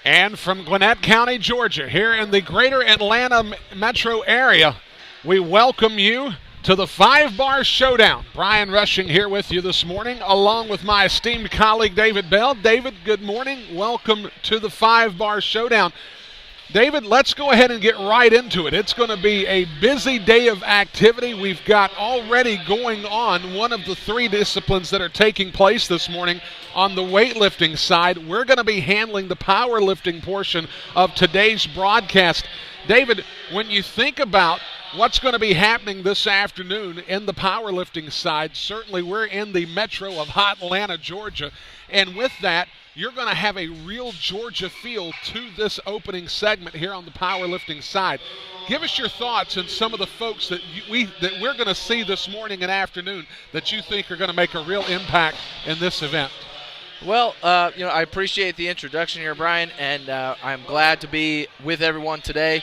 And from Gwinnett County, Georgia, here in the greater Atlanta metro area, we welcome you to the 5-Bar Showdown. Brian Rushing here with you this morning, along with my esteemed colleague David Bell. David, good morning. Welcome to the 5-Bar Showdown. David, let's go ahead and get right into it. It's going to be a busy day of activity. We've got already going on one of the 3 disciplines that are taking place this morning on the weightlifting side. We're going to be handling the powerlifting portion of today's broadcast. David, when you think about what's going to be happening this afternoon in the powerlifting side, certainly we're in the metro of hot Atlanta, Georgia, and with that, you're going to have a real Georgia feel to this opening segment here on the powerlifting side. Give us your thoughts on some of the folks that we're going to see this morning and afternoon that you think are going to make a real impact in this event. Well, I appreciate the introduction here, Brian, and I'm glad to be with everyone today.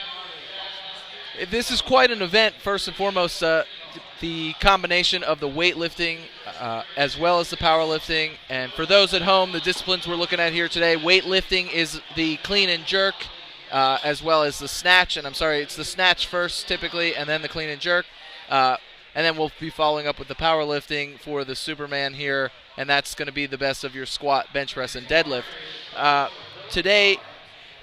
This is quite an event, first and foremost. The combination of the weightlifting as well as the powerlifting. And for those at home, the disciplines we're looking at here today, weightlifting is the clean and jerk as well as the snatch. And I'm sorry, it's the snatch first typically and then the clean and jerk. And then we'll be following up with the powerlifting for the Superman here, and that's going to be the best of your squat, bench press, and deadlift. Today,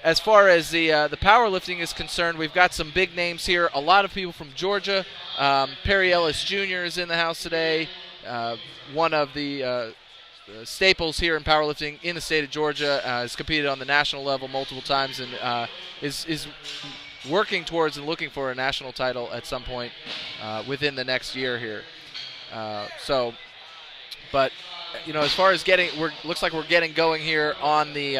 as far as the powerlifting is concerned, we've got some big names here. A lot of people from Georgia. Perry Ellis Jr. is in the house today. One of the staples here in powerlifting in the state of Georgia. Has competed on the national level multiple times and is working towards and looking for a national title at some point within the next year here. But as far as looks like we're getting going here on the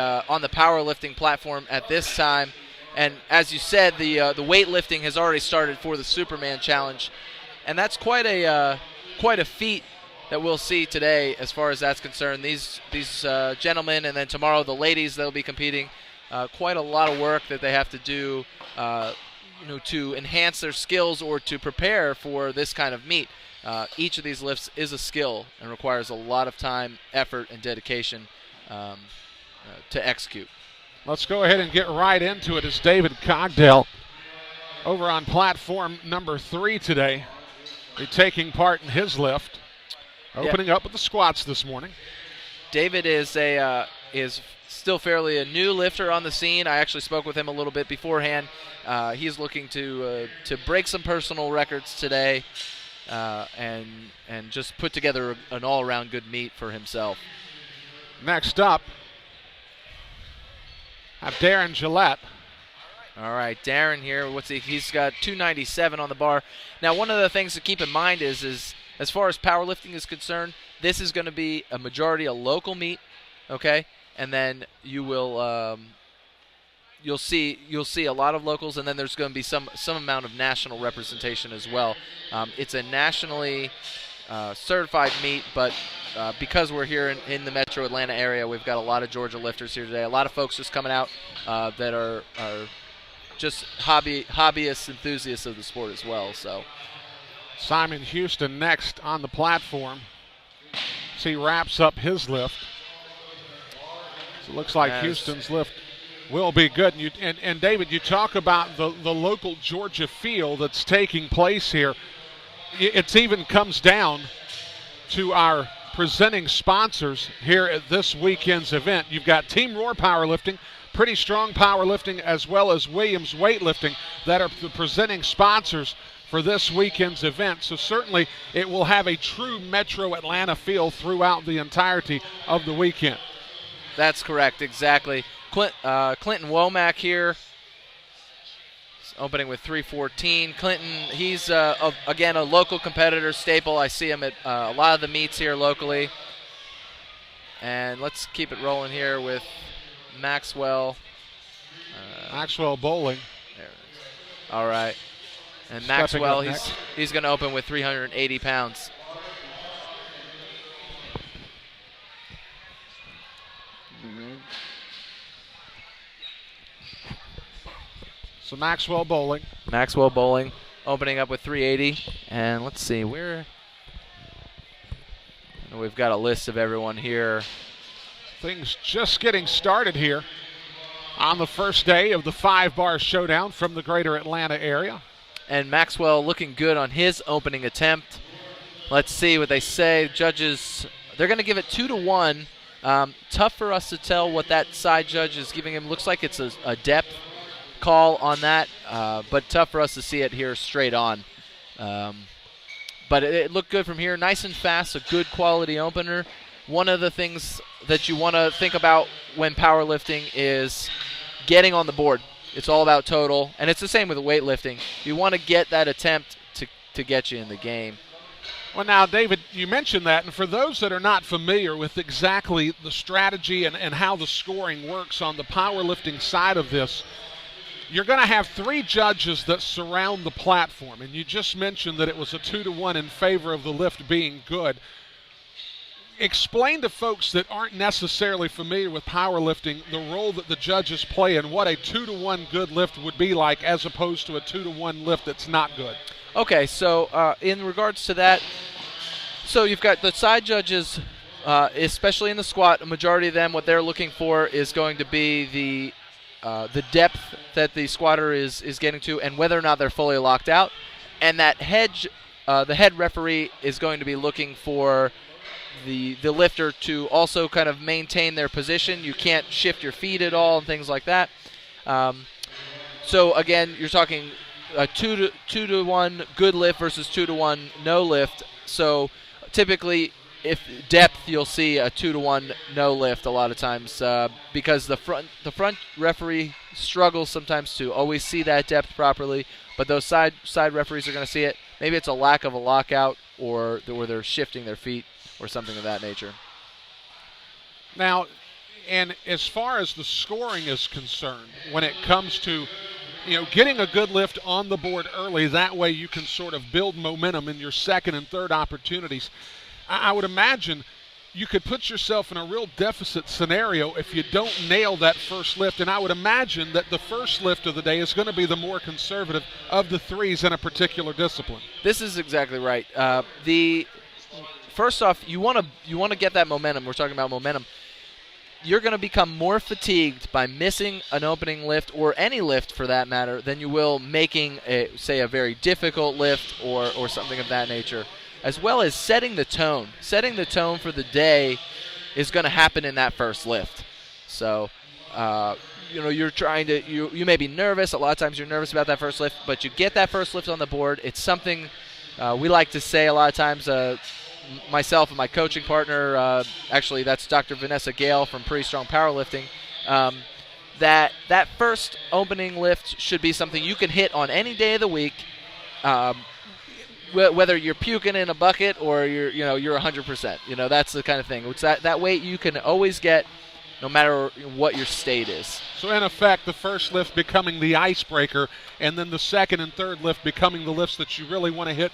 powerlifting platform at this time, and as you said, the weightlifting has already started for the Superman Challenge, and that's quite a feat that we'll see today as far as that's concerned. These gentlemen, and then tomorrow the ladies that'll be competing, quite a lot of work that they have to do, to enhance their skills or to prepare for this kind of meet. Each of these lifts is a skill and requires a lot of time, effort, and dedication to execute. Let's go ahead and get right into it as David Cogdell over on platform number 3 today. Be taking part in his lift, opening up with the squats this morning. David is still fairly a new lifter on the scene. I actually spoke with him a little bit beforehand. He's looking to break some personal records today. And just put together an all-around good meet for himself. Next up, have Darren Gillett. All right, Darren here. He's got 297 on the bar. Now, one of the things to keep in mind is as far as powerlifting is concerned, this is going to be a majority a local meet, okay? And then you will you'll see a lot of locals, and then there's going to be some amount of national representation as well. It's a nationally certified meet, but because we're here in the metro Atlanta area, we've got a lot of Georgia lifters here today. A lot of folks just coming out that are just hobbyists, enthusiasts of the sport as well. So, Simon Houston next on the platform as he wraps up his lift. So it looks like Houston's lift will be good. And David, you talk about the local Georgia feel that's taking place here. It even comes down to our presenting sponsors here at this weekend's event. You've got Team Rohr Powerlifting, Pretty Strong Powerlifting, as well as Williams Weightlifting that are the presenting sponsors for this weekend's event. So certainly it will have a true Metro Atlanta feel throughout the entirety of the weekend. That's correct, exactly. Clinton Womack here, opening with 314. Clinton, he's, again, a local competitor staple. I see him at a lot of the meets here locally. And let's keep it rolling here with Maxwell. Maxwell Bohling. There it is. All right. And Maxwell, he's going to open with 380 pounds. So Maxwell Bohling. Maxwell Bohling opening up with 380. And let's see, we've got a list of everyone here. Things just getting started here. on the first day of the 5-bar showdown from the greater Atlanta area. And Maxwell looking good on his opening attempt. Let's see what they say. Judges, they're going to give it 2-1. Tough for us to tell what that side judge is giving him. Looks like it's a depth call on that, but tough for us to see it here straight on. But it looked good from here. Nice and fast, a good quality opener. One of the things that you want to think about when powerlifting is getting on the board. It's all about total, and it's the same with weightlifting. You want to get that attempt to get you in the game. Well, now, David, you mentioned that, and for those that are not familiar with exactly the strategy and how the scoring works on the powerlifting side of this, you're going to have 3 judges that surround the platform, and you just mentioned that it was a 2-1 in favor of the lift being good. Explain to folks that aren't necessarily familiar with powerlifting the role that the judges play and what a 2-1 good lift would be like as opposed to a 2-1 lift that's not good. Okay, so in regards to that, so you've got the side judges, especially in the squat, a majority of them, what they're looking for is going to be the depth that the squatter is getting to and whether or not they're fully locked out. And that the head referee is going to be looking for the lifter to also kind of maintain their position. You can't shift your feet at all and things like that. So again, you're talking a 2-1 good lift versus 2-1 no lift. So typically, if depth, you'll see a 2-1 no lift a lot of times because the front referee struggles sometimes to always see that depth properly. But those side referees are going to see it. Maybe it's a lack of a lockout or they're shifting their feet or something of that nature. Now, and as far as the scoring is concerned, when it comes to getting a good lift on the board early, that way you can sort of build momentum in your second and third opportunities. I would imagine you could put yourself in a real deficit scenario if you don't nail that first lift, and I would imagine that the first lift of the day is going to be the more conservative of the 3s in a particular discipline. This is exactly right. First off, you want to get that momentum. We're talking about momentum. You're going to become more fatigued by missing an opening lift or any lift for that matter than you will making a very difficult lift or something of that nature, as well as setting the tone. Setting the tone for the day is going to happen in that first lift. So, you're trying to, you may be nervous. A lot of times you're nervous about that first lift, but you get that first lift on the board. It's something we like to say a lot of times, myself and my coaching partner, actually that's Dr. Vanessa Gale from Pretty Strong Powerlifting, that first opening lift should be something you can hit on any day of the week, whether you're puking in a bucket or you're 100%. That's the kind of thing. It's that weight you can always get no matter what your state is. So in effect, the first lift becoming the icebreaker, and then the second and third lift becoming the lifts that you really want to hit,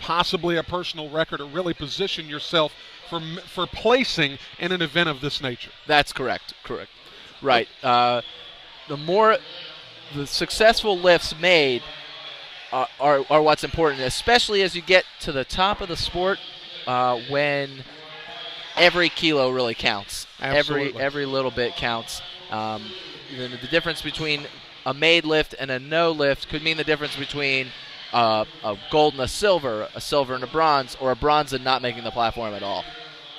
possibly a personal record, or really position yourself for placing in an event of this nature. That's correct. Right. The more the successful lifts made are what's important, especially as you get to the top of the sport, when every kilo really counts. Absolutely. Every little bit counts. The difference between a made lift and a no lift could mean the difference between a gold and a silver and a bronze, or a bronze and not making the platform at all.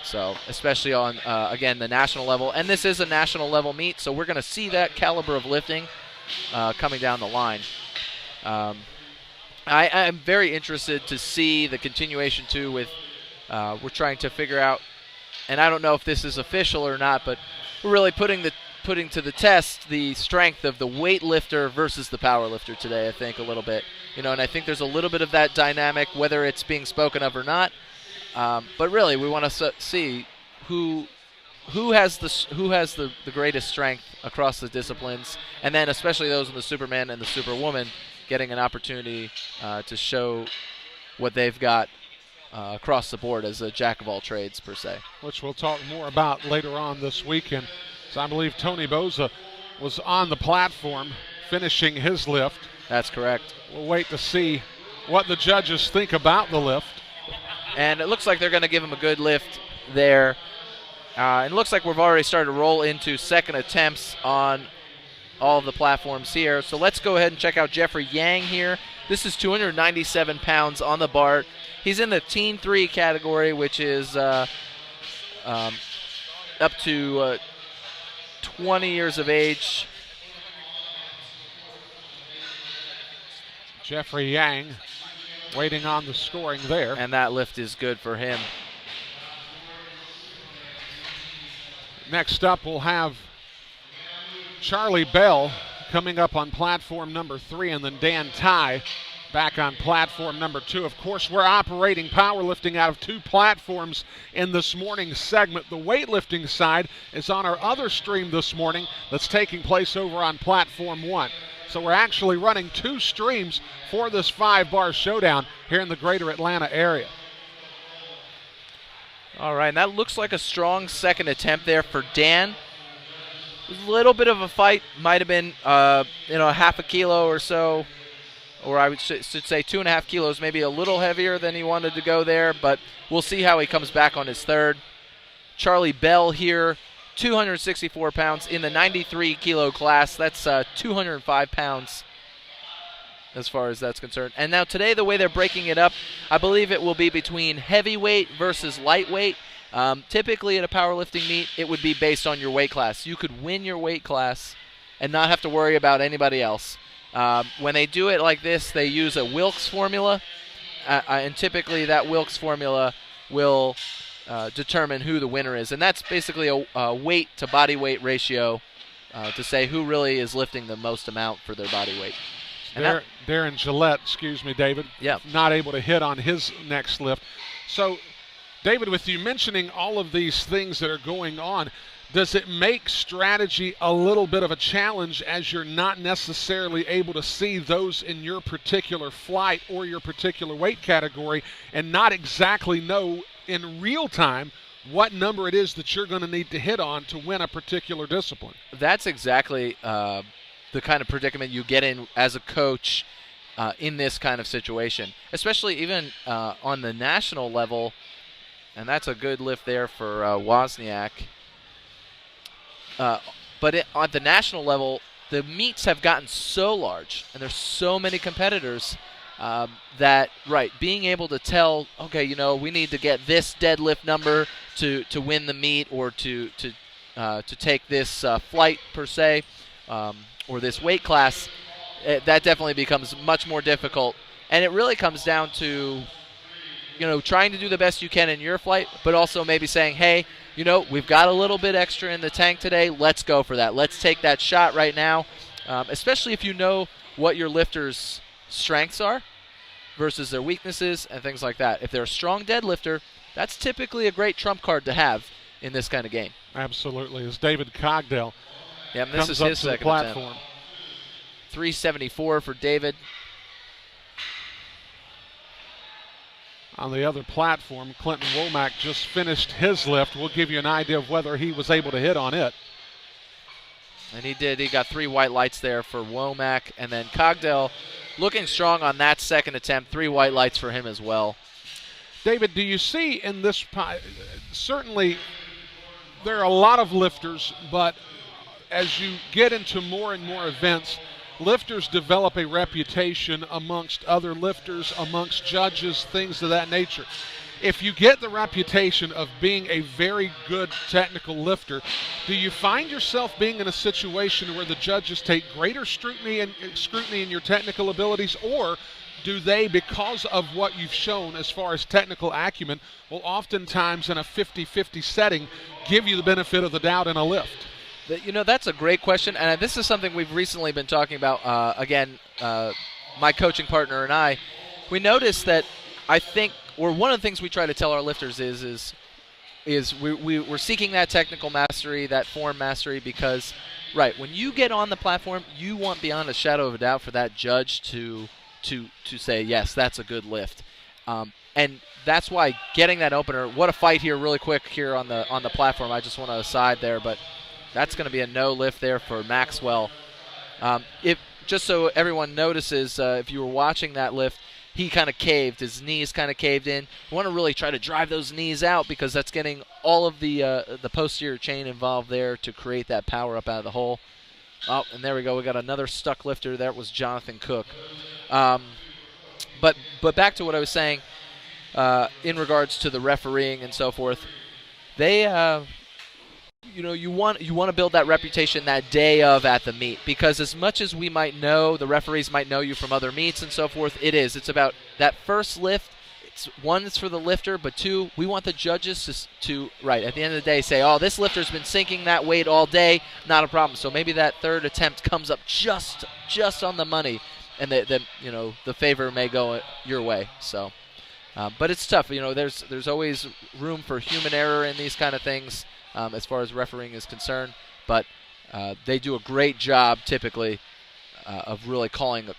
So especially on, again, the national level. And this is a national level meet, so we're going to see that caliber of lifting coming down the line. I'm very interested to see the continuation, too, with we're trying to figure out, and I don't know if this is official or not, but we're really putting to the test the strength of the weightlifter versus the powerlifter today, I think, a little bit. And I think there's a little bit of that dynamic, whether it's being spoken of or not. But really, we want to see who has the greatest strength across the disciplines, and then especially those in the Superman and the Superwoman getting an opportunity to show what they've got across the board as a jack of all trades, per se. Which we'll talk more about later on this weekend. So I believe Tony Boza was on the platform finishing his lift. That's correct. We'll wait to see what the judges think about the lift. And it looks like they're going to give him a good lift there. It looks like we've already started to roll into second attempts on all of the platforms here. So let's go ahead and check out Jeffery Yang here. This is 297 pounds on the bar. He's in the Teen 3 category, which is up to 20 years of age. Jeffery Yang waiting on the scoring there. And that lift is good for him. Next up, we'll have Charlie Bell coming up on platform number 3, and then Dan Ty back on platform number 2. Of course, we're operating powerlifting out of 2 platforms in this morning's segment. The weightlifting side is on our other stream this morning that's taking place over on platform 1. So we're actually running 2 streams for this 5-bar showdown here in the greater Atlanta area. All right, and that looks like a strong second attempt there for Dan. A little bit of a fight, might have been half a kilo or so, or I should say 2.5 kilos, maybe a little heavier than he wanted to go there, but we'll see how he comes back on his third. Charlie Bell here, 264 pounds in the 93 kilo class. That's 205 pounds as far as that's concerned. And now today, the way they're breaking it up, I believe it will be between heavyweight versus lightweight. Typically at a powerlifting meet, it would be based on your weight class. You could win your weight class and not have to worry about anybody else. When they do it like this, they use a Wilks formula, and typically that Wilks formula will determine who the winner is. And that's basically a weight to body weight ratio to say who really is lifting the most amount for their body weight. And Darren Gillett, David, not able to hit on his next lift. So, David, with you mentioning all of these things that are going on, does it make strategy a little bit of a challenge as you're not necessarily able to see those in your particular flight or your particular weight category and not exactly know in real time what number it is that you're going to need to hit on to win a particular discipline? That's exactly the kind of predicament you get in as a coach in this kind of situation, especially even on the national level. And that's a good lift there for Wozniak. But at the national level, the meets have gotten so large, and there's so many competitors that, being able to tell, okay, we need to get this deadlift number to win the meet or to take this flight per se, or this weight class, that definitely becomes much more difficult. And it really comes down to trying to do the best you can in your flight, but also maybe saying, hey, we've got a little bit extra in the tank today. Let's go for that. Let's take that shot right now, especially if you know what your lifter's strengths are versus their weaknesses and things like that. If they're a strong deadlifter, that's typically a great trump card to have in this kind of game. Absolutely. As David Cogdell this is his second platform. 374 for David. On the other platform, Clinton Womack just finished his lift. We'll give you an idea of whether he was able to hit on it. And he did. He got 3 white lights there for Womack. And then Cogdell looking strong on that second attempt. 3 white lights for him as well. David, do you see in this, certainly there are a lot of lifters, but as you get into more and more events, lifters develop a reputation amongst other lifters, amongst judges, things of that nature. If you get the reputation of being a very good technical lifter, do you find yourself being in a situation where the judges take greater scrutiny in your technical abilities, or do they, because of what you've shown as far as technical acumen, will oftentimes in a 50-50 setting give you the benefit of the doubt in a lift? That's a great question, and this is something we've recently been talking about. My coaching partner and I, we noticed that one of the things we try to tell our lifters is we're seeking that technical mastery, that form mastery, because, when you get on the platform, you want beyond a shadow of a doubt for that judge to say, yes, that's a good lift. And that's why getting that opener, what a fight here really quick here on the platform. I just want to aside there, but that's going to be a no lift there for Maxwell. Just so everyone notices, if you were watching that lift, he kind of caved. His knees kind of caved in. You want to really try to drive those knees out because that's getting all of the posterior chain involved there to create that power up out of the hole. Oh, and there we go. We got another stuck lifter. That was Jonathan Cook. But back to what I was saying in regards to the refereeing and so forth. They, you want to build that reputation that day of at the meet, because as much as we might know, the referees might know you from other meets and so forth, it's about that first lift. It's for the lifter, but two, we want the judges to at the end of the day say, oh, this lifter's been sinking that weight all day, not a problem. So maybe that third attempt comes up just on the money, and the favor may go your way. So, but it's tough. There's always room for human error in these kind of things as far as refereeing is concerned. But they do a great job typically of really calling it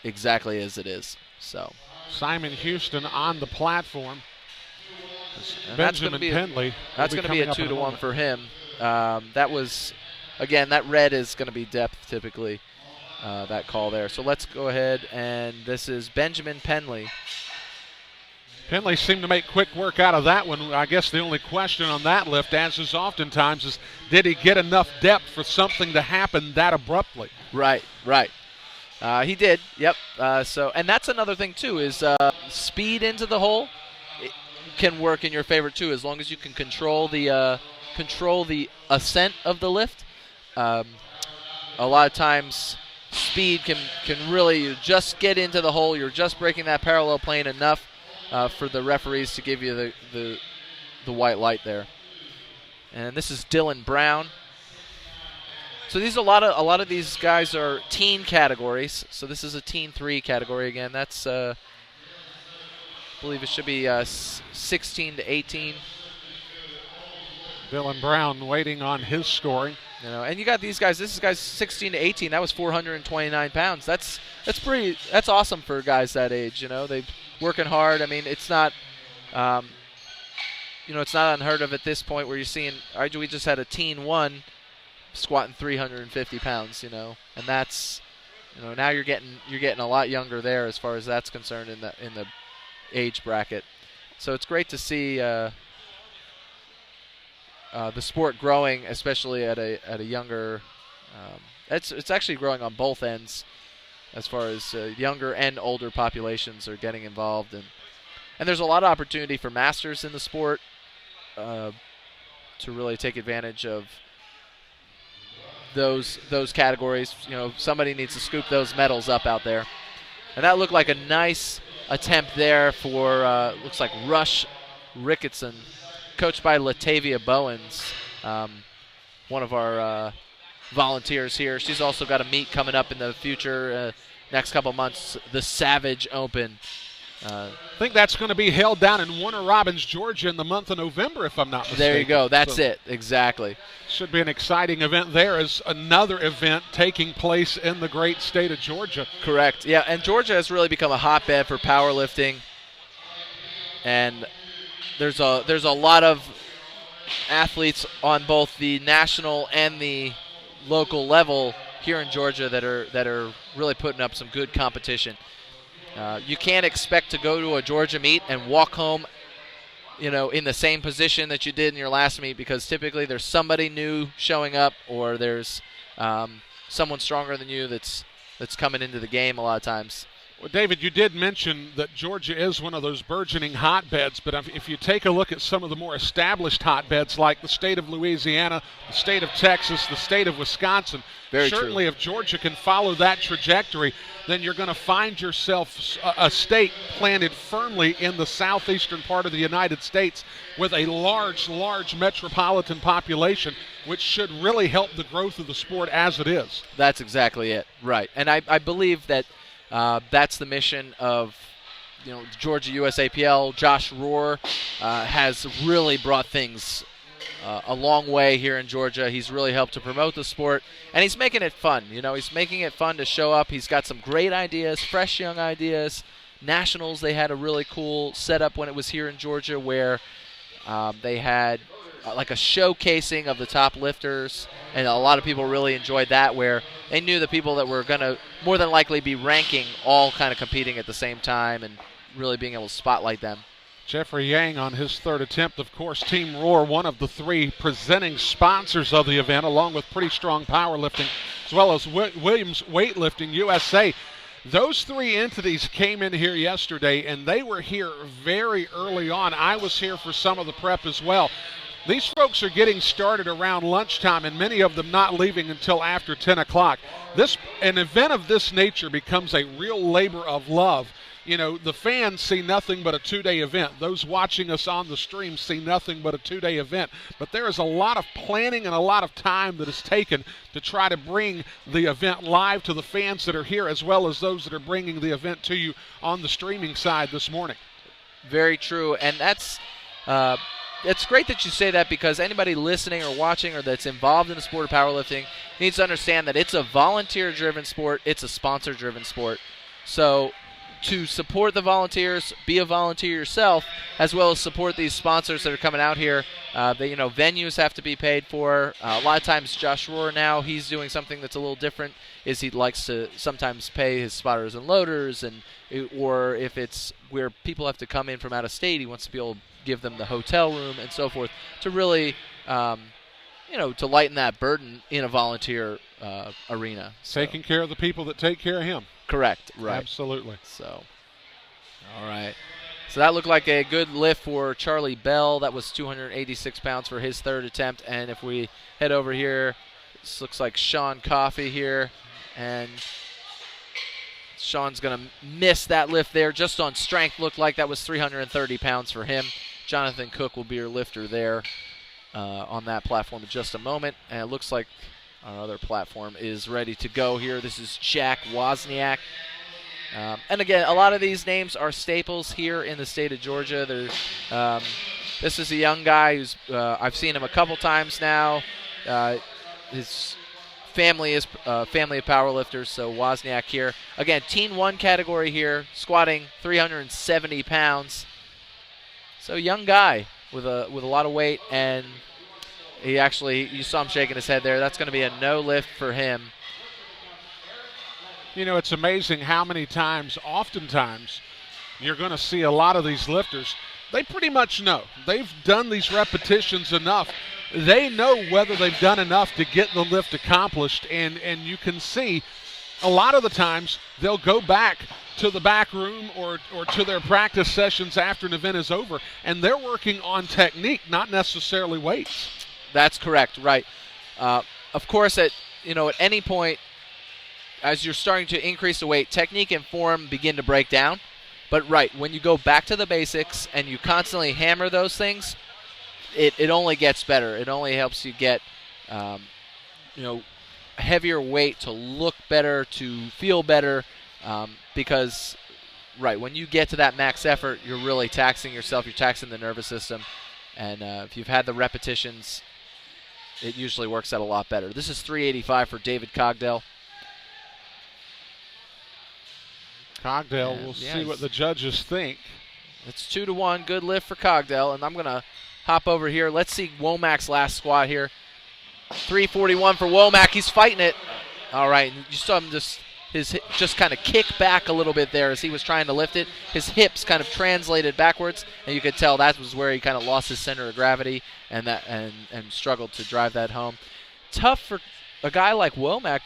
exactly as it is. So. Simon Houston on the platform. Benjamin Pendley. That's going to be a 2-to-1 for him. That was, again, that red is going to be depth typically, that call there. So let's go ahead, and this is Benjamin Pendley. Pendley seemed to make quick work out of that one. I guess the only question on that lift, as is oftentimes, is did he get enough depth for something to happen that abruptly? Right. He did, yep. And that's another thing too, is speed into the hole. It can work in your favor too, as long as you can control the ascent of the lift. A lot of times, speed can really, you just get into the hole. You're just breaking that parallel plane enough for the referees to give you the white light there. And this is Dylan Brown. So these a lot of these guys are teen categories. So this is a teen 3 category again. That's I believe it should be 16 to 18. Dylan Brown waiting on his scoring. And you got these guys. This is guys 16 to 18. That was 429 pounds. That's awesome for guys that age. They're working hard. I mean, it's not it's not unheard of at this point where you're seeing. We just had a teen 1. Squatting 350 pounds, and that's, now you're getting a lot younger there as far as that's concerned in the age bracket. So it's great to see the sport growing, especially at a younger. It's actually growing on both ends, as far as younger and older populations are getting involved, and there's a lot of opportunity for masters in the sport to really take advantage of those categories. Somebody needs to scoop those medals up out there. And that looked like a nice attempt there for looks like Rush Ricketson, coached by Latavia Bowens, one of our volunteers here. She's also got a meet coming up in the future, next couple months, the Savage Open. I think that's going to be held down in Warner Robins, Georgia in the month of November, if I'm not mistaken. There you go. That's it. Exactly. Should be an exciting event there, as another event taking place in the great state of Georgia. Correct. Yeah, and Georgia has really become a hotbed for powerlifting. And there's a lot of athletes on both the national and the local level here in Georgia that are really putting up some good competition. You can't expect to go to a Georgia meet and walk home, in the same position that you did in your last meet, because typically there's somebody new showing up, or there's someone stronger than you that's coming into the game a lot of times. Well, David, you did mention that Georgia is one of those burgeoning hotbeds, but if you take a look at some of the more established hotbeds like the state of Louisiana, the state of Texas, the state of Wisconsin, certainly if Georgia can follow that trajectory, then you're going to find yourself a state planted firmly in the southeastern part of the United States with a large metropolitan population, which should really help the growth of the sport as it is. That's exactly it, right. And I believe that that's the mission of Georgia USAPL. Josh Rohr has really brought things a long way here in Georgia. He's really helped to promote the sport, and he's making it fun. He's making it fun to show up. He's got some great ideas, fresh young ideas. Nationals, they had a really cool setup when it was here in Georgia, where they had like a showcasing of the top lifters, and a lot of people really enjoyed that, where they knew the people that were going to more than likely be ranking all kind of competing at the same time and really being able to spotlight them. Jeffery Yang on his third attempt. Of course, Team Rohr, one of the three presenting sponsors of the event, along with Pretty Strong Powerlifting, as well as Williams Weightlifting USA. Those three entities came in here yesterday, and they were here very early on. I was here for some of the prep as well. These folks are getting started around lunchtime, and many of them not leaving until after 10 o'clock. An event of this nature becomes a real labor of love. You know, the fans see nothing but a two-day event. Those watching us on the stream see nothing but a two-day event. But there is a lot of planning and a lot of time that is taken to try to bring the event live to the fans that are here, as well as those that are bringing the event to you on the streaming side this morning. Very true, and that's it's great that you say that, because anybody listening or watching or that's involved in the sport of powerlifting needs to understand that it's a volunteer-driven sport. It's a sponsor-driven sport. So to support the volunteers, be a volunteer yourself, as well as support these sponsors that are coming out here. Venues have to be paid for. A lot of times Josh Rohr now, he's doing something that's a little different, is he likes to sometimes pay his spotters and loaders, or if it's where people have to come in from out of state, he wants to be able to give them the hotel room and so forth to really, to lighten that burden in a volunteer arena. Taking care of the people that take care of him. Correct. Right. Absolutely. So, all right. So that looked like a good lift for Charlie Bell. That was 286 pounds for his third attempt. And if we head over here, this looks like Sean Coffey here. And Sean's going to miss that lift there just on strength. Looked like that was 330 pounds for him. Jonathan Cook will be your lifter there on that platform in just a moment. And it looks like our other platform is ready to go here. This is Jack Wozniak. And again, a lot of these names are staples here in the state of Georgia. This is a young guy who's I've seen him a couple times now. His family is family of powerlifters, so Wozniak here. Again, Teen 1 category here, squatting 370 pounds. So young guy with a lot of weight, and he actually, you saw him shaking his head there. That's going to be a no lift for him. You know, it's amazing how many times, oftentimes, you're going to see a lot of these lifters. They pretty much know. They've done these repetitions enough. They know whether they've done enough to get the lift accomplished, and you can see a lot of the times they'll go back to the back room or to their practice sessions after an event is over, and they're working on technique, not necessarily weights. That's correct, right. Of course, at any point, as you're starting to increase the weight, technique and form begin to break down. But right, when you go back to the basics and you constantly hammer those things, it only gets better. It only helps you get, heavier weight to look better, to feel better, because, right, when you get to that max effort, you're really taxing yourself. You're taxing the nervous system. And if you've had the repetitions, it usually works out a lot better. This is 385 for David Cogdell. We'll see what the judges think. It's 2-1, good lift for Cogdell, and I'm going to hop over here. Let's see Womack's last squat here. 341 for Womack. He's fighting it. All right, you saw him just kind of kick back a little bit there as he was trying to lift it. His hips kind of translated backwards, and you could tell that was where he kind of lost his center of gravity and struggled to drive that home. Tough for a guy like Womack.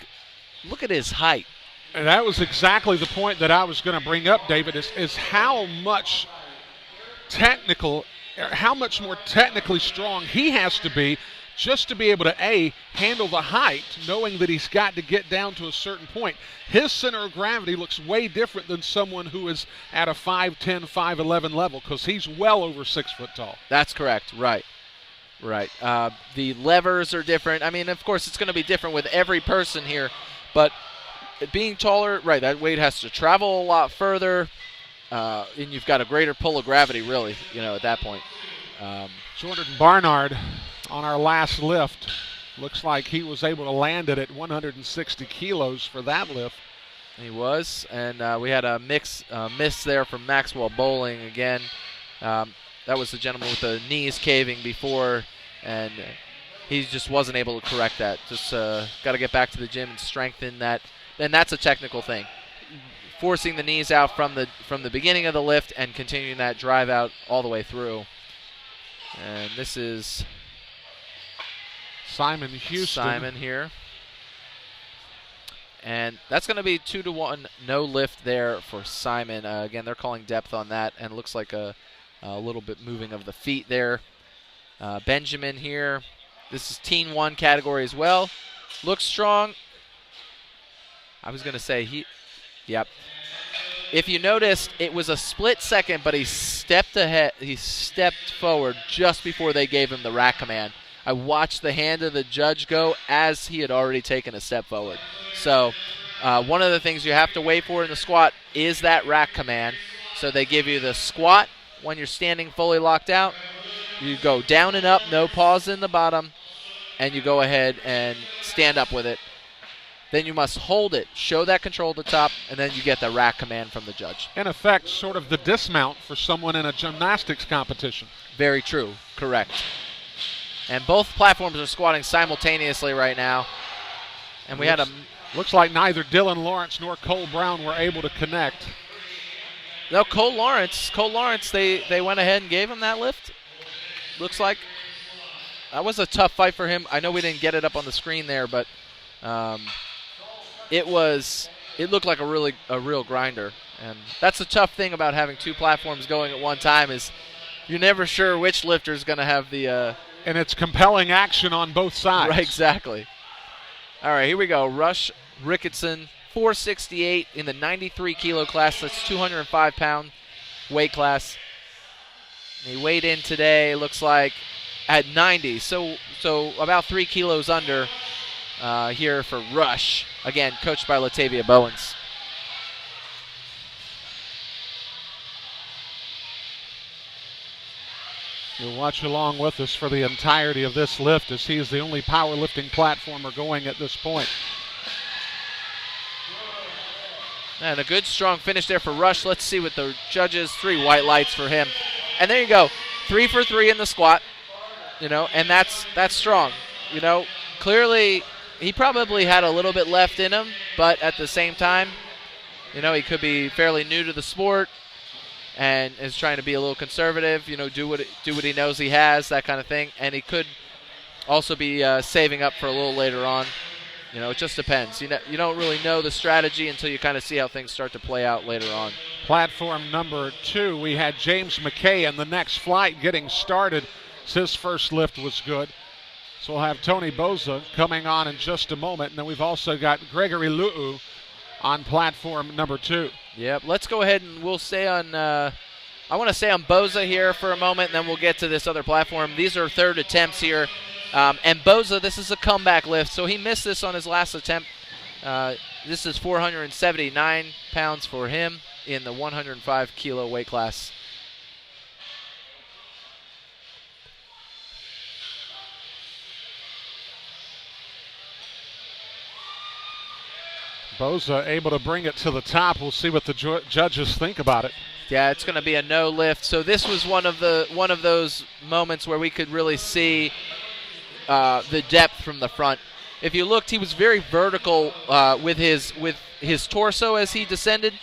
Look at his height. And that was exactly the point that I was going to bring up, David, is how much more technically strong he has to be just to be able to, handle the height, knowing that he's got to get down to a certain point. His center of gravity looks way different than someone who is at a 5'10", 5'11" level, because he's well over 6 foot tall. That's correct, right. The levers are different. I mean, of course, it's going to be different with every person here, but being taller, right, that weight has to travel a lot further, and you've got a greater pull of gravity, really, at that point. Jordan Barnard on our last lift. Looks like he was able to land it at 160 kilos for that lift. He was, and we had a miss there from Maxwell Bohling again. That was the gentleman with the knees caving before, and he just wasn't able to correct that. Just got to get back to the gym and strengthen that. And that's a technical thing. forcing the knees out from the beginning of the lift and continuing that drive out all the way through. And this is Simon Houston. Simon here. And that's going to be 2-1 no lift there for Simon. Again, they're calling depth on that, and looks like a little bit moving of the feet there. Benjamin here. This is Teen 1 category as well. Looks strong. I was going to say yep. If you noticed, it was a split second, but he stepped ahead. He stepped forward just before they gave him the rack command. I watched the hand of the judge go as he had already taken a step forward. So one of the things you have to wait for in the squat is that rack command. So they give you the squat when you're standing fully locked out. You go down and up, no pause in the bottom, and you go ahead and stand up with it. Then you must hold it, show that control at the top, and then you get the rack command from the judge. In effect, sort of the dismount for someone in a gymnastics competition. Very true, correct. And both platforms are squatting simultaneously right now. And we looks like neither Dylan Lawrence nor Cole Brown were able to connect. No, Cole Lawrence, they went ahead and gave him that lift. Looks like that was a tough fight for him. I know we didn't get it up on the screen there, but it looked like a real grinder. And that's the tough thing about having two platforms going at one time, is you're never sure which lifter is going to have the and it's compelling action on both sides. Right, exactly. All right, here we go. Rush Ricketson, 468 in the 93 kilo class. That's 205-pound weight class. He weighed in today, looks like, at 90. So about 3 kilos under here for Rush. Again, coached by Latavia Bowens. You'll watch along with us for the entirety of this lift, as he is the only powerlifting platformer going at this point. And a good, strong finish there for Rush. Let's see what the judges, 3 white lights for him. And there you go, 3 for 3 in the squat, and that's strong. Clearly he probably had a little bit left in him, but at the same time, he could be fairly new to the sport and is trying to be a little conservative, do what he knows he has, that kind of thing. And he could also be saving up for a little later on. It just depends. You don't really know the strategy until you kind of see how things start to play out later on. Platform number 2, we had James Mckay in the next flight getting started. His first lift was good. So we'll have Tony Boza coming on in just a moment. And then we've also got Gregory Luu on platform number 2. Yep, let's go ahead and we'll stay on, I want to stay on Boza here for a moment, and then we'll get to this other platform. These are third attempts here. And Boza, this is a comeback lift, so he missed this on his last attempt. This is 479 pounds for him in the 105 kilo weight class. Boza able to bring it to the top. We'll see what the judges think about it. Yeah, it's going to be a no lift. So this was one of those moments where we could really see the depth from the front. If you looked, he was very vertical with his torso as he descended,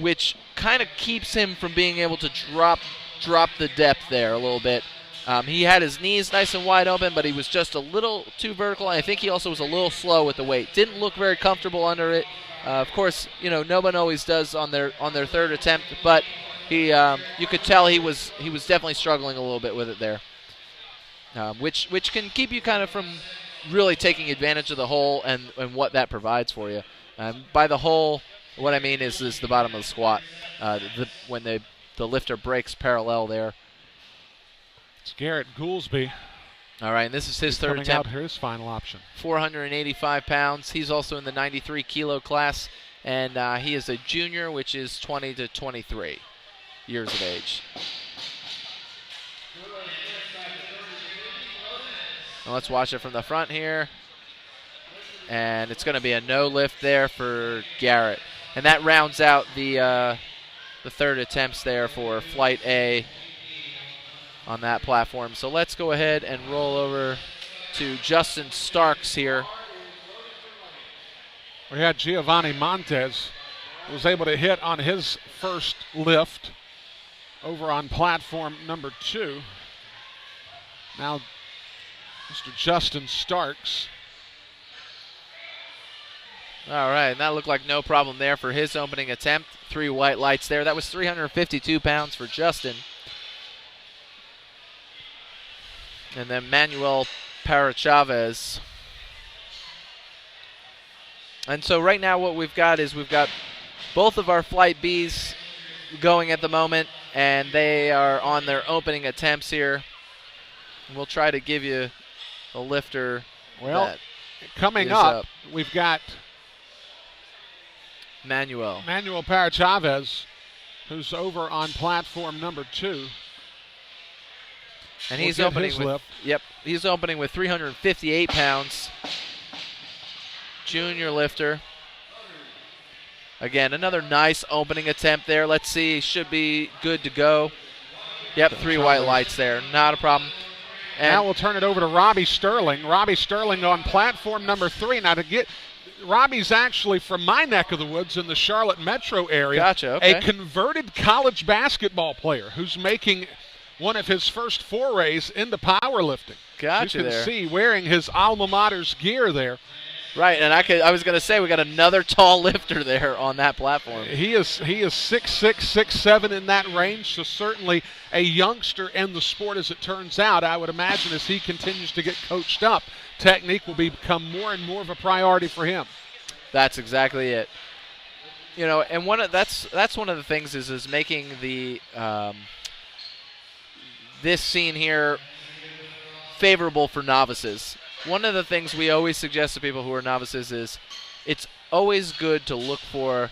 which kind of keeps him from being able to drop the depth there a little bit. He had his knees nice and wide open, but he was just a little too vertical. And I think he also was a little slow with the weight. Didn't look very comfortable under it. Of course, no one always does on their third attempt, but you could tell he was definitely struggling a little bit with it there, which can keep you kind of from really taking advantage of the hole and what that provides for you. By the hole, what I mean is the bottom of the squat, when the lifter breaks parallel there. It's Garrett Goolsby. All right, and this is his third attempt. Out his final option. 485 pounds. He's also in the 93 kilo class, and he is a junior, which is 20 to 23 years of age. Now let's watch it from the front here. And it's going to be a no lift there for Garrett. And that rounds out the third attempts there for Flight A on that platform. So let's go ahead and roll over to Justin Starks here. We had Giovanni Montes was able to hit on his first lift over on platform number 2. Now, Mr. Justin Starks. All right, and that looked like no problem there for his opening attempt. 3 white lights there. That was 352 pounds for Justin. And then Manuel Parrachavez. And so right now what we've got is we've got both of our Flight Bs going at the moment, and they are on their opening attempts here. And we'll try to give you a lifter. Well, coming up, we've got Manuel Parrachavez, who's over on platform number 2. And he's opening with he's opening with 358 pounds. Junior lifter. Again, another nice opening attempt there. Let's see, should be good to go. Yep, 3 white lights there, not a problem. And now we'll turn it over to Robbie Sterling. Robbie Sterling on platform number 3. Now to get Robbie's actually from my neck of the woods in the Charlotte metro area. Gotcha, okay. A converted college basketball player who's making one of his first forays into powerlifting. Gotcha. You can see wearing his alma mater's gear there. Right, and I was going to say we got another tall lifter there on that platform. He is 6'6", 6'7" in that range, so certainly a youngster in the sport as it turns out. I would imagine as he continues to get coached up, technique will become more and more of a priority for him. That's exactly it. You know, and that's one of the things is making the this scene here favorable for novices. One of the things we always suggest to people who are novices is it's always good to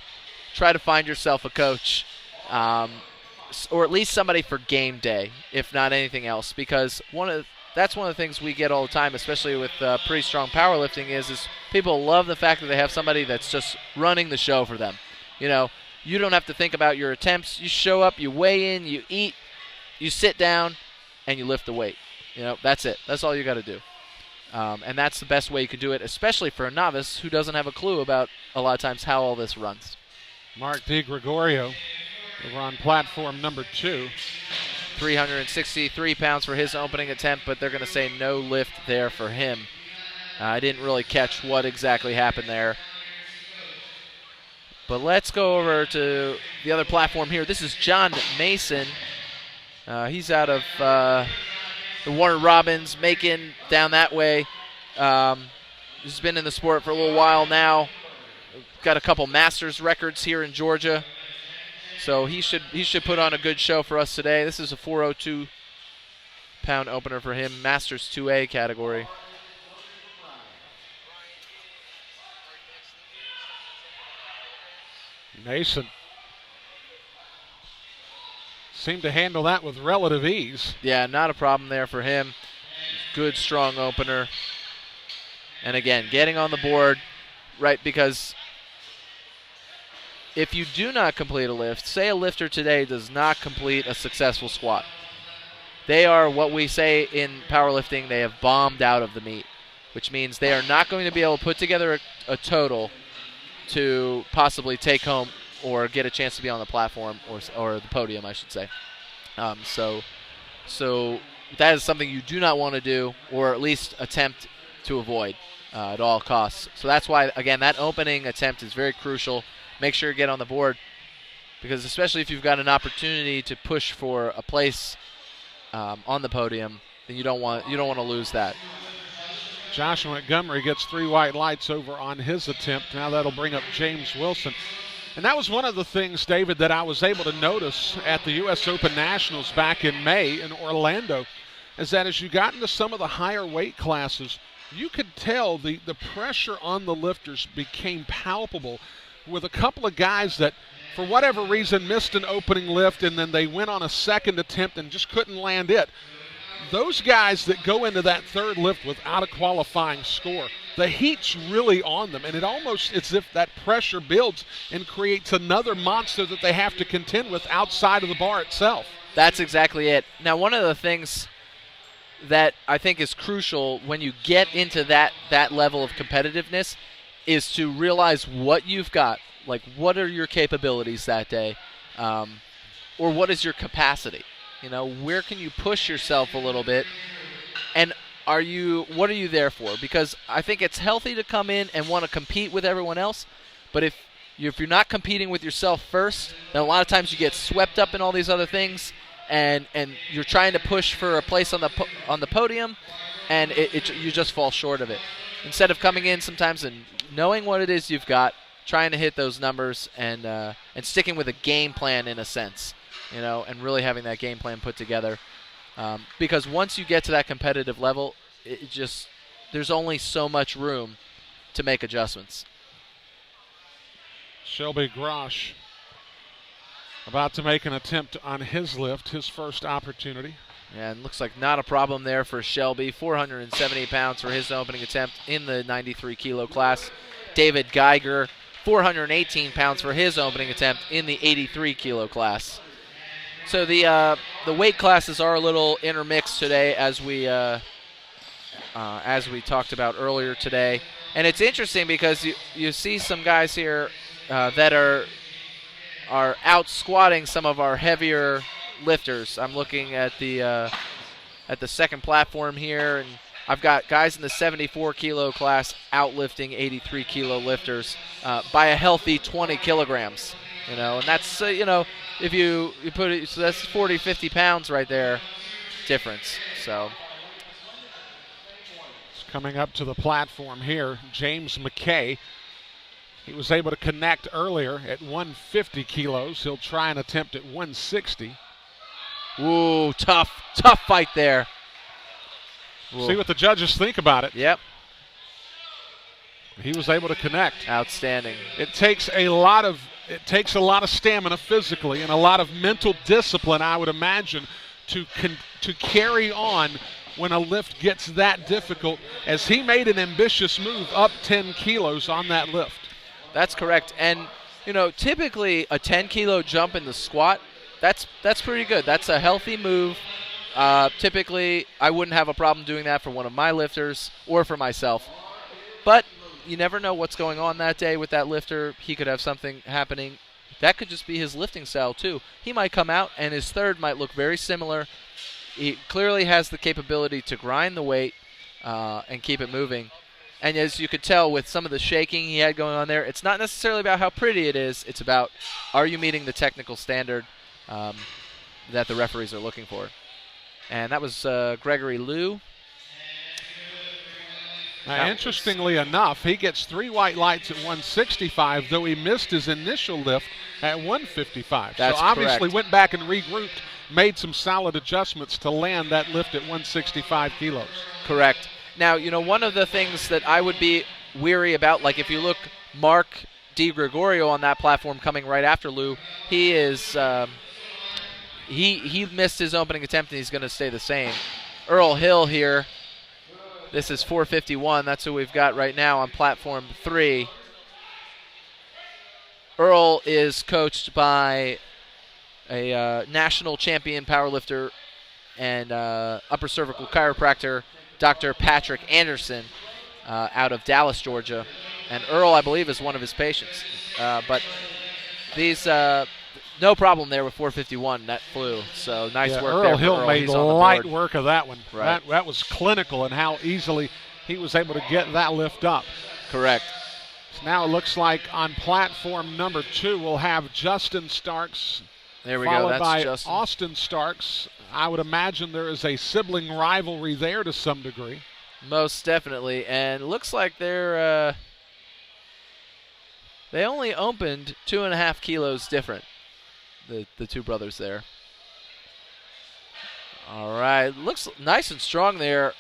try to find yourself a coach, or at least somebody for game day, if not anything else, because that's one of the things we get all the time, especially with pretty strong powerlifting, is people love the fact that they have somebody that's just running the show for them. You know, you don't have to think about your attempts. You show up, you weigh in, you eat, you sit down, and you lift the weight. You know, that's it. That's all you got to do. And that's the best way you can do it, especially for a novice who doesn't have a clue about, a lot of times, how all this runs. Marc DiGregorio over on platform number 2. 363 pounds for his opening attempt, but they're going to say no lift there for him. I didn't really catch what exactly happened there. But let's go over to the other platform here. This is John Mason. He's out of the Warner Robins, Macon, down that way. He's been in the sport for a little while now. Got a couple Masters records here in Georgia. So he should put on a good show for us today. This is a 402-pound opener for him, Masters 2A category. Mason seemed to handle that with relative ease. Yeah, not a problem there for him. Good, strong opener. And again, getting on the board, right, because if you do not complete a lift, say a lifter today does not complete a successful squat, they are what we say in powerlifting, they have bombed out of the meet, which means they are not going to be able to put together a total to possibly take home or get a chance to be on the platform or the podium, I should say. So that is something you do not want to do, or at least attempt to avoid at all costs. So that's why, again, that opening attempt is very crucial. Make sure you get on the board, because especially if you've got an opportunity to push for a place on the podium, then you don't want to lose that. Josh Montgomery gets 3 white lights over on his attempt. Now that'll bring up James Wilson. And that was one of the things, David, that I was able to notice at the U.S. Open Nationals back in May in Orlando, is that as you got into some of the higher weight classes, you could tell the pressure on the lifters became palpable, with a couple of guys that, for whatever reason, missed an opening lift and then they went on a second attempt and just couldn't land it. Those guys that go into that third lift without a qualifying score, the heat's really on them, and it's as if that pressure builds and creates another monster that they have to contend with outside of the bar itself. That's exactly it. Now, one of the things that I think is crucial when you get into that level of competitiveness is to realize what you've got. Like, what are your capabilities that day? Or what is your capacity? Where can you push yourself a little bit? And what are you there for? Because I think it's healthy to come in and want to compete with everyone else, but if you're not competing with yourself first, then a lot of times you get swept up in all these other things, and you're trying to push for a place on the podium, and you just fall short of it. Instead of coming in sometimes and knowing what it is you've got, trying to hit those numbers, and sticking with a game plan in a sense, and really having that game plan put together. Because once you get to that competitive level, there's only so much room to make adjustments. Shelby Grosh about to make an attempt on his lift, his first opportunity. Yeah, and looks like not a problem there for Shelby. 470 pounds for his opening attempt in the 93 kilo class. David Geiger, 418 pounds for his opening attempt in the 83 kilo class. So the weight classes are a little intermixed today, as we talked about earlier today. And it's interesting because you see some guys here that are out squatting some of our heavier lifters. I'm looking at the second platform here, and I've got guys in the 74 kilo class out lifting 83 kilo lifters by a healthy 20 kilograms. And that's if you put it, so that's 40, 50 pounds right there difference. So coming up to the platform here, James Mckay. He was able to connect earlier at 150 kilos. He'll try an attempt at 160. Ooh, tough fight there. Ooh. See what the judges think about it. Yep. He was able to connect. Outstanding. It takes a lot of stamina physically and a lot of mental discipline, I would imagine, to carry on when a lift gets that difficult, as he made an ambitious move up 10 kilos on that lift. That's correct. And, typically a 10 kilo jump in the squat, that's pretty good. That's a healthy move. Typically, I wouldn't have a problem doing that for one of my lifters or for myself. But you never know what's going on that day with that lifter. He could have something happening. That could just be his lifting style, too. He might come out, and his third might look very similar. He clearly has the capability to grind the weight and keep it moving. And as you could tell with some of the shaking he had going on there, it's not necessarily about how pretty it is. It's about, are you meeting the technical standard that the referees are looking for? And that was Gregory Luu. Now, interestingly enough, he gets 3 white lights at 165, though he missed his initial lift at 155. That's so obviously correct. Went back and regrouped, made some solid adjustments to land that lift at 165 kilos. Correct. Now, one of the things that I would be weary about, like if you look Marc DiGregorio on that platform coming right after Luu, he is he missed his opening attempt and he's going to stay the same. Earl Hill here, this is 451. That's who we've got right now on platform 3. Earl is coached by a national champion powerlifter and upper cervical chiropractor, Dr. Patrick Anderson, out of Dallas, Georgia. And Earl, I believe, is one of his patients. But these, no problem there with 451. That flew. So nice work Earl there. Hill made light work of that one. Right. That was clinical in how easily he was able to get that lift up. Correct. So now it looks like on platform number 2 we'll have Justin Starks. There we go. Followed That's by Justin. Austin Starks. I would imagine there is a sibling rivalry there to some degree. Most definitely. And it looks like they only opened 2.5 kilos different, the two brothers there. All right. Looks nice and strong there.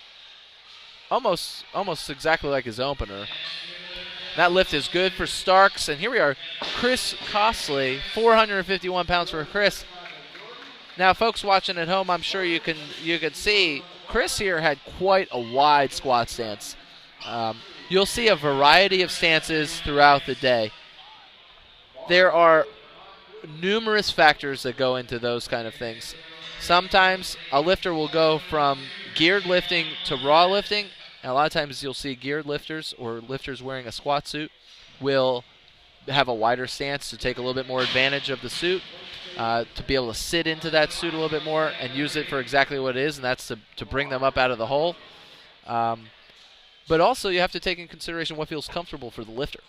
Almost exactly like his opener. That lift is good for Starks. And here we are, Chris Costley, 451 pounds for Chris. Now, folks watching at home, I'm sure you can see Chris here had quite a wide squat stance. You'll see a variety of stances throughout the day. There are numerous factors that go into those kind of things. Sometimes a lifter will go from geared lifting to raw lifting. And a lot of times you'll see geared lifters or lifters wearing a squat suit will have a wider stance to take a little bit more advantage of the suit, to be able to sit into that suit a little bit more and use it for exactly what it is, and that's to bring them up out of the hole. But also you have to take in consideration what feels comfortable for the lifter.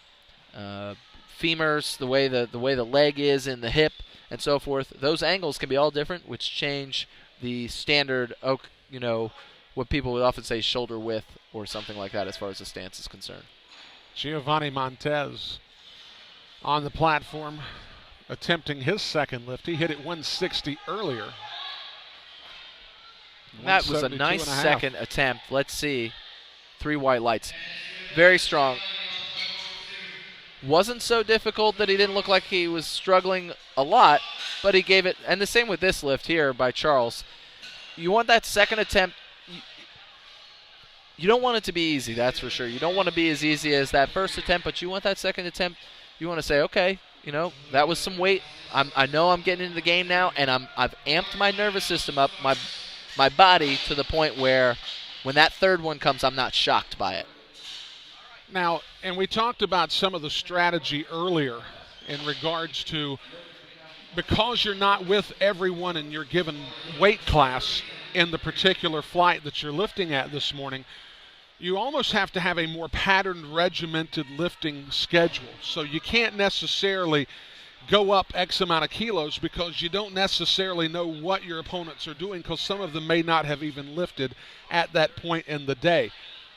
Femurs, the way the leg is in the hip and so forth, those angles can be all different, which change the standard, what people would often say shoulder width or something like that as far as the stance is concerned. Giovanni Montes on the platform attempting his second lift. He hit it 160 earlier. That was a nice second attempt. Let's see. 3 white lights. Very strong. Wasn't so difficult that he didn't look like he was struggling a lot, but he gave it. And the same with this lift here by Charles. You want that second attempt. You don't want it to be easy, that's for sure. You don't want to be as easy as that first attempt, but you want that second attempt. You want to say, okay, that was some weight. I know I'm getting into the game now, and I've amped my nervous system up, my body, to the point where when that third one comes, I'm not shocked by it. Now, and we talked about some of the strategy earlier in regards to, because you're not with everyone in your given weight class in the particular flight that you're lifting at this morning, you almost have to have a more patterned, regimented lifting schedule. So you can't necessarily go up X amount of kilos because you don't necessarily know what your opponents are doing, because some of them may not have even lifted at that point in the day.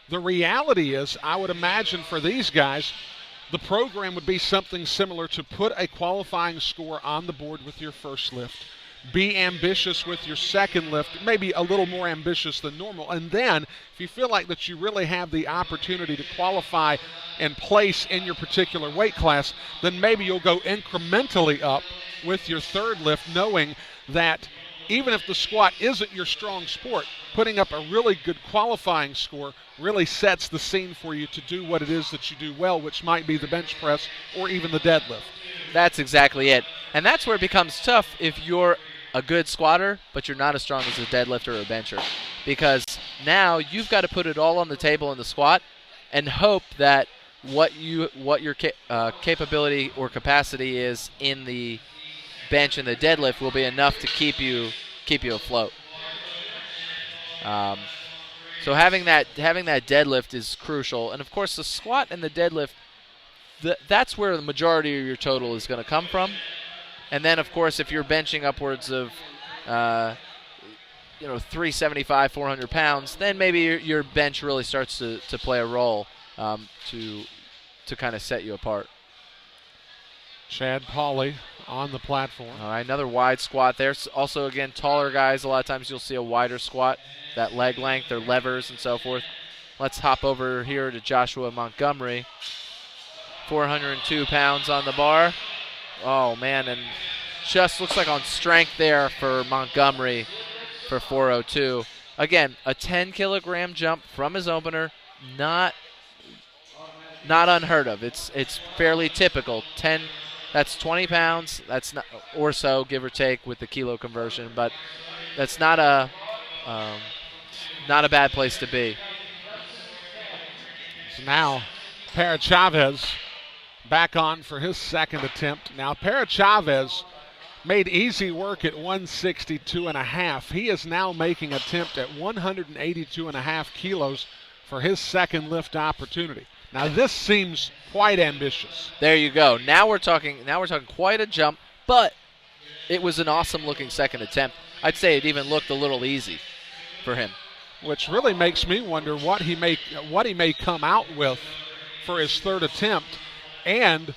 The reality is, I would imagine for these guys, the program would be something similar to put a qualifying score on the board with your first lift, be ambitious with your second lift, maybe a little more ambitious than normal, and then if you feel like that you really have the opportunity to qualify and place in your particular weight class, then maybe you'll go incrementally up with your third lift, knowing that even if the squat isn't your strong sport, putting up a really good qualifying score really sets the scene for you to do what it is that you do well, which might be the bench press or even the deadlift. That's exactly it. And that's where it becomes tough if you're a good squatter, but you're not as strong as a deadlifter or a bencher. Because now you've got to put it all on the table in the squat and hope that what your capability or capacity is in the bench and the deadlift will be enough to keep you afloat. So having that deadlift is crucial. And of course the squat and the deadlift, that's where the majority of your total is going to come from. And then, of course, if you're benching upwards of, 375, 400 pounds, then maybe your bench really starts to play a role to kind of set you apart. Chad Pauley on the platform. All right, another wide squat there. Also, again, taller guys, a lot of times you'll see a wider squat, that leg length, their levers and so forth. Let's hop over here to Joshua Montgomery. 402 pounds on the bar. Oh, man, and just looks like on strength there for Montgomery for 402. Again, a 10-kilogram jump from his opener, not unheard of. It's fairly typical. That's 20 pounds. That's not, or so, give or take, with the kilo conversion. But that's not a bad place to be. So now, Parrachavez back on for his second attempt. Now, Parrachavez made easy work at 162.5. He is now making an attempt at 182.5 kilos for his second lift opportunity. Now, this seems quite ambitious. There you go. Now we're talking quite a jump, but it was an awesome-looking second attempt. I'd say it even looked a little easy for him. Which really makes me wonder what he may come out with for his third attempt, and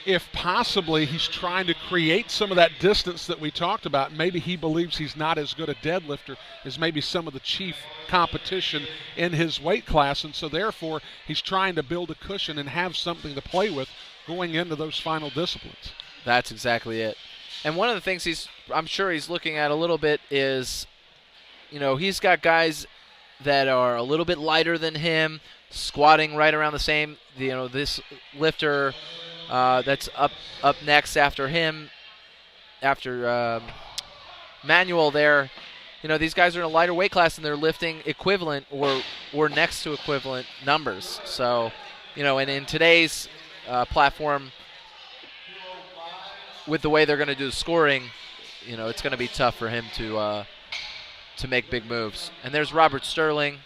if possibly he's trying to create some of that distance that we talked about. Maybe he believes he's not as good a deadlifter as maybe some of the chief competition in his weight class, and so therefore he's trying to build a cushion and have something to play with going into those final disciplines. That's exactly it. And one of the things I'm sure he's looking at a little bit is, he's got guys that are a little bit lighter than him, squatting right around the same. This lifter that's up next after him, after Manuel there. These guys are in a lighter weight class and they're lifting equivalent or next to equivalent numbers. So, and in today's platform, with the way they're going to do the scoring, it's going to be tough for him to make big moves. And there's Robert Sterling.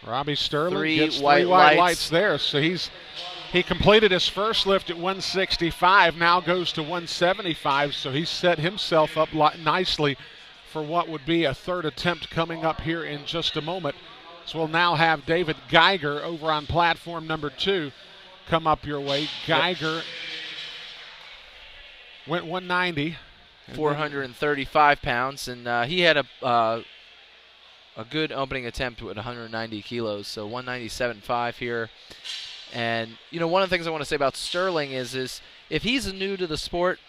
Robbie Sterling Three gets white 3 white lights. lights there. So he completed his first lift at 165, now goes to 175. So he set himself up nicely for what would be a third attempt coming up here in just a moment. So we'll now have David Geiger over on platform number 2 come up your way. Geiger went 190. 435 pounds, and he had a good opening attempt with 190 kilos, so 197.5 here. And, one of the things I want to say about Sterling is if he's new to the sport,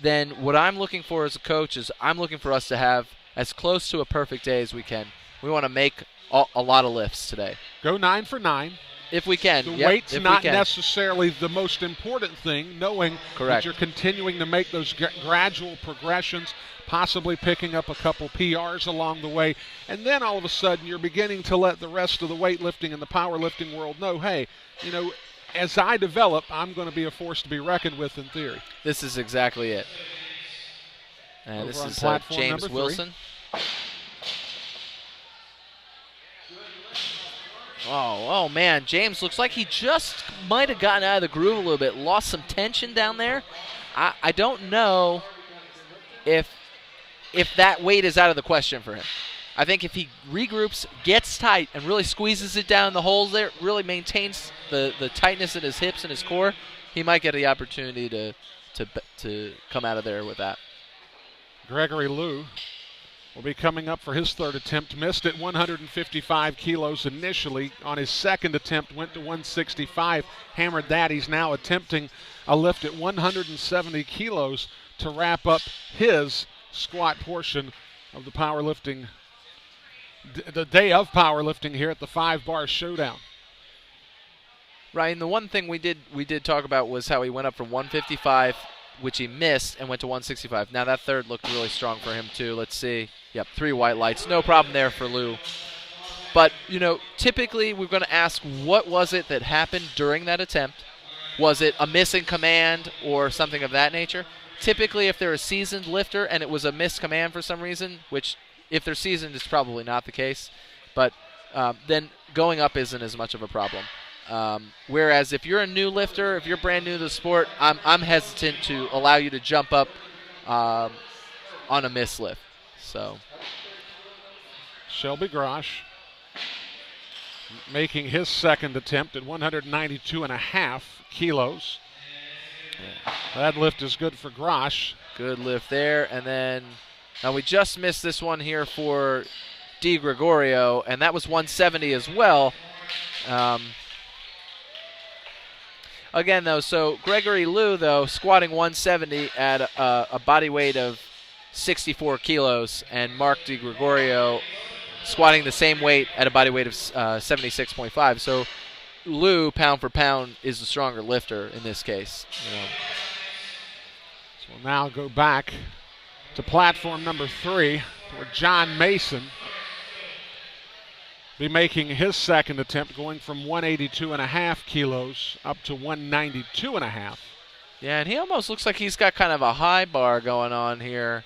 then what I'm looking for as a coach is I'm looking for us to have as close to a perfect day as we can. We want to make a lot of lifts today. Go 9 for 9. If we can. The weight's not necessarily the most important thing, knowing that you're continuing to make those gradual progressions, possibly picking up a couple PRs along the way, and then all of a sudden you're beginning to let the rest of the weightlifting and the powerlifting world know, hey, as I develop, I'm going to be a force to be reckoned with in theory. This is exactly it. And this is James Wilson. Oh, man, James looks like he just might have gotten out of the groove a little bit, lost some tension down there. I don't know if that weight is out of the question for him. I think if he regroups, gets tight, and really squeezes it down in the holes there, really maintains the tightness in his hips and his core, he might get the opportunity to come out of there with that. Gregory Luu will be coming up for his third attempt. Missed at 155 kilos initially. On his second attempt, went to 165. Hammered that. He's now attempting a lift at 170 kilos to wrap up his squat portion of the powerlifting, the day of powerlifting here at the 5-bar Showdown. Ryan, the one thing we did talk about was how he went up from 155, which he missed, and went to 165. Now that third looked really strong for him too. Let's see. Yep, 3 white lights. No problem there for Lou. But, typically we're going to ask what was it that happened during that attempt. Was it a missing command or something of that nature? Typically if they're a seasoned lifter and it was a missed command for some reason, which if they're seasoned it's probably not the case, but then going up isn't as much of a problem. Whereas if you're a new lifter, if you're brand new to the sport, I'm hesitant to allow you to jump up on a miss lift. So Shelby Grosh making his second attempt at 192.5 kilos. Yeah. That lift is good for Grosh. Good lift there. And then now we just missed this one here for DiGregorio, and that was 170 as well. Again, though, so Gregory Luu, though, squatting 170 at a body weight of 64 kilos, and Marc DiGregorio squatting the same weight at a body weight of 76.5. So Lou, pound for pound, is the stronger lifter in this case. So we'll now go back to platform number 3, where John Mason be making his second attempt, going from 182.5 kilos up to 192.5. Yeah, and he almost looks like he's got kind of a high bar going on here.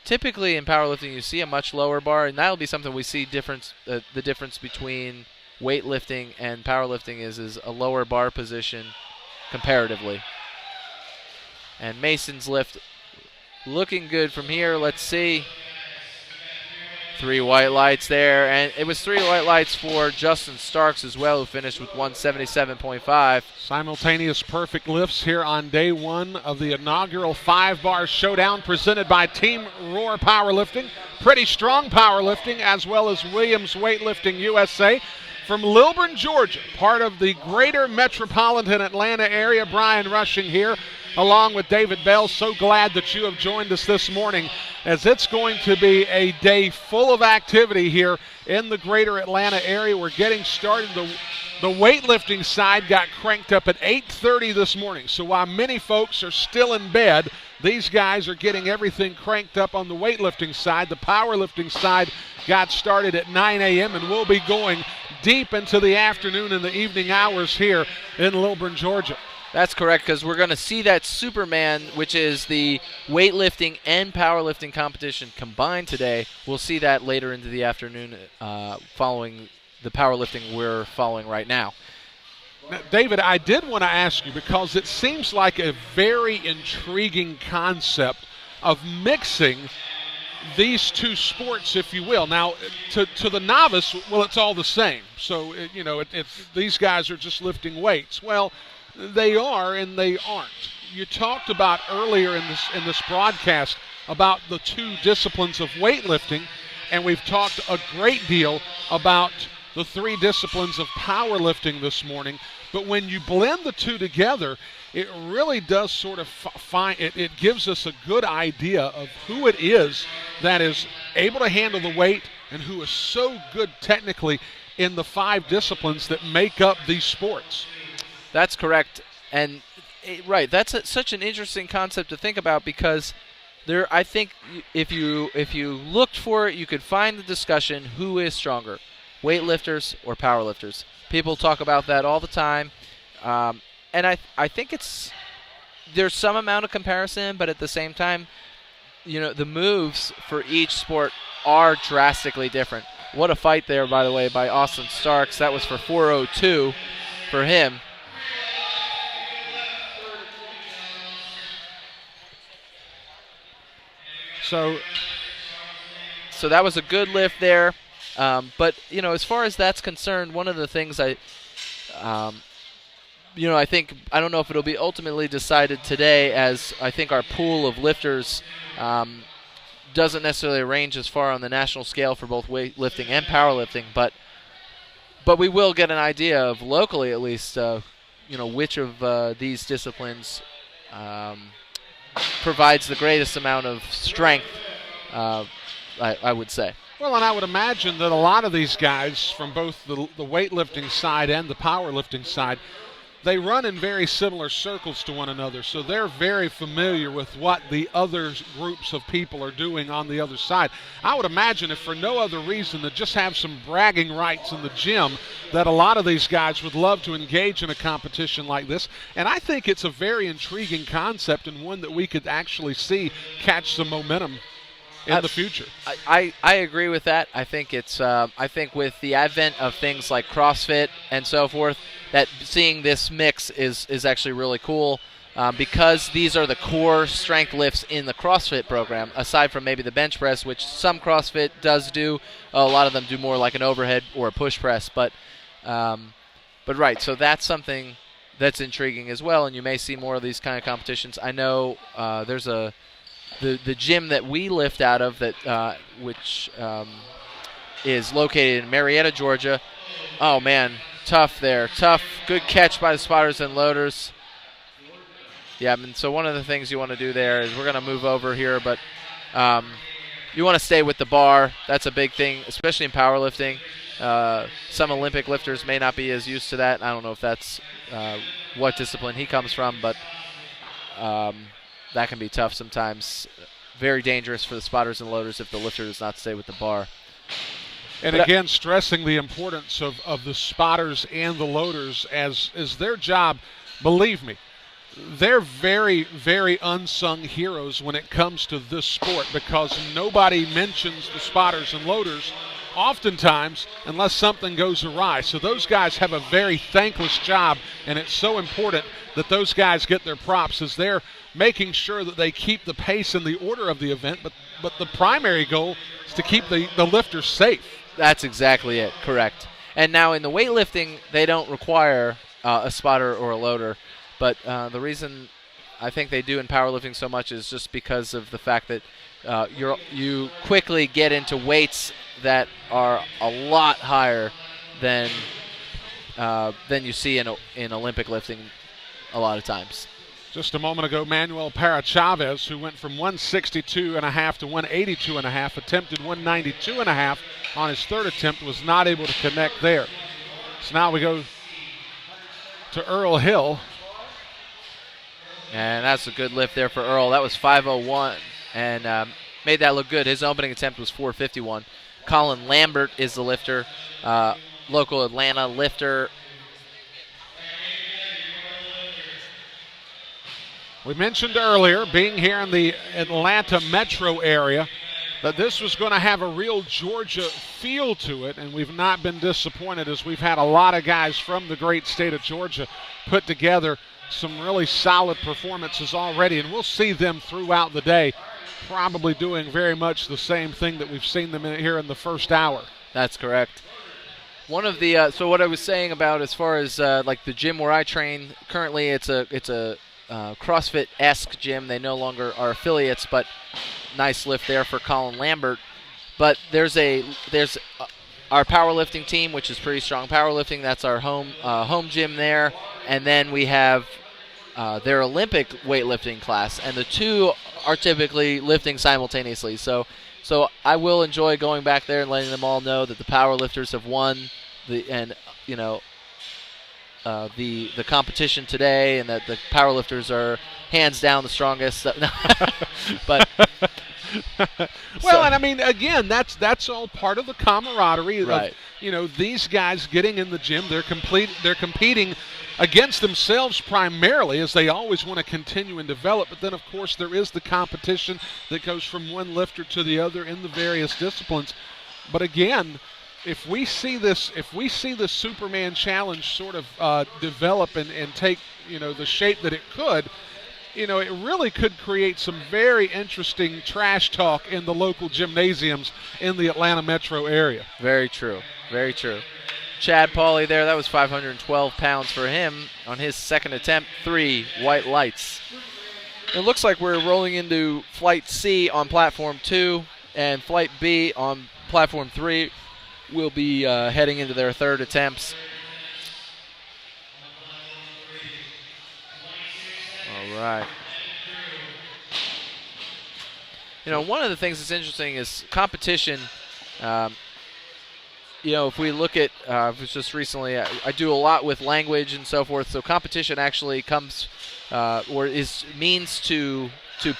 Typically in powerlifting, you see a much lower bar, and that'll be something we see the difference between weightlifting and powerlifting is a lower bar position comparatively. And Mason's lift looking good from here. Let's see. 3 white lights there, and it was 3 white lights for Justin Starks as well, who finished with 177.5. Simultaneous perfect lifts here on day 1 of the inaugural 5-bar Showdown presented by Team Rohr Powerlifting. Pretty strong powerlifting, as well as Williams Weightlifting USA. From Lilburn, Georgia, part of the greater metropolitan Atlanta area, Brian Rushing here, along with David Bell. So glad that you have joined us this morning, as it's going to be a day full of activity here in the greater Atlanta area. We're getting started. The weightlifting side got cranked up at 8:30 this morning. So while many folks are still in bed, these guys are getting everything cranked up on the weightlifting side. The powerlifting side got started at 9 a.m. and we'll be going deep into the afternoon and the evening hours here in Lilburn, Georgia. That's correct, because we're going to see that Superman, which is the weightlifting and powerlifting competition combined today. We'll see that later into the afternoon following the powerlifting we're following right now. Now, David, I did want to ask you, because it seems like a very intriguing concept of mixing these two sports, if you will. Now, to the novice, well, it's all the same. So, these guys are just lifting weights. Well, they are and they aren't. You talked about earlier in this broadcast about the two disciplines of weightlifting, and we've talked a great deal about the three disciplines of powerlifting this morning. But when you blend the two together, it really does sort of it gives us a good idea of who it is that is able to handle the weight and who is so good technically in the five disciplines that make up these sports. That's correct. And right, that's such an interesting concept to think about, because I think if you looked for it, you could find the discussion, who is stronger, weightlifters or powerlifters. People talk about that all the time. And I think there's some amount of comparison, but at the same time, the moves for each sport are drastically different. What a fight there, by the way, by Austin Starks. That was for 4:02 for him. So that was a good lift there. But, as far as that's concerned, one of the things I think, I don't know if it'll be ultimately decided today, as I think our pool of lifters doesn't necessarily range as far on the national scale for both weightlifting and powerlifting, but we will get an idea of, locally at least, which of these disciplines provides the greatest amount of strength, I would say. Well, and I would imagine that a lot of these guys from both the weightlifting side and the powerlifting side, they run in very similar circles to one another, so they're very familiar with what the other groups of people are doing on the other side. I would imagine, if for no other reason than just have some bragging rights in the gym, that a lot of these guys would love to engage in a competition like this. And I think it's a very intriguing concept, and one that we could actually see catch some momentum in the future. I agree with that. I think it's I think with the advent of things like CrossFit and so forth, that seeing this mix is actually really cool, because these are the core strength lifts in the CrossFit program, aside from maybe the bench press, which some CrossFit does do. A lot of them do more like an overhead or a push press, but right, so that's something that's intriguing as well, and you may see more of these kind of competitions. I know there's the gym that we lift out of, that which is located in Marietta, Georgia. Oh, man, tough there. Tough. Good catch by the spotters and loaders. Yeah, so one of the things you want to do there is, we're going to move over here, but you want to stay with the bar. That's a big thing, especially in powerlifting. Some Olympic lifters may not be as used to that. I don't know if that's what discipline he comes from, but that can be tough sometimes. Very dangerous for the spotters and loaders if the lifter does not stay with the bar. And again, stressing the importance of the spotters and the loaders as their job. Believe me, they're very, very unsung heroes when it comes to this sport, because nobody mentions the spotters and loaders oftentimes unless something goes awry. So those guys have a very thankless job, and it's so important that those guys get their props, as they're making sure that they keep the pace and the order of the event, but the primary goal is to keep the lifters safe. That's exactly it, correct. And now in the weightlifting, they don't require a spotter or a loader, but the reason I think they do in powerlifting so much is just because of the fact that you quickly get into weights that are a lot higher than you see in Olympic lifting a lot of times. Just a moment ago, Manuel Parrachavez, who went from 162.5 to 182.5, attempted 192.5 on his third attempt, was not able to connect there. So now we go to Earl Hill. And that's a good lift there for Earl. That was 5:01 and made that look good. His opening attempt was 4:51. Colin Lambert is the lifter, local Atlanta lifter. We mentioned earlier, being here in the Atlanta metro area, that this was going to have a real Georgia feel to it, and we've not been disappointed as we've had a lot of guys from the great state of Georgia put together some really solid performances already, and we'll see them throughout the day probably doing very much the same thing that we've seen them here in the first hour. That's correct. One of the so what I was saying about as far as like the gym where I train currently, it's a CrossFit-esque gym. They no longer are affiliates, but nice lift there for Colin Lambert. But there's our powerlifting team, which is pretty strong powerlifting. That's our home gym there, and then we have their Olympic weightlifting class, and the two are typically lifting simultaneously. So I will enjoy going back there and letting them all know that the powerlifters have won the competition today, and that the powerlifters are hands down the strongest. But well, and I mean, again, that's all part of the camaraderie. Right. Of, these guys getting in the gym. They're competing against themselves primarily, as they always want to continue and develop. But then, of course, there is the competition that goes from one lifter to the other in the various disciplines. But again, if we see the Superman Challenge sort of develop and take the shape that it could, it really could create some very interesting trash talk in the local gymnasiums in the Atlanta metro area. Very true. Very true. Chad Pauley there, that was 512 pounds for him on his second attempt, 3 white lights. It looks like we're rolling into Flight C on Platform 2, and Flight B on Platform 3 will be heading into their third attempts. All right. One of the things that's interesting is competition. If we look at, just recently, I do a lot with language and so forth, so competition actually comes, means to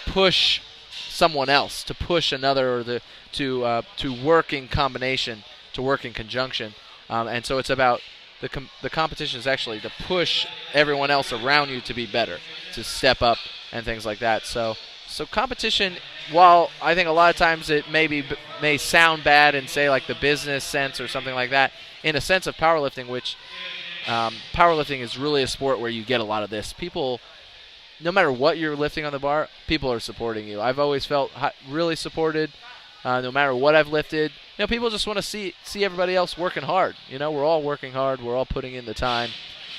push someone else, to push another, or to work in combination, to work in conjunction. And so it's about, the competition is actually to push everyone else around you to be better, to step up and things like that. So competition, while I think a lot of times it may sound bad and say like the business sense or something like that, in a sense of powerlifting, which powerlifting is really a sport where you get a lot of this. People, no matter what you're lifting on the bar, people are supporting you. I've always felt really supported, no matter what I've lifted. People just want to see everybody else working hard. We're all working hard. We're all putting in the time.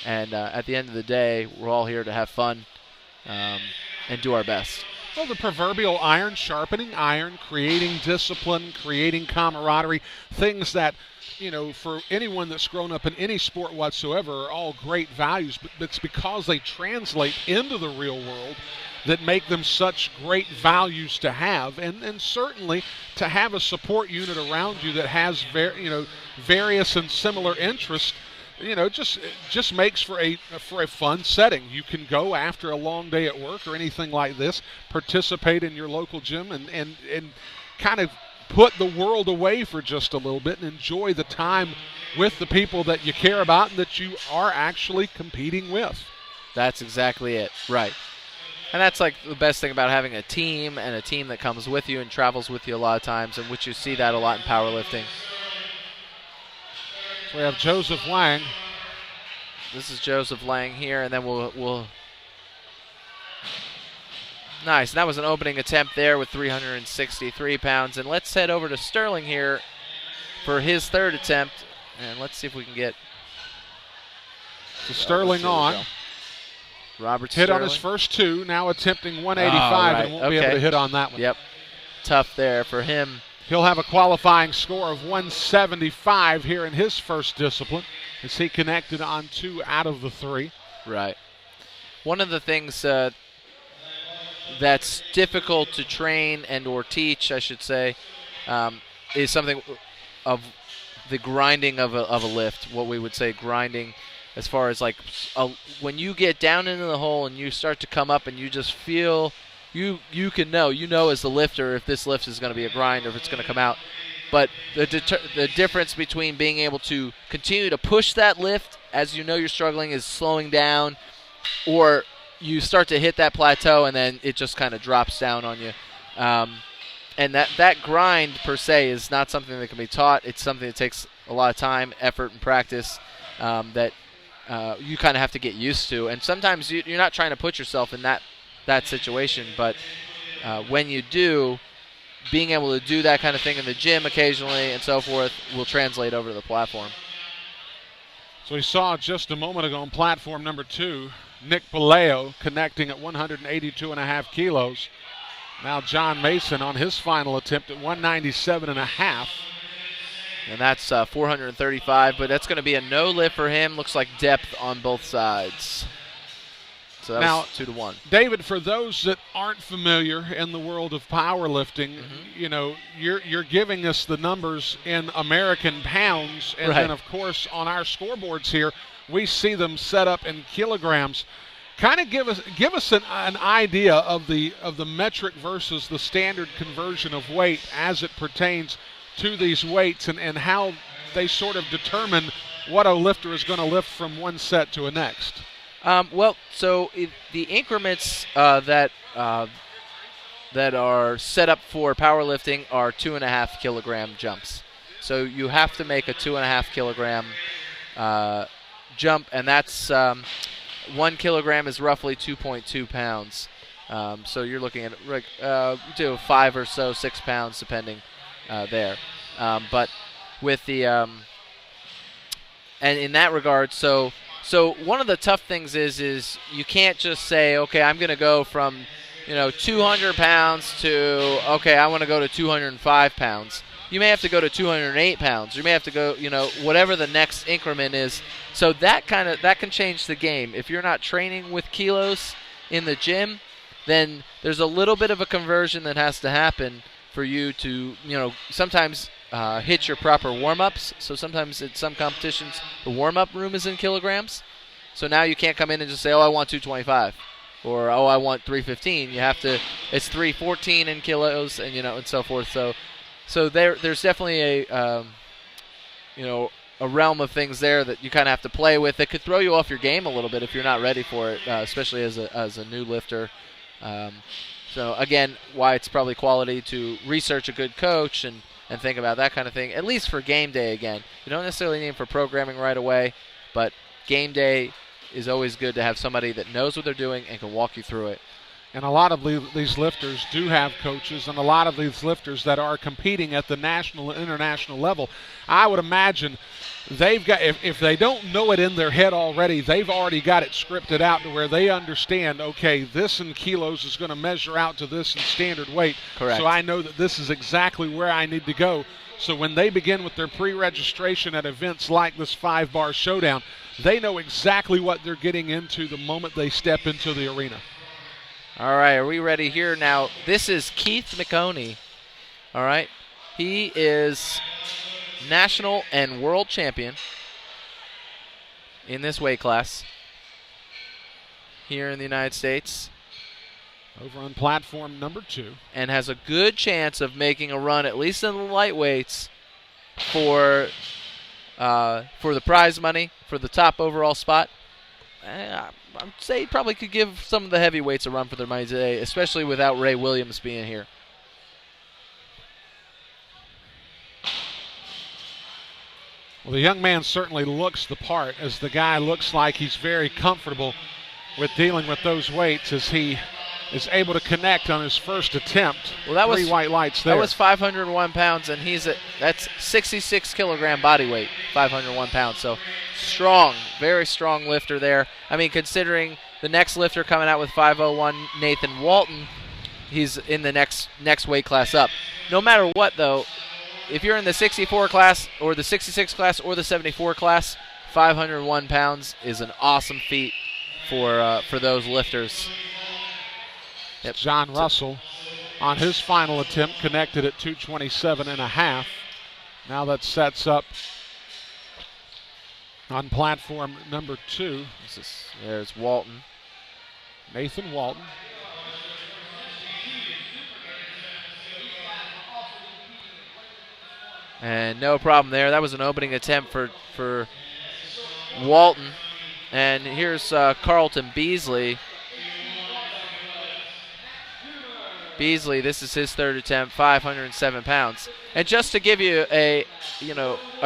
And at the end of the day, we're all here to have fun and do our best. Well, the proverbial iron sharpening iron, creating discipline, creating camaraderie, things that, for anyone that's grown up in any sport whatsoever are all great values, but it's because they translate into the real world that make them such great values to have, and certainly to have a support unit around you that has various and similar interests. Just makes for a fun setting. You can go after a long day at work or anything like this, participate in your local gym and kind of put the world away for just a little bit and enjoy the time with the people that you care about and that you are actually competing with. That's exactly it. Right. And that's like the best thing about having a team, and a team that comes with you and travels with you a lot of times, and which you see that a lot in powerlifting. So we have Joseph Wang. This is Joseph Lang here, and then we'll nice. That was an opening attempt there with 363 pounds. And let's head over to Sterling here for his third attempt, and let's see if we can get Sterling on. Robert hit Sterling on his first 2, now attempting 185, and won't be able to hit on that one. Yep, tough there for him. He'll have a qualifying score of 175 here in his first discipline as he connected on 2 out of the 3. Right. One of the things that's difficult to train and or teach, I should say, is something of the grinding of a lift, what we would say grinding, as far as like when you get down into the hole and you start to come up and you just feel you can know as the lifter if this lift is going to be a grind or if it's going to come out. But the difference between being able to continue to push that lift as you're struggling is slowing down, or you start to hit that plateau, and then it just kind of drops down on you. And that grind, per se, is not something that can be taught. It's something that takes a lot of time, effort, and practice that you kind of have to get used to. And sometimes you're not trying to put yourself in that situation, but when you do, being able to do that kind of thing in the gym occasionally and so forth will translate over to the platform. So we saw just a moment ago on platform number 2, Nick Palaio connecting at 182.5 kilos. Now John Mason on his final attempt at 197.5. And that's 435, but that's going to be a no lift for him. Looks like depth on both sides. So that was 2-1. David, for those that aren't familiar in the world of powerlifting, you know, you're giving us the numbers in American pounds, and then of course on our scoreboards here, we see them set up in kilograms. Kind of give us an idea of the metric versus the standard conversion of weight as it pertains to these weights, and how they sort of determine what a lifter is going to lift from one set to a next. Well, so the increments that are set up for powerlifting are 2.5 kilogram jumps. So you have to make a 2.5 kilogram jump, and that's 1 kilogram is roughly 2.2 pounds. So you're looking at like 5 or so, 6 pounds depending there. But with the and in that regard, so one of the tough things is you can't just say, okay, I'm going to go from 200 pounds to, okay, I want to go to 205 pounds. You may have to go to 208 pounds. You may have to go, whatever the next increment is. So that can change the game. If you're not training with kilos in the gym, then there's a little bit of a conversion that has to happen for you to, sometimes hit your proper warm-ups. So sometimes at some competitions, the warm-up room is in kilograms. So now you can't come in and just say, oh, I want 225. Or, oh, I want 315. You have to, it's 314 in kilos, and, and so forth. So there's definitely a realm of things there that you kind of have to play with. It could throw you off your game a little bit if you're not ready for it, especially as a new lifter. So again, why it's probably quality to research a good coach and think about that kind of thing, at least for game day again. You don't necessarily need for programming right away, but game day is always good to have somebody that knows what they're doing and can walk you through it. And a lot of these lifters do have coaches, and a lot of these lifters that are competing at the national and international level, I would imagine they've got, if they don't know it in their head already, they've already got it scripted out to where they understand, okay, this in kilos is going to measure out to this in standard weight. Correct. So I know that this is exactly where I need to go. So when they begin with their pre-registration at events like this 5-bar Showdown, they know exactly what they're getting into the moment they step into the arena. All right, are we ready here now? This is Keith McHoney. All right, he is national and world champion in this weight class here in the United States. Over on platform number 2. And has a good chance of making a run, at least in the lightweights, for the prize money, for the top overall spot. I'd say he probably could give some of the heavyweights a run for their money today, especially without Ray Williams being here. Well, the young man certainly looks the part, as the guy looks like he's very comfortable with dealing with those weights as he is able to connect on his first attempt. Well, that 3 white lights there. That was 501 pounds, and that's 66 kilogram body weight, 501 pounds. So strong, very strong lifter there. I mean, considering the next lifter coming out with 501, Nathan Walton, he's in the next weight class up. No matter what, though, if you're in the 64 class or the 66 class or the 74 class, 501 pounds is an awesome feat for those lifters. Yep. John Russell on his final attempt connected at 227.5. Now that sets up on platform number 2. There's Walton. Nathan Walton. And no problem there. That was an opening attempt for Walton. And here's Carlton Beasley. Beasley, this is his third attempt, 507 pounds. And just to give you a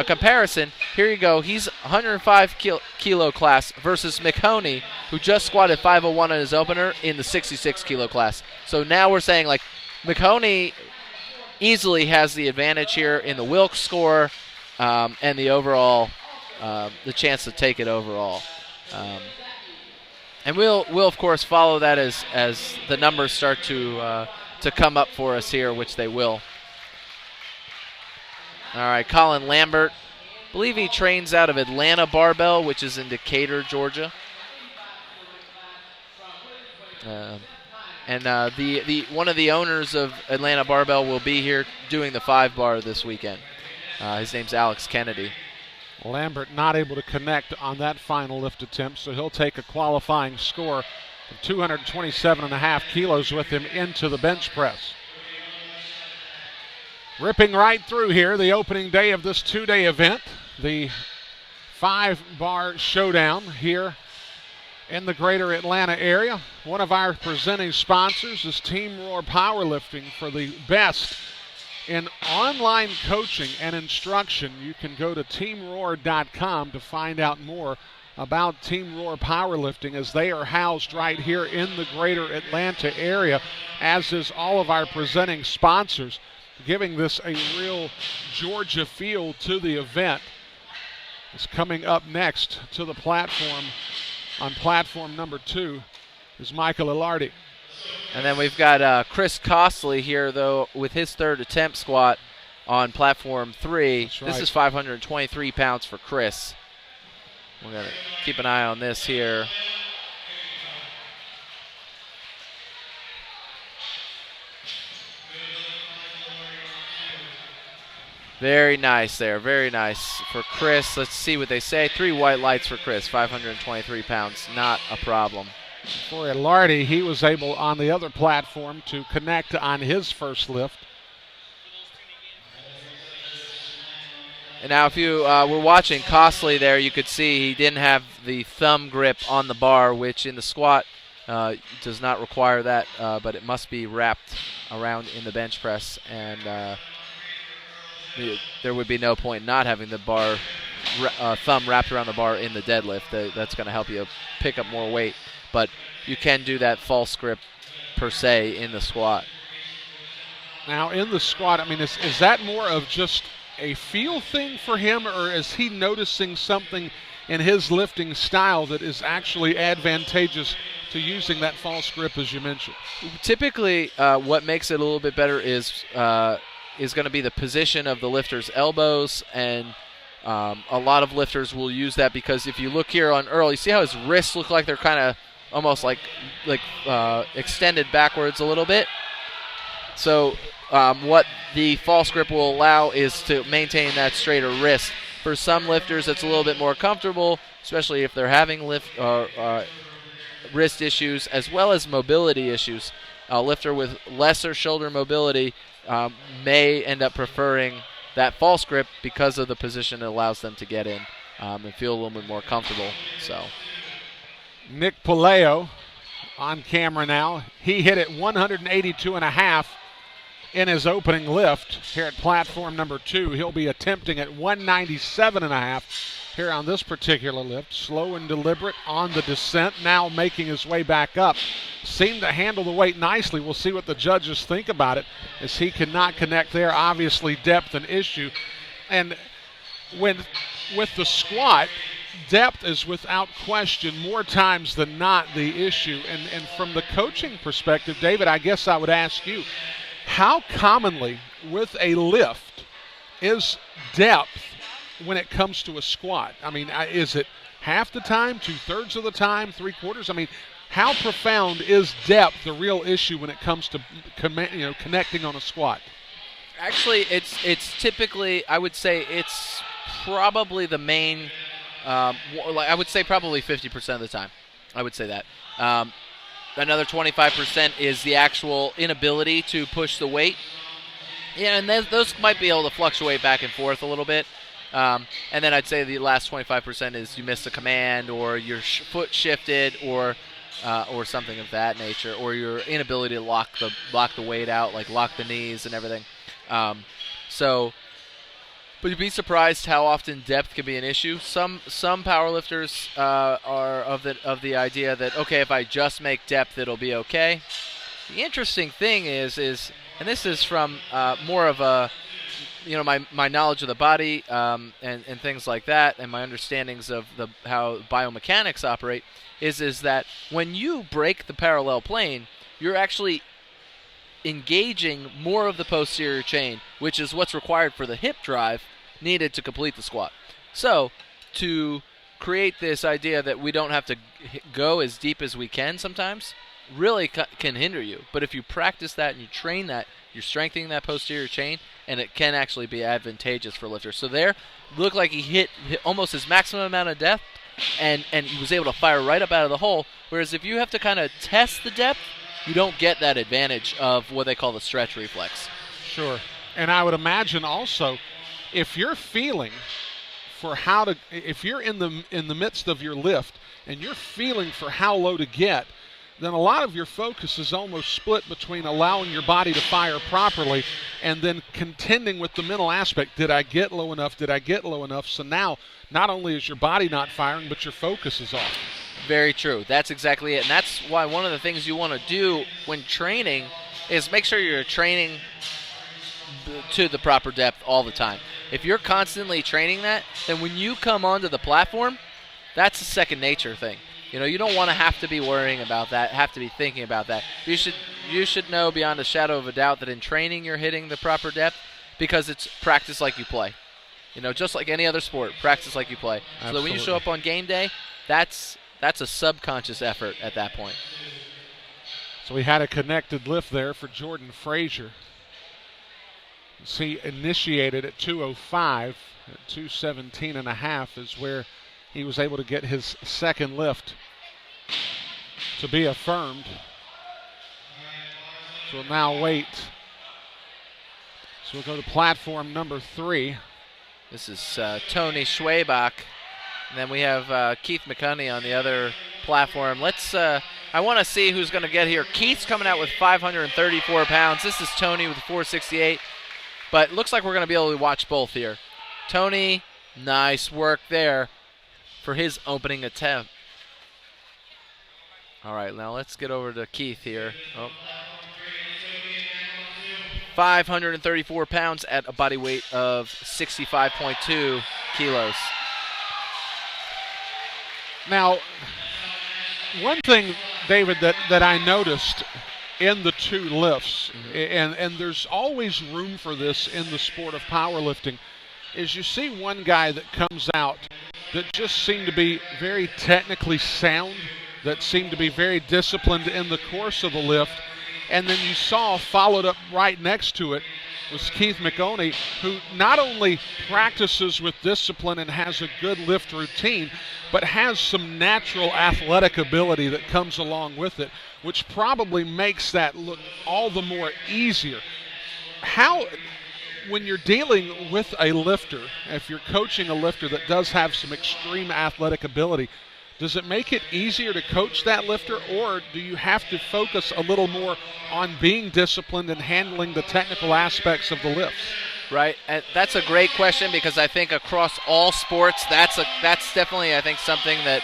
comparison, here you go. He's 105 kilo class versus McHoney, who just squatted 501 on his opener in the 66 kilo class. So now we're saying like McHoney easily has the advantage here in the Wilks score and the overall, the chance to take it overall. And we'll of course follow that as the numbers start to come up for us here, which they will. All right, Colin Lambert, I believe he trains out of Atlanta Barbell, which is in Decatur, Georgia. And the one of the owners of Atlanta Barbell will be here doing the 5-bar this weekend. His name's Alex Kennedy. Lambert not able to connect on that final lift attempt, so he'll take a qualifying score of 227.5 kilos with him into the bench press. Ripping right through here, the opening day of this 2-day event, the 5-bar showdown here in the greater Atlanta area. One of our presenting sponsors is Team Rohr Powerlifting. For the best in online coaching and instruction, you can go to teamrohr.com to find out more about Team Rohr Powerlifting, as they are housed right here in the greater Atlanta area, as is all of our presenting sponsors, giving this a real Georgia feel to the event. It's coming up next to the platform. On platform number 2 is Michael Ilardi. And then we've got Chris Costley here, though, with his third attempt squat on platform 3. That's right. This is 523 pounds for Chris. We're going to keep an eye on this here. Very nice there, very nice for Chris. Let's see what they say. 3 white lights for Chris, 523 pounds, not a problem. For Ilardi, he was able on the other platform to connect on his first lift. And now if you were watching Costley there, you could see he didn't have the thumb grip on the bar, which in the squat does not require that, but it must be wrapped around in the bench press. And there would be no point not having the bar thumb wrapped around the bar in the deadlift. That's going to help you pick up more weight. But you can do that false grip per se in the squat. Now in the squat, I mean, is that more of just a feel thing for him, or is he noticing something in his lifting style that is actually advantageous to using that false grip, as you mentioned? Typically, what makes it a little bit better is going to be the position of the lifter's elbows, and a lot of lifters will use that because if you look here on Earl, you see how his wrists look like they're kind of almost like extended backwards a little bit. So what the false grip will allow is to maintain that straighter wrist. For some lifters, it's a little bit more comfortable, especially if they're having wrist issues as well as mobility issues. A lifter with lesser shoulder mobility may end up preferring that false grip because of the position it allows them to get in and feel a little bit more comfortable. So, Nick Puleo on camera now. He hit it 182.5 in his opening lift here at platform number 2. He'll be attempting at 197.5 here on this particular lift. Slow and deliberate on the descent, now making his way back up. Seemed to handle the weight nicely. We'll see what the judges think about it, as he cannot connect there. Obviously depth an issue. And with the squat, depth is without question more times than not the issue. And from the coaching perspective, David, I guess I would ask you, how commonly with a lift is depth when it comes to a squat? I mean, is it half the time, 2/3 of the time, 3/4? I mean, how profound is depth the real issue when it comes to connecting on a squat? Actually, it's typically, I would say it's probably the main, I would say probably 50% of the time. I would say that. Another 25% is the actual inability to push the weight. Yeah, and those might be able to fluctuate back and forth a little bit. And then I'd say the last 25% is you missed a command, or your foot shifted, or or something of that nature, or your inability to lock the weight out, like lock the knees and everything. But you'd be surprised how often depth can be an issue. Some powerlifters are of the idea that, okay, if I just make depth, it'll be okay. The interesting thing is, and this is from more of a, my knowledge of the body and things like that, and my understandings of how biomechanics operate, is that when you break the parallel plane, you're actually engaging more of the posterior chain, which is what's required for the hip drive needed to complete the squat. So to create this idea that we don't have to go as deep as we can sometimes really can hinder you. But if you practice that and you train that, you're strengthening that posterior chain, and it can actually be advantageous for lifters. So there, looked like he hit almost his maximum amount of depth, and he was able to fire right up out of the hole, whereas if you have to kind of test the depth, you don't get that advantage of what they call the stretch reflex. Sure. And I would imagine also, if you're feeling for if you're in the midst of your lift and you're feeling for how low to get, then a lot of your focus is almost split between allowing your body to fire properly and then contending with the mental aspect. Did I get low enough? Did I get low enough? So now, not only is your body not firing, but your focus is off. Very true. That's exactly it. And that's why one of the things you want to do when training is make sure you're training to the proper depth all the time. If you're constantly training that, then when you come onto the platform, that's a second nature thing. You don't want to have to be worrying about that, have to be thinking about that. You should know beyond a shadow of a doubt that in training you're hitting the proper depth because it's practice like you play. Just like any other sport, practice like you play. Absolutely. So that when you show up on game day, that's a subconscious effort at that point. So we had a connected lift there for Jordon Frazier. He initiated at 205, at 217.5 is where he was able to get his second lift to be affirmed. So we'll now wait. So we'll go to platform number 3. This is Tony Schwabach. And then we have Keith McHoney on the other platform. I want to see who's going to get here. Keith's coming out with 534 pounds. This is Tony with 468. But it looks like we're going to be able to watch both here. Tony, nice work there for his opening attempt. All right, now let's get over to Keith here. 534 pounds at a body weight of 65.2 kilos. Now, one thing, David, that I noticed in the two lifts, and there's always room for this in the sport of powerlifting, is you see one guy that comes out that just seemed to be very technically sound, that seemed to be very disciplined in the course of the lift, and then you saw followed up right next to it was Keith McHoney, who not only practices with discipline and has a good lift routine, but has some natural athletic ability that comes along with it, which probably makes that look all the more easier. When you're dealing with a lifter, if you're coaching a lifter that does have some extreme athletic ability, does it make it easier to coach that lifter, or do you have to focus a little more on being disciplined and handling the technical aspects of the lifts? Right, and that's a great question, because I think across all sports, that's definitely, I think, something that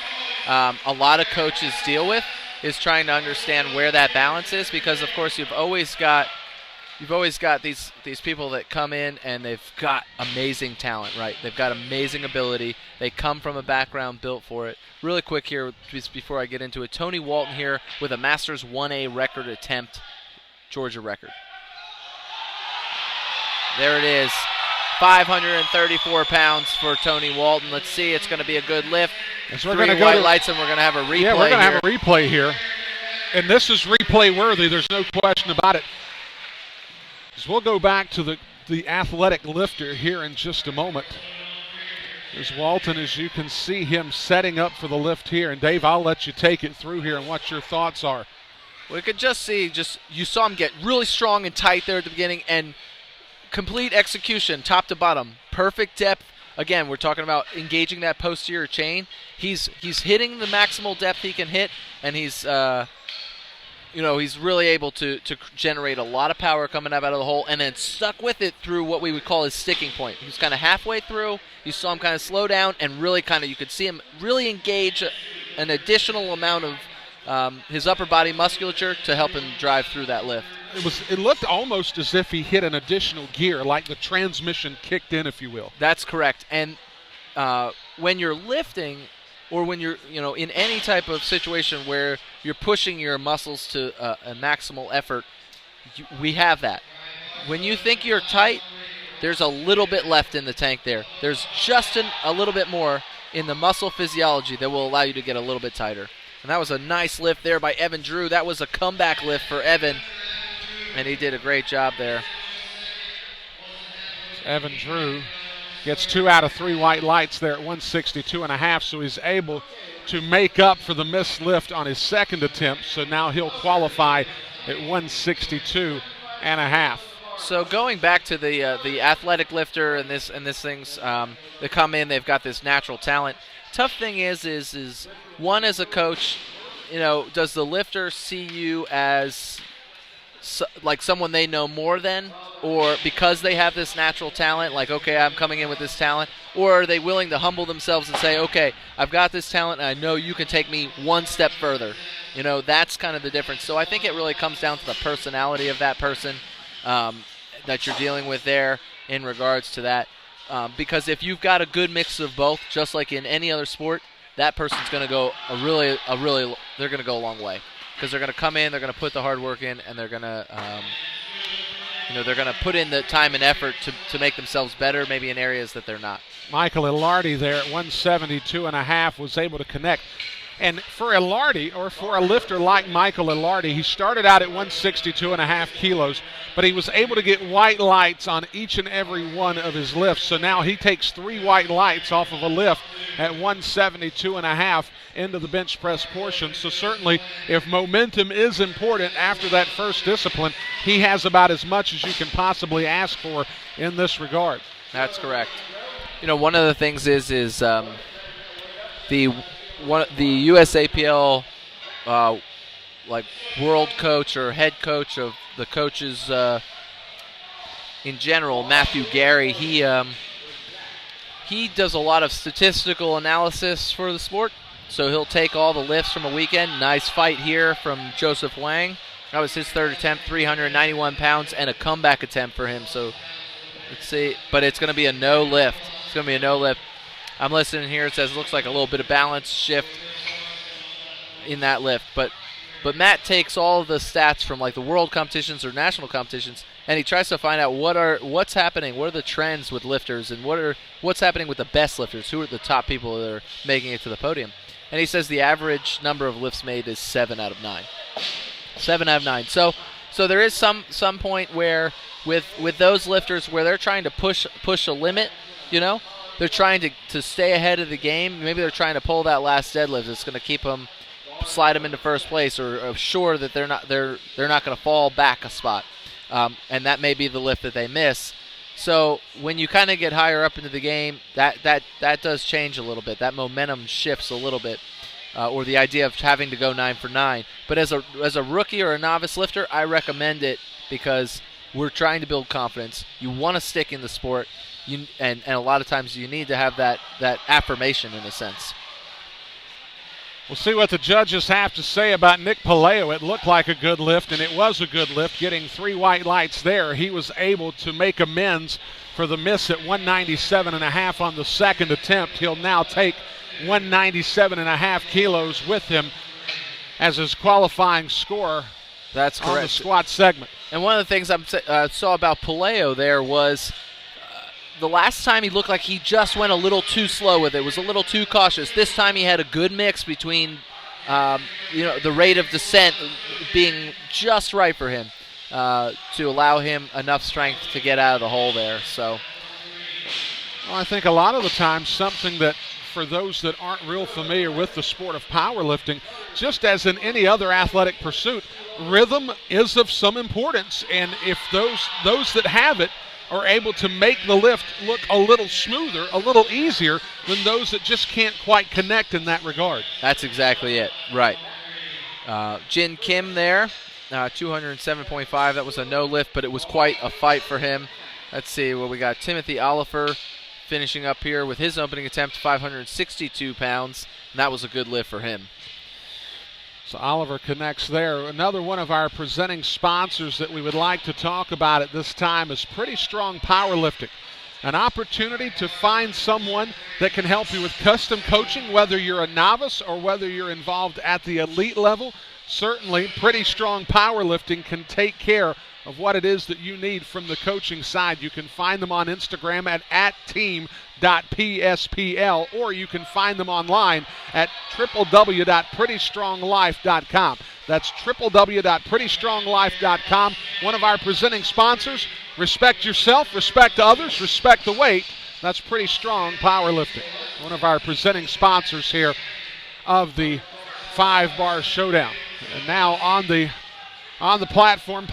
a lot of coaches deal with, is trying to understand where that balance is, because of course you've always got these people that come in and they've got amazing talent, right? They've got amazing ability. They come from a background built for it. Really quick here, just before I get into it, Tony Walton here with a Masters 1A record attempt, Georgia record. There it is, 534 pounds for Tony Walton. Let's see, it's going to be a good lift. So we're 3 going white lights, and we're going to have a replay. Yeah, we're going to have a replay here. And this is replay worthy, there's no question about it. So we'll go back to the athletic lifter here in just a moment. There's Walton, as you can see him setting up for the lift here. And Dave, I'll let you take it through here and what your thoughts are. We could just see, you saw him get really strong and tight there at the beginning, and complete execution, top to bottom. Perfect depth, again, we're talking about engaging that posterior chain. He's hitting the maximal depth he can hit, and he's he's really able to generate a lot of power coming up out of the hole, and then stuck with it through what we would call his sticking point. He's kind of halfway through. You saw him kind of slow down, and really you could see him really engage an additional amount of his upper body musculature to help him drive through that lift. It looked almost as if he hit an additional gear, like the transmission kicked in, if you will. That's correct. And when you're lifting, or when you're in any type of situation where you're pushing your muscles to a maximal effort, we have that. When you think you're tight, there's a little bit left in the tank there. There's just a little bit more in the muscle physiology that will allow you to get a little bit tighter. And that was a nice lift there by Evan Drew. That was a comeback lift for Evan, and he did a great job there. Evan Drew gets 2 out of 3 white lights there at 162.5, so he's able to make up for the missed lift on his second attempt. So now he'll qualify at 162.5. So going back to the athletic lifter and this things, they come in, they've got this natural talent. Tough thing is one, as a coach, does the lifter see you as like someone they know more than, or because they have this natural talent, like, okay, I'm coming in with this talent, or are they willing to humble themselves and say, okay, I've got this talent and I know you can take me one step further. That's kind of the difference. So I think it really comes down to the personality of that person that you're dealing with there in regards to that. Because if you've got a good mix of both, just like in any other sport, that person's going to go they're going to go a long way. Because they're going to come in, they're going to put the hard work in, and they're going to, they're going to put in the time and effort to make themselves better, maybe in areas that they're not. Michael Ilardi there at 172.5 was able to connect. And for Ilardi, or for a lifter like Michael Ilardi, he started out at 162.5 kilos, but he was able to get white lights on each and every one of his lifts. So now he takes 3 white lights off of a lift at 172.5 into the bench press portion. So certainly, if momentum is important after that first discipline, he has about as much as you can possibly ask for in this regard. That's correct. One of the things is the USAPL world coach or head coach of the coaches in general, Matthew Gary, he does a lot of statistical analysis for the sport. So he'll take all the lifts from a weekend. Nice fight here from Joseph Wang. That was his third attempt, 391 pounds, and a comeback attempt for him. So let's see. But it's going to be a no lift. It's going to be a no lift. I'm listening here. It says it looks like a little bit of balance shift in that lift. But Matt takes all of the stats from like the world competitions or national competitions, and he tries to find out what's happening, what are the trends with lifters, and what's happening with the best lifters, who are the top people that are making it to the podium. And he says the average number of lifts made is 7 out of 9. 7 out of 9. So there is some point where with those lifters where they're trying to push a limit, they're trying to stay ahead of the game. Maybe they're trying to pull that last deadlift that's going to keep them, slide them into first place, or assure that they're not going to fall back a spot, and that may be the lift that they miss. So when you kind of get higher up into the game, that does change a little bit. That momentum shifts a little bit, or the idea of having to go 9 for 9. But as a rookie or a novice lifter, I recommend it because we're trying to build confidence. You want to stick in the sport, and a lot of times you need to have that affirmation in a sense. We'll see what the judges have to say about Nick Palaio. It looked like a good lift, and it was a good lift, getting 3 white lights there. He was able to make amends for the miss at 197.5 on the second attempt. He'll now take 197.5 kilos with him as his qualifying score. That's correct. On the squat segment. And one of the things I saw about Palaio there was the last time he looked like he just went a little too slow with it, was a little too cautious. This time he had a good mix between, the rate of descent being just right for him to allow him enough strength to get out of the hole there. So, well, I think a lot of the time something that for those that aren't real familiar with the sport of powerlifting, just as in any other athletic pursuit, rhythm is of some importance. And if those that have it are able to make the lift look a little smoother, a little easier than those that just can't quite connect in that regard. That's exactly it. Right. Jin Kim there, 207.5. That was a no lift, but it was quite a fight for him. Let's see what we got. Timothy Oliver finishing up here with his opening attempt, 562 pounds, and that was a good lift for him. So Oliver connects there. Another one of our presenting sponsors that we would like to talk about at this time is Pretty Strong Powerlifting. An opportunity to find someone that can help you with custom coaching, whether you're a novice or whether you're involved at the elite level. Certainly, Pretty Strong Powerlifting can take care of what it is that you need from the coaching side. You can find them on Instagram at team.pspl, or you can find them online at www.prettystronglife.com. That's www.prettystronglife.com. One of our presenting sponsors. Respect yourself, respect others, respect the weight. That's Pretty Strong Powerlifting. One of our presenting sponsors here of the 5-bar Showdown. And now on the platform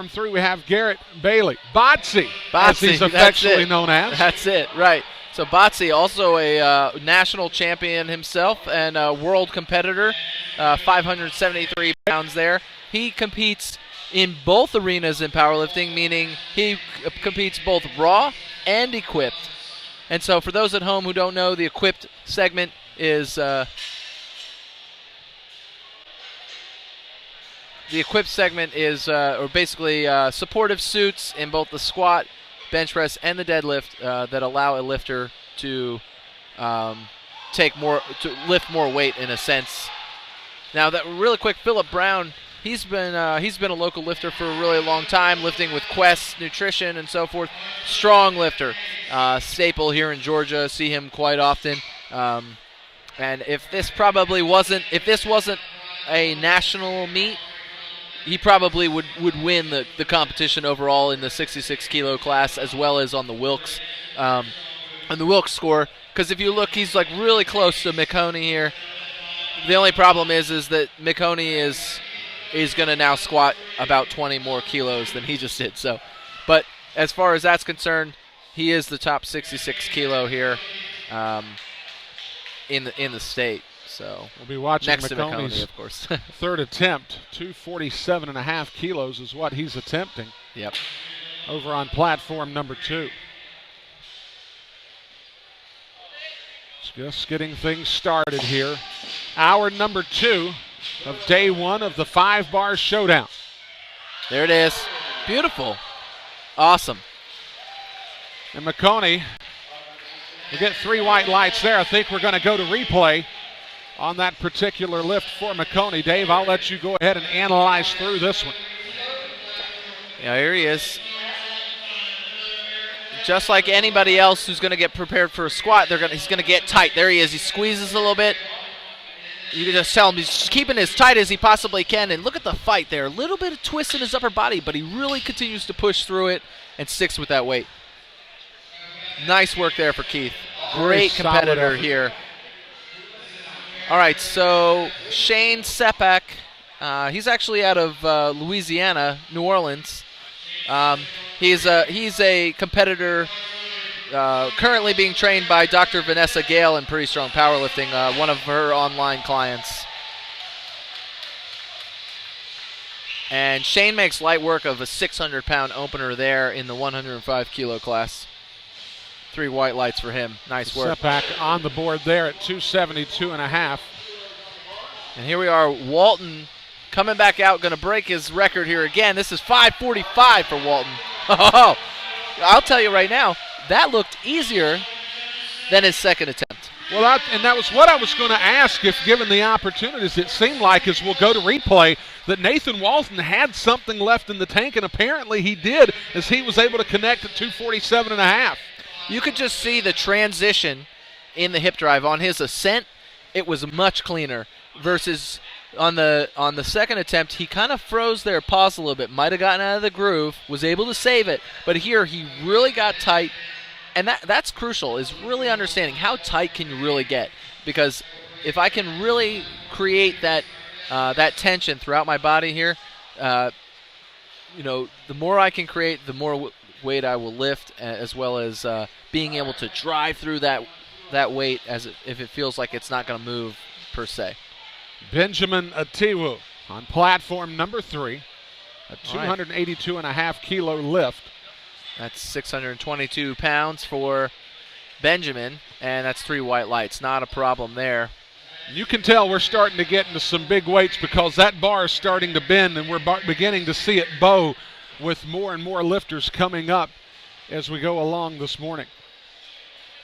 3, we have Garrett Bailey. Botsy, as he's affectionately known as. That's it, right. So Botsy, also a national champion himself and a world competitor, 573 pounds there. He competes in both arenas in powerlifting, meaning he competes both raw and equipped. And so for those at home who don't know, the equipped segment is basically supportive suits in both the squat, bench press, and the deadlift that allow a lifter to lift more weight in a sense. Now, that really quick, Phillip Brown. He's been a local lifter for a really long time, lifting with Quest Nutrition and so forth. Strong lifter, staple here in Georgia. See him quite often. And if this wasn't a national meet, he probably would win the competition overall in the 66 kilo class, as well as on the Wilks score. Because if you look, he's like really close to McHoney here. The only problem is that McHoney is going to now squat about 20 more kilos than he just did. So, but as far as that's concerned, he is the top 66 kilo here in the state. So we'll be watching next McHoney's to McHoney, of course. third attempt. 247.5 kilos is what he's attempting. Yep. Over on platform number 2. Just getting things started here. Hour number 2 of day 1 of the 5-bar Showdown. There it is. Beautiful. Awesome. And McHoney, we get 3 white lights there. I think we're going to go to replay on that particular lift for McHoney. Dave, I'll let you go ahead and analyze through this one. Yeah, here he is. Just like anybody else who's going to get prepared for a squat, he's going to get tight. There he is. He squeezes a little bit. You can just tell him he's keeping as tight as he possibly can. And look at the fight there. A little bit of twist in his upper body, but he really continues to push through it and sticks with that weight. Nice work there for Keith. Great competitor here. All right, so Shane Sepak, he's actually out of Louisiana, New Orleans. He's a competitor currently being trained by Dr. Vanessa Gale in Pretty Strong Powerlifting, one of her online clients. And Shane makes light work of a 600-pound opener there in the 105 kilo class. 3 white lights for him. Nice work. Sepak on the board there at 272.5. And here we are, Walton coming back out, going to break his record here again. This is 5:45 for Walton. Oh, I'll tell you right now, that looked easier than his second attempt. Well, that was what I was going to ask if given the opportunities. It seemed like, as we'll go to replay, that Nathan Walton had something left in the tank, and apparently he did, as he was able to connect at 247.5. You could just see the transition in the hip drive. On his ascent, it was much cleaner versus on the second attempt, he kind of froze there, paused a little bit, might have gotten out of the groove, was able to save it, but here he really got tight, and that's crucial, is really understanding how tight can you really get, because if I can really create that tension throughout my body here, the more I can create, the more weight I will lift, as well as being able to drive through that weight if it feels like it's not going to move per se. Benjamin Atiwu on platform number 3, a 282.5 kilo lift. That's 622 pounds for Benjamin, and that's 3 white lights. Not a problem there. You can tell we're starting to get into some big weights because that bar is starting to bend, and we're beginning to see it bow with more and more lifters coming up as we go along this morning.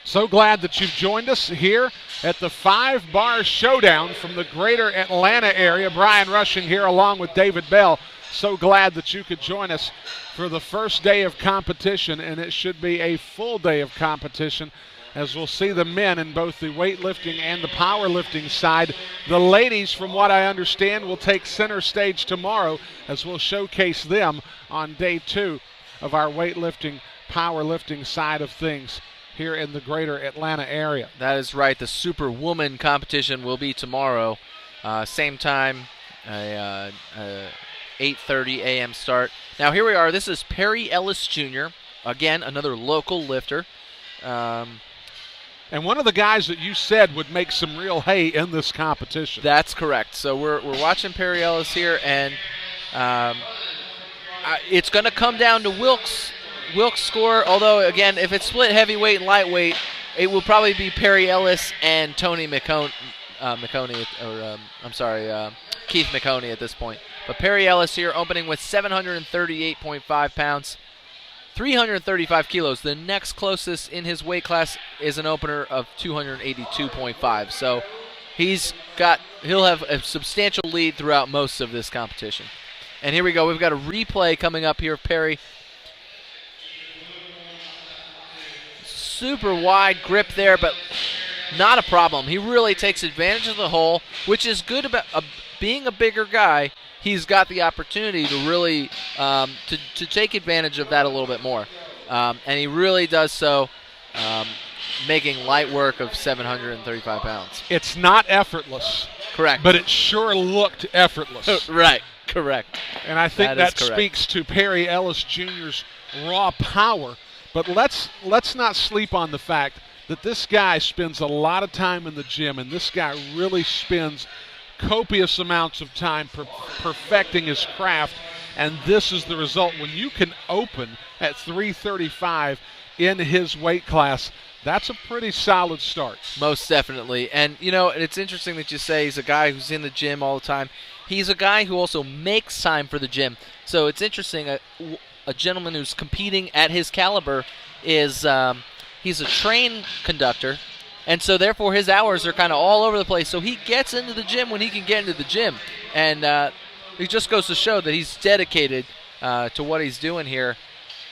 So glad that you've joined us here at the 5-bar showdown from the greater Atlanta area. Brian Rushing here along with David Bell. So glad that you could join us for the first day of competition, and it should be a full day of competition as we'll see the men in both the weightlifting and the powerlifting side. The ladies, from what I understand, will take center stage tomorrow as we'll showcase them on day 2 of our weightlifting, powerlifting side of things here in the greater Atlanta area. That is right. The Superwoman competition will be tomorrow. Same time, 8:30 a.m. start. Now here we are. This is Perry Ellis Jr., again, another local lifter. And one of the guys that you said would make some real hay in this competition. That's correct. So we're watching Perry Ellis here, and it's going to come down to Wilk's score. Although, again, if it's split heavyweight and lightweight, it will probably be Perry Ellis and Tony McHoney, Keith McHoney at this point. But Perry Ellis here opening with 738.5 pounds. 335 kilos. The next closest in his weight class is an opener of 282.5. So he'll have a substantial lead throughout most of this competition. And here we go. We've got a replay coming up here of Perry. Super wide grip there, but not a problem. He really takes advantage of the hole, which is good about being a bigger guy. He's got the opportunity to really to take advantage of that a little bit more. And he really does so, making light work of 735 pounds. It's not effortless. Correct. But it sure looked effortless. Right, correct. And I think that speaks to Perry Ellis Jr.'s raw power. But let's not sleep on the fact that this guy spends a lot of time in the gym, and this guy really spends copious amounts of time perfecting his craft, and this is the result. When you can open at 335 in his weight class, that's a pretty solid start. Most definitely. And, it's interesting that you say he's a guy who's in the gym all the time. He's a guy who also makes time for the gym. So it's interesting, a gentleman who's competing at his caliber is he's a train conductor. And so, therefore, his hours are kind of all over the place. So he gets into the gym when he can get into the gym. And it just goes to show that he's dedicated to what he's doing here,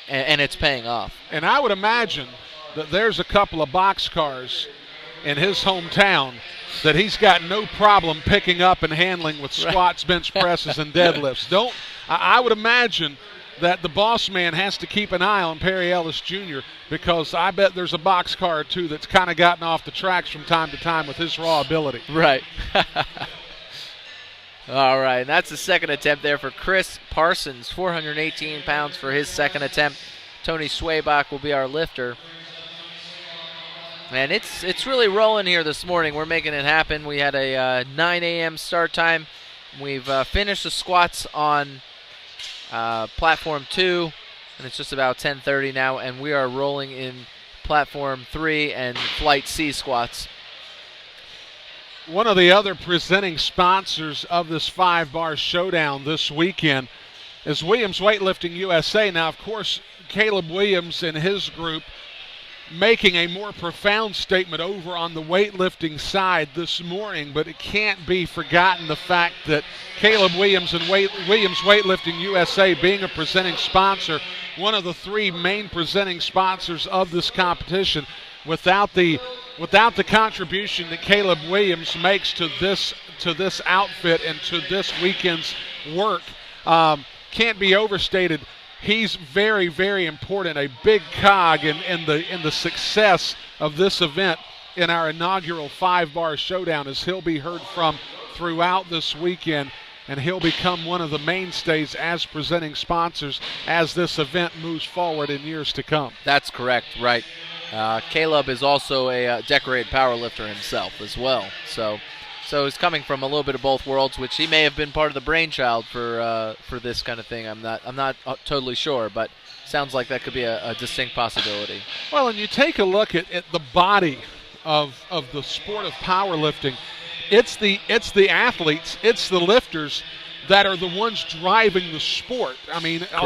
and it's paying off. And I would imagine that there's a couple of boxcars in his hometown that he's got no problem picking up and handling with squats, bench presses, and deadlifts. I would imagine that the boss man has to keep an eye on Perry Ellis Jr. because I bet there's a boxcar or two that's kind of gotten off the tracks from time to time with his raw ability. Right. All right, and that's the second attempt there for Chris Parsons, 418 pounds for his second attempt. Tony Swaybach will be our lifter. And it's really rolling here this morning. We're making it happen. We had a 9 a.m. start time. We've finished the squats on platform 2, and it's just about 10:30 now, and we are rolling in platform 3 and flight C squats. One of the other presenting sponsors of this 5-bar showdown this weekend is Williams Weightlifting USA. Now, of course, Caleb Williams and his group making a more profound statement over on the weightlifting side this morning, but it can't be forgotten the fact that Caleb Williams and Williams Weightlifting USA being a presenting sponsor, one of the 3 main presenting sponsors of this competition, without the contribution that Caleb Williams makes to this outfit and to this weekend's work, can't be overstated. He's very, very important, a big cog in the success of this event in our inaugural 5-bar showdown, as he'll be heard from throughout this weekend and he'll become one of the mainstays as presenting sponsors as this event moves forward in years to come. That's correct, right. Caleb is also a decorated powerlifter himself as well. So he's coming from a little bit of both worlds, which he may have been part of the brainchild for this kind of thing. I'm not totally sure, but sounds like that could be a distinct possibility. Well, and you take a look at the body of the sport of powerlifting. It's the athletes, it's the lifters that are the ones driving the sport. I mean, Correct.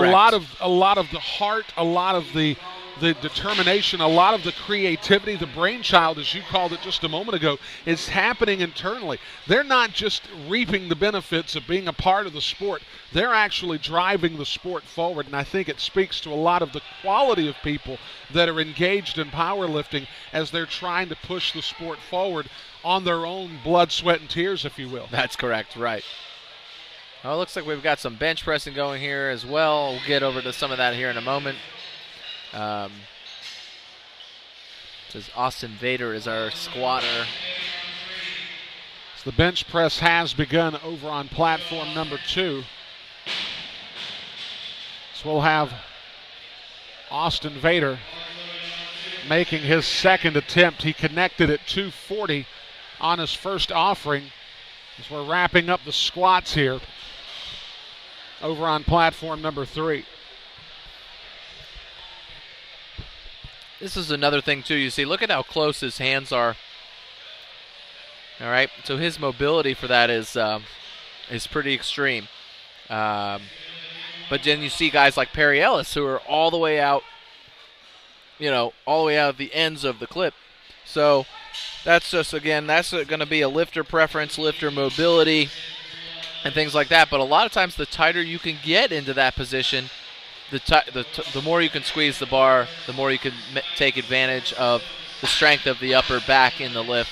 a lot of the heart, a lot of the determination, a lot of the creativity, the brainchild, as you called it just a moment ago, is happening internally. They're not just reaping the benefits of being a part of the sport. They're actually driving the sport forward, and I think it speaks to a lot of the quality of people that are engaged in powerlifting as they're trying to push the sport forward on their own blood, sweat, and tears, if you will. That's correct, right. Well, it looks like we've got some bench pressing going here as well. We'll get over to some of that here in a moment. Says Austin Vader is our squatter. So the bench press has begun over on platform number 2. So we'll have Austin Vader making his second attempt. He connected at 240 on his first offering as we're wrapping up the squats here over on platform number 3. This is another thing, too. You see, look at how close his hands are. All right, so his mobility for that is pretty extreme. But then you see guys like Perry Ellis who are all the way out, all the way out of the ends of the clip. So that's just, again, that's going to be a lifter preference, lifter mobility, and things like that. But a lot of times the tighter you can get into that position, the more you can squeeze the bar, the more you can take advantage of the strength of the upper back in the lift.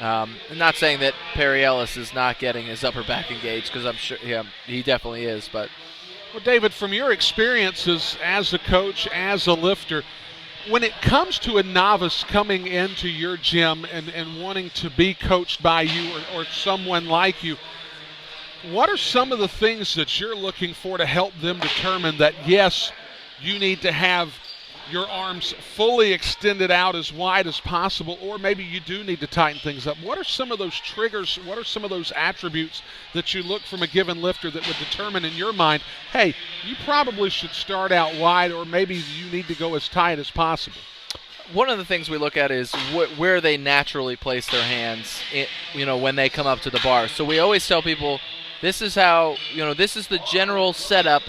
I'm not saying that Perry Ellis is not getting his upper back engaged, because I'm sure he definitely is. But well, David, from your experiences as a coach, as a lifter, when it comes to a novice coming into your gym and wanting to be coached by you or someone like you, what are some of the things that you're looking for to help them determine that, yes, you need to have your arms fully extended out as wide as possible, or maybe you do need to tighten things up? What are some of those triggers, what are some of those attributes that you look from a given lifter that would determine in your mind, hey, you probably should start out wide, or maybe you need to go as tight as possible? One of the things we look at is where they naturally place their hands, when they come up to the bar. So we always tell people, this is how, this is the general setup,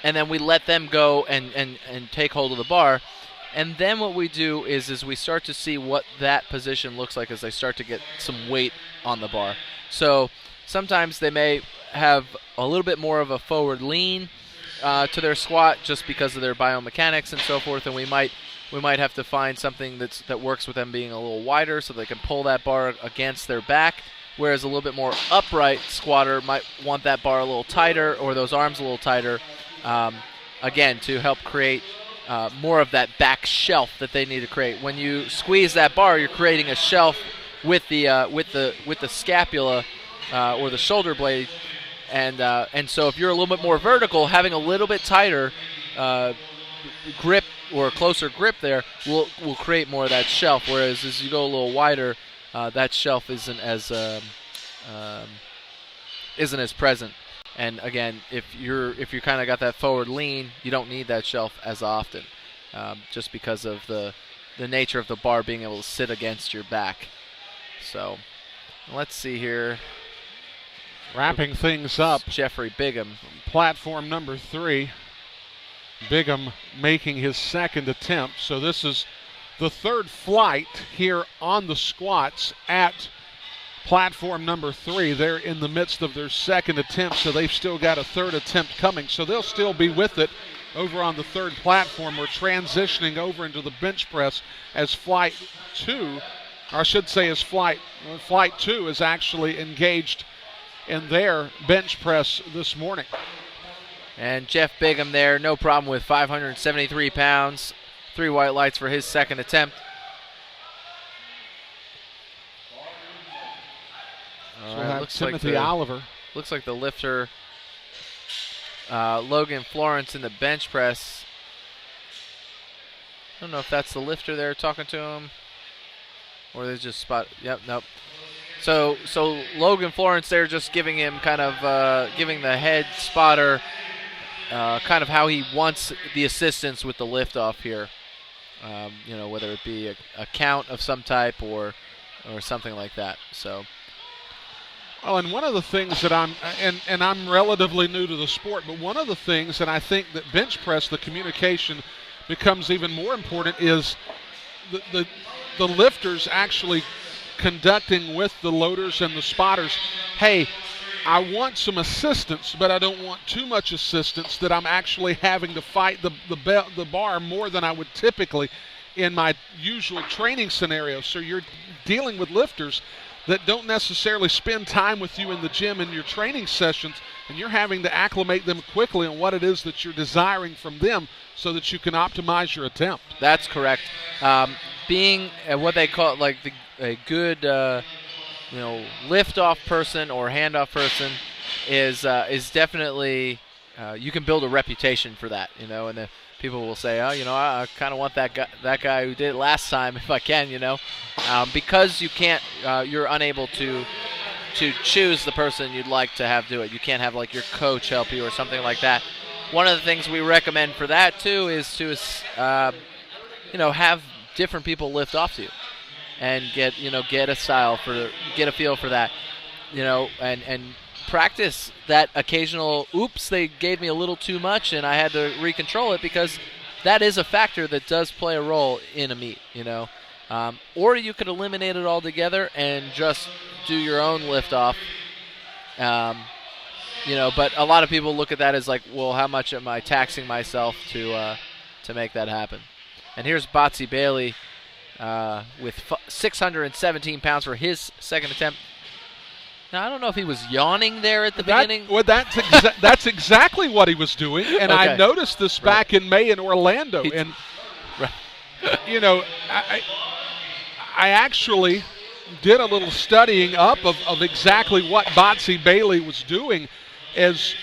and then we let them go and take hold of the bar. And then what we do is we start to see what that position looks like as they start to get some weight on the bar. So sometimes they may have a little bit more of a forward lean to their squat just because of their biomechanics and so forth, and we might have to find something that works with them being a little wider so they can pull that bar against their back. Whereas a little bit more upright squatter might want that bar a little tighter or those arms a little tighter, again, to help create more of that back shelf that they need to create. When you squeeze that bar, you're creating a shelf with the scapula or the shoulder blade, and so if you're a little bit more vertical, having a little bit tighter grip or a closer grip there will create more of that shelf. Whereas as you go a little wider, that shelf isn't as present. And again, if you kind of got that forward lean, you don't need that shelf as often, just because of the nature of the bar being able to sit against your back. So let's see here. Wrapping things up, Jeffrey Bigham, platform number 3. Bigham making his second attempt. So this is the third flight here on the squats at platform number 3. They're in the midst of their second attempt, so they've still got a third attempt coming. So they'll still be with it over on the third platform. We're transitioning over into the bench press as flight 2, or I should say as flight 2 is actually engaged in their bench press this morning. And Jeff Bigham there, no problem with 573 pounds. 3 white lights for his second attempt. So we'll have Timothy Oliver looks like the lifter, Logan Florence in the bench press. I don't know if that's the lifter there talking to him, or they just spot. Yep, nope. So Logan Florence there just giving him kind of giving the head spotter kind of how he wants the assistance with the lift off here. Whether it be a count of some type or something like that. So. Oh, and one of the things that I'm relatively new to the sport, but one of the things that I think that bench press, the communication becomes even more important is the lifters actually conducting with the loaders and the spotters, hey, I want some assistance, but I don't want too much assistance that I'm actually having to fight the bar more than I would typically in my usual training scenario. So you're dealing with lifters that don't necessarily spend time with you in the gym in your training sessions, and you're having to acclimate them quickly on what it is that you're desiring from them so that you can optimize your attempt. That's correct. Being what they call like a good lift-off person or hand-off person is definitely you can build a reputation for that, and the people will say, I kind of want that guy who did it last time if I can, because you can't, you're unable to choose the person you'd like to have do it. You can't have like your coach help you or something like that. One of the things we recommend for that too is to, have different people lift off to you and get a feel for that, and practice that occasional, oops, they gave me a little too much and I had to recontrol it, because that is a factor that does play a role in a meet, or you could eliminate it altogether and just do your own lift off, but a lot of people look at that as like, well, how much am I taxing myself to make that happen? And here's Botsy Bailey with 617 pounds for his second attempt. Now, I don't know if he was yawning there at the beginning. Well, that's exactly what he was doing, and okay. I noticed this back in May in Orlando. I actually did a little studying up of exactly what Botsy Bailey was doing, as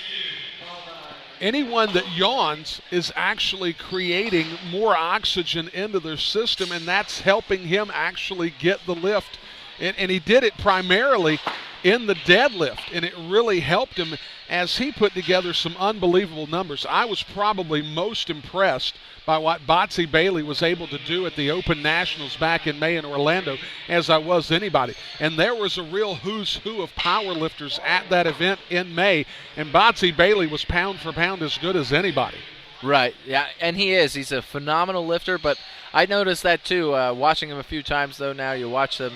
anyone that yawns is actually creating more oxygen into their system, and that's helping him actually get the lift. And he did it primarily in the deadlift, and it really helped him as he put together some unbelievable numbers. I was probably most impressed by what Botsy Bailey was able to do at the Open Nationals back in May in Orlando as I was anybody. And there was a real who's who of powerlifters at that event in May, and Botsy Bailey was pound for pound as good as anybody. Right, yeah, and he is. He's a phenomenal lifter, but I noticed that too, watching him a few times though. Now you watch them,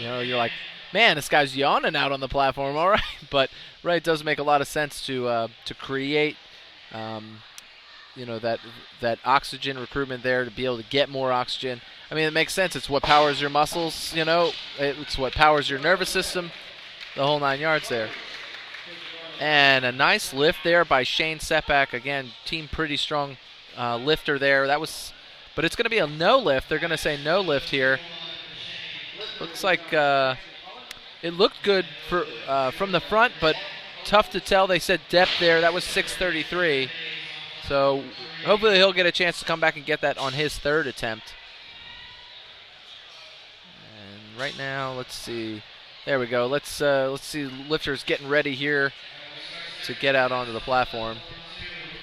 you're like, man, this guy's yawning out on the platform, all right. But it does make a lot of sense to create, that oxygen recruitment there, to be able to get more oxygen. I mean, it makes sense. It's what powers your muscles, it's what powers your nervous system, the whole 9 yards there. And a nice lift there by Shane Setback. Again, team pretty strong lifter there. But it's going to be a no lift. They're going to say no lift here. Looks like it looked good from the front, but tough to tell. They said depth there. That was 633. So hopefully he'll get a chance to come back and get that on his third attempt. And right now, let's see. There we go. Let's see lifters getting ready here to get out onto the platform.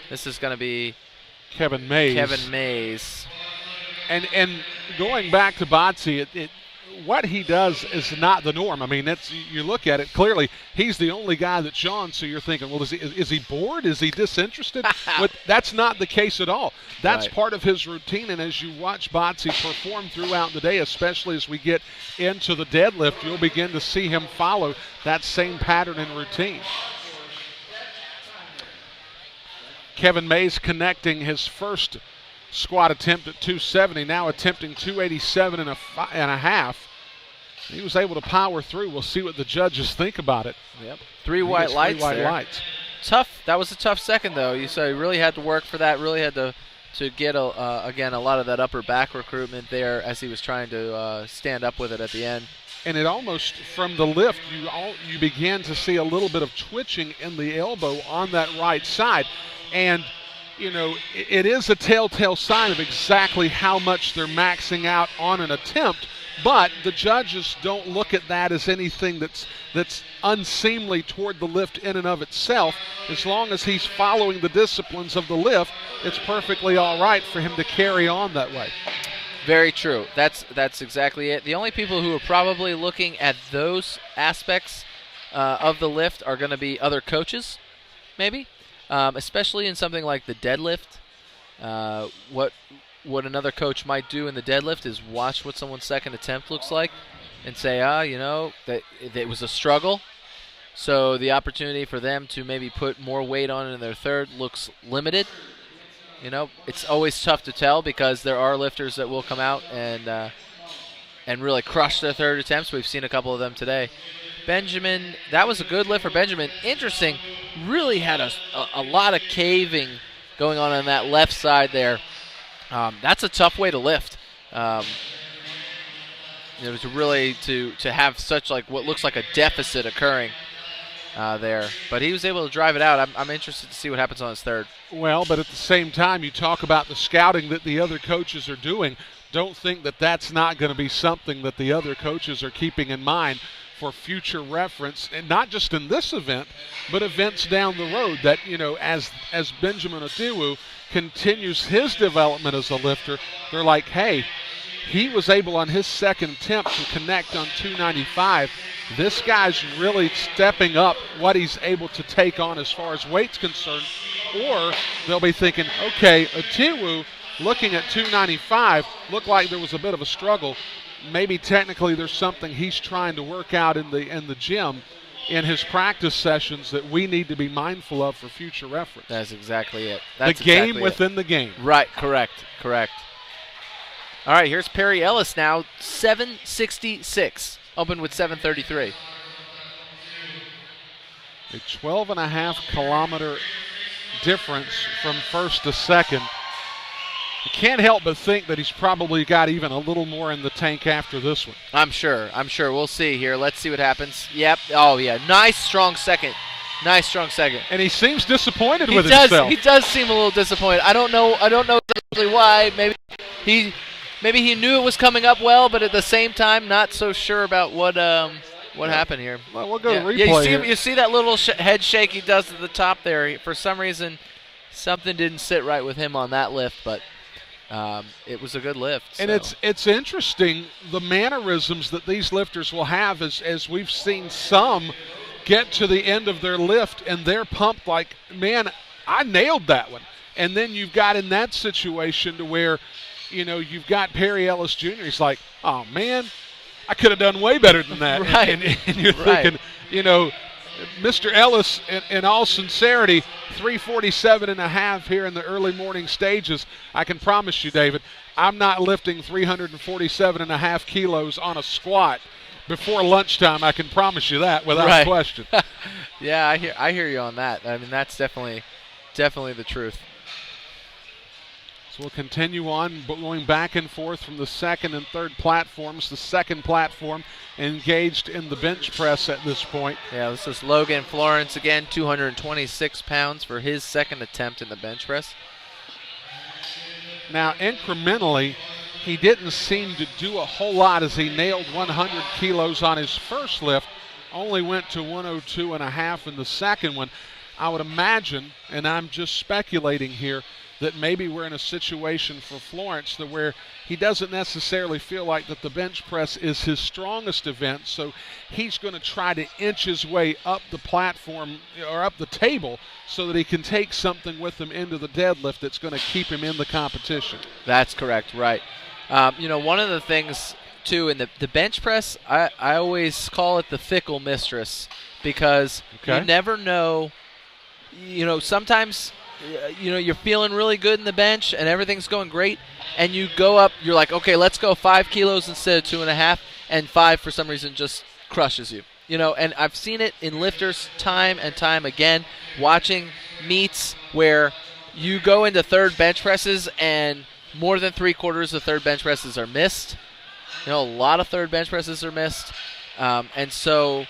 This is going to be Kevin Mays. And going back to Botsy, what he does is not the norm. I mean, you look at it clearly. He's the only guy that's on, so you're thinking, well, is he bored? Is he disinterested? But that's not the case at all. That's right. Part of his routine, and as you watch Botsy perform throughout the day, especially as we get into the deadlift, you'll begin to see him follow that same pattern and routine. Kevin Mays connecting his first squat attempt at 270, now attempting 287 and a half. He was able to power through. We'll see what the judges think about it. Yep. Three white lights. Tough. That was a tough second, though. You saw he really had to work for that. Really had to get again a lot of that upper back recruitment there as he was trying to stand up with it at the end. and it almost, from the lift, you began to see a little bit of twitching in the elbow on that right side. And, it is a telltale sign of exactly how much they're maxing out on an attempt, but the judges don't look at that as anything that's unseemly toward the lift in and of itself. As long as he's following the disciplines of the lift, it's perfectly all right for him to carry on that way. Very true. That's exactly it. The only people who are probably looking at those aspects of the lift are going to be other coaches, maybe, especially in something like the deadlift. What another coach might do in the deadlift is watch what someone's second attempt looks like and say, that it was a struggle. So the opportunity for them to maybe put more weight on it in their third looks limited. It's always tough to tell because there are lifters that will come out and really crush their third attempts. We've seen a couple of them today. Benjamin, that was a good lift for Benjamin. Interesting, really had a lot of caving going on that left side there. That's a tough way to lift. To have such like what looks like a deficit occurring there. But he was able to drive it out. I'm interested to see what happens on his third. Well, but at the same time, you talk about the scouting that the other coaches are doing. Don't think that that's not going to be something that the other coaches are keeping in mind for future reference, and not just in this event, but events down the road that, as Benjamin Otiwu continues his development as a lifter, they're like, hey, he was able on his second attempt to connect on 295. This guy's really stepping up what he's able to take on as far as weight's concerned. Or they'll be thinking, okay, Otiwu looking at 295 looked like there was a bit of a struggle. Maybe technically there's something he's trying to work out in the gym in his practice sessions that we need to be mindful of for future reference. That's exactly it. The game within the game. Right, correct. All right, here's Perry Ellis now, 766, opened with 733. A 12.5-kilometer difference from first to second. You can't help but think that he's probably got even a little more in the tank after this one. I'm sure. We'll see here. Let's see what happens. Yep. Oh, yeah. Nice, strong second. And he seems disappointed with himself. He does seem a little disappointed. I don't know exactly why. Maybe he knew it was coming up well, but at the same time, not so sure about what happened here. Well, we'll go to replay. You see that little head shake he does at the top there. For some reason, something didn't sit right with him on that lift, but it was a good lift. And it's interesting, the mannerisms that these lifters will have as we've seen some get to the end of their lift and they're pumped like, man, I nailed that one. And then you've got in that situation to where, you've got Perry Ellis Jr. He's like, oh, man, I could have done way better than that. Right. And you're thinking, Mr. Ellis, in all sincerity, 347.5 here in the early morning stages. I can promise you, David, I'm not lifting 347.5 kilos on a squat before lunchtime. I can promise you that without question. Yeah, I hear you on that. I mean, that's definitely the truth. So we'll continue on, going back and forth from the second and third platforms. The second platform engaged in the bench press at this point. Yeah, this is Logan Florence again, 226 pounds for his second attempt in the bench press. Now, incrementally, he didn't seem to do a whole lot as he nailed 100 kilos on his first lift, only went to 102.5 in the second one. I would imagine, and I'm just speculating here, that maybe we're in a situation for Florence where he doesn't necessarily feel like that the bench press is his strongest event, so he's going to try to inch his way up the platform or up the table so that he can take something with him into the deadlift that's going to keep him in the competition. That's correct, right. One of the things, too, in the bench press, I always call it the fickle mistress because you never know. Sometimes you're feeling really good in the bench and everything's going great, and you go up, you're like, okay, let's go 5 kilos instead of 2.5, and 5 for some reason just crushes you. And I've seen it in lifters time and time again, watching meets where you go into third bench presses and more than 3/4 of third bench presses are missed, A lot of third bench presses are missed. And so,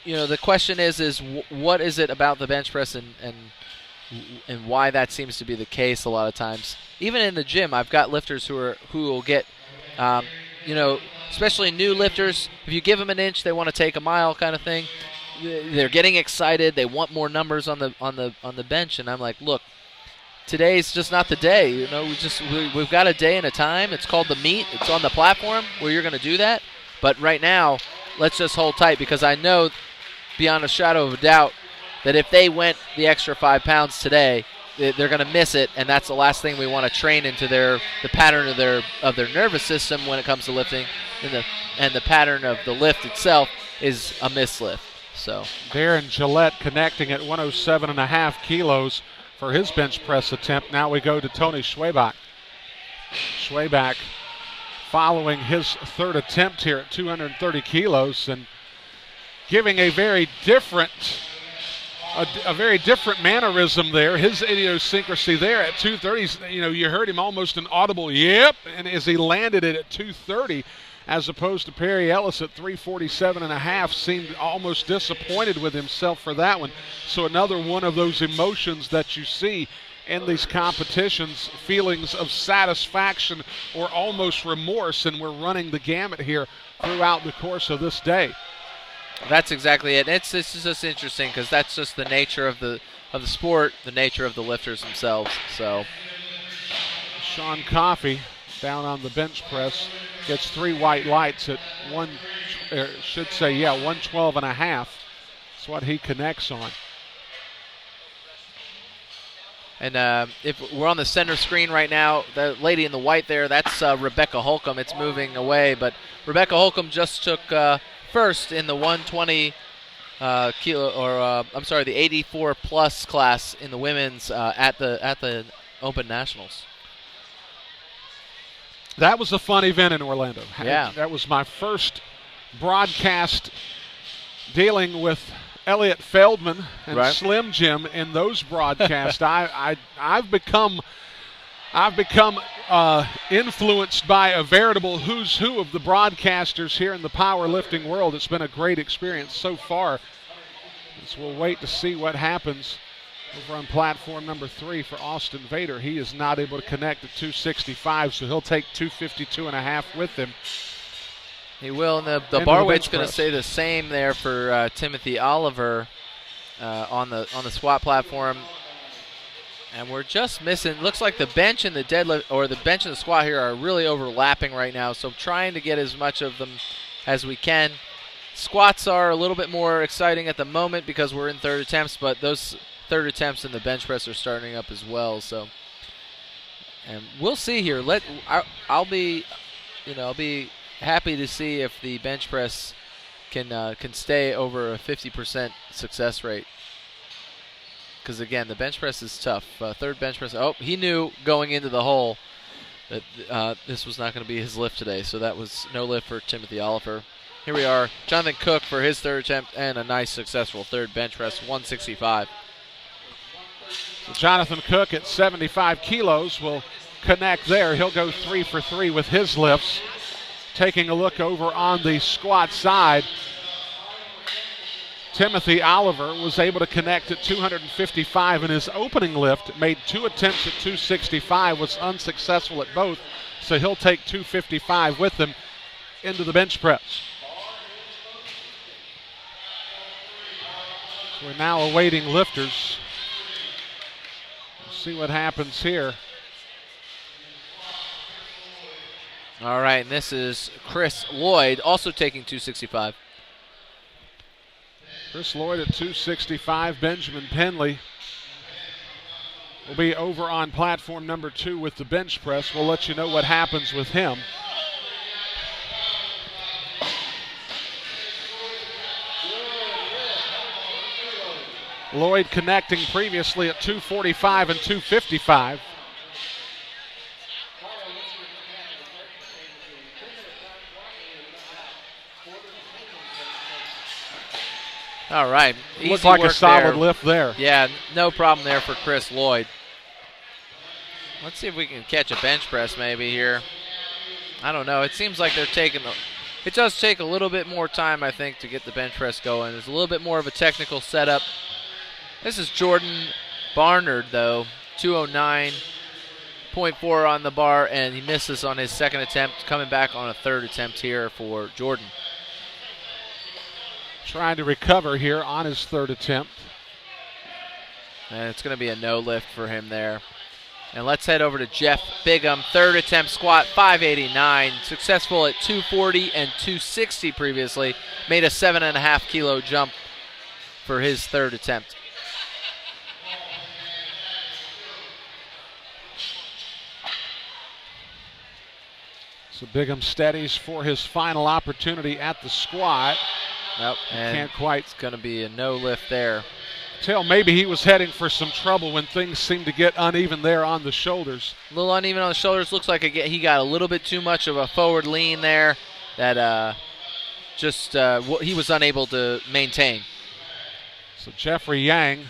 the question is what is it about the bench press and why that seems to be the case a lot of times. Even in the gym, I've got lifters who will get, especially new lifters. If you give them an inch, they want to take a mile, kind of thing. They're getting excited. They want more numbers on the bench, and I'm like, look, today's just not the day. We've got a day and a time. It's called the meet. It's on the platform where you're going to do that. But right now, let's just hold tight, because I know beyond a shadow of a doubt that if they went the extra 5 pounds today, they're going to miss it, and that's the last thing we want to train into the pattern of their nervous system when it comes to lifting, and the pattern of the lift itself is a mislift. So Darren Gillett connecting at 107.5 kilos for his bench press attempt. Now we go to Tony Schwabach. Schwabach following his third attempt here at 230 kilos and giving a very different mannerism there. His idiosyncrasy there at 230, you heard him almost an audible yep, and as he landed it at 230, as opposed to Perry Ellis at 347.5, seemed almost disappointed with himself for that one. So another one of those emotions that you see in these competitions, feelings of satisfaction or almost remorse, and we're running the gamut here throughout the course of this day. That's exactly it. It's just interesting because that's just the nature of the sport, the nature of the lifters themselves. So Sean Coffey down on the bench press gets 3 white lights at 112.5. That's what he connects on. And if we're on the center screen right now, the lady in the white there, that's Rebecca Holcomb. It's moving away, but Rebecca Holcomb just took first in the 120 the 84 plus class in the women's at the Open Nationals. That was a fun event in Orlando. Yeah. That was my first broadcast dealing with Elliot Feldman and Slim Jim in those broadcasts. I've become influenced by a veritable who's who of the broadcasters here in the powerlifting world. It's been a great experience so far. So we'll wait to see what happens over on platform number 3 for Austin Vader. He is not able to connect at 265, so he'll take 252.5 with him. He will, and the bar weight's going to stay the same there for Timothy Oliver on the squat platform. And we're just missing, looks like the bench and the deadlift, or the bench and the squat here are really overlapping right now, so trying to get as much of them as we can. Squats are a little bit more exciting at the moment because we're in third attempts, but those third attempts in the bench press are starting up as well. So, and we'll see here. I'll be happy to see if the bench press can stay over a 50% success rate. Because again, the bench press is tough. Third bench press. Oh, he knew going into the hole that this was not going to be his lift today. So that was no lift for Timothy Oliver. Here we are, Jonathan Cook for his third attempt and a nice successful third bench press, 165. So Jonathan Cook at 75 kilos will connect there. He'll go 3 for 3 with his lifts. Taking a look over on the squat side, Timothy Oliver was able to connect at 255 in his opening lift, made 2 attempts at 265, was unsuccessful at both, so he'll take 255 with him into the bench press. So we're now awaiting lifters. We'll see what happens here. All right, and this is Chris Lloyd, also taking 265. Chris Lloyd at 265. Benjamin Pendley will be over on platform number 2 with the bench press. We'll let you know what happens with him. Lloyd connecting previously at 245 and 255. All right. Looked like a solid lift there. Yeah, no problem there for Chris Lloyd. Let's see if we can catch a bench press maybe here. I don't know. It seems like they're taking it does take a little bit more time, I think, to get the bench press going. There's a little bit more of a technical setup. This is Jordan Barnard, though, 209.4 on the bar, and he misses on his second attempt, coming back on a third attempt here for Jordan. Trying to recover here on his third attempt. And it's going to be a no lift for him there. And let's head over to Jeff Bigham. Third attempt squat, 589. Successful at 240 and 260 previously. Made a 7.5 kilo jump for his third attempt. So Bigham steadies for his final opportunity at the squat. Nope, and can't quite. It's going to be a no lift there. Tell maybe he was heading for some trouble when things seemed to get uneven there on the shoulders. A little uneven on the shoulders. Looks like he got a little bit too much of a forward lean there that he was unable to maintain. So Jeffery Yang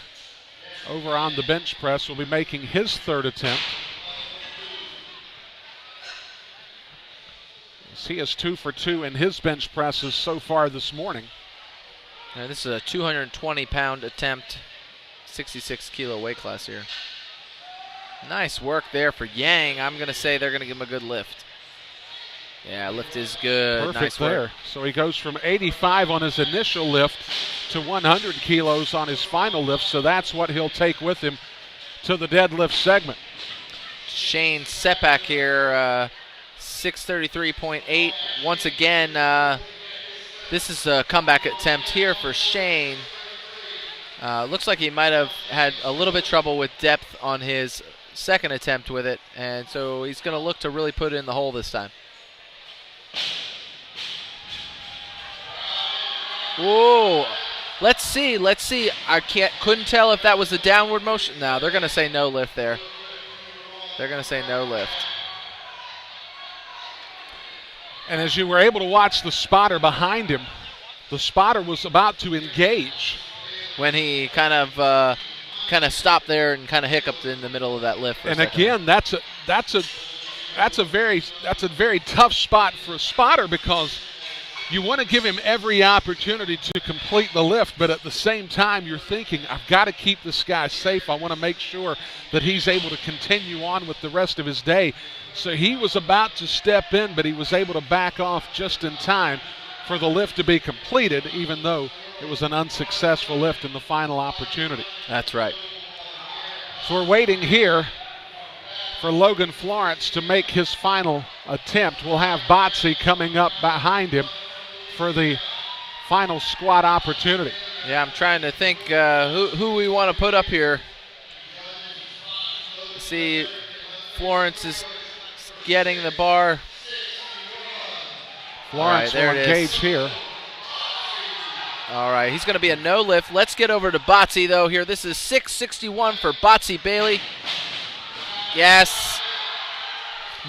over on the bench press will be making his third attempt. He is 2 for 2 in his bench presses so far this morning. Now this is a 220-pound attempt, 66-kilo weight class here. Nice work there for Yang. I'm going to say they're going to give him a good lift. Yeah, lift is good. Perfect nice work there. So he goes from 85 on his initial lift to 100 kilos on his final lift, so that's what he'll take with him to the deadlift segment. Shane Sepak here, 633.8. Once again, this is a comeback attempt here for Shane. Looks like he might have had a little bit trouble with depth on his second attempt with it, and so he's going to look to really put it in the hole this time. Whoa! Let's see. I couldn't tell if that was a downward motion. No, they're going to say no lift there. They're going to say no lift. And as you were able to watch the spotter behind him, the spotter was about to engage when he kind of stopped there and kind of hiccuped in the middle of that lift. And again, that's a very tough spot for a spotter because you want to give him every opportunity to complete the lift, but at the same time you're thinking, I've got to keep this guy safe. I want to make sure that he's able to continue on with the rest of his day. So he was about to step in, but he was able to back off just in time for the lift to be completed, even though it was an unsuccessful lift in the final opportunity. That's right. So we're waiting here for Logan Florence to make his final attempt. We'll have Botsy coming up behind him for the final squat opportunity. Yeah, I'm trying to think who we want to put up here. See, Florence is getting the bar. Florence will engage here. All right, he's going to be a no lift. Let's get over to Botsy, though, here. This is 661 for Botsy Bailey. Yes.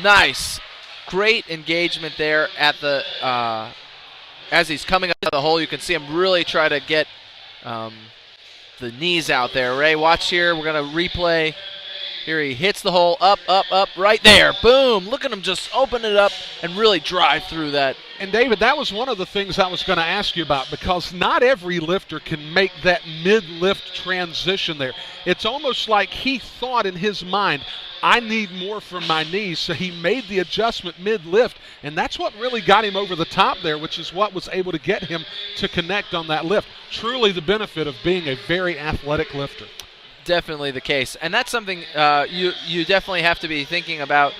Nice. Great engagement there at the as he's coming up to the hole. You can see him really try to get the knees out there. Ray, watch here. We're going to replay. Here he hits the hole, up, right there. Boom. Look at him just open it up and really drive through that. And, David, that was one of the things I was going to ask you about because not every lifter can make that mid-lift transition there. It's almost like he thought in his mind, I need more from my knees, so he made the adjustment mid-lift, and that's what really got him over the top there, which is what was able to get him to connect on that lift. Truly the benefit of being a very athletic lifter. Definitely the case, and that's something you definitely have to be thinking about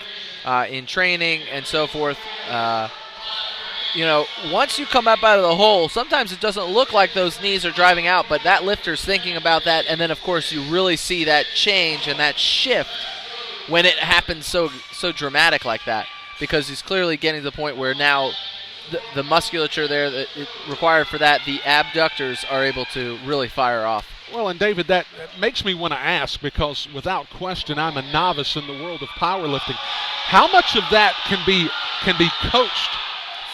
in training and so forth. Once you come up out of the hole, sometimes it doesn't look like those knees are driving out, but that lifter's thinking about that, and then of course you really see that change and that shift when it happens so dramatic like that, because he's clearly getting to the point where now the musculature there that it required for that, the abductors are able to really fire off. Well, and David, that makes me want to ask, because without question I'm a novice in the world of powerlifting, how much of that can be coached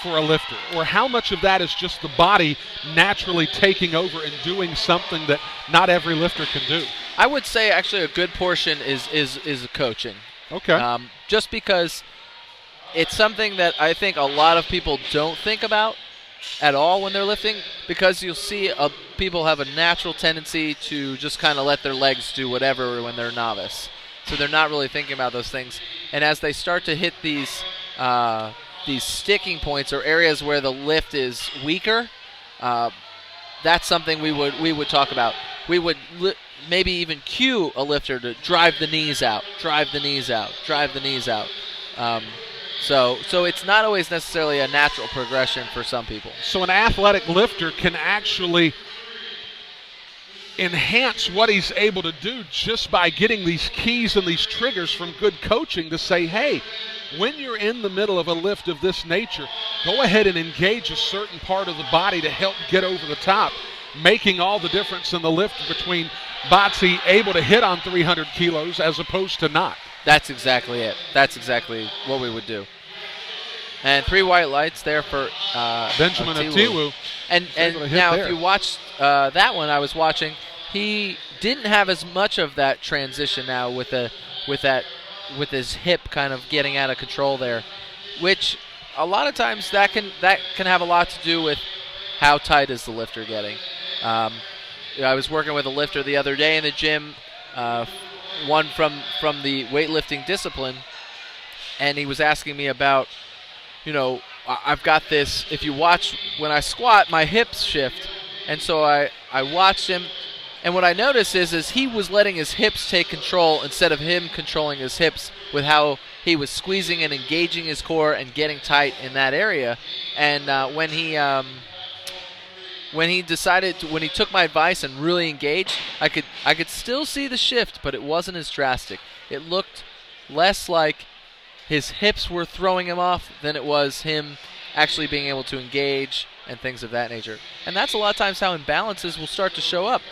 for a lifter, or how much of that is just the body naturally taking over and doing something that not every lifter can do? I would say actually a good portion is coaching. Okay. Just because it's something that I think a lot of people don't think about at all when they're lifting, because you'll see people have a natural tendency to just kind of let their legs do whatever when they're novice. So they're not really thinking about those things. And as they start to hit these sticking points or areas where the lift is weaker, that's something we would talk about. We would maybe even cue a lifter to drive the knees out, drive the knees out, drive the knees out. So it's not always necessarily a natural progression for some people. So an athletic lifter can actually enhance what he's able to do just by getting these keys and these triggers from good coaching to say, hey, when you're in the middle of a lift of this nature, go ahead and engage a certain part of the body to help get over the top, making all the difference in the lift between Botsy able to hit on 300 kilos as opposed to not. That's exactly it. That's exactly what we would do. And 3 white lights there for Benjamin Atiwu. And now if you watch that one I was watching, he didn't have as much of that transition now with his hip kind of getting out of control there, which a lot of times that can have a lot to do with how tight is the lifter getting. I was working with a lifter the other day in the gym, one from the weightlifting discipline, and he was asking me about, I've got this, if you watch when I squat, my hips shift. And so I watched him, and what I noticed is he was letting his hips take control instead of him controlling his hips with how he was squeezing and engaging his core and getting tight in that area. And when he took my advice and really engaged, I could still see the shift, but it wasn't as drastic. It looked less like his hips were throwing him off than it was him actually being able to engage and things of that nature. And that's a lot of times how imbalances will start to show up.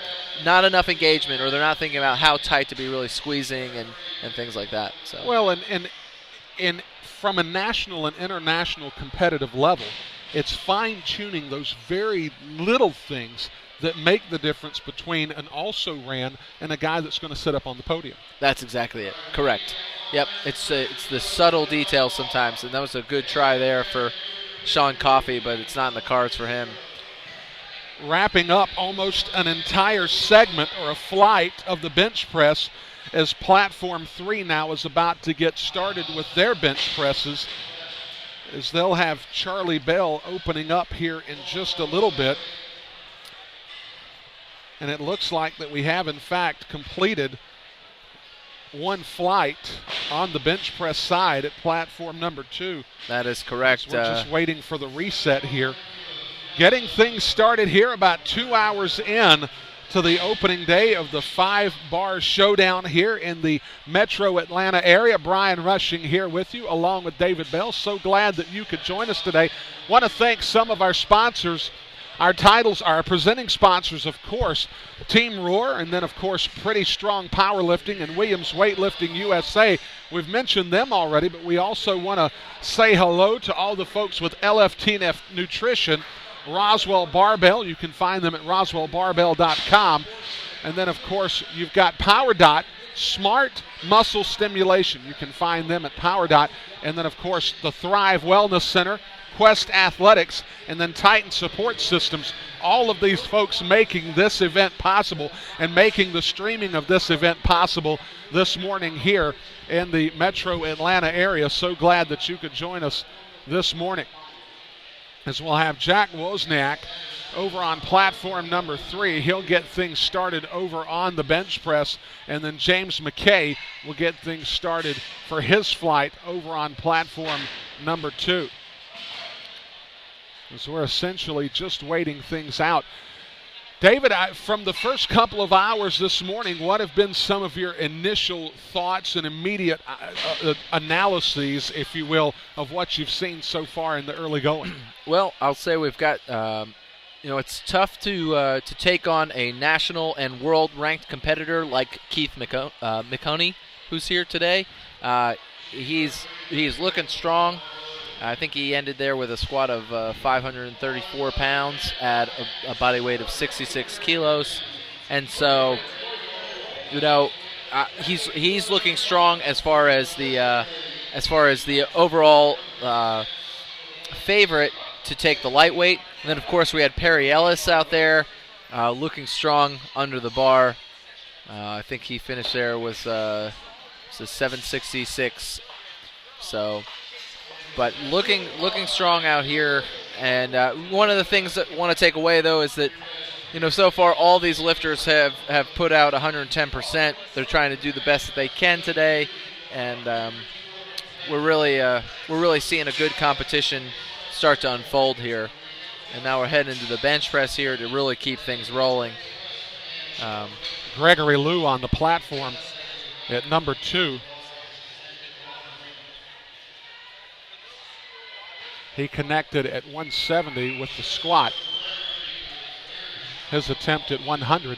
Not enough engagement, or they're not thinking about how tight to be really squeezing and things like that. So. Well, and from a national and international competitive level, it's fine-tuning those very little things that make the difference between an also-ran and a guy that's going to sit up on the podium. That's exactly it. Correct. Yep, it's the subtle details sometimes, and that was a good try there for Sean Coffey, but it's not in the cards for him. Wrapping up almost an entire segment or a flight of the bench press as Platform 3 now is about to get started with their bench presses, as they'll have Charlie Bell opening up here in just a little bit. And it looks like that we have, in fact, completed one flight on the bench press side at platform number 2. That is correct. We're just waiting for the reset here. Getting things started here about 2 hours in to the opening day of the 5-bar showdown here in the metro Atlanta area. Brian Rushing here with you along with David Bell. So glad that you could join us today. Want to thank some of our sponsors. Our presenting sponsors, of course, Team Rohr, and then, of course, Pretty Strong Powerlifting and Williams Weightlifting USA. We've mentioned them already, but we also want to say hello to all the folks with LFTNF Nutrition, Roswell Barbell. You can find them at roswellbarbell.com. And then, of course, you've got PowerDot, Smart Muscle Stimulation. You can find them at PowerDot. And then, of course, the Thrive Wellness Center, Quest Athletics, and then Titan Support Systems. All of these folks making this event possible and making the streaming of this event possible this morning here in the metro Atlanta area. So glad that you could join us this morning, as we'll have Jack Wozniak over on platform number 3. He'll get things started over on the bench press, and then James Mckay will get things started for his flight over on platform number 2. So we're essentially just waiting things out. David, from the first couple of hours this morning, what have been some of your initial thoughts and immediate analyses, if you will, of what you've seen so far in the early going? Well, I'll say we've got, it's tough to take on a national and world-ranked competitor like Keith McHoney, who's here today. He's looking strong. I think he ended there with a squat of 534 pounds at a body weight of 66 kilos. And so, he's looking strong as far as the as far as the overall favorite to take the lightweight. And then, of course, we had Perry Ellis out there looking strong under the bar. I think he finished there with a 766. So, but looking strong out here. And one of the things that I want to take away, though, is that, so far all these lifters have put out 110%. They're trying to do the best that they can today. And we're really seeing a good competition start to unfold here. And now we're heading into the bench press here to really keep things rolling. Gregory Luu on the platform at number 2. He connected at 170 with the squat. His attempt at 100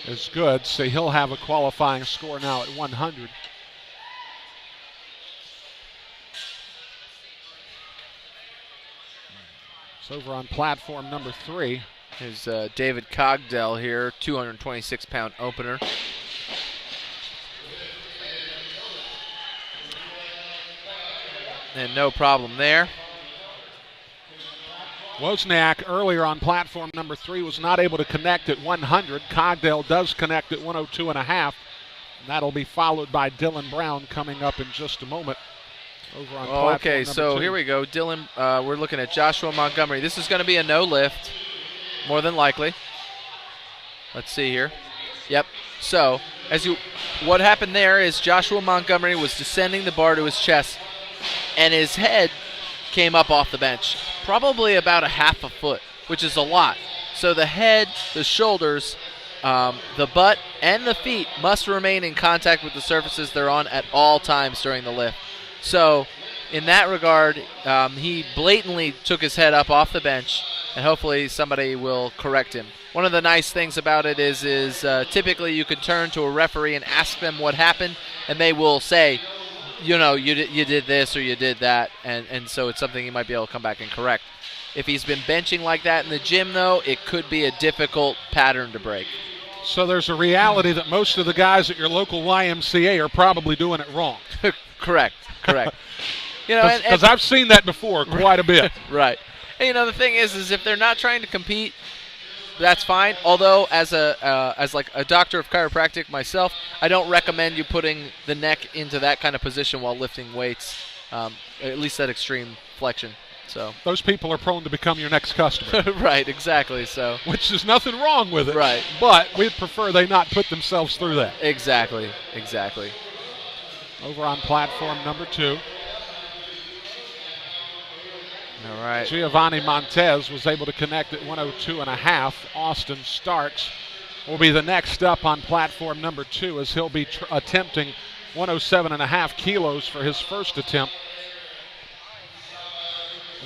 is good, so he'll have a qualifying score now at 100. It's over on platform number 3. There's David Cogdell here, 226-pound opener. And no problem there. Wozniak earlier on platform number 3 was not able to connect at 100. Cogdell does connect at 102.5. And that'll be followed by Dylan Brown coming up in just a moment. Over on platform okay, so 2. here we go. Dylan, we're looking at Joshua Montgomery. This is going to be a no lift, more than likely. Let's see here. Yep. So, what happened there is Joshua Montgomery was descending the bar to his chest, and his head came up off the bench, probably about a half a foot, which is a lot. So the head, the shoulders, the butt, and the feet must remain in contact with the surfaces they're on at all times during the lift. So in that regard, he blatantly took his head up off the bench, and hopefully somebody will correct him. One of the nice things about it is typically you can turn to a referee and ask them what happened, and they will say, you did this or you did that, and so it's something you might be able to come back and correct. If he's been benching like that in the gym, though, it could be a difficult pattern to break. So there's a reality that most of the guys at your local YMCA are probably doing it wrong. Correct. Because I've seen that before quite a bit. Right. And, the thing is if they're not trying to compete, that's fine. Although, as like a doctor of chiropractic myself, I don't recommend you putting the neck into that kind of position while lifting weights, at least that extreme flexion. So those people are prone to become your next customer. Right, exactly. So which is nothing wrong with it. Right. But we'd prefer they not put themselves through that. Exactly. Over on platform number 2. All right. Giovanni Montes was able to connect at 102.5. Austin Starks will be the next up on platform number 2 as he'll be attempting 107.5 kilos for his first attempt.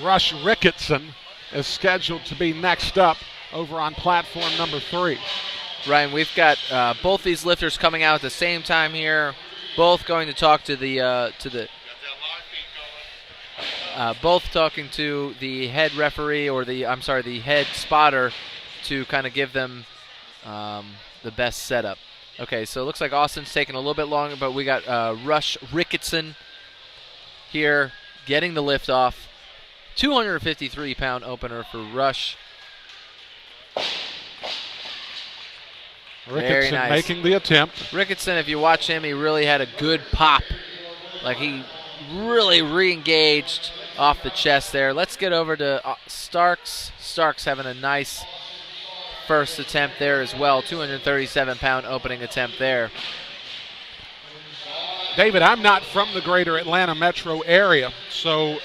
Rush Ricketson is scheduled to be next up over on platform number 3. Ryan, we've got both these lifters coming out at the same time here, both going to talk to the both talking to the head referee or the head spotter to kind of give them the best setup. Okay, so it looks like Austin's taking a little bit longer, but we got Rush Ricketson here getting the lift off. 253-pound opener for Rush. Ricketson nice. Making the attempt. Ricketson, if you watch him, he really had a good pop. Like he really re-engaged off the chest there. Let's get over to Starks. Starks having a nice first attempt there as well. 237-pound opening attempt there. David, I'm not from the greater Atlanta metro area, so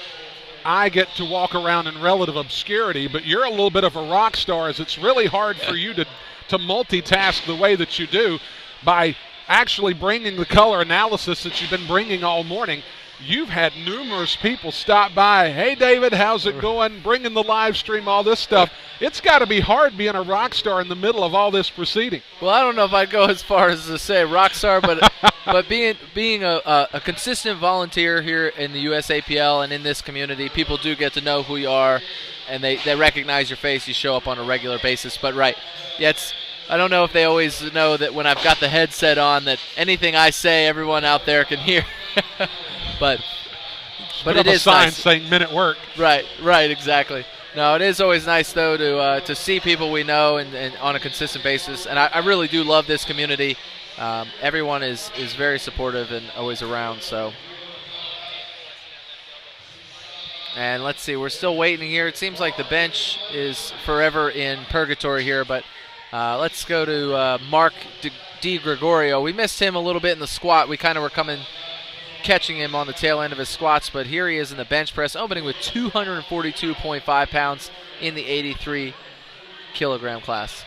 I get to walk around in relative obscurity, but you're a little bit of a rock star, as it's really hard for you to multitask the way that you do by actually bringing the color analysis that you've been bringing all morning. You've had numerous people stop by. Hey, David, how's it going? Bringing the live stream, all this stuff. It's got to be hard being a rock star in the middle of all this proceeding. Well, I don't know if I'd go as far as to say rock star, but but being a consistent volunteer here in the USAPL and in this community, people do get to know who you are, and they recognize your face. You show up on a regular basis. But right, yeah, I don't know if they always know that when I've got the headset on that anything I say, everyone out there can hear. but it is sign nice. Saying minute work. Right, exactly. No, it is always nice, though, to see people we know and on a consistent basis. And I really do love this community. Everyone is very supportive and always around. So, and let's see, we're still waiting here. It seems like the bench is forever in purgatory here, but let's go to Marc DiGregorio. We missed him a little bit in the squat. We kind of were catching him on the tail end of his squats, but here he is in the bench press, opening with 242.5 pounds in the 83 kilogram class.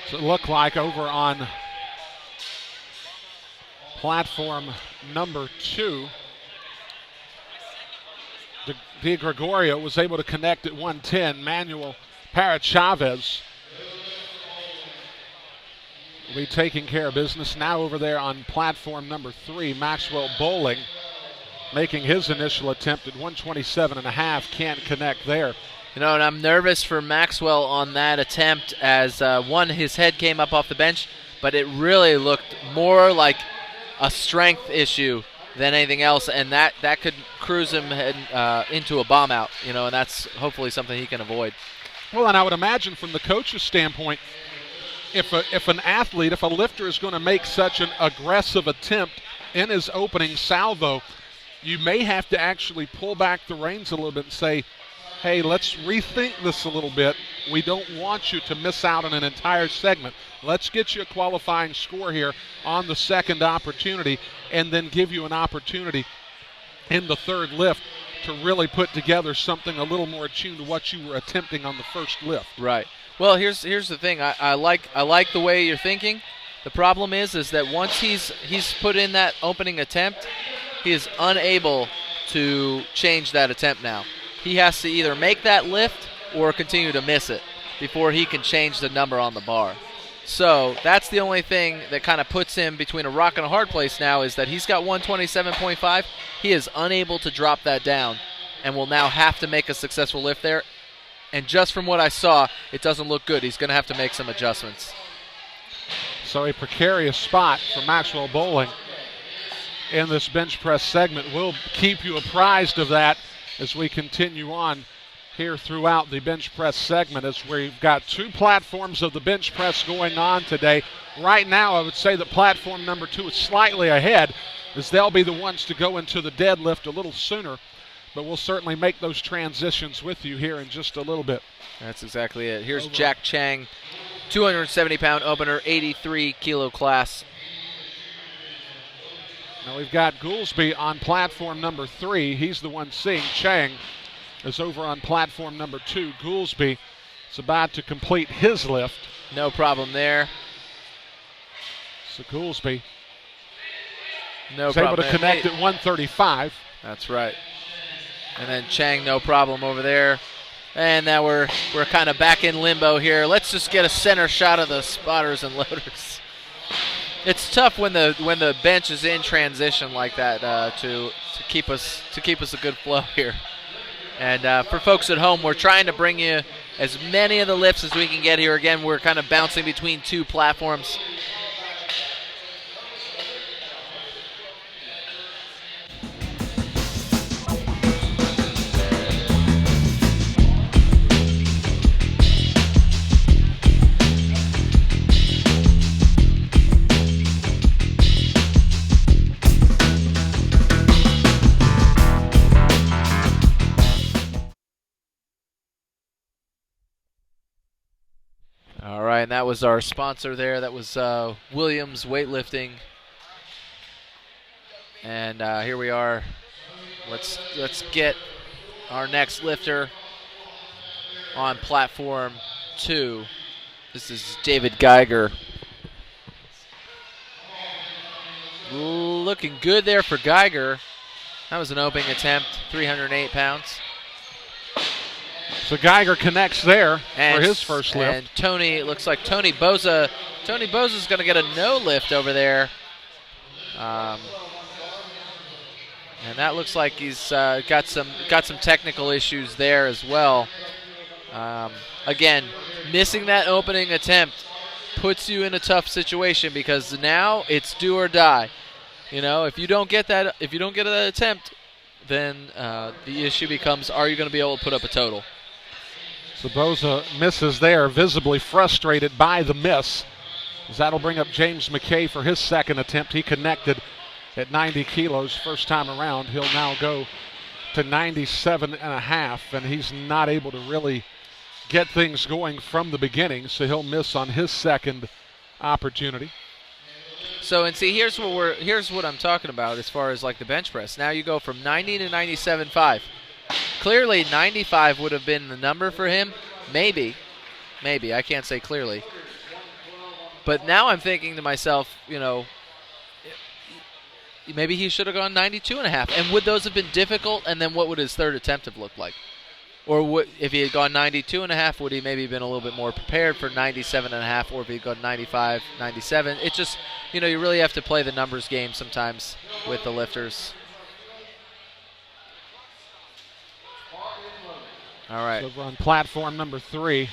So it looked like over on platform number 2, DiGregorio was able to connect at 110. Manuel Parrachavez will be taking care of business. Now over there on platform number 3, Maxwell Bohling making his initial attempt at 127.5. Can't connect there. You know, and I'm nervous for Maxwell on that attempt as, his head came up off the bench, but it really looked more like a strength issue than anything else, and that could cruise him into a bomb out, and that's hopefully something he can avoid. Well, and I would imagine from the coach's standpoint, if a lifter is going to make such an aggressive attempt in his opening salvo, you may have to actually pull back the reins a little bit and say, hey, let's rethink this a little bit. We don't want you to miss out on an entire segment. Let's get you a qualifying score here on the second opportunity and then give you an opportunity in the third lift to really put together something a little more attuned to what you were attempting on the first lift. Right. Well, here's the thing. I like the way you're thinking. The problem is that once he's put in that opening attempt, he is unable to change that attempt now. He has to either make that lift or continue to miss it before he can change the number on the bar. So that's the only thing that kind of puts him between a rock and a hard place now, is that he's got 127.5. He is unable to drop that down and will now have to make a successful lift there. And just from what I saw, it doesn't look good. He's going to have to make some adjustments. So a precarious spot for Maxwell Bohling in this bench press segment. We'll keep you apprised of that as we continue on here throughout the bench press segment, as we've got 2 platforms of the bench press going on today. Right now, I would say that platform number 2 is slightly ahead, as they'll be the ones to go into the deadlift a little sooner, but we'll certainly make those transitions with you here in just a little bit. That's exactly it. Here's Jacky Cheng, 270-pound opener, 83 kilo class. Now we've got Goolsby on platform number 3. He's the one seeing. Cheng is over on platform number 2. Goolsby is about to complete his lift. No problem there. So Goolsby is able to connect at 135. That's right. And then Cheng, no problem over there. And now we're kind of back in limbo here. Let's just get a center shot of the spotters and loaders. It's tough when the bench is in transition like that to keep us a good flow here. And for folks at home, we're trying to bring you as many of the lifts as we can get here. Again, we're kind of bouncing between 2 platforms. All right, and that was our sponsor there. That was Williams Weightlifting. And here we are. Let's get our next lifter on platform 2. This is David Geiger. Looking good there for Geiger. That was an opening attempt, 308 pounds. So Geiger connects there for his first lift. And Tony, it looks like Tony Boza's going to get a no lift over there. And that looks like he's got some technical issues there as well. Again, missing that opening attempt puts you in a tough situation because now it's do or die. You know, if you don't get that attempt, then the issue becomes, are you going to be able to put up a total? So Boza misses there, visibly frustrated by the miss. As that'll bring up James Mckay for his second attempt. He connected at 90 kilos first time around. He'll now go to 97.5, and he's not able to really get things going from the beginning, so he'll miss on his second opportunity. So, and see, here's what I'm talking about as far as like the bench press. Now you go from 90 to 97.5. Clearly 95 would have been the number for him. Maybe, I can't say clearly. But now I'm thinking to myself, you know, maybe he should have gone 92.5. And would those have been difficult? And then what would his third attempt have looked like? Or if he had gone 92.5, would he maybe been a little bit more prepared for 97.5? Or if he had gone 95, 97? It just, you know, you really have to play the numbers game sometimes with the lifters. All right. So we're on platform number 3.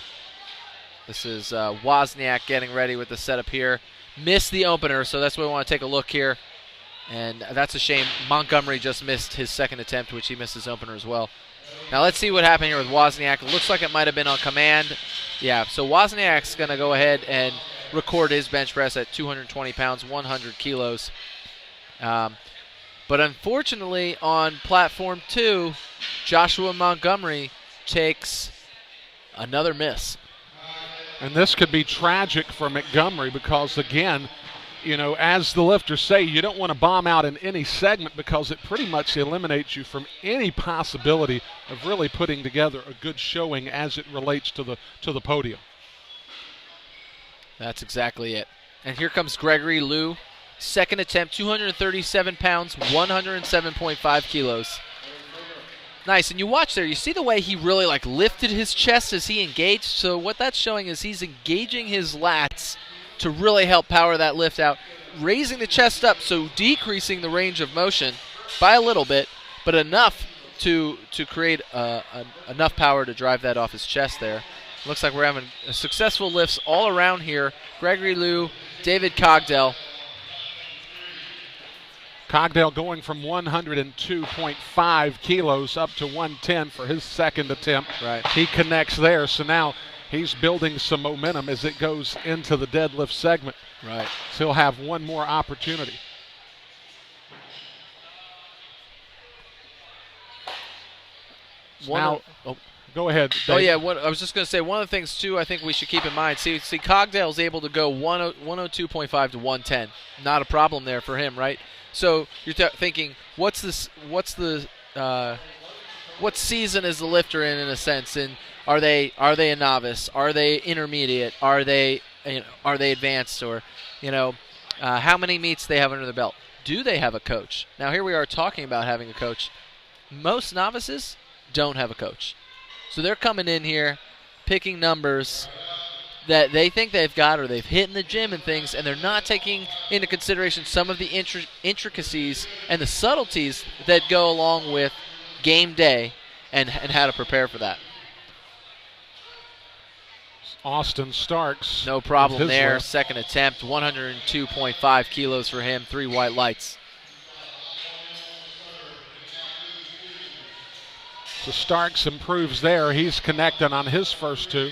This is Wozniak getting ready with the setup here. Missed the opener, so that's why we want to take a look here. And that's a shame. Montgomery just missed his second attempt, which he missed his opener as well. Now let's see what happened here with Wozniak. It looks like it might have been on command. Yeah, so Wozniak's going to go ahead and record his bench press at 220 pounds, 100 kilos. But unfortunately, on platform 2, Joshua Montgomery takes another miss. And this could be tragic for Montgomery because, again, you know, as the lifters say, you don't want to bomb out in any segment because it pretty much eliminates you from any possibility of really putting together a good showing as it relates to the podium. That's exactly it. And here comes Gregory Luu. Second attempt, 237 pounds, 107.5 kilos. Nice, and you watch there, you see the way he really like lifted his chest as he engaged. So what that's showing is he's engaging his lats to really help power that lift out, raising the chest up, so decreasing the range of motion by a little bit, but enough to create enough power to drive that off his chest there. Looks like we're having successful lifts all around here. Gregory Luu, David Cogdell. Cogdell going from 102.5 kilos up to 110 for his second attempt. Right. He connects there, so now he's building some momentum as it goes into the deadlift segment. Right. So he'll have one more opportunity. Go ahead, Dave. Oh, yeah, I was just going to say, one of the things, too, I think we should keep in mind, see Cogdell's able to go 102.5 to 110. Not a problem there for him, right? So you're thinking, what season is the lifter in a sense? And are they a novice? Are they intermediate? Are they advanced? Or, how many meets they have under the belt? Do they have a coach? Now here we are talking about having a coach. Most novices don't have a coach. So they're coming in here, picking numbers that they think they've got or they've hit in the gym and things, and they're not taking into consideration some of the intricacies and the subtleties that go along with game day and how to prepare for that. Austin Starks. No problem there. Lift. Second attempt, 102.5 kilos for him, 3 white lights. So Starks improves there. He's connecting on his first 2.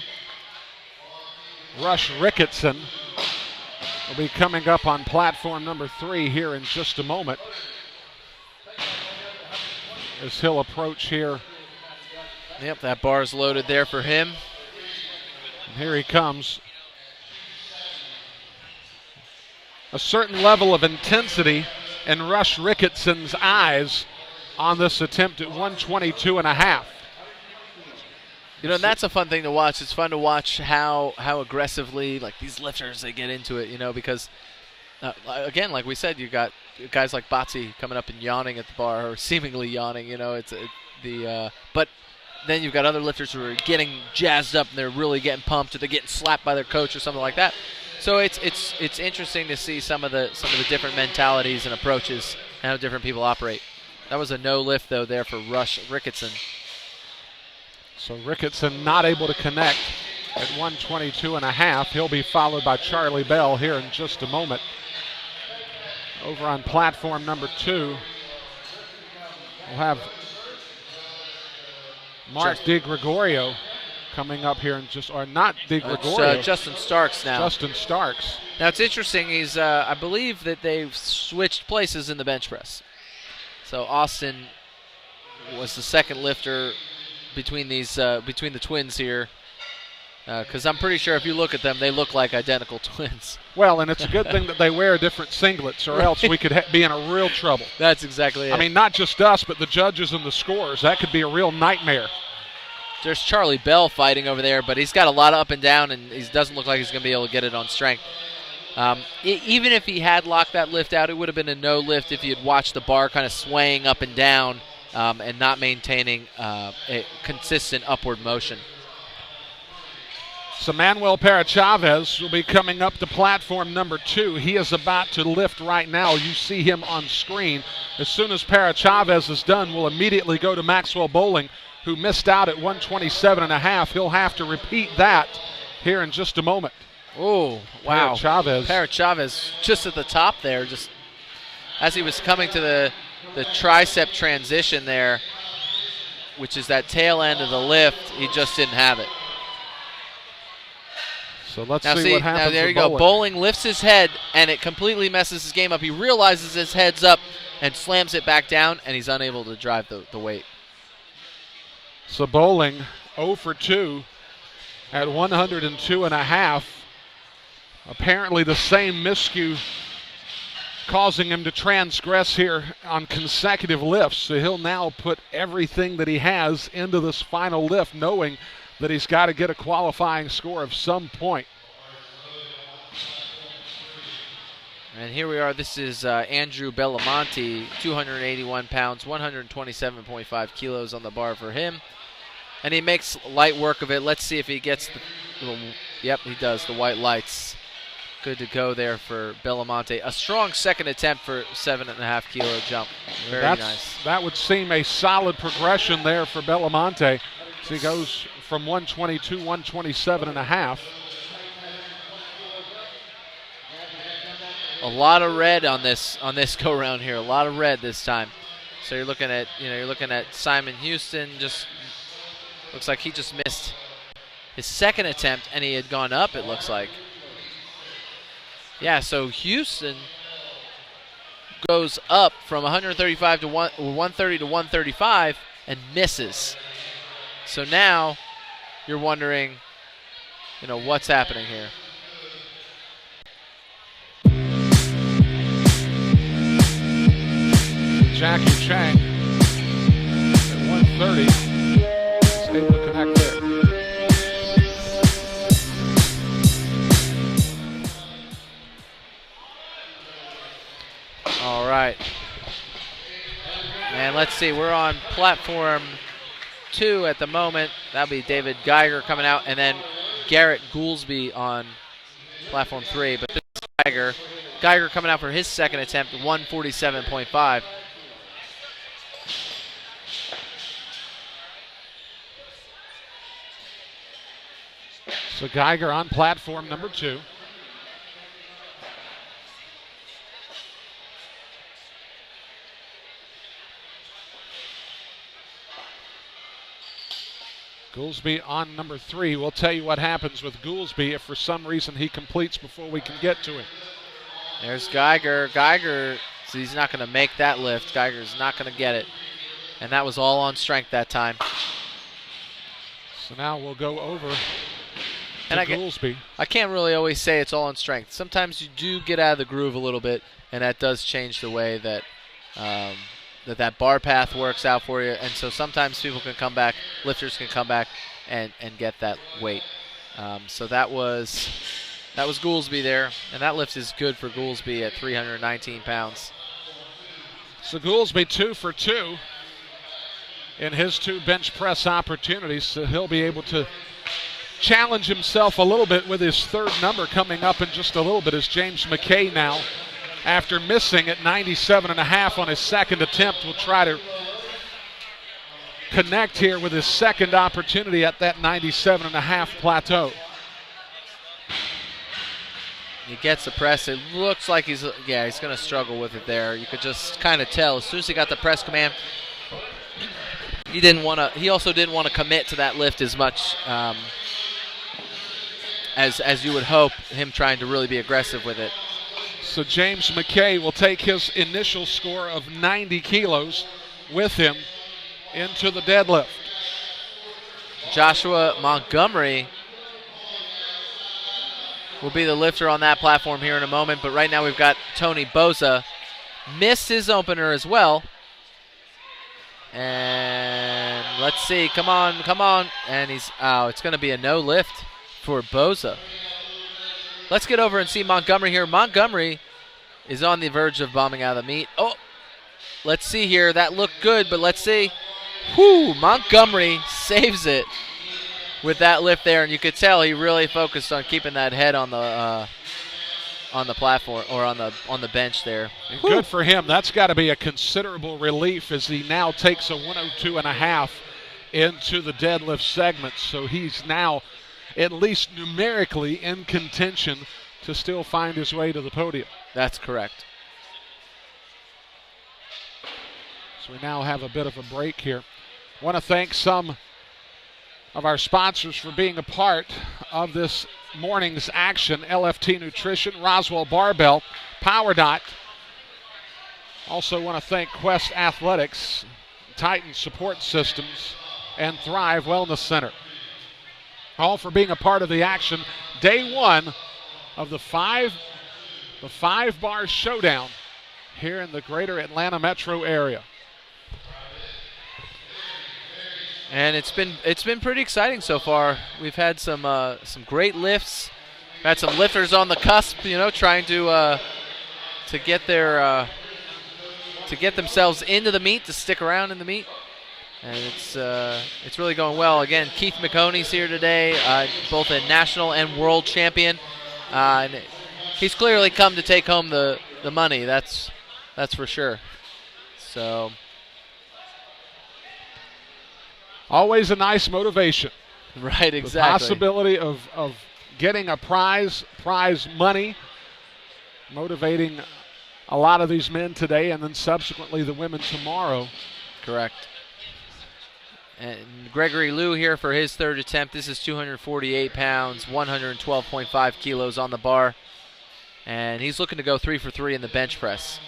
Rush Ricketson will be coming up on platform number 3 here in just a moment, as he'll approach here. Yep, that bar is loaded there for him. And here he comes. A certain level of intensity in Rush Ricketson's eyes on this attempt at 122.5. And that's a fun thing to watch. It's fun to watch how aggressively like these lifters they get into it. Because again, like we said, you got guys like Batsy coming up and yawning at the bar or seemingly yawning. But then you've got other lifters who are getting jazzed up and they're really getting pumped or they're getting slapped by their coach or something like that. So it's interesting to see some of the different mentalities and approaches and how different people operate. That was a no lift though there for Rush Ricketson. So Ricketson not able to connect at 122.5. He'll be followed by Charlie Bell here in just a moment. Over on platform number 2, we'll have Marc DiGregorio coming up here in or not DiGregorio. Justin Starks now. Justin Starks. Now it's interesting. He's I believe that they've switched places in the bench press. So Austin was the second lifter between the twins here. Because I'm pretty sure if you look at them, they look like identical twins. Well, and it's a good thing that they wear different singlets, or else we could be in a real trouble. That's exactly it. I mean, not just us, but the judges and the scorers. That could be a real nightmare. There's Charlie Bell fighting over there, but he's got a lot of up and down, and he doesn't look like he's going to be able to get it on strength. Even if he had locked that lift out, it would have been a no lift if you had watched the bar kind of swaying up and down and not maintaining a consistent upward motion. So Manuel Parrachavez will be coming up to platform number 2. He is about to lift right now. You see him on screen. As soon as Parrachavez is done, we'll immediately go to Maxwell Bohling, who missed out at 127.5. He'll have to repeat that here in just a moment. Oh, wow. Parrachavez just at the top there, just as he was coming to the tricep transition there, which is that tail end of the lift, he just didn't have it. So let's see what happens. Now there you go. Bohling lifts his head, and it completely messes his game up. He realizes his head's up and slams it back down, and he's unable to drive the weight. So Bohling 0 for 2 at 102.5. Apparently the same miscue causing him to transgress here on consecutive lifts. So he'll now put everything that he has into this final lift, knowing that he's got to get a qualifying score of some point. And here we are. This is Andrew Belemonti, 281 pounds, 127.5 kilos on the bar for him. And he makes light work of it. Let's see if he gets yep, he does, the white lights. Good to go there for Belemonti. A strong second attempt for 7.5 kilo jump. Very nice. That would seem a solid progression there for Belemonti. So he goes from 122, 127.5. A lot of red on this go round here. A lot of red this time. So you're looking at Simon Houston. Just looks like he just missed his second attempt, and he had gone up. It looks like. Yeah. So Houston goes up from 135 to 130 to 135 and misses. So now you're wondering, what's happening here. Jacky Cheng at 130 is able to connect there. All right. And let's see, we're on platform 2 at the moment. That'll be David Geiger coming out, and then Garrett Goolsby on platform 3. But this is Geiger coming out for his second attempt, 147.5. So Geiger on platform number 2. Goolsby on number 3. We'll tell you what happens with Goolsby if for some reason he completes before we can get to him. There's Geiger. Geiger, so he's not going to make that lift. Geiger's not going to get it. And that was all on strength that time. So now we'll go over to Goolsby. I can't really always say it's all on strength. Sometimes you do get out of the groove a little bit, and that does change the way that that bar path works out for you. And so sometimes people can come back, lifters can come back and get that weight. So that was Goolsby there, and that lift is good for Goolsby at 319 pounds. So Goolsby 2 for 2 in his 2 bench press opportunities, so he'll be able to challenge himself a little bit with his third number coming up in just a little bit as James Mckay now, after missing at 97.5 on his second attempt, will try to connect here with his second opportunity at that 97.5 plateau. He gets the press. It looks like he's going to struggle with it there. You could just kind of tell as soon as he got the press command. He also didn't want to commit to that lift as much as you would hope, him trying to really be aggressive with it. So James Mckay will take his initial score of 90 kilos with him into the deadlift. Joshua Montgomery will be the lifter on that platform here in a moment, but right now we've got Tony Boza. Missed his opener as well. And let's see, come on. And it's going to be a no lift for Boza. Let's get over and see Montgomery here. Montgomery is on the verge of bombing out of the meet. Oh, let's see here. That looked good, but let's see. Whoo, Montgomery saves it with that lift there, and you could tell he really focused on keeping that head on the platform or on the bench there. Good for him. That's got to be a considerable relief as he now takes a 102.5 into the deadlift segment. So he's now at least numerically in contention to still find his way to the podium. That's correct. So we now have a bit of a break here. Want to thank some of our sponsors for being a part of this morning's action. LFT Nutrition, Roswell Barbell, PowerDot. Also want to thank Quest Athletics, Titan Support Systems, and Thrive Wellness Center. All for being a part of the action. Day one of the five bar showdown here in the greater Atlanta metro area. And it's been pretty exciting so far. We've had some great lifts. We've had some lifters on the cusp, trying to get themselves into the meet, to stick around in the meet. And it's really going well. Again, Keith McHoney's here today, both a national and world champion. And he's clearly come to take home the money. That's for sure. So. Always a nice motivation. Right, exactly. The possibility of getting a prize money, motivating a lot of these men today and then subsequently the women tomorrow. Correct. And Gregory Luu here for his third attempt. This is 248 pounds, 112.5 kilos on the bar. And he's looking to go 3 for 3 in the bench press.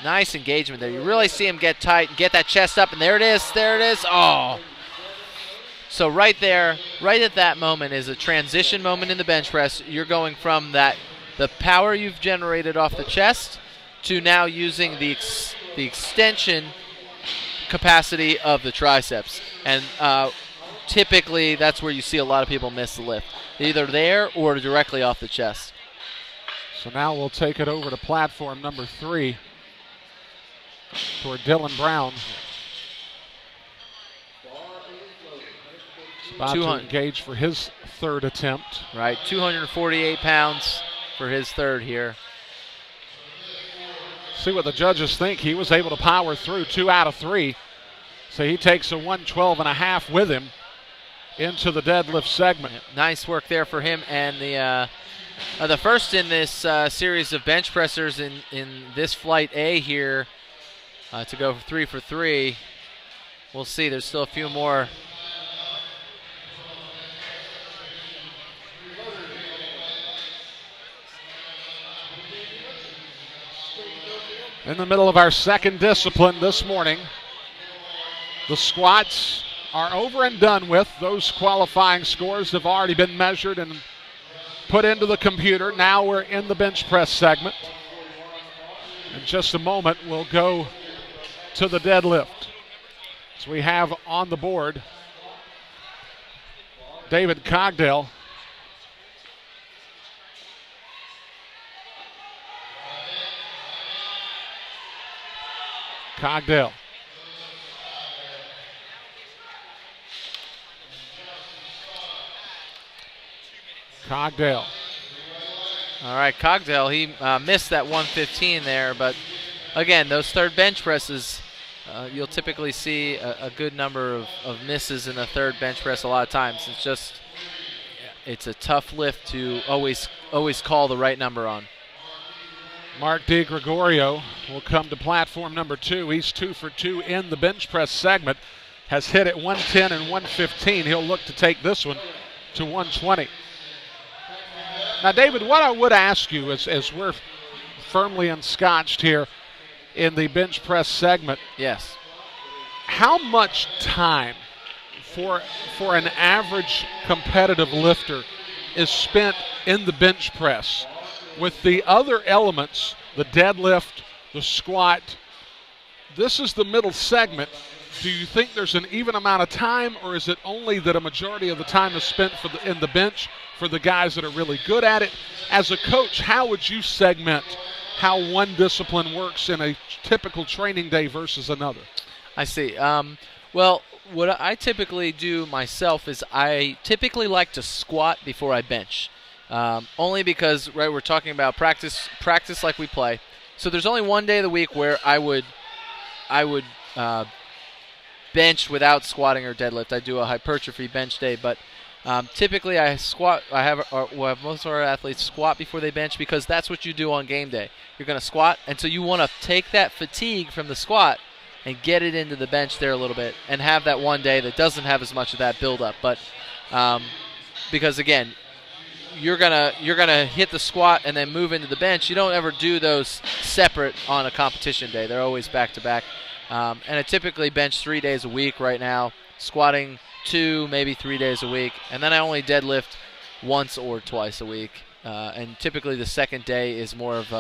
Nice engagement there. You really see him get tight and get that chest up, and there it is. Oh. So right there, right at that moment is a transition moment in the bench press. You're going from the power you've generated off the chest to now using the extension capacity of the triceps. And typically that's where you see a lot of people miss the lift, either there or directly off the chest. So now we'll take it over to platform number 3. Toward Dylan Brown. He's about to engage for his third attempt. Right, 248 pounds for his third here. See what the judges think. He was able to power through 2 out of 3. So he takes a 112.5 with him into the deadlift segment. Nice work there for him, and the first in this series of bench pressers in this flight A here. To go 3 for 3. We'll see. There's still a few more. In the middle of our second discipline this morning, the squats are over and done with. Those qualifying scores have already been measured and put into the computer. Now we're in the bench press segment. In just a moment, we'll go to the deadlift. So we have on the board David Cogdell. Cogdale. All right, Cogdale, he missed that 115 there, but again, those third bench presses, you'll typically see a good number of misses in the third bench press a lot of times. It's a tough lift to always call the right number on. Marc DiGregorio will come to platform number 2. He's 2 for 2 in the bench press segment. Has hit at 110 and 115. He'll look to take this one to 120. Now, David, what I would ask you as we're firmly enscotched here in the bench press segment. Yes. How much time for an average competitive lifter is spent in the bench press with the other elements, the deadlift, the squat? This is the middle segment. Do you think there's an even amount of time, or is it only that a majority of the time is spent in the bench for the guys that are really good at it? As a coach, how would you segment how one discipline works in a typical training day versus another? I see. Well, what I typically do myself is I typically like to squat before I bench. Only because, right, we're talking about practice like we play. So there's only one day of the week where I would bench without squatting or deadlift. I do a hypertrophy bench day, but typically I squat. We'll have most of our athletes squat before they bench because that's what you do on game day. You're going to squat, and so you want to take that fatigue from the squat and get it into the bench there a little bit and have that one day that doesn't have as much of that buildup. But because, again, you're gonna hit the squat and then move into the bench. You don't ever do those separate on a competition day. They're always back-to-back. And I typically bench 3 days a week right now, squatting 2, maybe 3 days a week. And then I only deadlift once or twice a week. And typically the second day is more of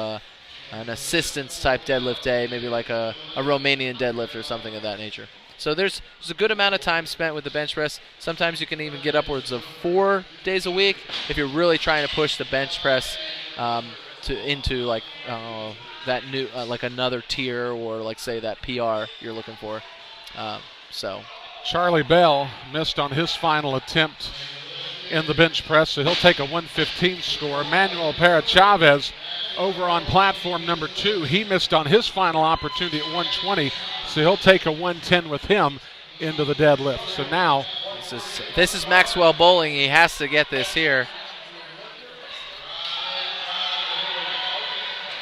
an assistance-type deadlift day, maybe like a Romanian deadlift or something of that nature. So there's a good amount of time spent with the bench press. Sometimes you can even get upwards of 4 days a week if you're really trying to push the bench press into like that new like another tier, or like say that PR you're looking for. Charlie Bell missed on his final attempt in the bench press, so he'll take a 115 score. Manuel Parrachavez over on platform number 2. He missed on his final opportunity at 120, so he'll take a 110 with him into the deadlift. So now this is Maxwell Bohling. He has to get this here.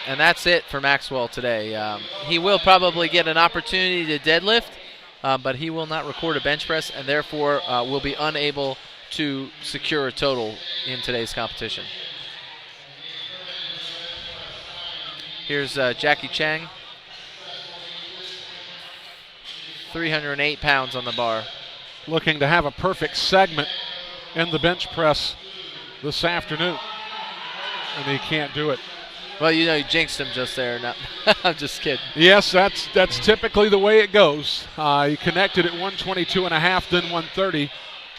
And that's it for Maxwell today. He will probably get an opportunity to deadlift, but he will not record a bench press, and therefore will be unable to secure a total in today's competition. Here's Jacky Cheng. 308 pounds on the bar. Looking to have a perfect segment in the bench press this afternoon, and he can't do it. Well, you know, you jinxed him just there. No, I'm just kidding. Yes, that's typically the way it goes. He connected at 122.5, then 130.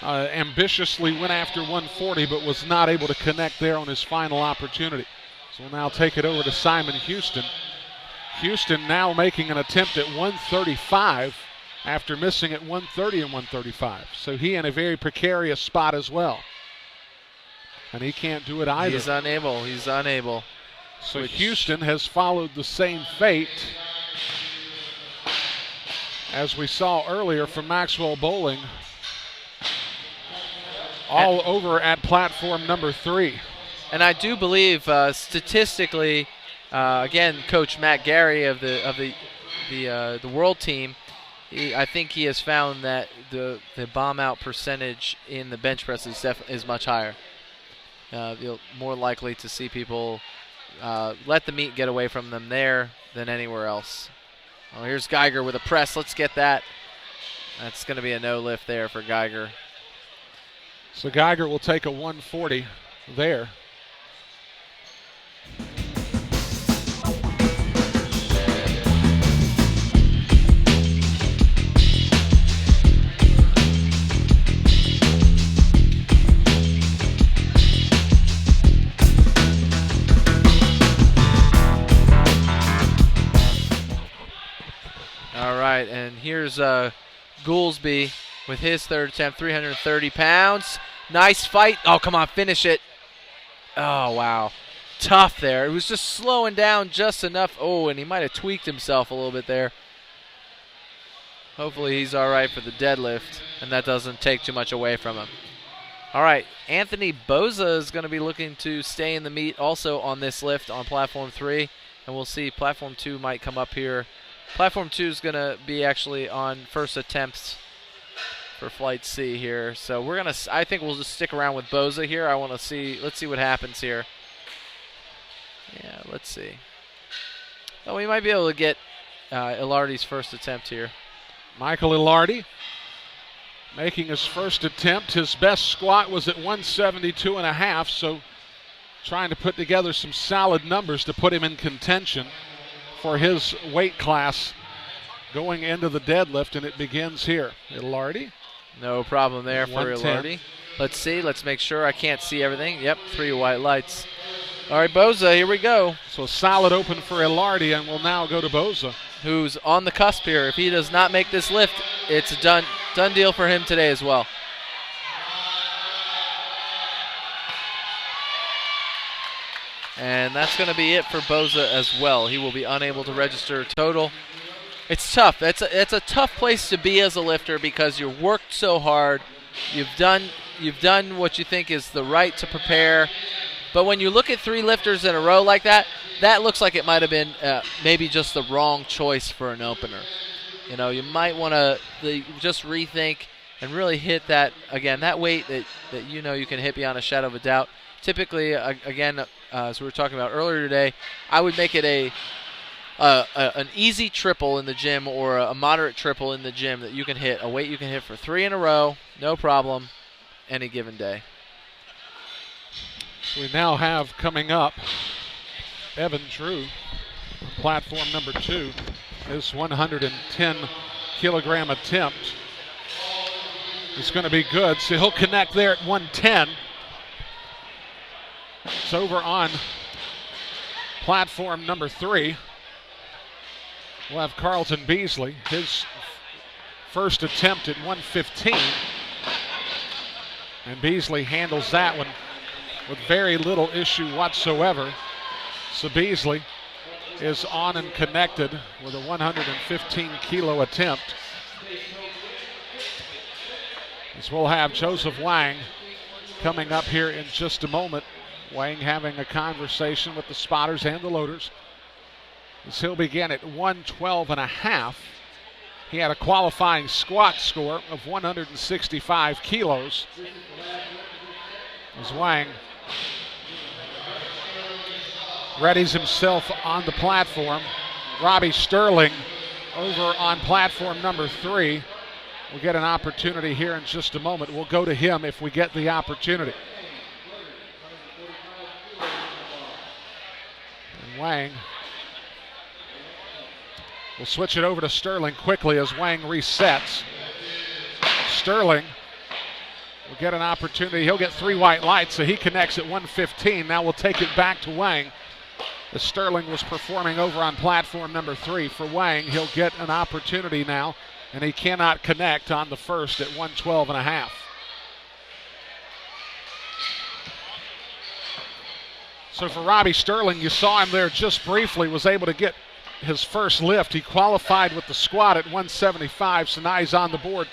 Ambitiously went after 140, but was not able to connect there on his final opportunity. So we'll now take it over to Simon Houston. Houston now making an attempt at 135 after missing at 130 and 135. So he in a very precarious spot as well. And he can't do it either. He's unable. So Houston has followed the same fate as we saw earlier from Maxwell Bohling, all over at platform number 3. And I do believe statistically, again, Coach Matt Gary of the world team, I think he has found that the bomb out percentage in the bench press is much higher. You're more likely to see people let the meat get away from them there than anywhere else. Oh, here's Geiger with a press. Let's get that. That's going to be a no lift there for Geiger. So Geiger will take a 140 there. All right, and here's Goolsby with his third attempt, 330 pounds. Nice fight. Oh, come on, finish it. Oh, wow. Tough there. It was just slowing down just enough. Oh, and he might have tweaked himself a little bit there. Hopefully he's all right for the deadlift, and that doesn't take too much away from him. All right, Anthony Boza is going to be looking to stay in the meet also on this lift on Platform 3, and we'll see Platform 2 might come up here. Platform 2 is going to be actually on first attempts for Flight C here. So we're going to, I think we'll just stick around with Boza here. I want to see, let's see what happens here. Yeah, let's see. Oh, we might be able to get Ilardi's first attempt here. Michael Ilardi making his first attempt. His best squat was at 172.5, so trying to put together some solid numbers to put him in contention for his weight class going into the deadlift, and it begins here. Ilardi. No problem there for Ilardi. Let's see. Let's make sure. I can't see everything. Yep, 3 white lights. All right, Boza, here we go. So a solid open for Ilardi, and we'll now go to Boza, who's on the cusp here. If he does not make this lift, it's a done deal for him today as well. And that's going to be it for Boza as well. He will be unable to register total. It's tough. It's a tough place to be as a lifter because you've worked so hard. You've done what you think is the right to prepare. But when you look at 3 lifters in a row like that, that looks like it might have been maybe just the wrong choice for an opener. You know, you might want to just rethink and really hit that, again, that weight that you know you can hit beyond a shadow of a doubt. Typically, again, as we were talking about earlier today, I would make it an easy triple in the gym or a moderate triple in the gym that you can hit, a weight you can hit for 3 in a row, no problem, any given day. We now have coming up Evan Drew, platform number 2, his 110-kilogram attempt is going to be good, so he'll connect there at 110. It's over on platform number 3. We'll have Carlton Beasley, his first attempt at 115, and Beasley handles that one with very little issue whatsoever. So Beasley is on and connected with a 115-kilo attempt. As we'll have Joseph Wang coming up here in just a moment. Wang having a conversation with the spotters and the loaders, as he'll begin at 112.5. He had a qualifying squat score of 165 kilos. As Wang readies himself on the platform. Robbie Sterling over on platform number 3. We'll get an opportunity here in just a moment. We'll go to him if we get the opportunity. And Wang will switch it over to Sterling quickly as Wang resets. Sterling will get an opportunity. He'll get 3 white lights, so he connects at 115. Now we'll take it back to Wang. As Sterling was performing over on platform number 3. For Wang, he'll get an opportunity now, and he cannot connect on the first at 112.5. So for Robbie Sterling, you saw him there just briefly, was able to get his first lift. He qualified with the squat at 175, so now he's on the board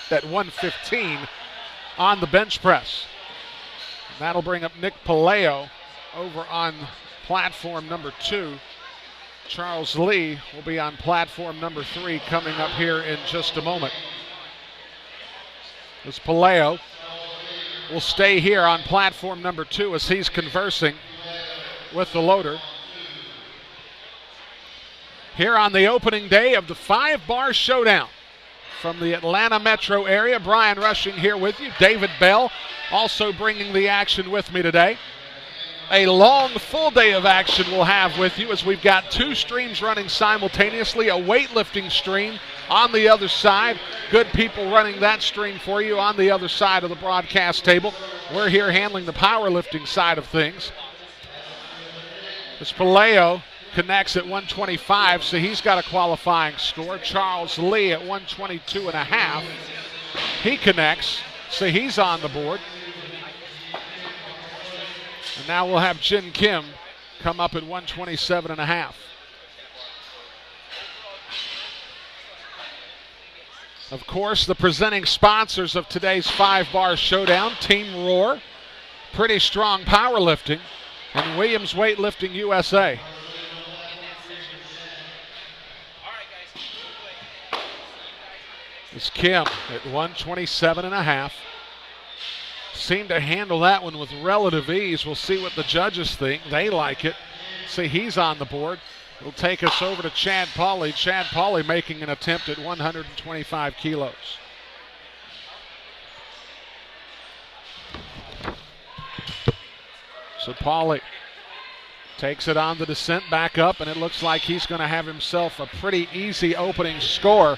at 115 on the bench press. And that'll bring up Nick Palaio over on platform number 2. Charles Lee will be on platform number 3 coming up here in just a moment. As Palaio will stay here on platform number 2 as he's conversing with the loader. Here on the opening day of the 5-bar Showdown. From the Atlanta metro area, Brian Rushing here with you. David Bell also bringing the action with me today. A long, full day of action we'll have with you as we've got 2 streams running simultaneously, a weightlifting stream on the other side. Good people running that stream for you on the other side of the broadcast table. We're here handling the powerlifting side of things. As Palaio connects at 125, so he's got a qualifying score. Charles Lee at 122.5. He connects, so he's on the board. And now we'll have Jin Kim come up at 127.5. Of course, the presenting sponsors of today's 5-bar showdown, Team Rohr, Pretty Strong Powerlifting, and Williams Weightlifting USA. It's Kim at 127.5. Seemed to handle that one with relative ease. We'll see what the judges think. They like it. See, he's on the board. It'll take us over to Chad Pauley. Chad Pauley making an attempt at 125 kilos. So Pauley takes it on the descent back up, and it looks like he's going to have himself a pretty easy opening score.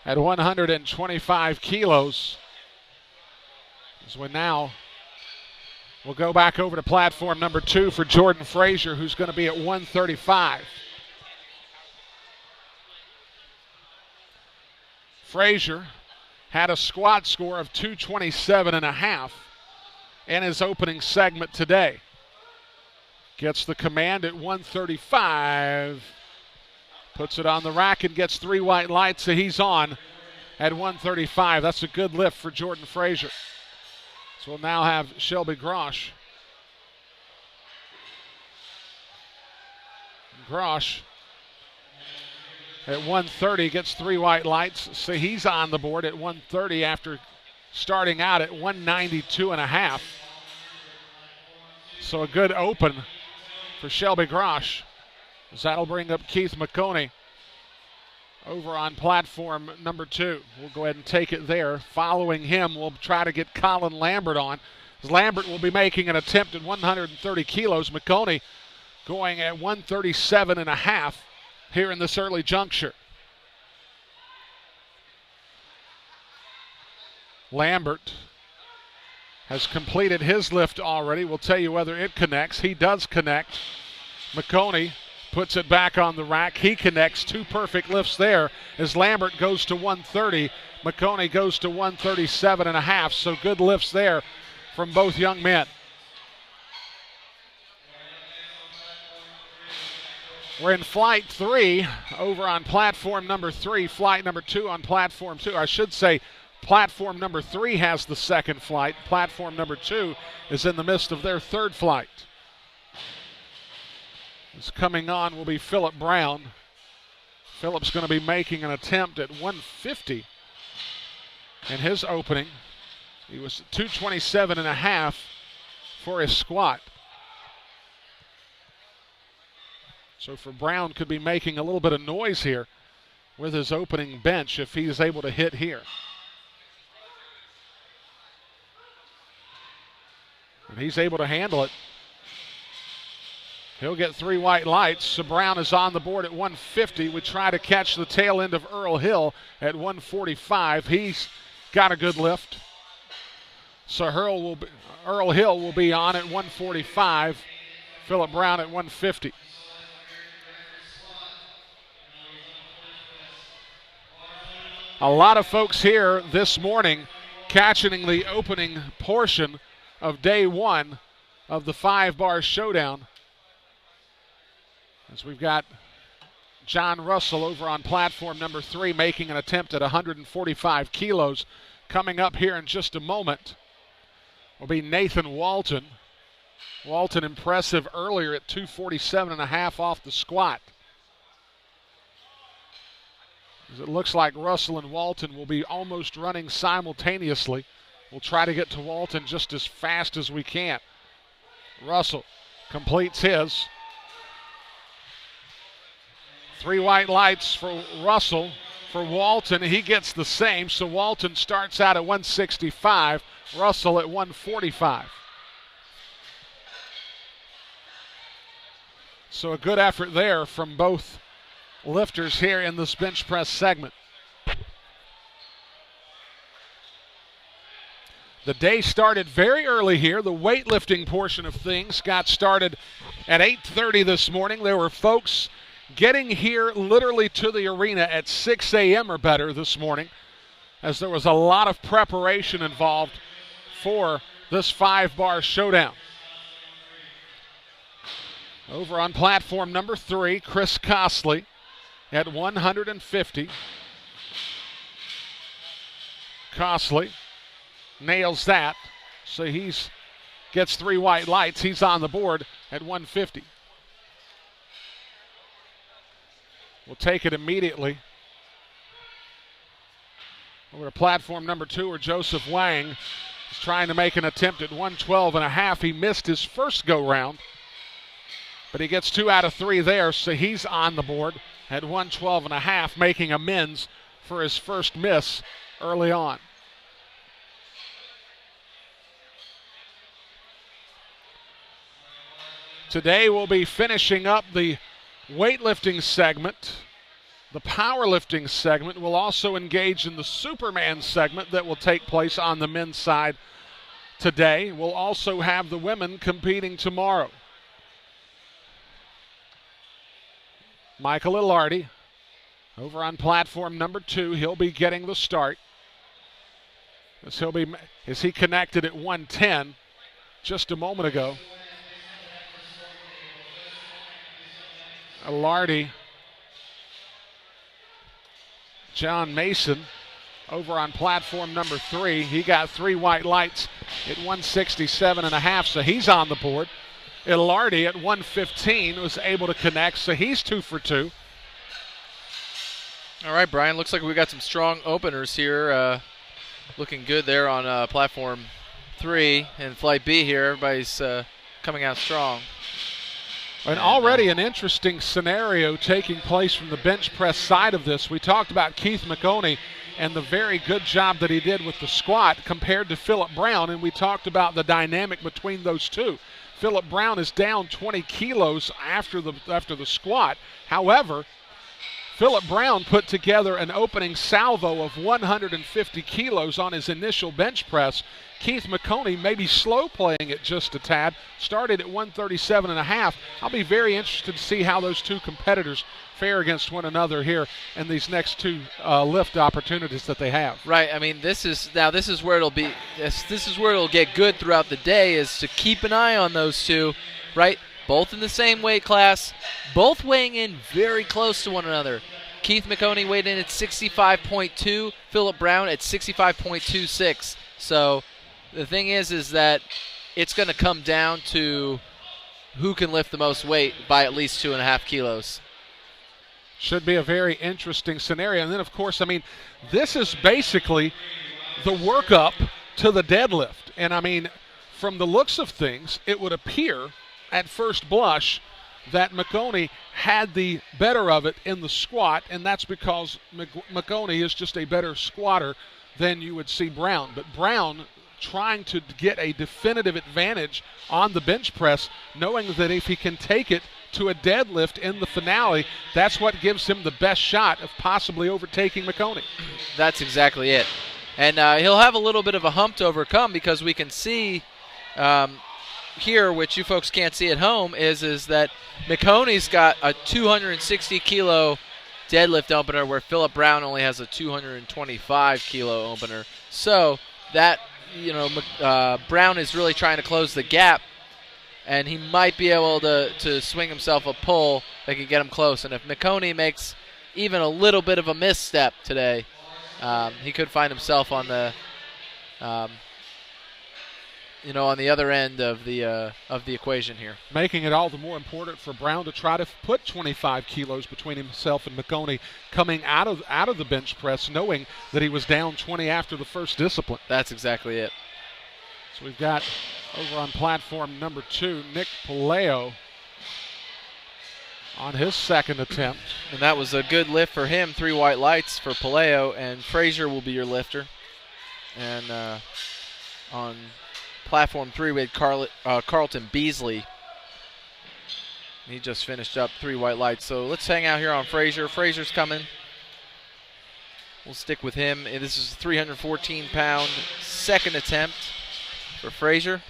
At 125 kilos. As we now will go back over to platform number 2 for Jordon Frazier, who's going to be at 135. Frazier had a squat score of 227.5 in his opening segment today. Gets the command at 135. Puts it on the rack and gets 3 white lights, so he's on at 135. That's a good lift for Jordon Frazier. So we'll now have Shelby Grosh. Grosh at 130 gets 3 white lights, so he's on the board at 130 after starting out at 192.5. So a good open for Shelby Grosh. That'll bring up Keith McHoney over on platform number 2. We'll go ahead and take it there. Following him, we'll try to get Colin Lambert on. Lambert will be making an attempt at 130 kilos. McHoney going at 137.5 here in this early juncture. Lambert has completed his lift already. We'll tell you whether it connects. He does connect. McHoney puts it back on the rack. He connects. 2 perfect lifts there as Lambert goes to 130. McHoney goes to 137.5. So good lifts there from both young men. We're in flight 3 over on platform number 3. Flight number 2 on platform 2. I should say platform number 3 has the second flight. Platform number 2 is in the midst of their third flight. What's coming on will be Phillip Brown. Phillip's going to be making an attempt at 150 in his opening. He was 227.5 for his squat. So for Brown, could be making a little bit of noise here with his opening bench if he is able to hit here. And he's able to handle it. He'll get 3 white lights. So Brown is on the board at 150. We try to catch the tail end of Earl Hill at 145. He's got a good lift. So Earl Hill will be on at 145. Phillip Brown at 150. A lot of folks here this morning catching the opening portion of day 1 of the 5-bar showdown. As we've got John Russell over on platform number 3 making an attempt at 145 kilos. Coming up here in just a moment will be Nathan Walton. Walton impressive earlier at 247.5 off the squat. As it looks like Russell and Walton will be almost running simultaneously. We'll try to get to Walton just as fast as we can. Russell completes his. 3 white lights for Russell. For Walton, he gets the same, so Walton starts out at 165, Russell at 145. So a good effort there from both lifters here in this bench press segment. The day started very early here. The weightlifting portion of things got started at 8:30 this morning. There were folks getting here literally to the arena at 6 a.m. or better this morning. as there was a lot of preparation involved for this 5-bar showdown. Over on platform number 3, Chris Costley at 150. Costley nails that, so gets 3 white lights. He's on the board at 150. We'll take it immediately over to platform number 2, where Joseph Wang is trying to make an attempt at 112.5. He missed his first go-round, but he gets 2 out of 3 there, so he's on the board at 112.5, making amends for his first miss early on. Today we'll be finishing up the weightlifting segment. The powerlifting segment will also engage in the Superman segment that will take place on the men's side today. We'll also have the women competing tomorrow. Michael Ilardi over on platform number 2. He'll be getting the start. As he connected at 110 just a moment ago. Ilardi, John Mason over on platform number 3. He got 3 white lights at 167.5, so he's on the board. Ilardi at 115 was able to connect, so he's 2 for 2. All right, Brian, looks like we got some strong openers here. Looking good there on platform 3 and flight B here. Everybody's coming out strong. And already an interesting scenario taking place from the bench press side of this. We talked about Keith McHoney and the very good job that he did with the squat compared to Phillip Brown, and we talked about the dynamic between those two. Phillip Brown is down 20 kilos after the squat. However, Phillip Brown put together an opening salvo of 150 kilos on his initial bench press. Keith McHoney maybe slow playing it just a tad, started at 137.5. I'll be very interested to see how those two competitors fare against one another here in these next 2 lift opportunities that they have. Right. I mean, this is where it'll be. This is where it'll get good throughout the day, is to keep an eye on those two, right? Both in the same weight class, both weighing in very close to one another. Keith McHoney weighed in at 65.2, Phillip Brown at 65.26. So the thing is that it's going to come down to who can lift the most weight by at least 2.5 kilos. Should be a very interesting scenario. And then, of course, I mean, this is basically the workup to the deadlift. And, I mean, from the looks of things, it would appear at first blush that McHoney had the better of it in the squat, and that's because McHoney is just a better squatter than you would see Brown. But Brown trying to get a definitive advantage on the bench press, knowing that if he can take it to a deadlift in the finale, that's what gives him the best shot of possibly overtaking McHoney. That's exactly it. And he'll have a little bit of a hump to overcome, because we can see here, which you folks can't see at home, is that McHoney's got a 260-kilo deadlift opener, where Phillip Brown only has a 225-kilo opener. So that, Brown is really trying to close the gap, and he might be able to swing himself a pull that could get him close. And if McHoney makes even a little bit of a misstep today, he could find himself on the on the other end of the equation here. Making it all the more important for Brown to try to put 25 kilos between himself and McHoney coming out of the bench press, knowing that he was down 20 after the first discipline. That's exactly it. So we've got over on platform number 2, Nick Paleo on his second attempt. And that was a good lift for him, 3 white lights for Paleo, and Frazier will be your lifter. And on platform 3, we had Carlton Beasley. He just finished up 3 white lights. So let's hang out here on Frazier. Frazier's coming. We'll stick with him. This is a 314-pound second attempt for Frazier.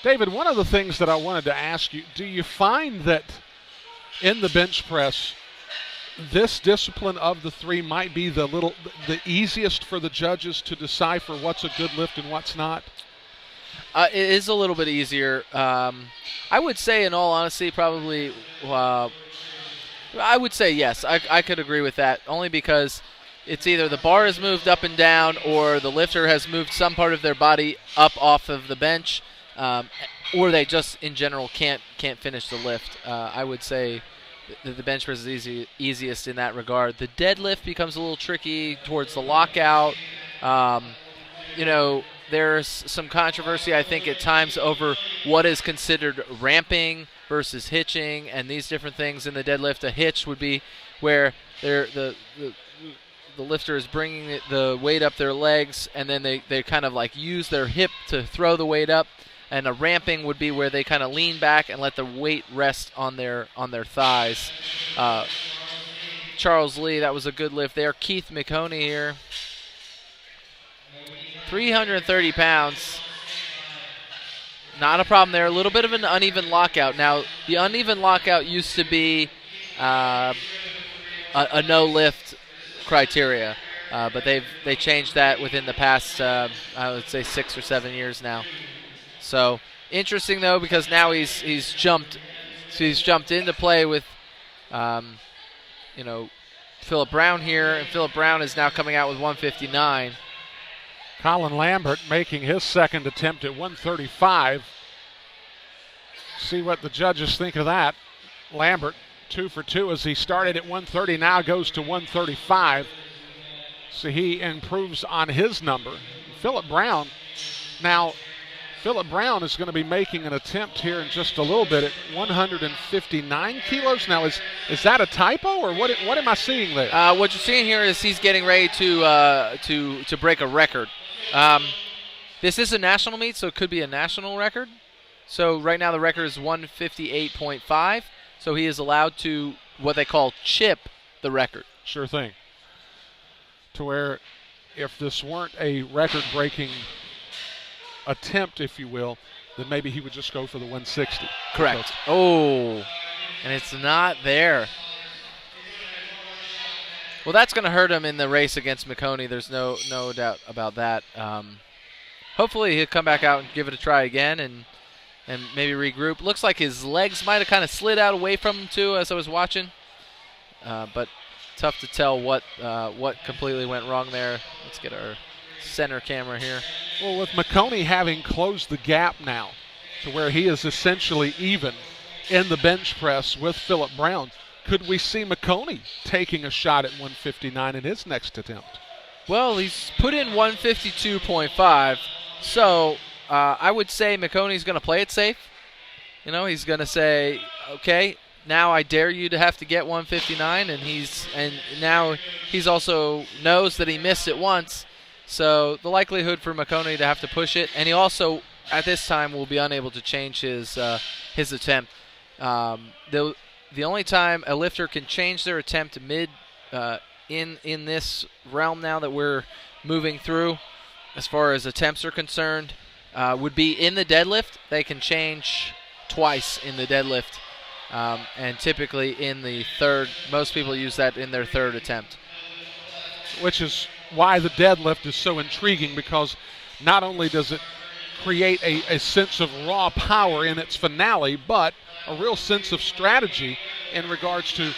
David, one of the things that I wanted to ask you, do you find that in the bench press, this discipline of the three might be the easiest for the judges to decipher what's a good lift and what's not? It is a little bit easier. I would say, in all honesty, probably. I would say yes. I could agree with that, only because it's either the bar has moved up and down, or the lifter has moved some part of their body up off of the bench, or they just in general can't finish the lift. I would say that the bench press is easiest in that regard. The deadlift becomes a little tricky towards the lockout. There's some controversy, I think, at times over what is considered ramping versus hitching and these different things in the deadlift. A hitch would be where the lifter is bringing the weight up their legs, and then they kind of like use their hip to throw the weight up. And a ramping would be where they kind of lean back and let the weight rest on their thighs. Charles Lee, that was a good lift there. Keith McHoney here. 330 pounds. Not a problem there. A little bit of an uneven lockout. Now, the uneven lockout used to be a no-lift criteria, but they changed that within the past, I would say, 6 or 7 years now. So interesting though, because now he's jumped into play with, Phillip Brown here, and Phillip Brown is now coming out with 159. Colin Lambert making his second attempt at 135. See what the judges think of that. Lambert 2 for 2 as he started at 130, now goes to 135. So he improves on his number. Phillip Brown is going to be making an attempt here in just a little bit at 159 kilos. Now, is that a typo, or what am I seeing there? What you're seeing here is he's getting ready to break a record. This is a national meet, so it could be a national record. So right now the record is 158.5. So he is allowed to what they call chip the record. Sure thing. To where if this weren't a record-breaking attempt, if you will, then maybe he would just go for the 160. Correct. And it's not there. Well, that's going to hurt him in the race against McHoney. There's no doubt about that. Hopefully he'll come back out and give it a try again and maybe regroup. Looks like his legs might have kind of slid out away from him too as I was watching. But tough to tell what completely went wrong there. Let's get our center camera here. Well, with McHoney having closed the gap now to where he is essentially even in the bench press with Phillip Brown, could we see McHoney taking a shot at 159 in his next attempt? Well, he's put in 152.5, so I would say McHoney's going to play it safe. He's going to say, okay, now I dare you to have to get 159, and now he's also knows that he missed it once. So the likelihood for McHoney to have to push it, and he also at this time will be unable to change his attempt. The only time a lifter can change their attempt mid in this realm now that we're moving through, as far as attempts are concerned, would be in the deadlift. They can change twice in the deadlift, and typically in the third. Most people use that in their third attempt. Which is why the deadlift is so intriguing, because not only does it create a sense of raw power in its finale, but a real sense of strategy in regards to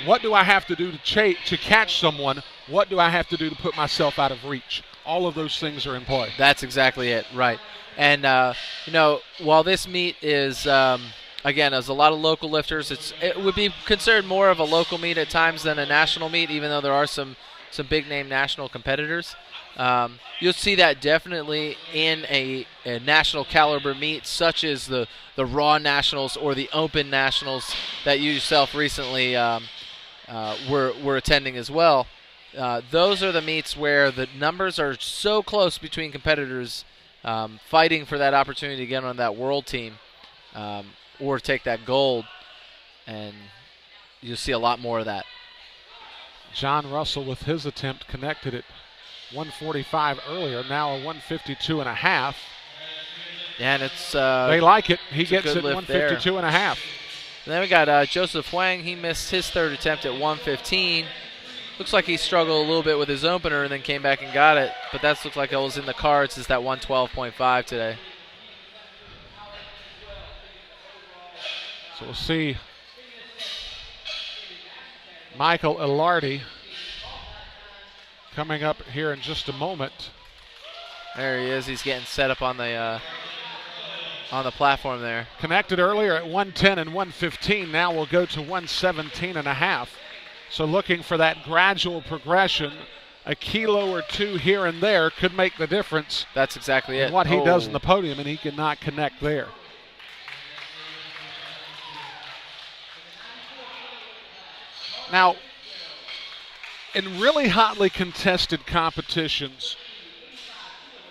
what do I have to do to catch someone, what do I have to do to put myself out of reach. All of those things are in play. That's exactly it, right. And, while this meet is, again, there's a lot of local lifters, it would be considered more of a local meet at times than a national meet, even though there are some big-name national competitors. You'll see that definitely in a national caliber meet, such as the Raw Nationals or the Open Nationals that you yourself recently were attending as well. Those are the meets where the numbers are so close between competitors fighting for that opportunity to get on that world team or take that gold, and you'll see a lot more of that. John Russell with his attempt connected at 145 earlier, now a 152 and a half. Yeah, and it's they like it. He gets it 152 and a half. And then we got Joseph Huang. He missed his third attempt at 115. Looks like he struggled a little bit with his opener and then came back and got it. But that looks like it was in the cards. It's that 112.5 today. So we'll see Michael Ilardi coming up here in just a moment. There he is. He's getting set up on the platform there. Connected earlier at 110 and 115. Now we'll go to 117 and a half. So looking for that gradual progression. A kilo or two here and there could make the difference. That's exactly it. What he does in the podium, and he cannot connect there. Now, in really hotly contested competitions,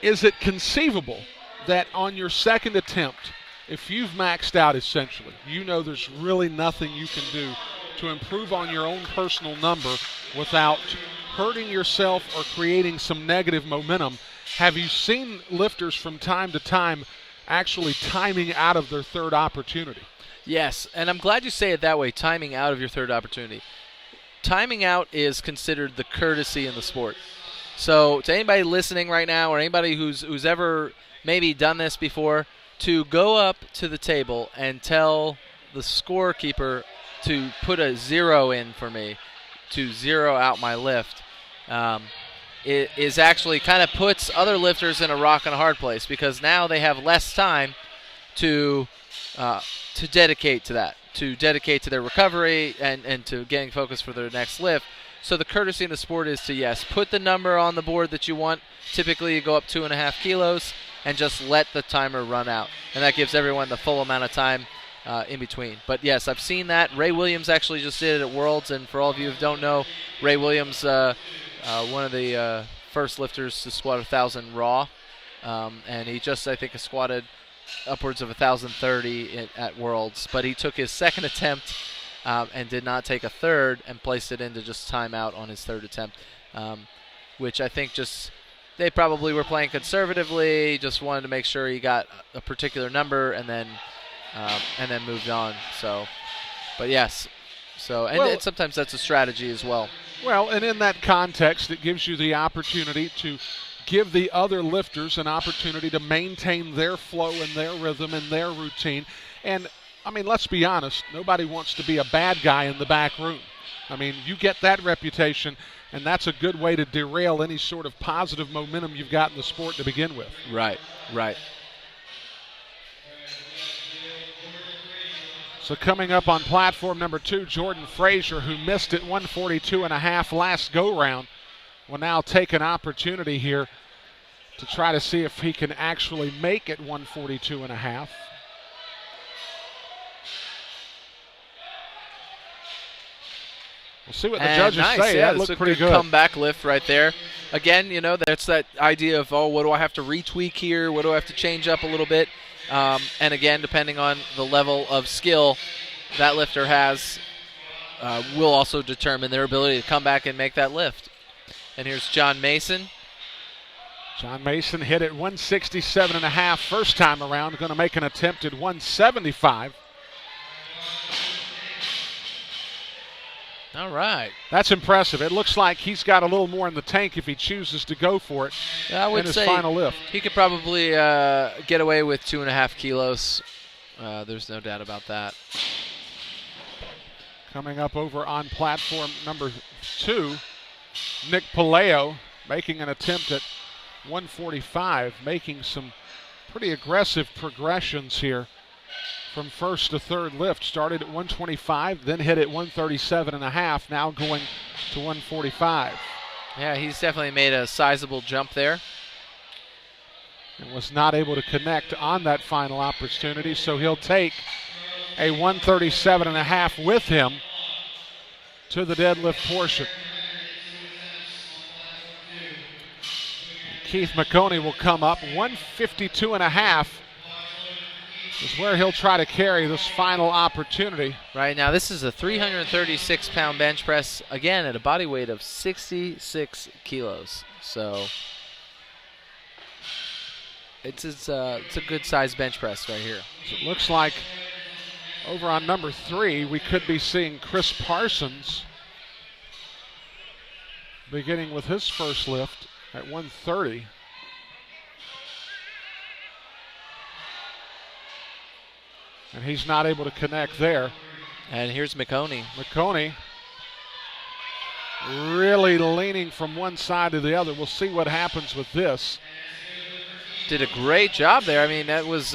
is it conceivable that on your second attempt, if you've maxed out essentially, you know there's really nothing you can do to improve on your own personal number without hurting yourself or creating some negative momentum? Have you seen lifters from time to time actually timing out of their third opportunity? Yes, and I'm glad you say it that way, timing out of your third opportunity. Timing out is considered the courtesy in the sport. So to anybody listening right now or anybody who's ever maybe done this before, to go up to the table and tell the scorekeeper to put a 0 in for me, to zero out my lift, it is actually kind of puts other lifters in a rock and a hard place, because now they have less time to dedicate to that, to dedicate to their recovery and to getting focused for their next lift. So the courtesy in the sport is to, yes, put the number on the board that you want. Typically you go up 2.5 kilos and just let the timer run out. And that gives everyone the full amount of time in between. But yes, I've seen that. Ray Williams actually just did it at Worlds. And for all of you who don't know, Ray Williams, one of the first lifters to squat 1,000 raw. And he just, I think, has squatted upwards of 1,030 at Worlds. But he took his second attempt and did not take a third and placed it into just timeout on his third attempt, which I think just they probably were playing conservatively, just wanted to make sure he got a particular number and then moved on. So, but yes, so and sometimes that's a strategy as well. Well, and in that context, it gives you the opportunity to give the other lifters an opportunity to maintain their flow and their rhythm and their routine. And I mean, let's be honest, nobody wants to be a bad guy in the back room. I mean, you get that reputation, and that's a good way to derail any sort of positive momentum you've got in the sport to begin with. Right, right. So coming up on platform number 2, Jordon Frazier, who missed it 142.5 last go-round, will now take an opportunity here to try to see if he can actually make it 142.5. We'll see what the judges say. Yeah, that looked pretty good. Comeback lift right there. Again, you know, that's that idea of, what do I have to retweak here? What do I have to change up a little bit? And again, depending on the level of skill that lifter has, will also determine their ability to come back and make that lift. And here's John Mason. John Mason hit it 167.5 first time around. Going to make an attempt at 175. All right. That's impressive. It looks like he's got a little more in the tank if he chooses to go for it in his final lift. He could probably get away with 2.5 kilos. There's no doubt about that. Coming up over on platform number 2, Nick Palaio making an attempt at 145, making some pretty aggressive progressions here from first to third lift. Started at 125, then hit at 137.5, now going to 145. Yeah, he's definitely made a sizable jump there. And was not able to connect on that final opportunity, so he'll take a 137.5 with him to the deadlift portion. Keith McHoney will come up. 152.5 is where he'll try to carry this final opportunity. Right now, this is a 336-pound bench press, again, at a body weight of 66 kilos. So it's a good-sized bench press right here. So it looks like Over on number 3, we could be seeing Chris Parsons beginning with his first lift at 130. And he's not able to connect there. And here's McHoney. McHoney really leaning from one side to the other. We'll see what happens with this. Did a great job there. I mean, that was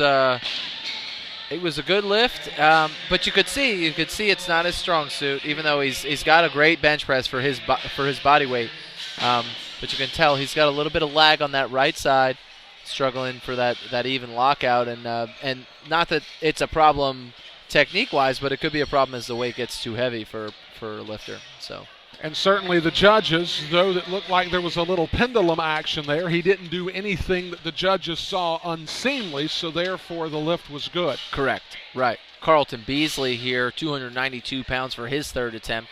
it was a good lift, but you could see it's not his strong suit, even though he's got a great bench press for his body weight. But you can tell he's got a little bit of lag on that right side, struggling for that even lockout, and not that it's a problem technique-wise, but it could be a problem as the weight gets too heavy for a lifter. So. And certainly the judges, though it looked like there was a little pendulum action there, he didn't do anything that the judges saw unseemly, so therefore the lift was good. Correct. Right. Carlton Beasley here, 292 pounds for his third attempt.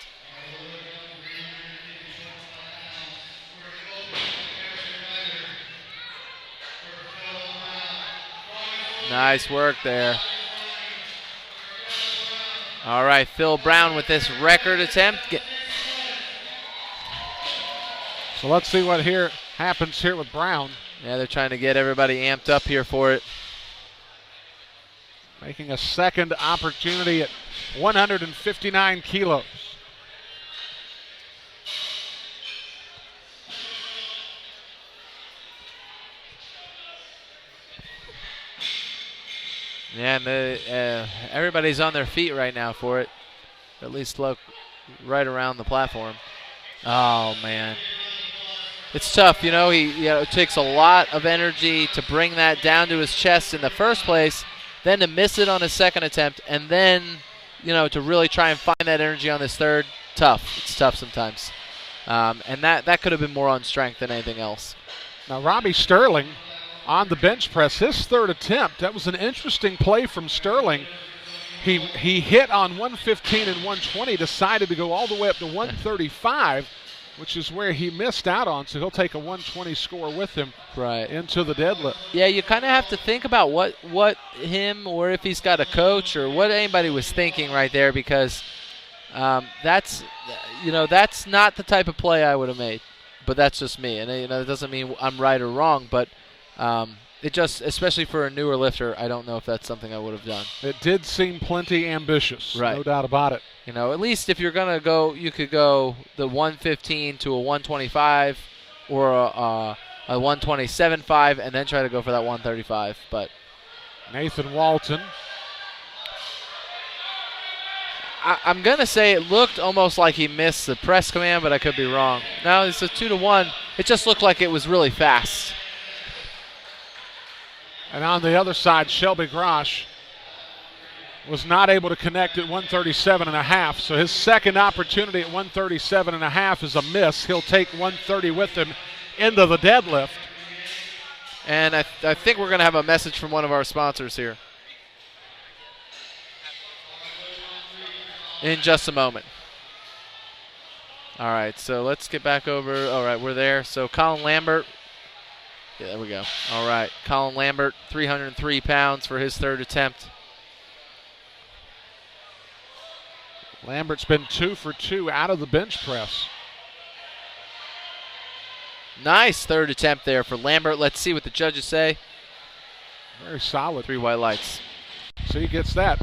Nice work there. All right, Phillip Brown with this record attempt. So let's see what happens here with Brown. Yeah, they're trying to get everybody amped up here for it. Making a second opportunity at 159 kilos. Yeah, and everybody's on their feet right now for it. At least look right around the platform. Oh, man. It's tough, it takes a lot of energy to bring that down to his chest in the first place, then to miss it on his second attempt, and then, to really try and find that energy on this third. Tough. It's tough sometimes. And that could have been more on strength than anything else. Now, Robbie Sterling on the bench press, his third attempt. That was an interesting play from Sterling. He hit on 115 and 120, decided to go all the way up to 135, which is where he missed out on, so he'll take a 120 score with him into the deadlift. Yeah, you kind of have to think about what him, or if he's got a coach, or what anybody was thinking right there, because that's not the type of play I would have made. But that's just me, and it doesn't mean I'm right or wrong, but it just, especially for a newer lifter, I don't know if that's something I would have done. It did seem plenty ambitious, no doubt about it. At least if you're going to go, you could go the 115 to a 125 or a 127.5 and then try to go for that 135. But Nathan Walton. I'm going to say it looked almost like he missed the press command, but I could be wrong. No, it's a 2-to-1. It just looked like it was really fast. And on the other side, Shelby Grosh was not able to connect at 137.5. So his second opportunity at 137.5 is a miss. He'll take 130 with him into the deadlift. And I think we're going to have a message from one of our sponsors here in just a moment. All right, so let's get back over. All right, we're there. So Colin Lambert. Yeah, there we go. All right, Colin Lambert, 303 pounds for his third attempt. Lambert's been 2 for 2 out of the bench press. Nice third attempt there for Lambert. Let's see what the judges say. Very solid. 3 white lights. So he gets that.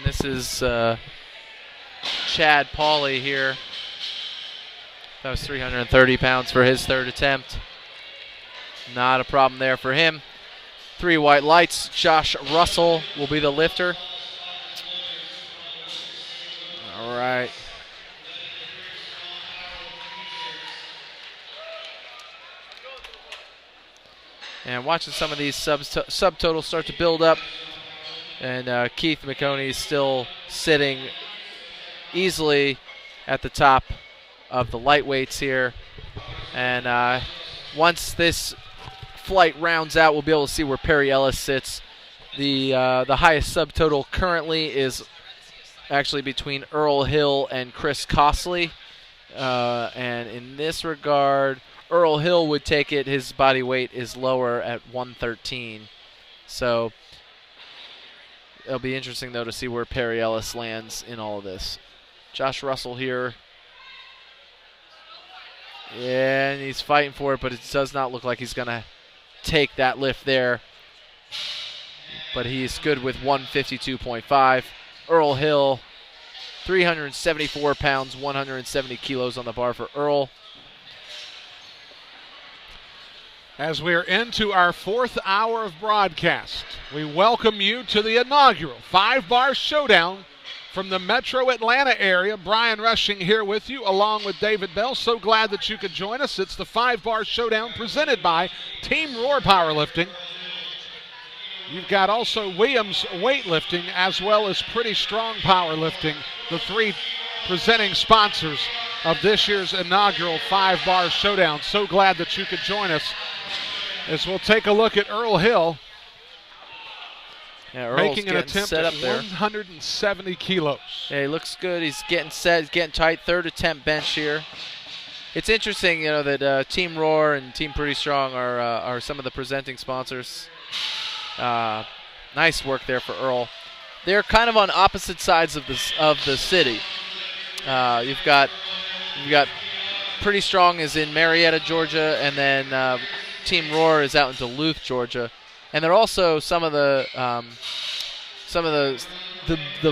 This is Chad Pauley here. That was 330 pounds for his third attempt. Not a problem there for him. 3 white lights. Josh Russell will be the lifter. All right. And watching some of these subtotals start to build up. And Keith McHoney is still sitting easily at the top of the lightweights here. And once this flight rounds out, we'll be able to see where Perry Ellis sits. The highest subtotal currently is actually between Earl Hill and Chris Costley. And in this regard, Earl Hill would take it. His body weight is lower at 113. So it'll be interesting, though, to see where Perry Ellis lands in all of this. Josh Russell here. Yeah, and he's fighting for it, but it does not look like he's going to take that lift there. But he's good with 152.5. Earl Hill, 374 pounds, 170 kilos on the bar for Earl. As we're into our 4th hour of broadcast, we welcome you to the inaugural 5-Bar Showdown from the Metro Atlanta area. Brian Rushing here with you, along with David Bell. So glad that you could join us. It's the 5-Bar Showdown presented by Team Rohr Powerlifting. You've got also Williams Weightlifting as well as Pretty Strong Powerlifting, the 3 presenting sponsors of this year's inaugural 5-Bar Showdown. So glad that you could join us as we'll take a look at Earl Hill. Yeah, making an attempt at 170 kilos. Yeah, he looks good. He's getting set. He's getting tight. 3rd attempt bench here. It's interesting, you know, that Team Rohr and Team Pretty Strong are some of the presenting sponsors. Nice work there for Earl. They're kind of on opposite sides of the city. You've got Pretty Strong is in Marietta, Georgia, and then Team Rohr is out in Duluth, Georgia. And they're also some of the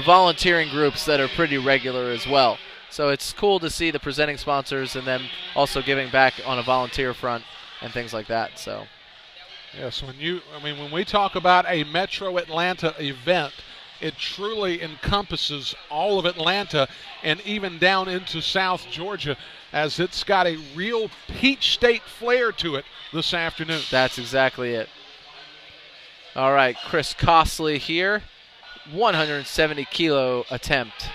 volunteering groups that are pretty regular as well. So it's cool to see the presenting sponsors and them also giving back on a volunteer front and things like that. So yes, when we talk about a Metro Atlanta event, it truly encompasses all of Atlanta and even down into South Georgia, as it's got a real Peach State flair to it this afternoon. That's exactly it. All right, Chris Costley here, 170 kilo attempt.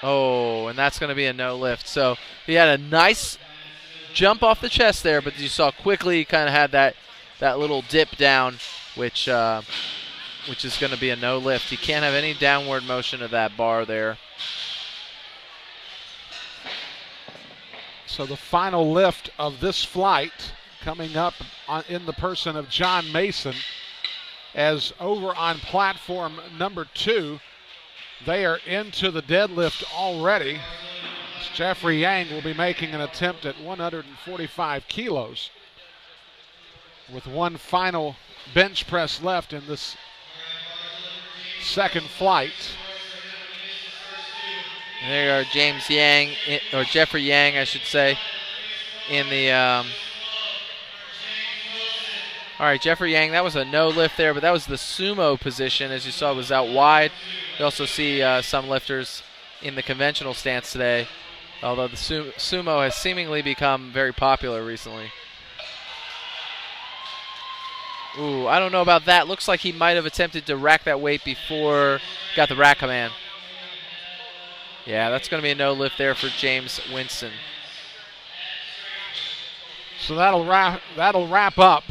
Oh, and that's going to be a no lift. So he had a nice jump off the chest there, but you saw quickly he kind of had that little dip down, which is going to be a no lift. He can't have any downward motion of that bar there. So the final lift of this flight coming up in the person of John Mason, as over on platform number 2, they are into the deadlift already. Jeffery Yang will be making an attempt at 145 kilos with one final bench press left in this second flight. There are James Yang, or Jeffery Yang, I should say, in the all right, Jeffery Yang, that was a no lift there, but that was the sumo position, as you saw, was out wide. You also see some lifters in the conventional stance today, although the sumo has seemingly become very popular recently. Ooh, I don't know about that. Looks like he might have attempted to rack that weight before got the rack command. Yeah, that's going to be a no lift there for James Winston. So that'll wrap up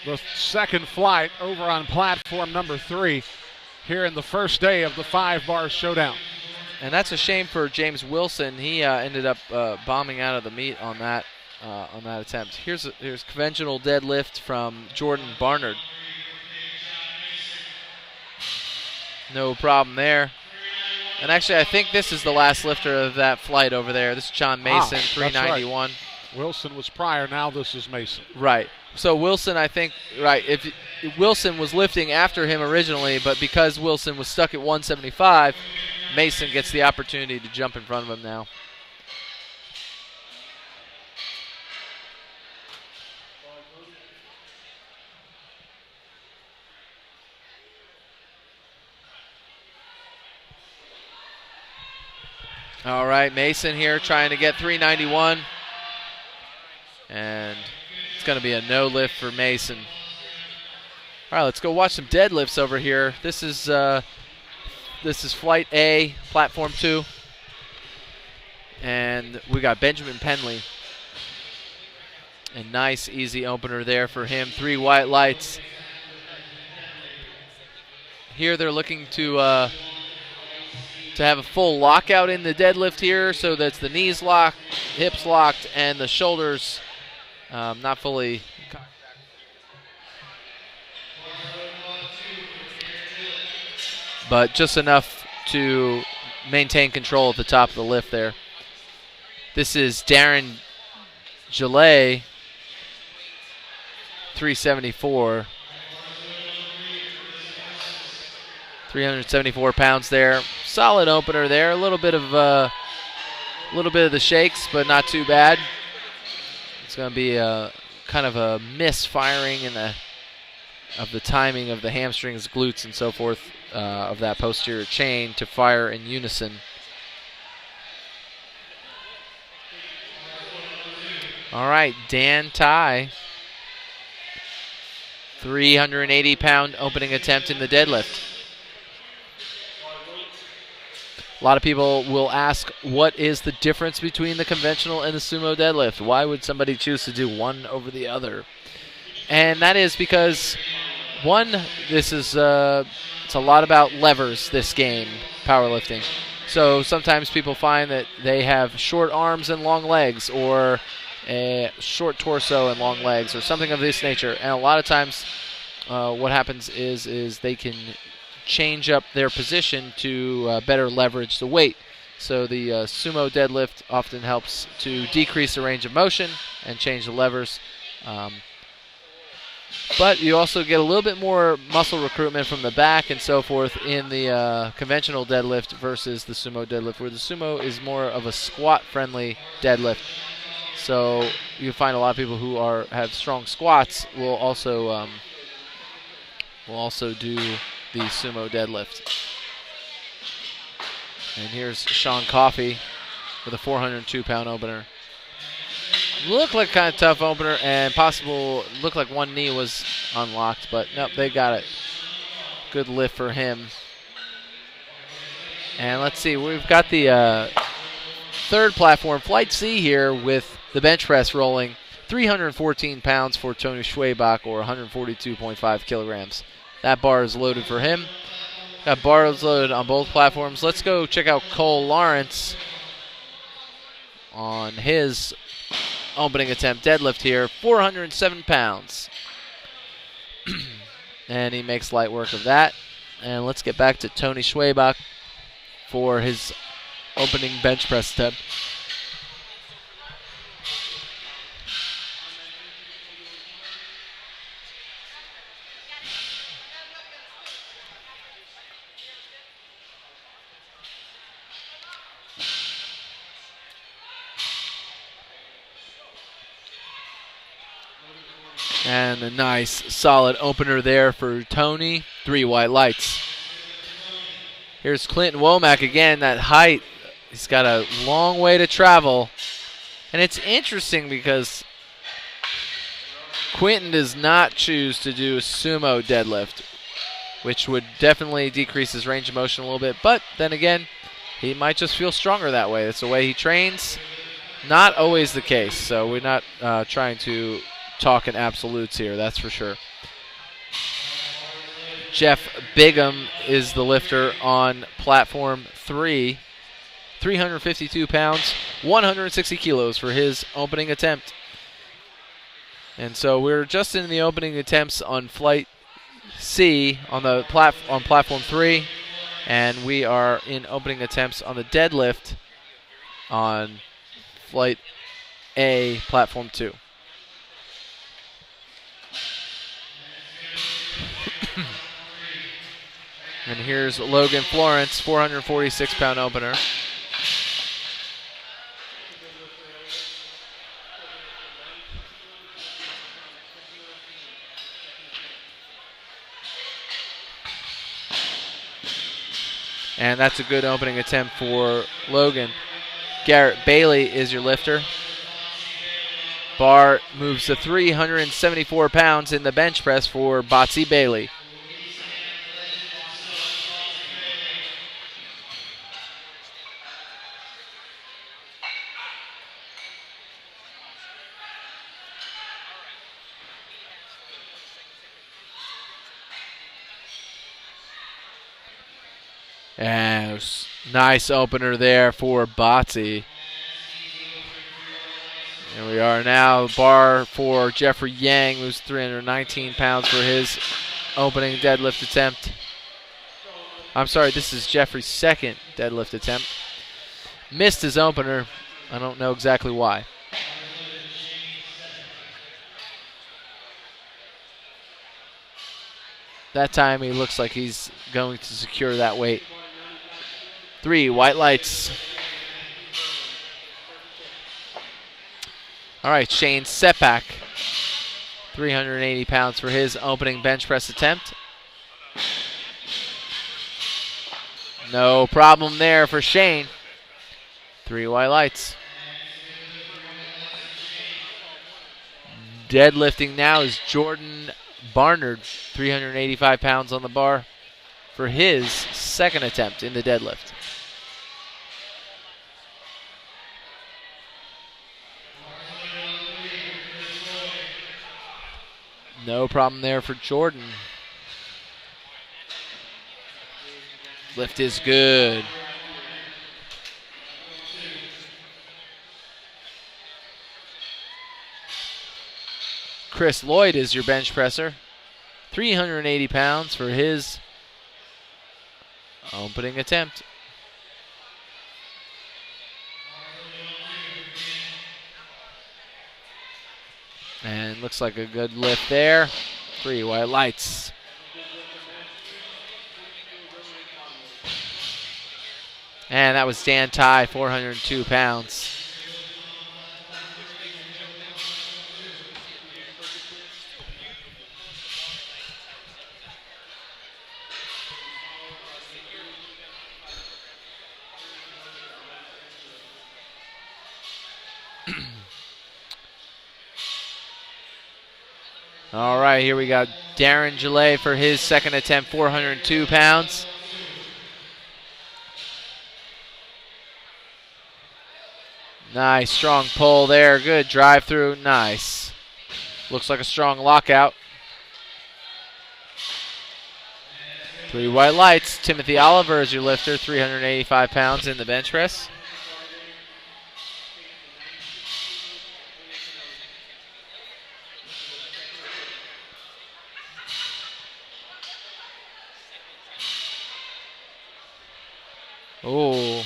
the second flight over on platform number 3 here in the first day of the 5-Bar Showdown. And that's a shame for James Wilson. He ended up bombing out of the meet on that attempt. Here's conventional deadlift from Jordan Barnard. No problem there. And actually, I think this is the last lifter of that flight over there. This is John Mason, 391. Right. Wilson was prior. Now this is Mason. Right. So Wilson, I think, right, if Wilson was lifting after him originally, but because Wilson was stuck at 175, Mason gets the opportunity to jump in front of him now. All right, Mason here trying to get 391. And it's going to be a no lift for Mason. All right, let's go watch some deadlifts over here. This is Flight A, Platform 2. And we got Benjamin Pendley. A nice, easy opener there for him. 3 white lights. Here they're looking to have a full lockout in the deadlift here, so that's the knees locked, hips locked, and the shoulders not fully. But just enough to maintain control at the top of the lift there. This is Darren Gillett, 374. 374 pounds there. Solid opener there. A little bit of the shakes, but not too bad. It's going to be a kind of a misfiring of the timing of the hamstrings, glutes, and so forth of that posterior chain to fire in unison. All right, Dan Tai. 380-pound opening attempt in the deadlift. A lot of people will ask, what is the difference between the conventional and the sumo deadlift? Why would somebody choose to do one over the other? And that is because, one, this is it's a lot about levers, this game, powerlifting. So sometimes people find that they have short arms and long legs, or a short torso and long legs, or something of this nature. And a lot of times what happens is they can change up their position to better leverage the weight. So the sumo deadlift often helps to decrease the range of motion and change the levers. But you also get a little bit more muscle recruitment from the back and so forth in the conventional deadlift versus the sumo deadlift, where the sumo is more of a squat-friendly deadlift. So you find a lot of people who have strong squats will also do the sumo deadlift. And here's Sean Coffey with a 402-pound opener. Looked like kind of tough opener, and looked like one knee was unlocked, but nope, they got it. Good lift for him. And let's see, we've got the third platform, Flight C here, with the bench press rolling. 314 pounds for Tony Schwebach, or 142.5 kilograms. That bar is loaded for him. Got bars loaded on both platforms. Let's go check out Cole Lawrence on his opening attempt deadlift here. 407 pounds. And he makes light work of that. And let's get back to Tony Schwebach for his opening bench press attempt. And a nice, solid opener there for Tony. 3 white lights. Here's Clinton Womack again. That height, he's got a long way to travel. And it's interesting because Quentin does not choose to do a sumo deadlift, which would definitely decrease his range of motion a little bit. But then again, he might just feel stronger that way. It's the way he trains. Not always the case. So we're not trying to talk in absolutes here, that's for sure. Jeff Bigham is the lifter on platform 3. 352 pounds, 160 kilos for his opening attempt. And so we're just in the opening attempts on Flight C on platform 3, and we are in opening attempts on the deadlift on Flight A, platform 2. And here's Logan Florence, 446-pound opener. And that's a good opening attempt for Logan. Garrett Bailey is your lifter. Bar moves to 374 pounds in the bench press for Botsy Bailey. And nice opener there for Botsy. Here we are now. Bar for Jeffery Yang moves 319 pounds for his opening deadlift attempt. I'm sorry, this is Jeffrey's second deadlift attempt. Missed his opener. I don't know exactly why. That time he looks like he's going to secure that weight. 3 white lights. All right, Shane Setback. 380 pounds for his opening bench press attempt. No problem there for Shane. 3 white lights. Deadlifting now is Jordan Barnard. 385 pounds on the bar for his second attempt in the deadlift. No problem there for Jordan. Lift is good. Chris Lloyd is your bench presser. 380 pounds for his opening attempt. And looks like a good lift there. 3 white lights. And that was Dan Ty, 402 pounds. All right, here we got Darren Gillett for his second attempt, 402 pounds. Nice, strong pull there. Good drive through. Nice. Looks like a strong lockout. 3 white lights. Timothy Oliver is your lifter, 385 pounds in the bench press. Oh,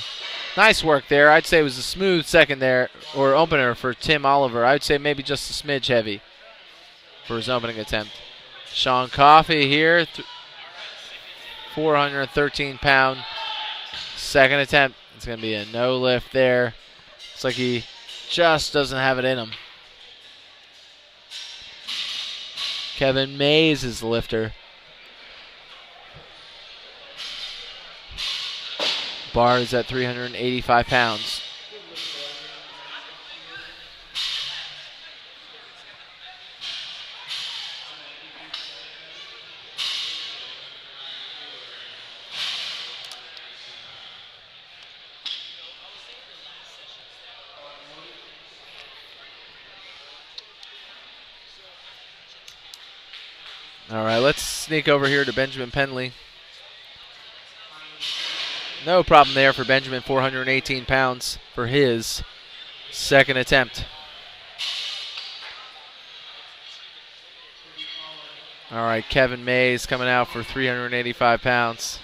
nice work there. I'd say it was a smooth second there, or opener for Tim Oliver. I'd say maybe just a smidge heavy for his opening attempt. Sean Coffey here, 413-pound second attempt. It's going to be a no lift there. Looks like he just doesn't have it in him. Kevin Mays is the lifter. Bar is at 385 pounds. All right, let's sneak over here to Benjamin Pendley. No problem there for Benjamin, 418 pounds for his second attempt. All right, Kevin Mays coming out for 385 pounds.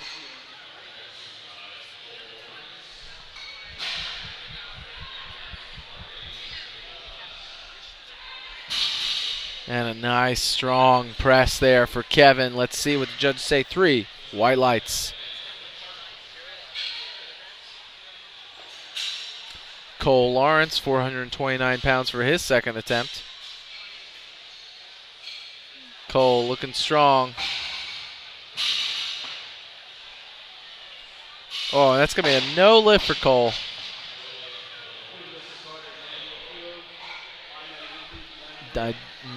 And a nice strong press there for Kevin. Let's see what the judges say. 3 white lights. Cole Lawrence, 429 pounds for his second attempt. Cole looking strong. Oh, that's going to be a no lift for Cole.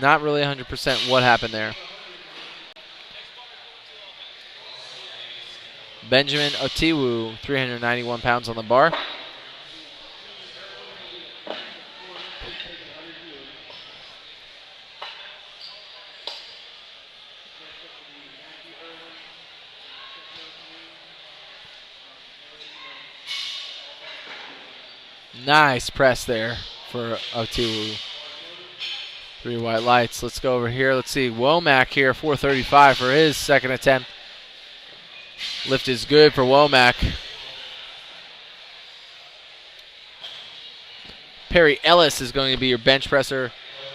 not really 100% what happened there. Benjamin Otiwu, 391 pounds on the bar. Nice press there for Otiwu. 3 white lights. Let's go over here. Let's see. Womack here, 435 for his second attempt. Lift is good for Womack. Perry Ellis is going to be your bench presser,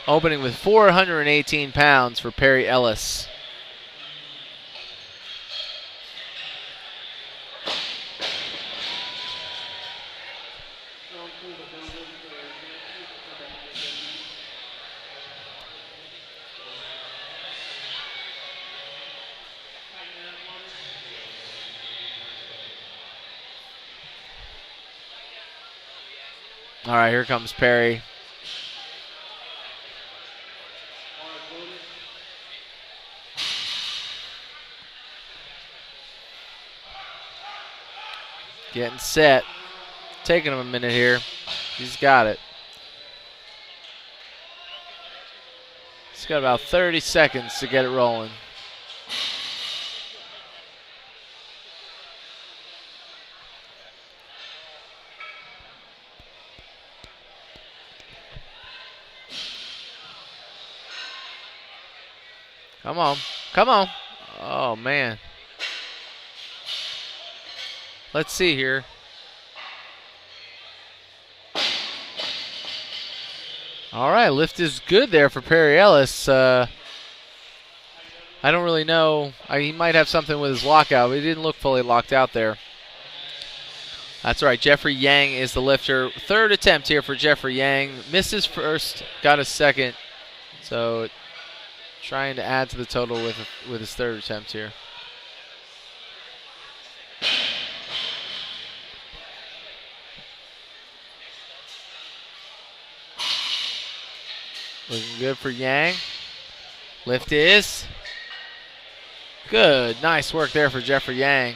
opening with 418 pounds for Perry Ellis. All right, here comes Perry. Getting set. Taking him a minute here. He's got it. He's got about 30 seconds to get it rolling. Come on. Come on. Oh, man. Let's see here. All right, lift is good there for Perry Ellis. I don't really know. He might have something with his lockout, but he didn't look fully locked out there. That's right. Jeffery Yang is the lifter. Third attempt here for Jeffery Yang. Misses first, got a second. So trying to add to the total with his third attempt here. Looking good for Yang. Lift is good. Nice work there for Jeffery Yang.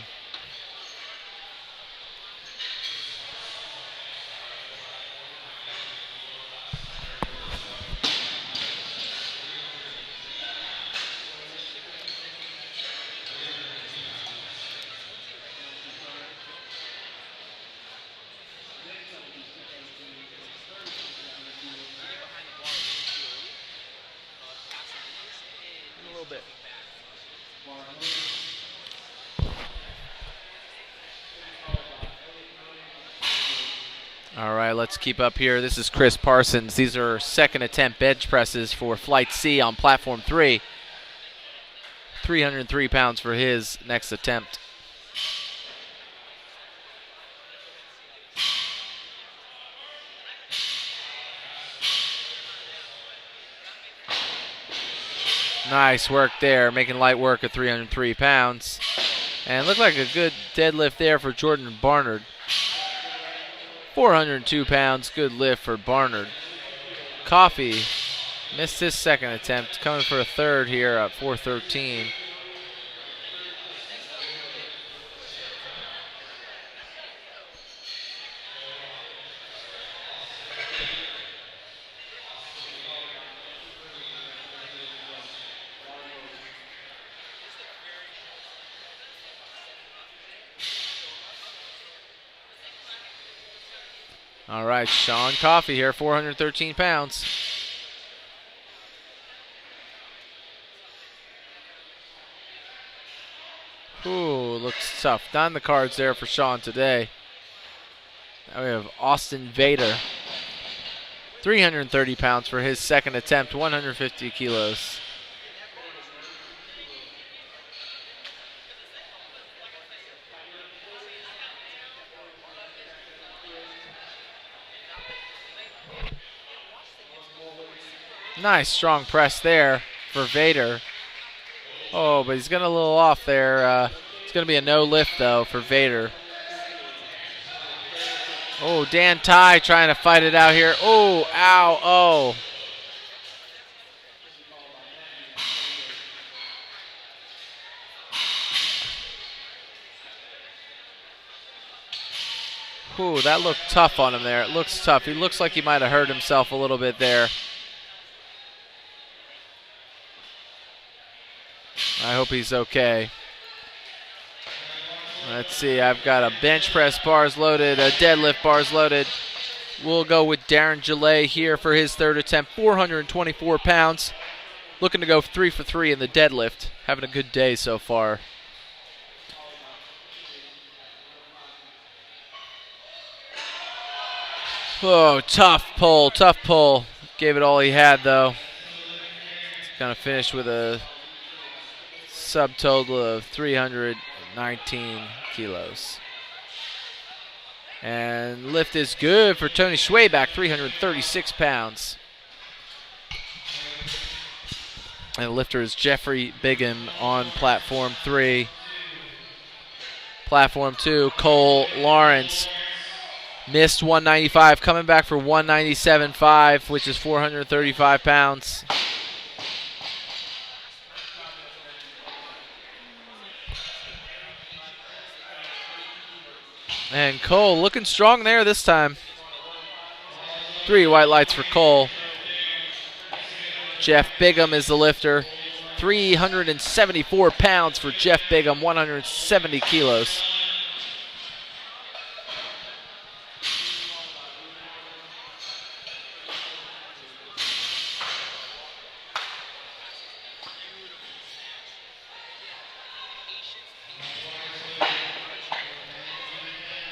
All right, let's keep up here. This is Chris Parsons. These are second attempt bench presses for Flight C on platform 3. 303 pounds for his next attempt. Nice work there, making light work at 303 pounds. And looked like a good deadlift there for Jordan Barnard. 402 pounds, good lift for Barnard. Coffey missed his second attempt, coming for a third here at 413. All right, Sean Coffey here, 413 pounds. Ooh, looks tough. Not in the cards there for Sean today. Now we have Austin Vader. 330 pounds for his second attempt, 150 kilos. Nice strong press there for Vader. Oh, but he's getting a little off there. It's going to be a no lift, though, for Vader. Oh, Dan Ty trying to fight it out here. Oh, ow, oh. Ooh, that looked tough on him there. It looks tough. He looks like he might have hurt himself a little bit there. I hope he's okay. Let's see, I've got a bench press bars loaded, a deadlift bars loaded. We'll go with Darren Gillett here for his third attempt, 424 pounds. Looking to go 3 for 3 in the deadlift. Having a good day so far. Oh, tough pull, tough pull. Gave it all he had, though. Kind of finished with a subtotal of 319 kilos. And lift is good for Tony Schwayback, 336 pounds. And the lifter is Jeffrey Bigham on platform 3. Platform 2, Cole Lawrence. Missed 195, coming back for 197.5, which is 435 pounds. And Cole looking strong there this time. 3 white lights for Cole. Jeff Bigham is the lifter. 374 pounds for Jeff Bigham, 170 kilos.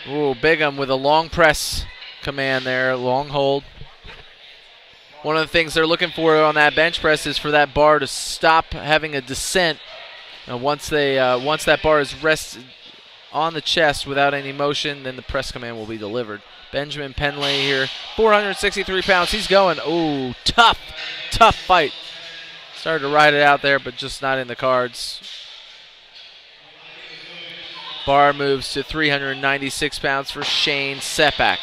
Ooh, Bigham with a long press command there, long hold. One of the things they're looking for on that bench press is for that bar to stop having a descent. And once that bar is rested on the chest without any motion, then the press command will be delivered. Benjamin Pendley here, 463 pounds. He's going. Ooh, tough fight. Started to ride it out there, but just not in the cards. Bar moves to 396 pounds for Shane Sepak.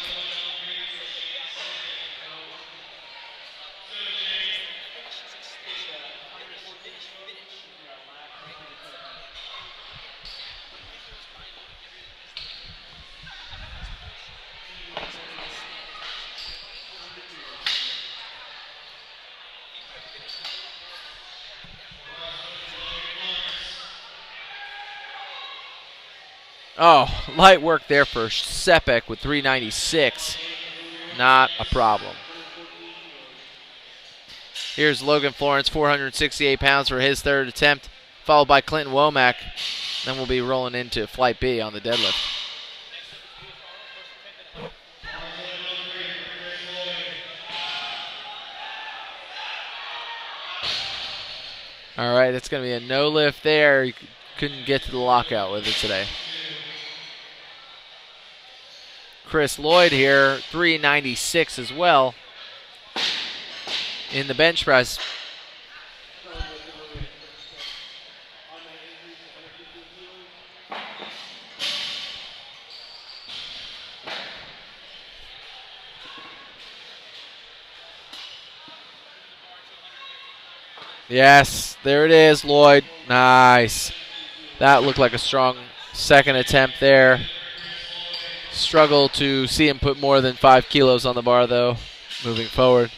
Oh, light work there for Sepek with 396. Not a problem. Here's Logan Florence, 468 pounds for his third attempt, followed by Clinton Womack. Then we'll be rolling into Flight B on the deadlift. All right, that's going to be a no lift there. You couldn't get to the lockout with it today. Chris Lloyd here, 396 as well in the bench press. Yes, there it is, Lloyd. Nice. That looked like a strong second attempt there. Struggle to see him put more than 5 kilos on the bar, though, moving forward.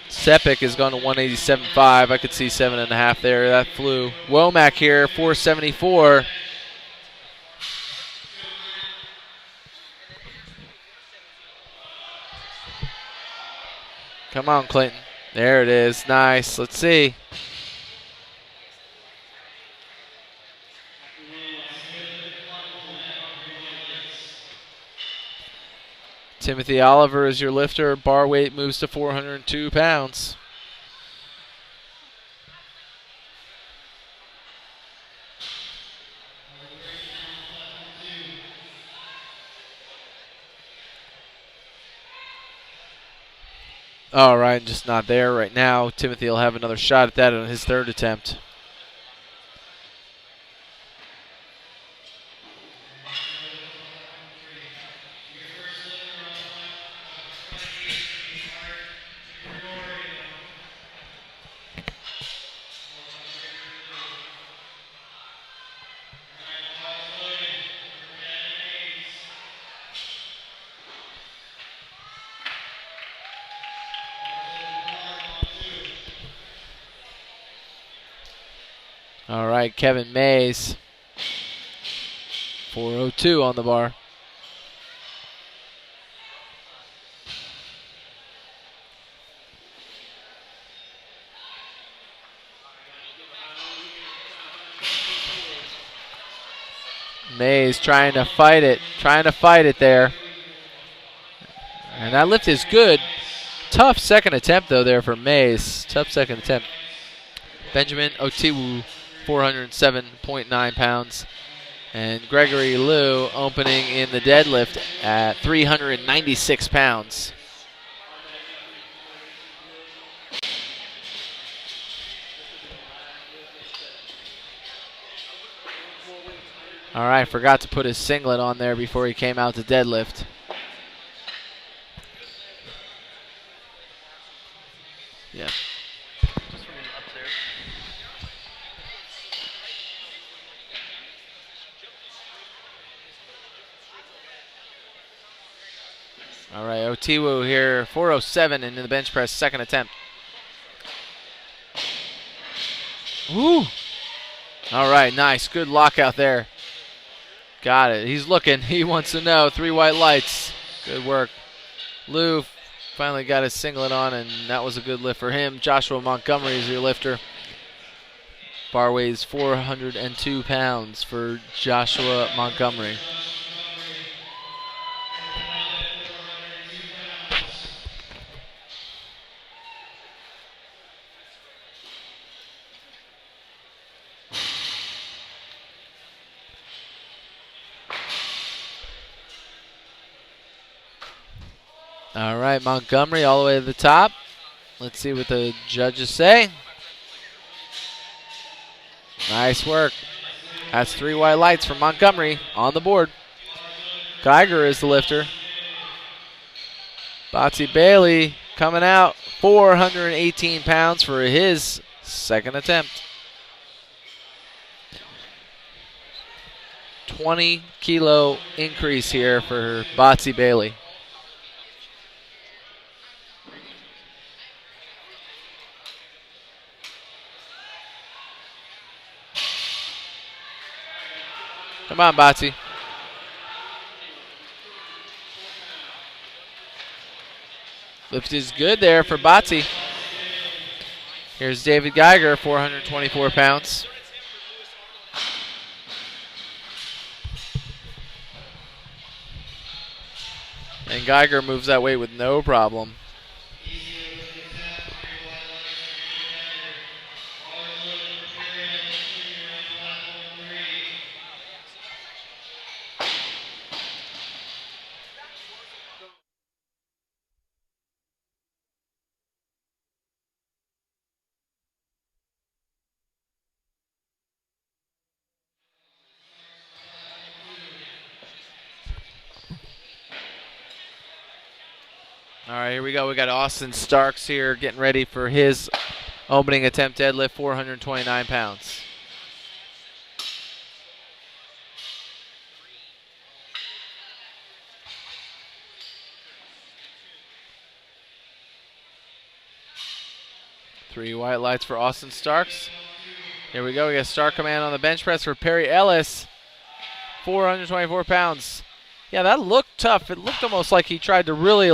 Sepik is going to 187.5. I could see 7.5 there. That flew. Womack here, 474. Come on, Clinton. There it is. Nice. Let's see. Timothy Oliver is your lifter. Bar weight moves to 402 pounds. All right, just not there right now. Timothy will have another shot at that on his third attempt. All right, Kevin Mays. 402 on the bar. Mays trying to fight it there. And that lift is good. Tough second attempt, though, there for Mays. Tough second attempt. Benjamin Otiwu, 407.9 pounds. And Gregory Luu opening in the deadlift at 396 pounds. All right, forgot to put his singlet on there before he came out to deadlift. Yeah. Just from upstairs. All right, Otiwu here, 407 into the bench press, second attempt. Woo! All right, nice, good lockout there. Got it. He's looking. He wants to know. 3 white lights. Good work. Lou finally got his singlet on, and that was a good lift for him. Joshua Montgomery is your lifter. Bar weighs 402 pounds for Joshua Montgomery. All right, Montgomery all the way to the top. Let's see what the judges say. Nice work. That's 3 white lights for Montgomery on the board. Geiger is the lifter. Botsy Bailey coming out, 418 pounds for his second attempt. 20-kilo increase here for Botsy Bailey. Come on, Botsy. Lift is good there for Botsy. Here's David Geiger, 424 pounds. And Geiger moves that weight with no problem. All right, here we go. We got Austin Starks here getting ready for his opening attempt deadlift, 429 pounds. Three white lights for Austin Starks. Here we go. We got Stark command on the bench press for Perry Ellis, 424 pounds. Yeah, that looked tough. It looked almost like he tried to really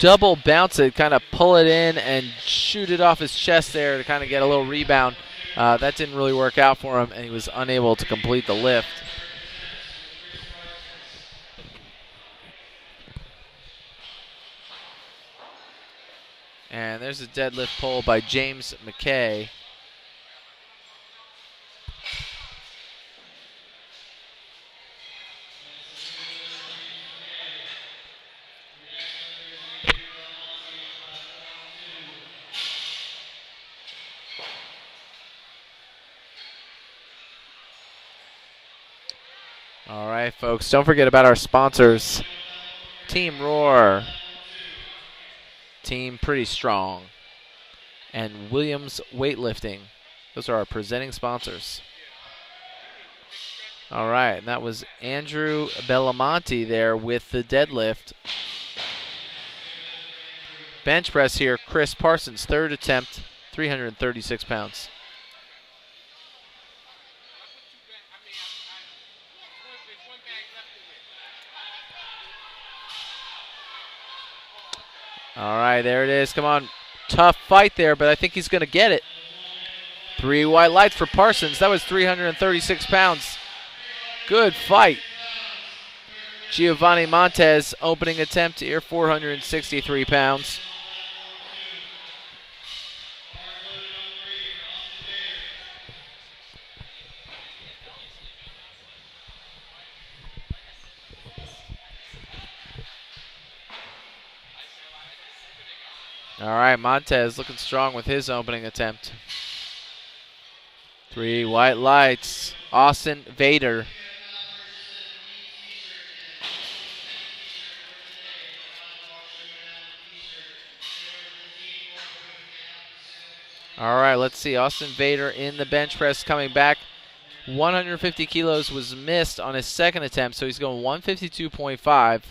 double bounce it, kind of pull it in and shoot it off his chest there to kind of get a little rebound. That didn't really work out for him, and he was unable to complete the lift. And there's a deadlift pull by James Mckay. All right, folks, don't forget about our sponsors. Team Rohr, Team Pretty Strong, and Williams Weightlifting. Those are our presenting sponsors. All right, and that was Andrew Belemonti there with the deadlift. Bench press here, Chris Parsons, third attempt, 336 pounds. All right, there it is. Come on. Tough fight there, but I think he's going to get it. 3 white lights for Parsons. That was 336 pounds. Good fight. Giovanni Montes, opening attempt here, 463 pounds. All right, Montes looking strong with his opening attempt. 3 white lights. Austin Vader. All right, let's see. Austin Vader in the bench press coming back. 150 kilos was missed on his second attempt, so he's going 152.5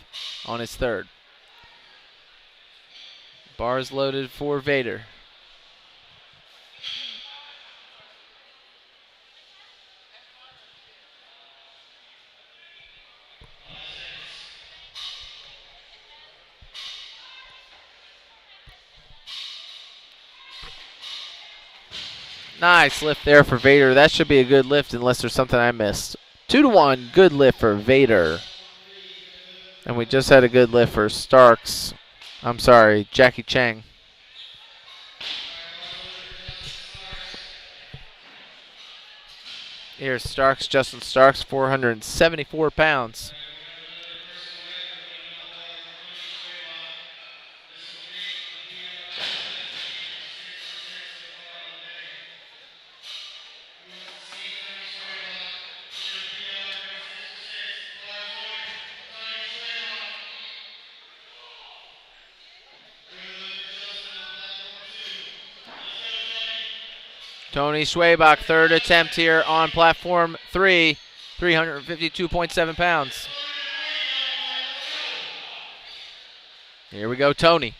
on his third. Bars loaded for Vader. Nice lift there for Vader. That should be a good lift unless there's something I missed. 2-1, good lift for Vader. And we just had a good lift for Jacky Cheng. Here's Justin Starks, 474 pounds. Tony Schwabach, third attempt here on platform 3, 352.7 pounds. Here we go, Tony.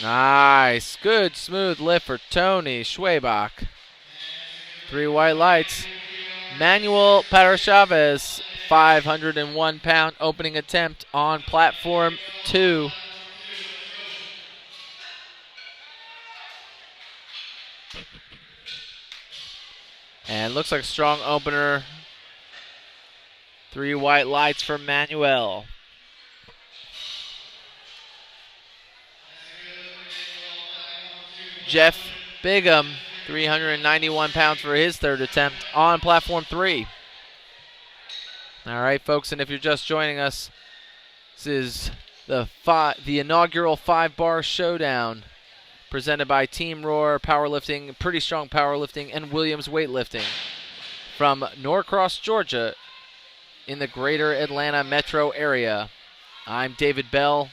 Nice. Good, smooth lift for Tony Schwabach. 3 white lights. Manuel Parrachavez, 501-pound opening attempt on platform 2. And looks like a strong opener. 3 white lights for Manuel. Jeff Bigham, 391 pounds for his third attempt on platform 3. All right, folks, and if you're just joining us, this is the inaugural 5-bar showdown presented by Team Rohr Powerlifting, Pretty Strong Powerlifting, and Williams Weightlifting from Norcross, Georgia, in the greater Atlanta metro area. I'm David Bell.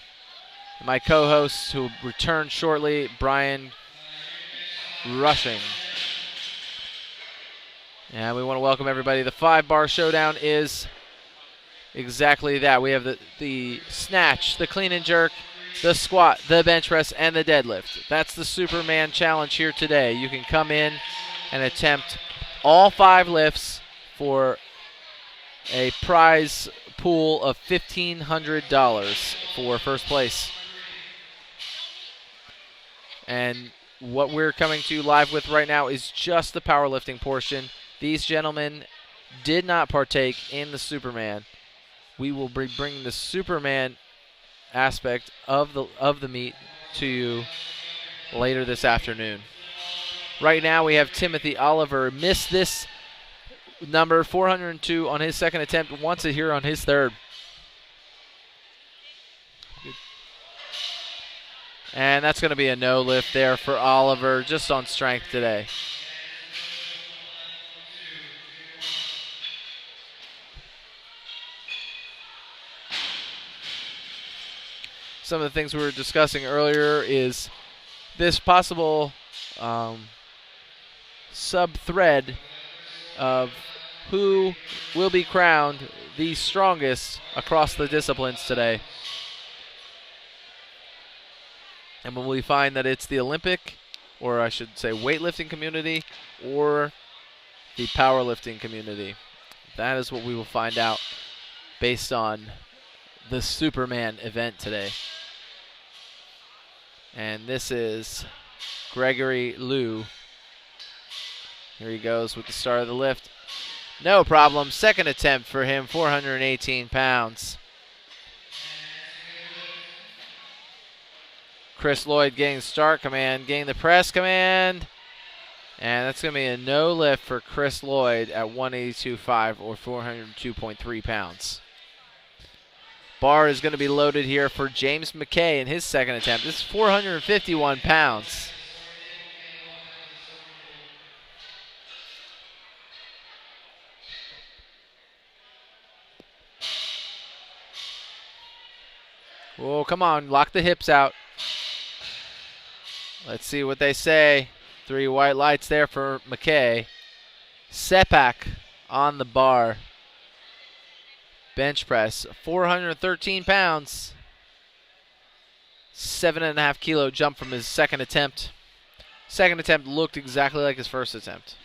My co-hosts who will return shortly, Brian Rushing. And we want to welcome everybody. The 5-bar showdown is exactly that. We have the snatch, the clean and jerk, the squat, the bench press, and the deadlift. That's the Superman challenge here today. You can come in and attempt all 5 lifts for a prize pool of $1,500 for first place. And what we're coming to you live with right now is just the powerlifting portion. These gentlemen did not partake in the Superman. We will be bringing the Superman aspect of the meet to you later this afternoon. Right now we have Timothy Oliver. Missed this number 402 on his second attempt. Wants it here on his third. And that's going to be a no lift there for Oliver, just on strength today. Some of the things we were discussing earlier is this possible sub-thread of who will be crowned the strongest across the disciplines today. And when we find that it's the Olympic, or I should say weightlifting community, or the powerlifting community, that is what we will find out based on the Superman event today. And this is Gregory Luu. Here he goes with the start of the lift. No problem. Second attempt for him, 418 pounds. Chris Lloyd getting start command, getting the press command. And that's going to be a no lift for Chris Lloyd at 182.5 or 402.3 pounds. Bar is going to be loaded here for James Mckay in his second attempt. This is 451 pounds. Oh, come on, lock the hips out. Let's see what they say. 3 white lights there for Mckay. Sepak on the bar. Bench press, 413 pounds. 7.5 kilo jump from his second attempt. Second attempt looked exactly like his first attempt.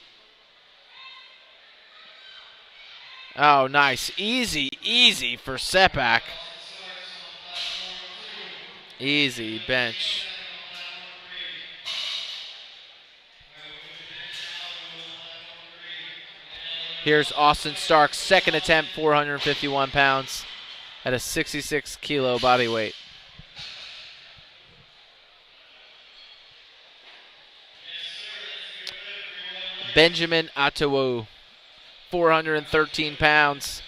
Oh, nice. Easy, easy for Sepak. Easy bench. Here's Austin Stark's second attempt, 451 pounds at a 66 kilo body weight. Benjamin Atawu, 413 pounds,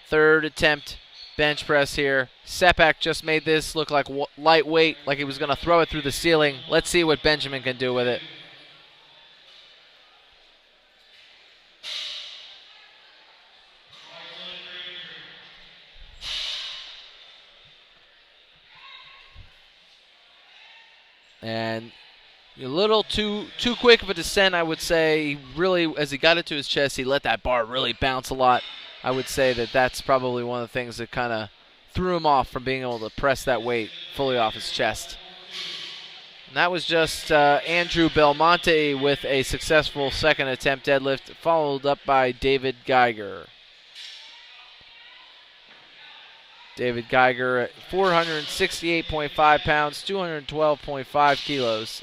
third attempt bench press here. Sepak just made this look like lightweight, like he was going to throw it through the ceiling. Let's see what Benjamin can do with it. And a little too quick of a descent, I would say. He really, as he got it to his chest, he let that bar really bounce a lot. I would say that that's probably one of the things that kind of threw him off from being able to press that weight fully off his chest. And that was just Andrew Belemonti with a successful second attempt deadlift, followed up by David Geiger. David Geiger at 468.5 pounds, 212.5 kilos.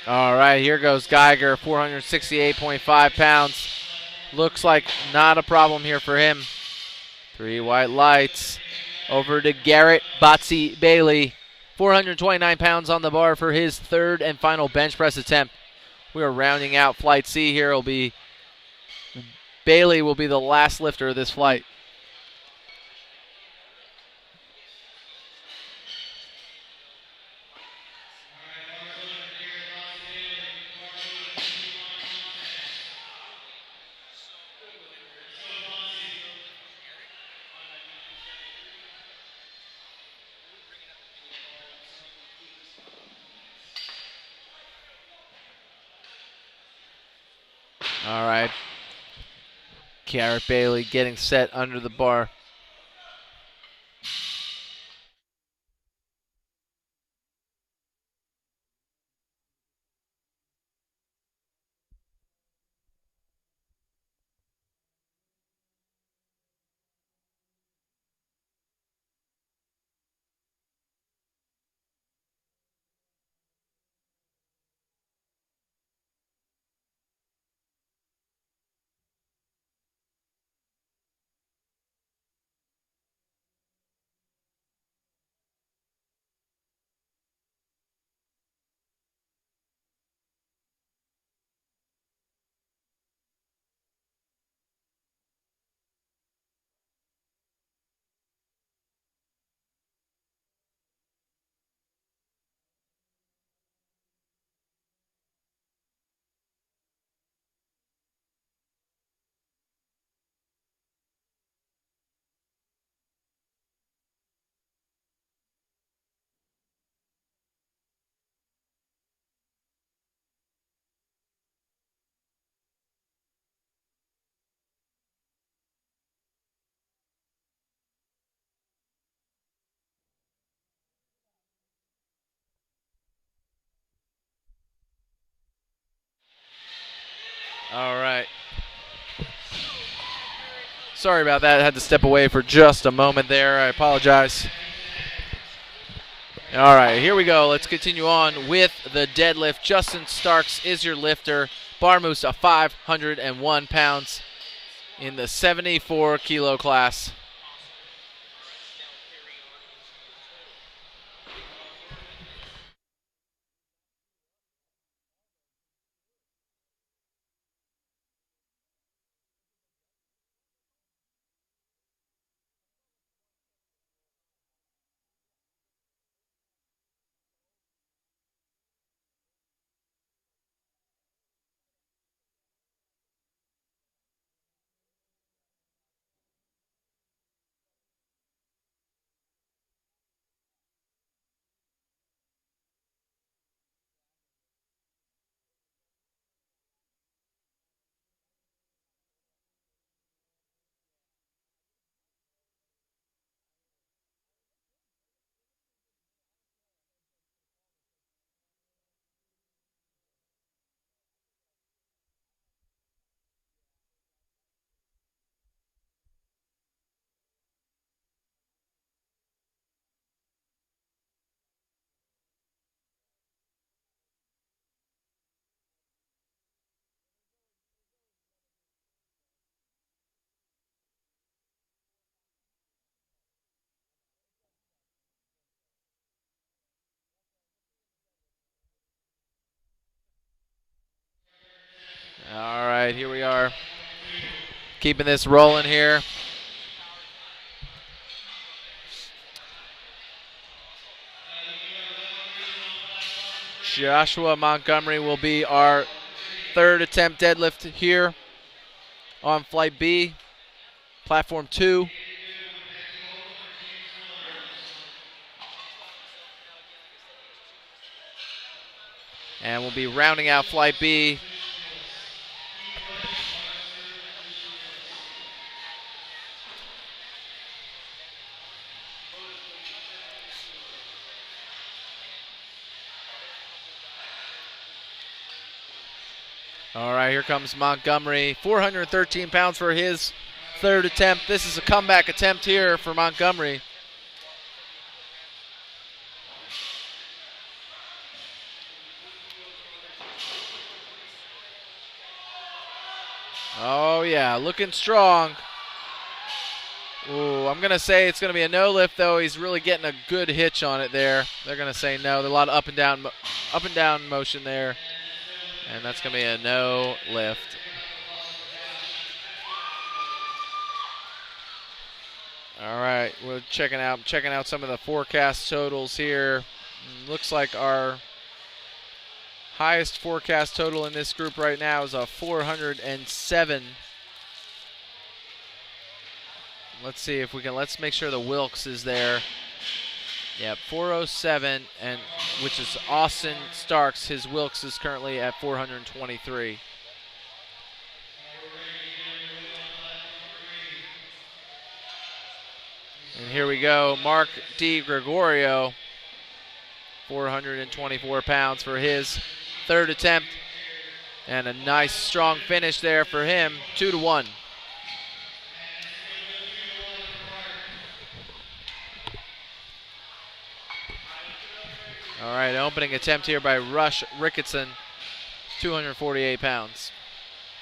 All right, here goes Geiger, 468.5 pounds. Looks like not a problem here for him. 3 white lights. Over to Garrett Botsy Bailey, 429 pounds on the bar for his third and final bench press attempt. We are rounding out Flight C here. Bailey will be the last lifter of this flight. All right. Garrett Bailey getting set under the bar. All right. Sorry about that. I had to step away for just a moment there. I apologize. All right, here we go. Let's continue on with the deadlift. Justin Starks is your lifter. Bar moves to 501 pounds in the 74 kilo class. All right, here we are. Keeping this rolling here. Joshua Montgomery will be our third attempt deadlift here on Flight B, Platform 2. And we'll be rounding out Flight B. All right, here comes Montgomery. 413 pounds for his third attempt. This is a comeback attempt here for Montgomery. Oh, yeah, looking strong. Ooh, I'm going to say it's going to be a no lift, though. He's really getting a good hitch on it there. They're going to say no. There's a lot of up and down motion there. And that's going to be a no lift. All right, we're checking out some of the forecast totals here. Looks like our highest forecast total in this group right now is a 407. Let's see if we can. Let's make sure the Wilks is there. Yeah, 407, and which is Austin Starks. His Wilks is currently at 423. And here we go, Marc DiGregorio, 424 pounds for his third attempt. And a nice strong finish there for him, 2-1. All right, opening attempt here by Rush Ricketson, 248 pounds.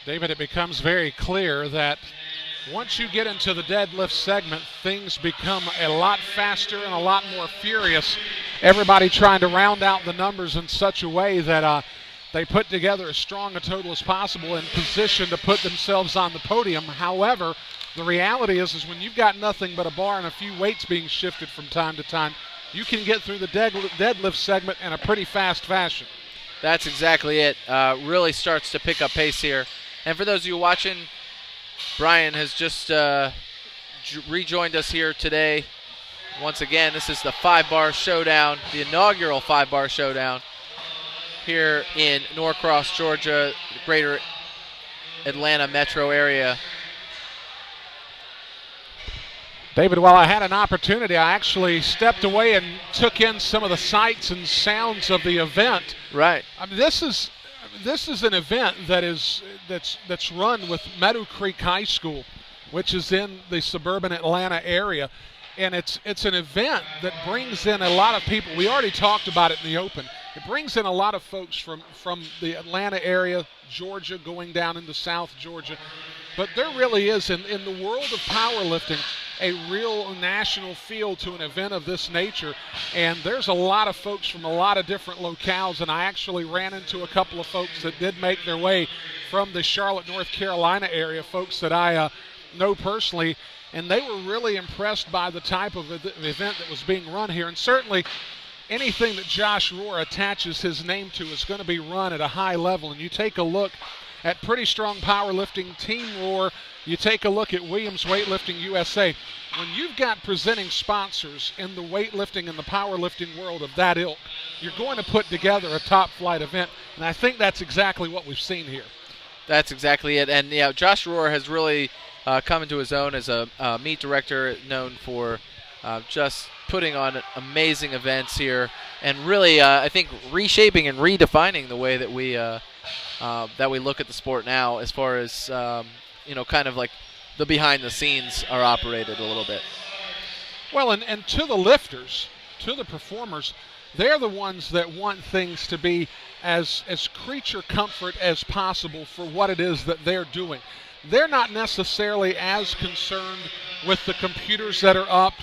David, it becomes very clear that once you get into the deadlift segment, things become a lot faster and a lot more furious. Everybody trying to round out the numbers in such a way that they put together as strong a total as possible in position to put themselves on the podium. However, the reality is when you've got nothing but a bar and a few weights being shifted from time to time, you can get through the deadlift segment in a pretty fast fashion. That's exactly it. Really starts to pick up pace here. And for those of you watching, Brian has just rejoined us here today. Once again, this is the 5-bar showdown, the inaugural 5-bar showdown here in Norcross, Georgia, the greater Atlanta metro area. David, while I had an opportunity, I actually stepped away and took in some of the sights and sounds of the event. Right. I mean, this is an event that that's run with Meadowcreek High School, which is in the suburban Atlanta area. And it's an event that brings in a lot of people. We already talked about it in the open. It brings in a lot of folks from the Atlanta area, Georgia, going down into South Georgia. But there really is, in the world of powerlifting, a real national feel to an event of this nature. And there's a lot of folks from a lot of different locales, and I actually ran into a couple of folks that did make their way from the Charlotte, North Carolina area, folks that I know personally, and they were really impressed by the type of event that was being run here. And certainly anything that Josh Rohr attaches his name to is going to be run at a high level. And you take a look at Pretty Strong Powerlifting, Team Rohr, you take a look at Williams Weightlifting USA. When you've got presenting sponsors in the weightlifting and the powerlifting world of that ilk, you're going to put together a top-flight event, and I think that's exactly what we've seen here. That's exactly it. And, yeah, Josh Rohr has really come into his own as a meet director, known for just putting on amazing events here, and really, I think, reshaping and redefining the way that we look at the sport now, as far as kind of like the behind the scenes are operated a little bit. Well, and to the lifters, to the performers, they're the ones that want things to be as creature comfort as possible for what it is that they're doing. They're not necessarily as concerned with the computers that are up,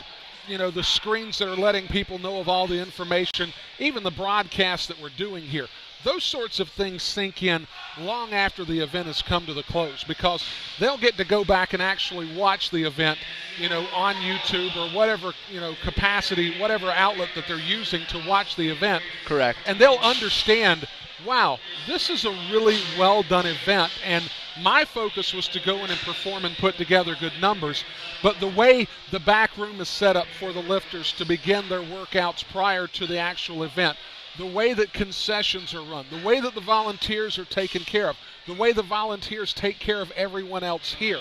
the screens that are letting people know of all the information, even the broadcast that we're doing here. Those sorts of things sink in long after the event has come to the close, because they'll get to go back and actually watch the event, on YouTube or whatever, capacity, whatever outlet that they're using to watch the event. Correct. And they'll understand, wow, this is a really well done event, and my focus was to go in and perform and put together good numbers. But the way the back room is set up for the lifters to begin their workouts prior to the actual event, the way that concessions are run, the way that the volunteers are taken care of, the way the volunteers take care of everyone else here.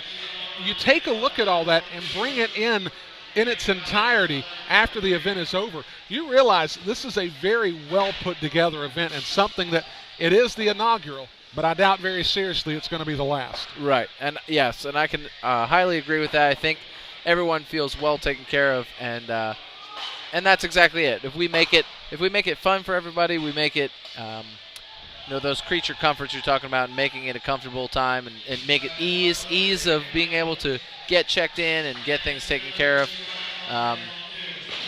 You take a look at all that and bring it in its entirety after the event is over. You realize this is a very well put together event, and something that it is the inaugural, but I doubt very seriously it's going to be the last. Right, and yes, and I can highly agree with that. I think everyone feels well taken care of, and that's exactly it. If we make it fun for everybody, we make it, those creature comforts you're talking about, and making it a comfortable time, and make it ease of being able to get checked in and get things taken care of.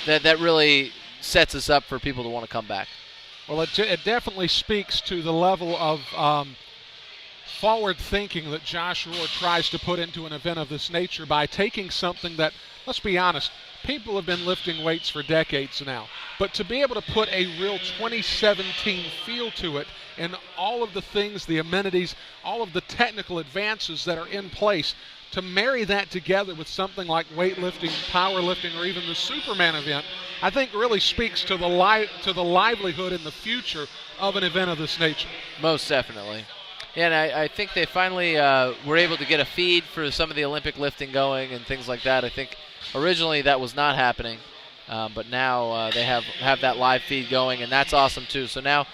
That really sets us up for people to want to come back. Well, it definitely speaks to the level of forward thinking that Josh Rohr tries to put into an event of this nature by taking something that, let's be honest, people have been lifting weights for decades now. But to be able to put a real 2017 feel to it, and all of the things, the amenities, all of the technical advances that are in place, to marry that together with something like weightlifting, powerlifting, or even the Superman event, I think really speaks to the livelihood and the future of an event of this nature. Most definitely. And I think they finally were able to get a feed for some of the Olympic lifting going and things like that. I think originally that was not happening, but now they have that live feed going, and that's awesome too. So now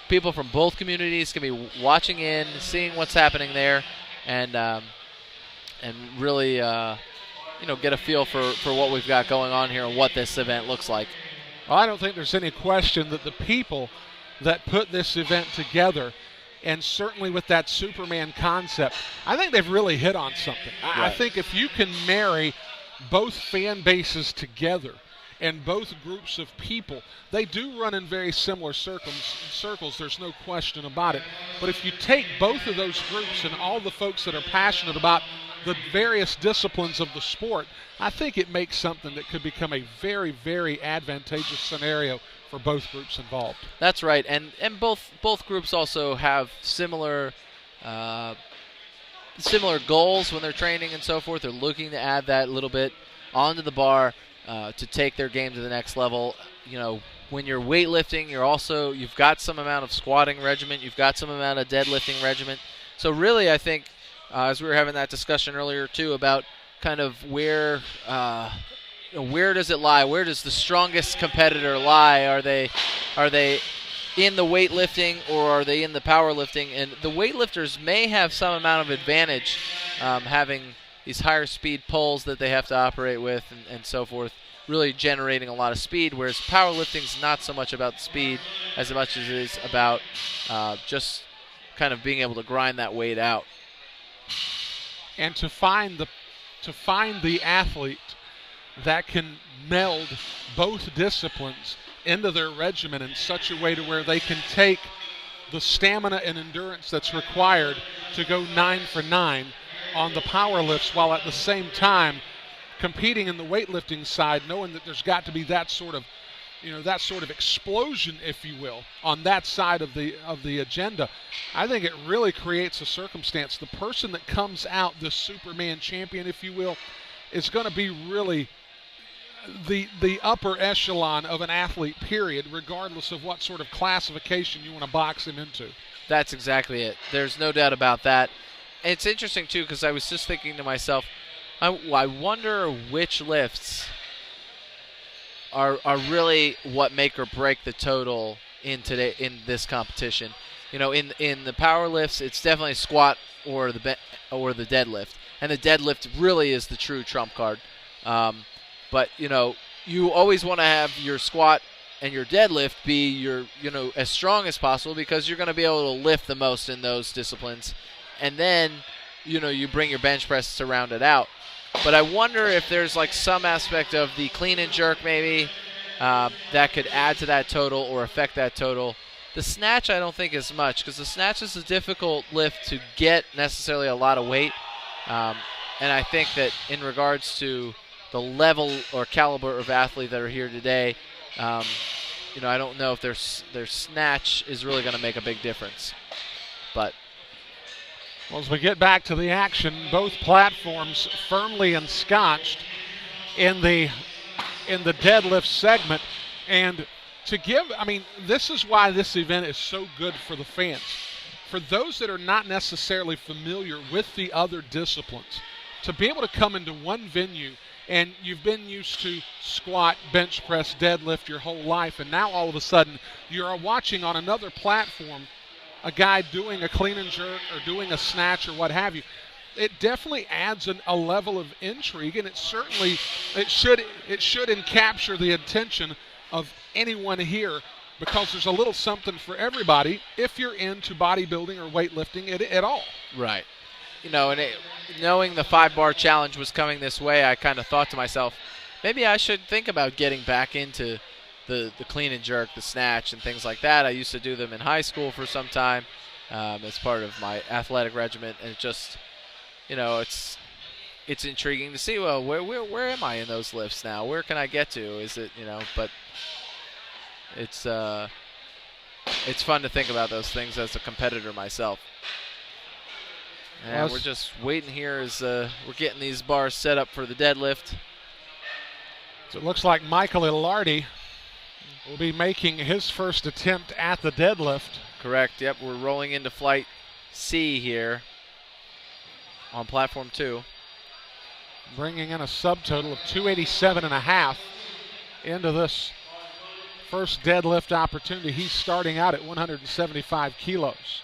people from both communities can be watching in, seeing what's happening there, and really get a feel for what we've got going on here and what this event looks like. Well, I don't think there's any question that the people that put this event together, and certainly with that Superman concept, I think they've really hit on something. Right. I think if you can marry both fan bases together and both groups of people, they do run in very similar circles, there's no question about it. But if you take both of those groups and all the folks that are passionate about the various disciplines of the sport, I think it makes something that could become a very, very advantageous scenario for both groups involved. That's right, and both groups also have similar goals when they're training and so forth. They're looking to add that little bit onto the bar to take their game to the next level. When you're weightlifting, you've got some amount of squatting regimen, you've got some amount of deadlifting regimen. So really, I think, as we were having that discussion earlier too about kind of where does it lie? Where does the strongest competitor lie? Are they in the weightlifting or are they in the powerlifting? And the weightlifters may have some amount of advantage having these higher speed pulls that they have to operate with and so forth, really generating a lot of speed, whereas powerlifting's not so much about speed as much as it is about just kind of being able to grind that weight out. And to find the athlete that can meld both disciplines into their regimen in such a way to where they can take the stamina and endurance that's required to go 9 for 9 on the power lifts, while at the same time competing in the weightlifting side, knowing that there's got to be that sort of explosion, if you will, on that side of the agenda. I think it really creates a circumstance. The person that comes out the Superman champion, if you will, is going to be really the upper echelon of an athlete, period, regardless of what sort of classification you want to box him into. That's exactly it. There's no doubt about that. And it's interesting, too, because I was just thinking to myself, I wonder which lifts are really what make or break the total in this competition. In the power lifts, it's definitely squat or the deadlift, and the deadlift really is the true trump card. But you always want to have your squat and your deadlift be your as strong as possible, because you're going to be able to lift the most in those disciplines, and then you bring your bench press to round it out. But I wonder if there's like some aspect of the clean and jerk maybe that could add to that total or affect that total. The snatch I don't think as much, because the snatch is a difficult lift to get necessarily a lot of weight. And I think that in regards to the level or caliber of athlete that are here today, I don't know if their snatch is really going to make a big difference. But well, as we get back to the action, both platforms firmly ensconced in the deadlift segment. And this is why this event is so good for the fans. For those that are not necessarily familiar with the other disciplines, to be able to come into one venue, and you've been used to squat, bench press, deadlift your whole life, and now all of a sudden you're watching on another platform a guy doing a clean and jerk or doing a snatch or what have you. It definitely adds a level of intrigue, and it should capture the attention of anyone here, because there's a little something for everybody if you're into bodybuilding or weightlifting at all. Right. Knowing the 5-bar challenge was coming this way, I kind of thought to myself, maybe I should think about getting back into the clean and jerk, the snatch, and things like that. I used to do them in high school for some time as part of my athletic regimen, and it just, it's intriguing to see, well, where am I in those lifts now? Where can I get to? Is it, but it's fun to think about those things as a competitor myself. And we're just waiting here as we're getting these bars set up for the deadlift. So it looks like Michael Ilardi will be making his first attempt at the deadlift. Correct, yep, we're rolling into flight C here on platform 2. Bringing in a subtotal of 287.5 into this first deadlift opportunity. He's starting out at 175 kilos.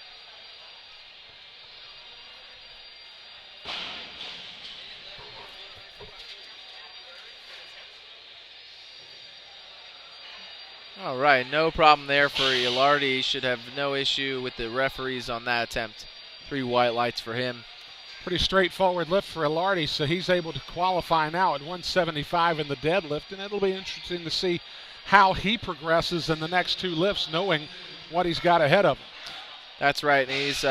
All right, no problem there for Ilardi. Should have no issue with the referees on that attempt. 3 white lights for him. Pretty straightforward lift for Ilardi, so he's able to qualify now at 175 in the deadlift, and it'll be interesting to see how he progresses in the next 2 lifts, knowing what he's got ahead of him. That's right, and he's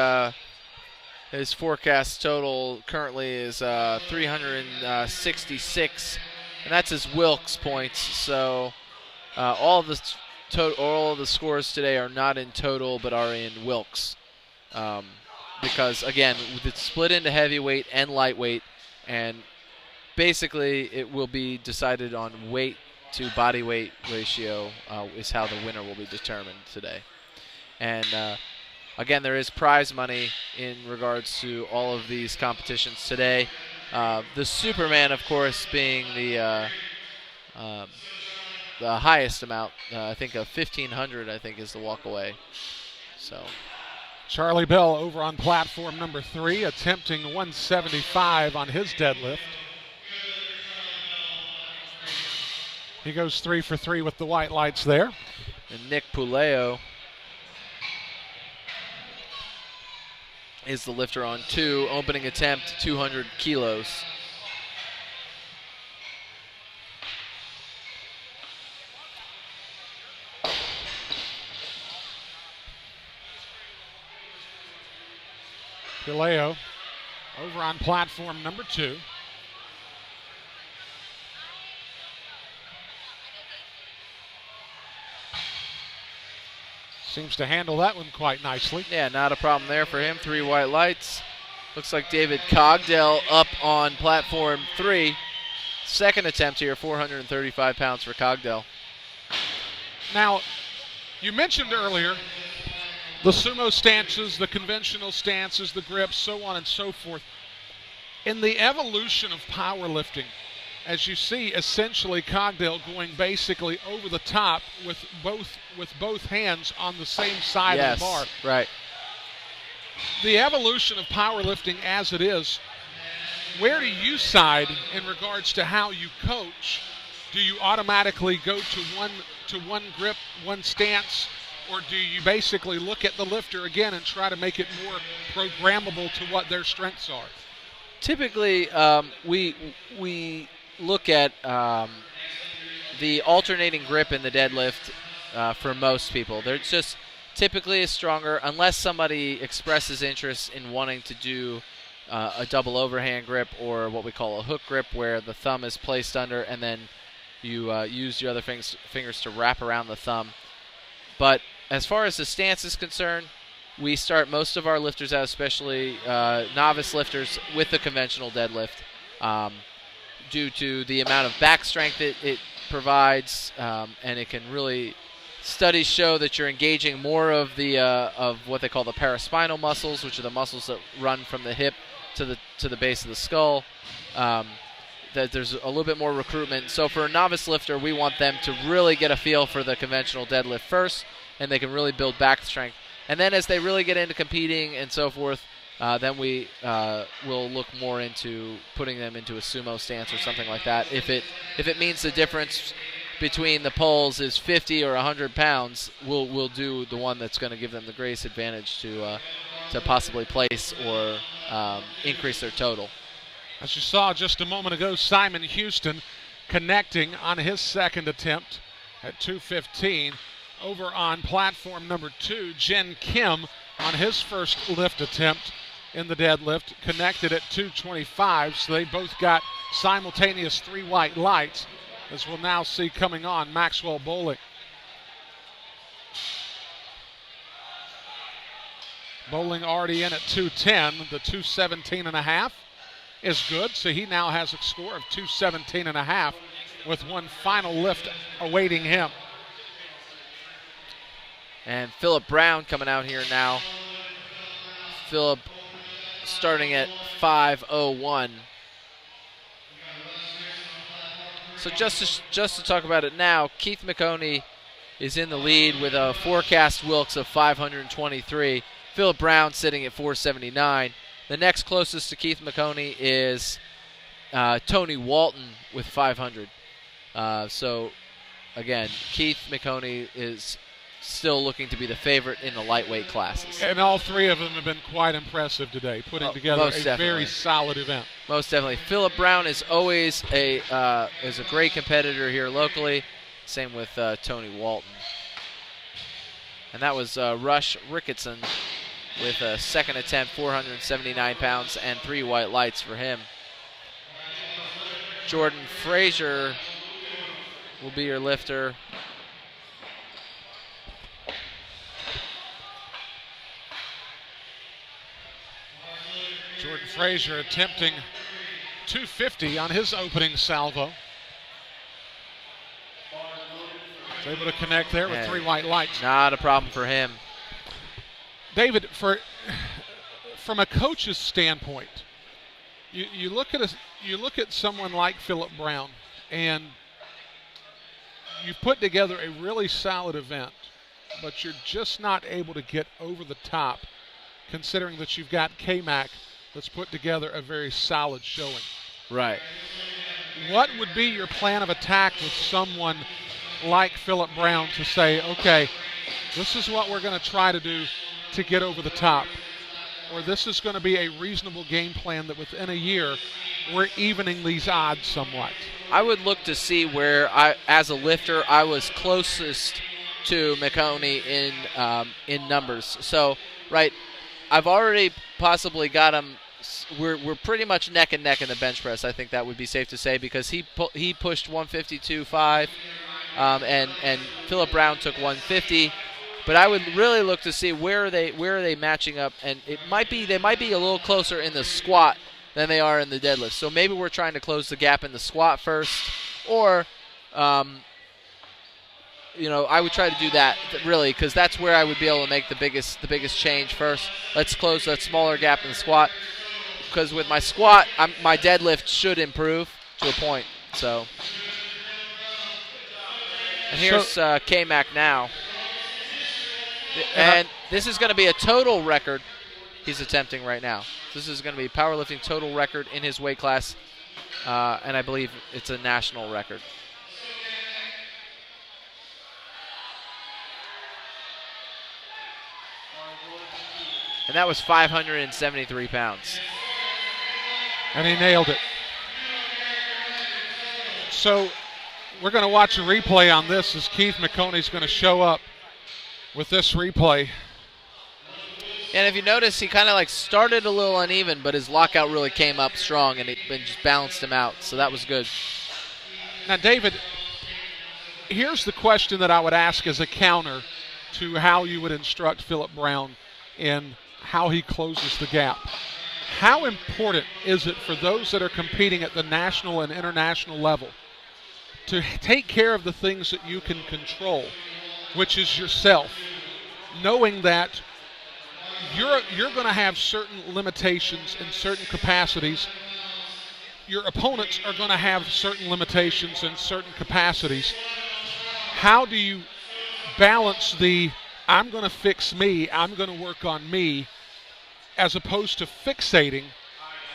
his forecast total currently is 366, and that's his Wilks points. So all of the scores today are not in total, but are in Wilks. Because, again, it's split into heavyweight and lightweight, and basically it will be decided on weight to body weight ratio is how the winner will be determined today. And, again, there is prize money in regards to all of these competitions today. The Superman, of course, being the the highest amount. I think a 1,500. I think is the walk away. So. Charlie Bell over on platform number 3, attempting 175 on his deadlift. He goes 3 for 3 with the white lights there. And Nick Puleo is the lifter on 2. Opening attempt, 200 kilos. Puleo over on platform number 2. Seems to handle that one quite nicely. Yeah, not a problem there for him. 3 white lights. Looks like David Cogdell up on platform 3. Second attempt here, 435 pounds for Cogdell. Now, you mentioned earlier the sumo stances, the conventional stances, the grips, so on and so forth. In the evolution of powerlifting, as you see essentially Cogdell going basically over the top with both hands on the same side of the bar. Right. The evolution of powerlifting as it is, where do you side in regards to how you coach? Do you automatically go to one grip, one stance, or do you basically look at the lifter again and try to make it more programmable to what their strengths are? Typically, we look at the alternating grip in the deadlift for most people. They're just typically is stronger unless somebody expresses interest in wanting to do a double overhand grip or what we call a hook grip where the thumb is placed under and then you use your other fingers to wrap around the thumb. But as far as the stance is concerned, we start most of our lifters out, especially novice lifters, with the conventional deadlift due to the amount of back strength it provides, and it can really, studies show that you're engaging more of the of what they call the paraspinal muscles, which are the muscles that run from the hip to the base of the skull. That there's a little bit more recruitment. So for a novice lifter, we want them to really get a feel for the conventional deadlift first, and they can really build back strength. And then as they really get into competing and so forth, then we will look more into putting them into a sumo stance or something like that. If it means the difference between the poles is 50 or 100 pounds, we'll do the one that's going to give them the greatest advantage to possibly place or increase their total. As you saw just a moment ago, Simon Houston connecting on his second attempt at 215. Over on platform number 2, Jin Kim on his first lift attempt in the deadlift connected at 225. So they both got simultaneous 3 white lights, as we'll now see coming on Maxwell Bohling. Bohling already in at 210. The 217.5 is good, so he now has a score of 217.5 with one final lift awaiting him. And Phillip Brown coming out here now. Phillip starting at 5:01. So just to talk about it now, Keith McHoney is in the lead with a forecast Wilks of 523. Phillip Brown sitting at 479. The next closest to Keith McHoney is Tony Walton with 500. So again, Keith McHoney is still looking to be the favorite in the lightweight classes. And all 3 of them have been quite impressive today, putting together a very solid event. Most definitely. Phillip Brown is always a great competitor here locally. Same with Tony Walton. And that was Rush Ricketson with a second attempt, 479 pounds, and 3 white lights for him. Jordon Frazier will be your lifter. Jordon Frazier attempting 250 on his opening salvo. Was able to connect there with 3 white lights. Not a problem for him. David, from a coach's standpoint, you look at someone like Phillip Brown, and you've put together a really solid event, but you're just not able to get over the top, considering that you've got K-Mac that's put together a very solid showing. Right. What would be your plan of attack with someone like Phillip Brown to say, okay, this is what we're going to try to do to get over the top, or this is going to be a reasonable game plan that within a year we're evening these odds somewhat? I would look to see where, as a lifter, I was closest to McHoney in numbers. So, right, I've already possibly got him. We're pretty much neck and neck in the bench press. I think that would be safe to say, because he pushed 152.5, and Phillip Brown took 150. But I would really look to see where are they matching up, and they might be a little closer in the squat than they are in the deadlift. So maybe we're trying to close the gap in the squat first, or I would try to do that really, because that's where I would be able to make the biggest change first. Let's close that smaller gap in the squat, because with my squat, my deadlift should improve to a point. So, and here's K-Mac now. And this is going to be a total record he's attempting right now. This is going to be powerlifting total record in his weight class, and I believe it's a national record. And that was 573 pounds. And he nailed it. So we're going to watch a replay on this as Keith McHoney's going to show up with this replay. And if you notice, he kind of like started a little uneven, but his lockout really came up strong, and it just balanced him out. So that was good. Now, David, here's the question that I would ask as a counter to how you would instruct Phillip Brown in how he closes the gap. How important is it for those that are competing at the national and international level to take care of the things that you can control, which is yourself, knowing that you're going to have certain limitations and certain capacities. Your opponents are going to have certain limitations and certain capacities. How do you balance the I'm going to fix me, I'm going to work on me, as opposed to fixating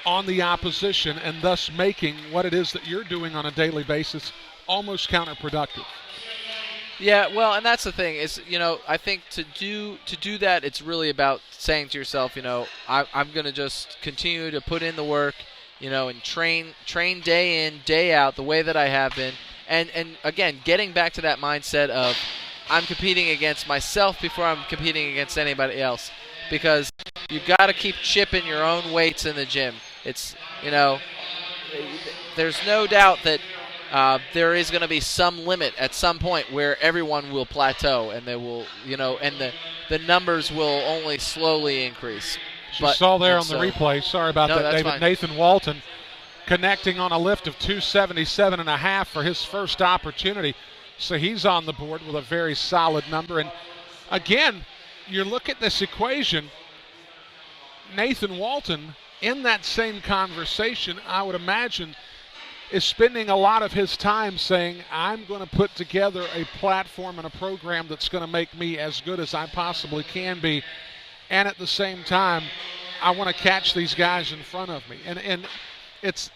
on the opposition and thus making what it is that you're doing on a daily basis almost counterproductive? Yeah, well, and that's the thing is, I think to do that, it's really about saying to yourself, I'm going to just continue to put in the work, and train day in, day out the way that I have been. And again, getting back to that mindset of I'm competing against myself before I'm competing against anybody else, because you've got to keep chipping your own weights in the gym. It's, there's no doubt that there is going to be some limit at some point where everyone will plateau, and they will, and the numbers will only slowly increase. You saw there on the replay, sorry about that, David, fine. Nathan Walton connecting on a lift of 277.5 for his first opportunity. So he's on the board with a very solid number. And again, you look at this equation, Nathan Walton in that same conversation, I would imagine, is spending a lot of his time saying, I'm going to put together a platform and a program that's going to make me as good as I possibly can be. And at the same time, I want to catch these guys in front of me. And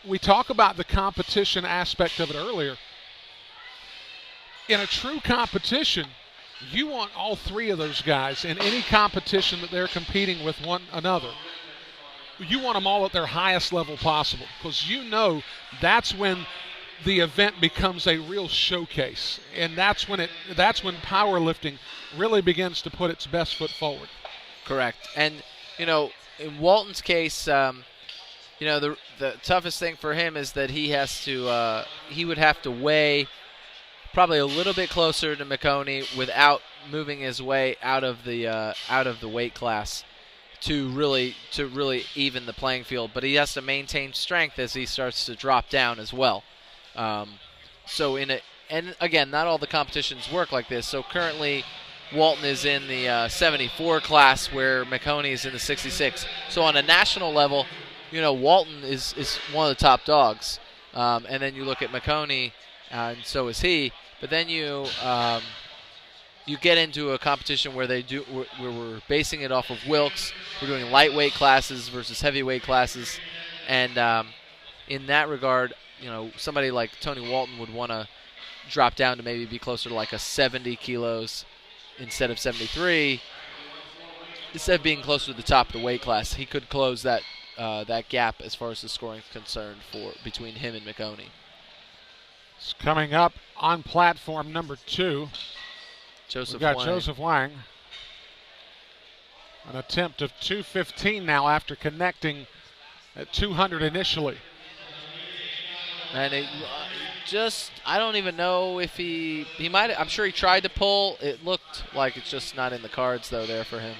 we talk about the competition aspect of it earlier. In a true competition, you want all three of those guys in any competition that they're competing with one another. You want them all at their highest level possible, because that's when the event becomes a real showcase, and that's when powerlifting really begins to put its best foot forward. Correct. And in Walton's case, the toughest thing for him is that he would have to weigh probably a little bit closer to McHoney without moving his way out of the weight class to really even the playing field. But he has to maintain strength as he starts to drop down as well. And again, not all the competitions work like this. So currently, Walton is in the 74 class, where McHoney is in the 66. So on a national level, Walton is one of the top dogs. And then you look at McHoney, and so is he. But then you get into a competition where where we're basing it off of Wilks. We're doing lightweight classes versus heavyweight classes, and in that regard, somebody like Tony Walton would want to drop down to maybe be closer to like a 70 kilos instead of 73. Instead of being closer to the top of the weight class, he could close that gap as far as the scoring is concerned between him and McHoney. It's coming up on platform number 2. We've got Joseph Wang. An attempt of 215 now after connecting at 200 initially. And I don't even know if he might. I'm sure he tried to pull. It looked like it's just not in the cards though there for him.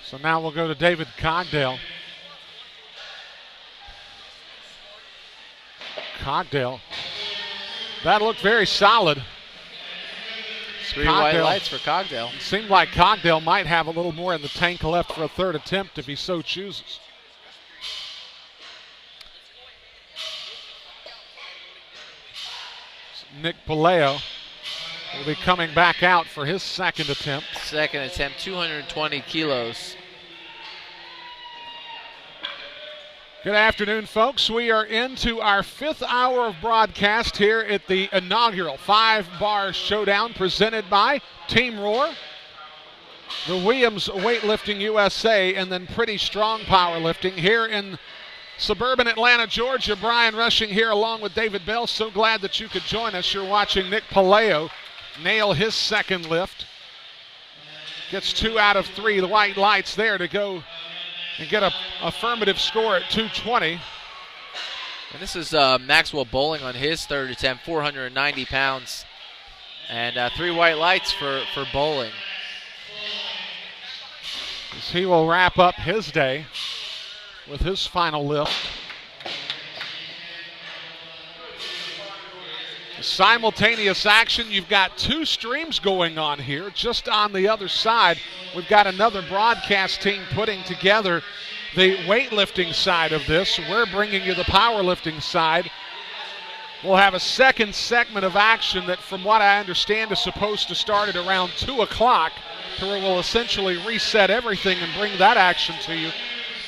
So now we'll go to David Cogdale. Cogdale. That looked very solid. 3 white lights for Cogdale. It seemed like Cogdale might have a little more in the tank left for a third attempt if he so chooses. Nick Paleo will be coming back out for his second attempt. 220 kilos. Good afternoon, folks. We are into our 5th hour of broadcast here at the inaugural 5-Bar Showdown presented by Team Rohr, the Williams Weightlifting USA, and then Pretty Strong Powerlifting here in suburban Atlanta, Georgia. Brian Rushing here along with David Bell. So glad that you could join us. You're watching Nick Paleo nail his second lift. Gets 2 out of 3. The white lights there to go and get a affirmative score at 220. And this is Maxwell Bohling on his third attempt, 490 pounds. And 3 white lights for Bohling. As he will wrap up his day with his final lift. Simultaneous action. You've got 2 streams going on here. Just on the other side, we've got another broadcast team putting together the weightlifting side of this. We're bringing you the powerlifting side. We'll have a second segment of action that, from what I understand, is supposed to start at around 2 o'clock, to where we'll essentially reset everything and bring that action to you.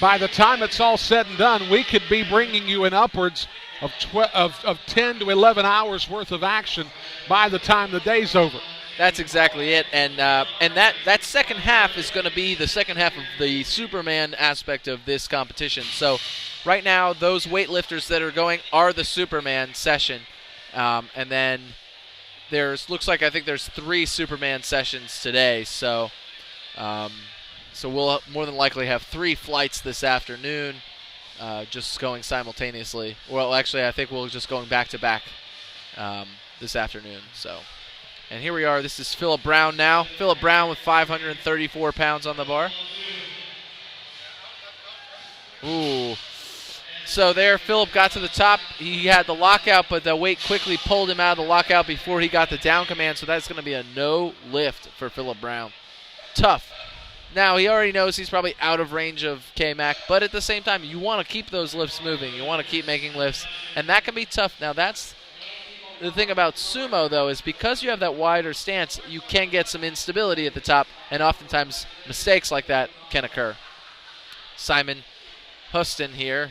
By the time it's all said and done, we could be bringing you in upwards of 10 to 11 hours worth of action by the time the day's over. That's exactly it, and that second half is going to be the second half of the Superman aspect of this competition. So right now, those weightlifters that are going are the Superman session, and then looks like I think there's 3 Superman sessions today. So we'll more than likely have 3 flights this afternoon. Just going simultaneously. Well, actually, I think we'll just going back-to-back this afternoon. So, and here we are. This is Phillip Brown now. Phillip Brown with 534 pounds on the bar. Ooh. So there, Phillip got to the top. He had the lockout, but the weight quickly pulled him out of the lockout before he got the down command. So that's going to be a no lift for Phillip Brown. Tough. Now, he already knows he's probably out of range of K-Mac, but at the same time, you want to keep those lifts moving. You want to keep making lifts, and that can be tough. Now, that's the thing about sumo, though, is because you have that wider stance, you can get some instability at the top, and oftentimes mistakes like that can occur. Simon Houston here,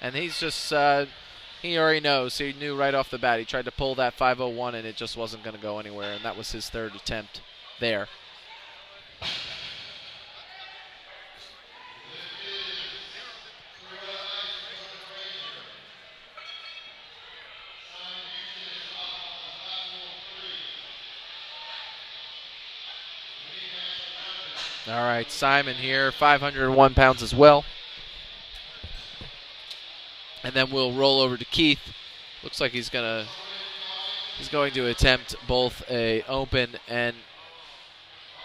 and he's just, he already knows. He knew right off the bat. He tried to pull that 501, and it just wasn't going to go anywhere, and that was his third attempt there. All right, Simon here, 501 pounds as well. And then we'll roll over to Keith. Looks like he's going to attempt both a open and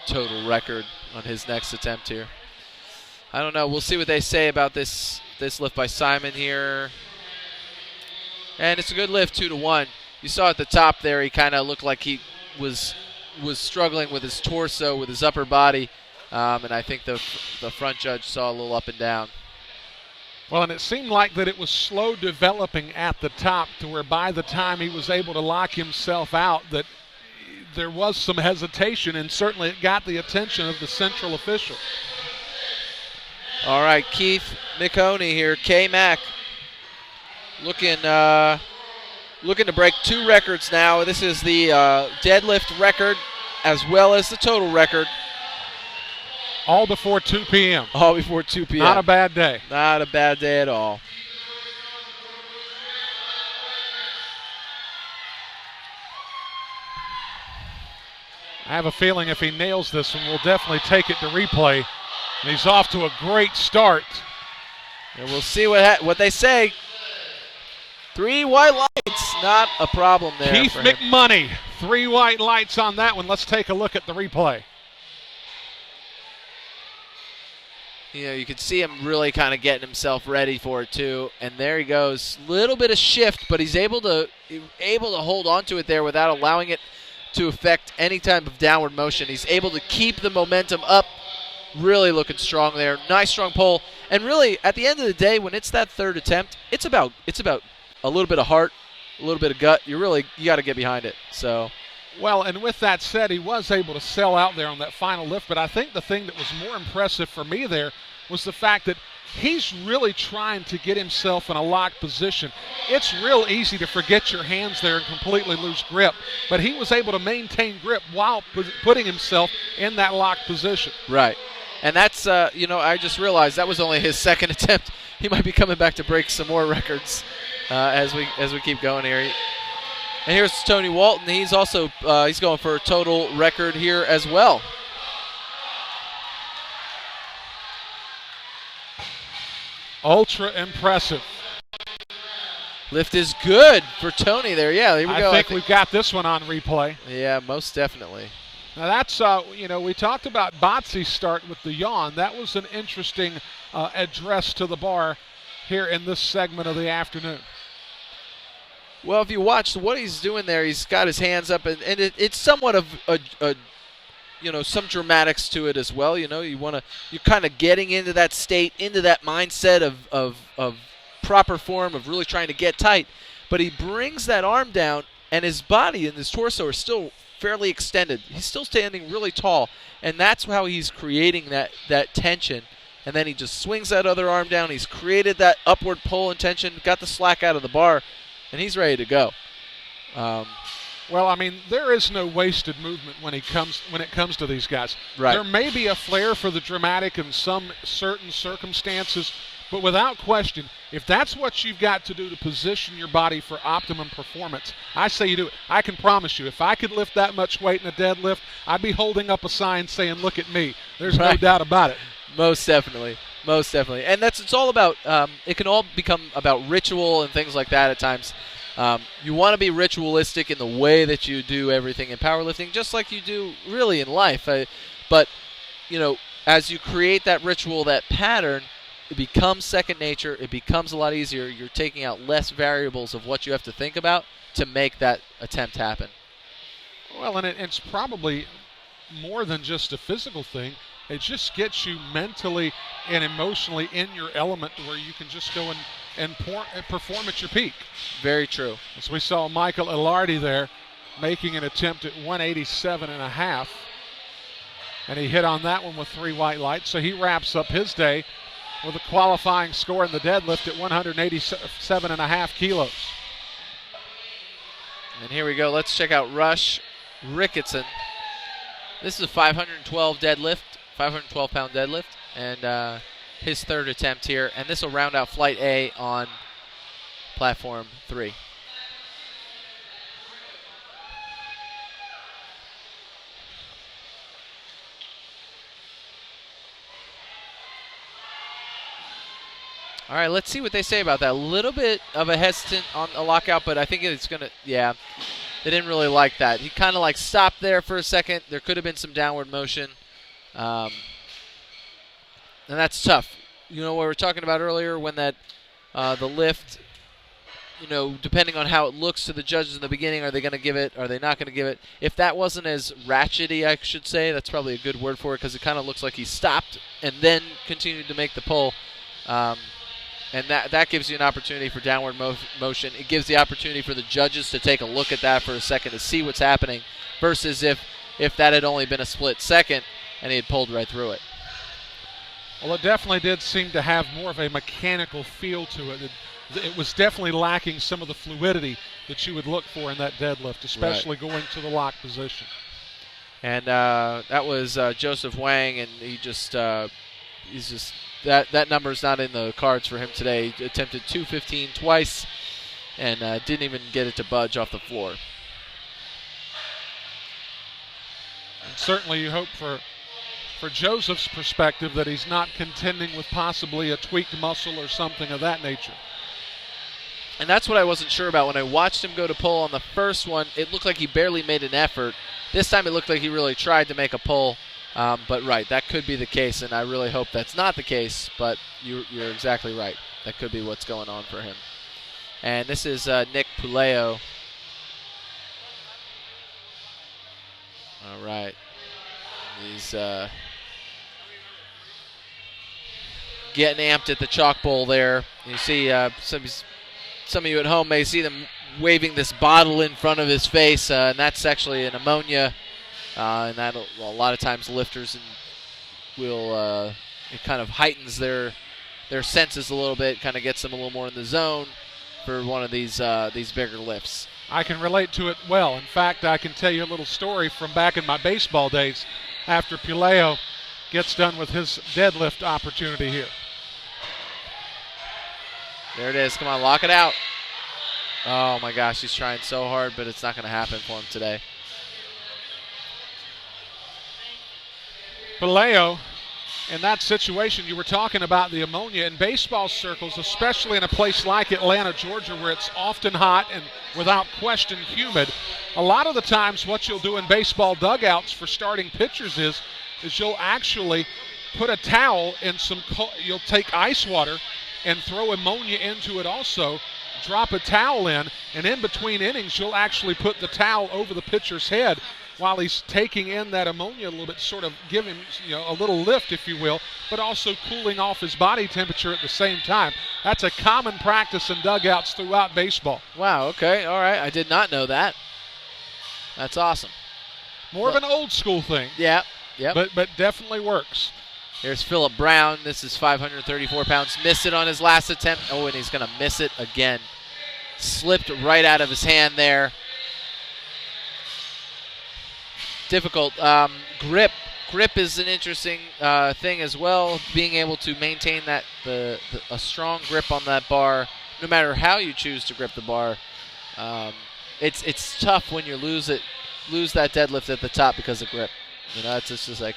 total record on his next attempt here. I don't know. We'll see what they say about this lift by Simon here. And it's a good lift, 2-1. You saw at the top there, he kind of looked like he was struggling with his torso, with his upper body. And I think the front judge saw a little up and down. Well, and it seemed like that it was slow developing at the top to where by the time he was able to lock himself out that there was some hesitation, and certainly it got the attention of the central official. All right, Keith McHoney here, K-Mac, looking to break 2 records now. This is the deadlift record as well as the total record. All before 2 p.m. All before 2 p.m. Not a bad day. Not a bad day at all. I have a feeling if he nails this one, we'll definitely take it to replay. And he's off to a great start. And we'll see what they say. 3 white lights, not a problem there. Keith McMoney, 3 white lights on that one. Let's take a look at the replay. You know, you can see him really kind of getting himself ready for it too. And there he goes. Little bit of shift, but he's able to hold on to it there without allowing it to affect any type of downward motion. He's able to keep the momentum up. Really looking strong there. Nice strong pull. And really, at the end of the day, when it's that 3rd attempt, it's about a little bit of heart, a little bit of gut. You got to get behind it. So. Well, and with that said, he was able to sell out there on that final lift, but I think the thing that was more impressive for me there was the fact that he's really trying to get himself in a locked position. It's real easy to forget your hands there and completely lose grip, but he was able to maintain grip while putting himself in that locked position. Right. And that's, I just realized that was only his 2nd attempt. He might be coming back to break some more records as we keep going here. And here's Tony Walton. He's also he's going for a total record here as well. Ultra impressive. Lift is good for Tony there. Yeah, here we go. I think we've got this one on replay. Yeah, most definitely. Now that's, we talked about Botsy's start with the yawn. That was an interesting address to the bar here in this segment of the afternoon. Well, if you watch what he's doing there, he's got his hands up, and it's somewhat of some dramatics to it as well. You're kind of getting into that state, into that mindset of proper form, of really trying to get tight. But he brings that arm down, and his body and his torso are still fairly extended. He's still standing really tall, and that's how he's creating that tension. And then he just swings that other arm down. He's created that upward pull and tension, got the slack out of the bar, and he's ready to go. Well, I mean, there is no wasted movement when it comes to these guys. Right. There may be a flair for the dramatic in some certain circumstances, but without question, if that's what you've got to do to position your body for optimum performance, I say you do it. I can promise you, if I could lift that much weight in a deadlift, I'd be holding up a sign saying, "Look at me." There's no doubt about it. Most definitely. And it's all about, it can all become about ritual and things like that at times. You want to be ritualistic in the way that you do everything in powerlifting, just like you do really in life. But, as you create that ritual, that pattern, it becomes second nature. It becomes a lot easier. You're taking out less variables of what you have to think about to make that attempt happen. Well, and it's probably more than just a physical thing. It just gets you mentally and emotionally in your element where you can just go and perform at your peak. Very true. As we saw Michael Ilardi there making an attempt at 187.5. And he hit on that one with 3 white lights. So he wraps up his day with a qualifying score in the deadlift at 187.5 kilos. And here we go. Let's check out Rush Ricketson. This is a 512 deadlift. 512-pound deadlift, and his 3rd attempt here, and this will round out Flight A on platform 3. All right, let's see what they say about that. A little bit of a hesitant on a lockout, but I think it's going to, they didn't really like that. He kind of stopped there for a second. There could have been some downward motion. And that's tough. What we were talking about earlier when that the lift, depending on how it looks to the judges in the beginning, are they going to give it? Are they not going to give it? If that wasn't as ratchety, I should say, that's probably a good word for it because it kind of looks like he stopped and then continued to make the pull. And that gives you an opportunity for downward motion. It gives the opportunity for the judges to take a look at that for a second to see what's happening versus if that had only been a split second and he had pulled right through it. Well, it definitely did seem to have more of a mechanical feel to it. It was definitely lacking some of the fluidity that you would look for in that deadlift, especially going to the lock position. And that was Joseph Wang, and that number's not in the cards for him today. He attempted 215 twice and didn't even get it to budge off the floor. And certainly you hope for Joseph's perspective that he's not contending with possibly a tweaked muscle or something of that nature. And that's what I wasn't sure about. When I watched him go to pull on the first one, it looked like he barely made an effort. This time it looked like he really tried to make a pull. But right, that could be the case, and I really hope that's not the case, but you're exactly right. That could be what's going on for him. And this is Nick Puleo. All right. He's getting amped at the chalk bowl there. You see some of you at home may see them waving this bottle in front of his face, and that's actually an ammonia. And that a lot of times lifters will it kind of heightens their senses a little bit, kind of gets them a little more in the zone for one of these bigger lifts. I can relate to it well. In fact, I can tell you a little story from back in my baseball days after Puleo gets done with his deadlift opportunity here. There it is. Come on, lock it out. Oh my gosh, he's trying so hard, but it's not going to happen for him today. Puleo, in that situation, you were talking about the ammonia in baseball circles, especially in a place like Atlanta, Georgia, where it's often hot and without question humid. A lot of the times what you'll do in baseball dugouts for starting pitchers is you'll actually put a towel in you'll take ice water and throw ammonia into it also, drop a towel in between innings you'll actually put the towel over the pitcher's head while he's taking in that ammonia a little bit, sort of give him a little lift, if you will, but also cooling off his body temperature at the same time. That's a common practice in dugouts throughout baseball. Wow, okay, all right. I did not know that. That's awesome. More of an old school thing. Yeah, but definitely works. Here's Phillip Brown. This is 534 pounds. Missed it on his last attempt. Oh, and he's going to miss it again. Slipped right out of his hand there. Difficult. Grip is an interesting thing as well. Being able to maintain a strong grip on that bar, no matter how you choose to grip the bar. It's tough when you lose that deadlift at the top because of grip. It's just like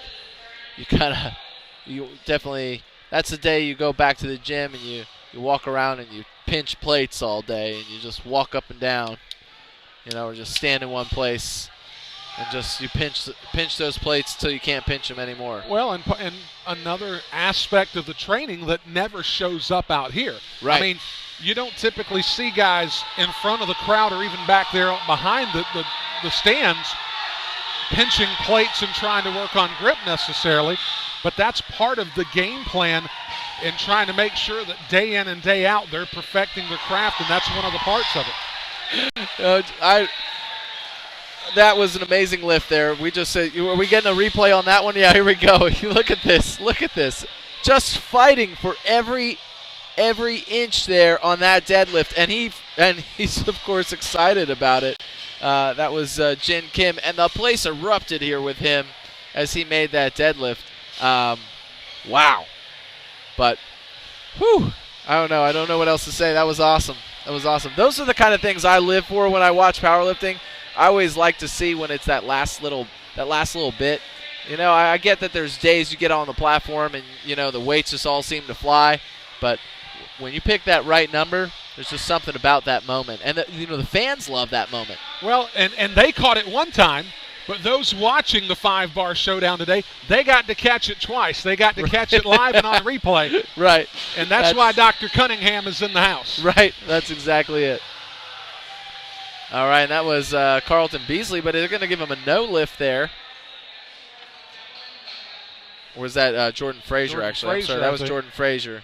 you definitely. That's the day you go back to the gym and you walk around and you pinch plates all day and you just walk up and down, or just stand in one place. And just you pinch those plates till you can't pinch them anymore. Well, and another aspect of the training that never shows up out here. Right. I mean, you don't typically see guys in front of the crowd or even back there behind the stands pinching plates and trying to work on grip necessarily, but that's part of the game plan in trying to make sure that day in and day out they're perfecting their craft, and that's one of the parts of it. That was an amazing lift there. We just said, are we getting a replay on that one? Yeah, here we go. Look at this. Look at this. Just fighting for every inch there on that deadlift, and he's of course excited about it. That was Jin Kim, and the place erupted here with him as he made that deadlift. Wow. But, whew, I don't know. I don't know what else to say. That was awesome. That was awesome. Those are the kind of things I live for when I watch powerlifting. I always like to see when it's that last little bit. I get that there's days you get on the platform and, the weights just all seem to fly. But when you pick that right number, there's just something about that moment. And, the fans love that moment. Well, and they caught it one time, but those watching the 5-bar showdown today, they got to catch it twice. They got to catch it live and on replay. Right. And that's why Dr. Cunningham is in the house. Right. That's exactly it. All right, and that was Carlton Beasley, but they're going to give him a no lift there. Or was that Jordon Frazier, actually? I'm sorry, that was Jordon Frazier.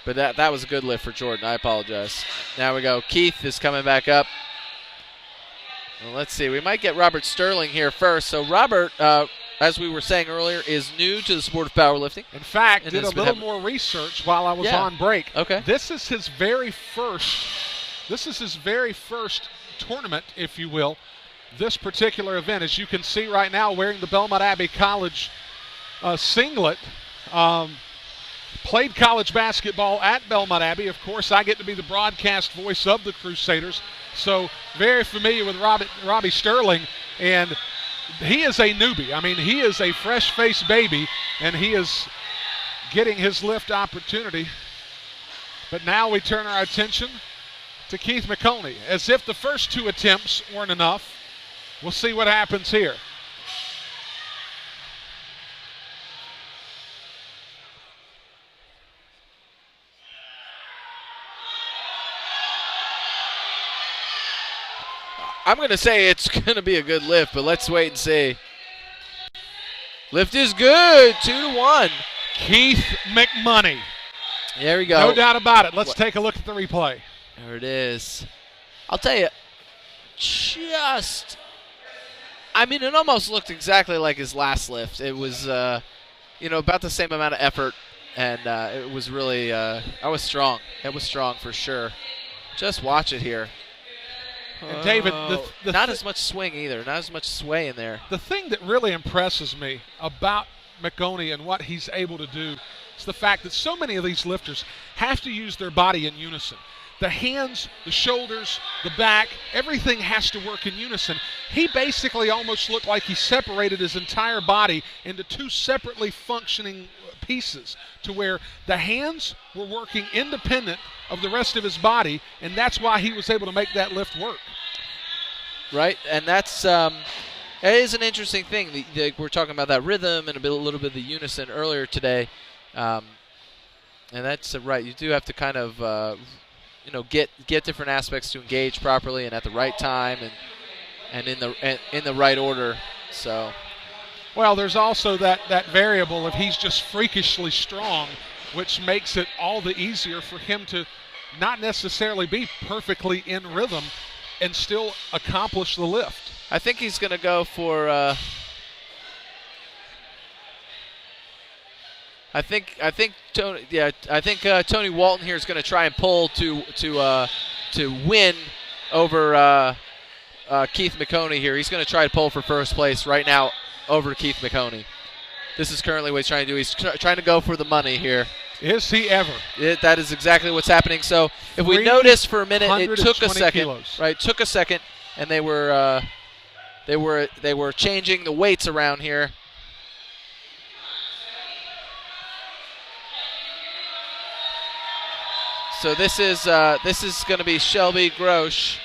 But that was a good lift for Jordon. I apologize. Now we go. Keith is coming back up. Well, let's see. We might get Robert Sterling here first. So Robert, as we were saying earlier, is new to the sport of powerlifting. In fact, did a little more research while I was on break. Okay. This is his very first tournament, if you will, this particular event. As you can see right now, wearing the Belmont Abbey College singlet. Played college basketball at Belmont Abbey. Of course, I get to be the broadcast voice of the Crusaders, so very familiar with Robbie Sterling, and he is a newbie. I mean, he is a fresh-faced baby, and he is getting his lift opportunity. But now we turn our attention to Keith McHoney. As if the first two attempts weren't enough, we'll see what happens here. I'm going to say it's going to be a good lift, but let's wait and see. Lift is good, 2-1. Keith McMoney. There we go. No doubt about it. Let's take a look at the replay. There it is. I'll tell you, it almost looked exactly like his last lift. It was, about the same amount of effort, and it was really, I was strong. It was strong for sure. Just watch it here. And David, not as much swing either, not as much sway in there. The thing that really impresses me about McHoney and what he's able to do is the fact that so many of these lifters have to use their body in unison. The hands, the shoulders, the back, everything has to work in unison. He basically almost looked like he separated his entire body into two separately functioning pieces, to where the hands were working independent of the rest of his body, and that's why he was able to make that lift work. Right, and that's it is an interesting thing. We're talking about that rhythm and a little bit of the unison earlier today, and that's right. You do have to kind of get different aspects to engage properly and at the right time and in the right order. So. Well, there's also that variable if he's just freakishly strong, which makes it all the easier for him to not necessarily be perfectly in rhythm and still accomplish the lift. I think he's going to go for I think Tony Walton here is going to try and pull to win over Keith McHoney here. He's going to try to pull for first place right now over Keith McHoney. This is currently what he's trying to do. He's trying to go for the money here. Is he ever? That is exactly what's happening. So if we notice for a minute, it took a second. Kilos. Right, took a second, and they were changing the weights around here. So this is going to be Shelby Grosh.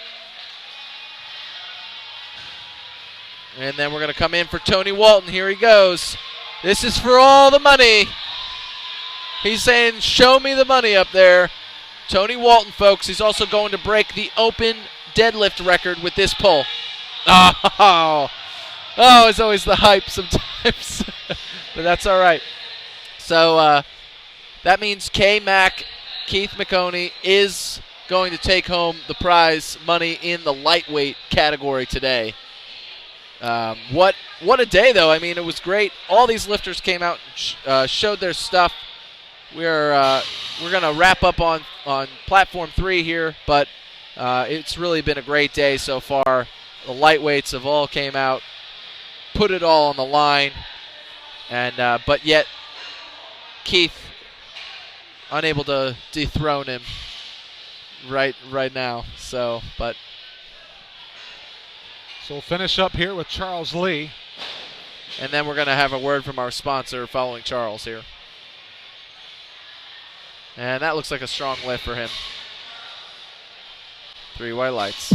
And then we're going to come in for Tony Walton. Here he goes. This is for all the money. He's saying, show me the money up there. Tony Walton, folks. He's also going to break the open deadlift record with this pull. Oh, it's always the hype sometimes. But that's all right. So that means K-Mac, Keith McHoney, is going to take home the prize money in the lightweight category today. What a day, though. I mean, it was great. All these lifters came out and showed their stuff. We're going to wrap up on Platform 3 here, but it's really been a great day so far. The lightweights have all came out, put it all on the line, and but yet Keith unable to dethrone him right now. So we'll finish up here with Charles Lee. And then we're going to have a word from our sponsor following Charles here. And that looks like a strong lift for him. 3 white lights.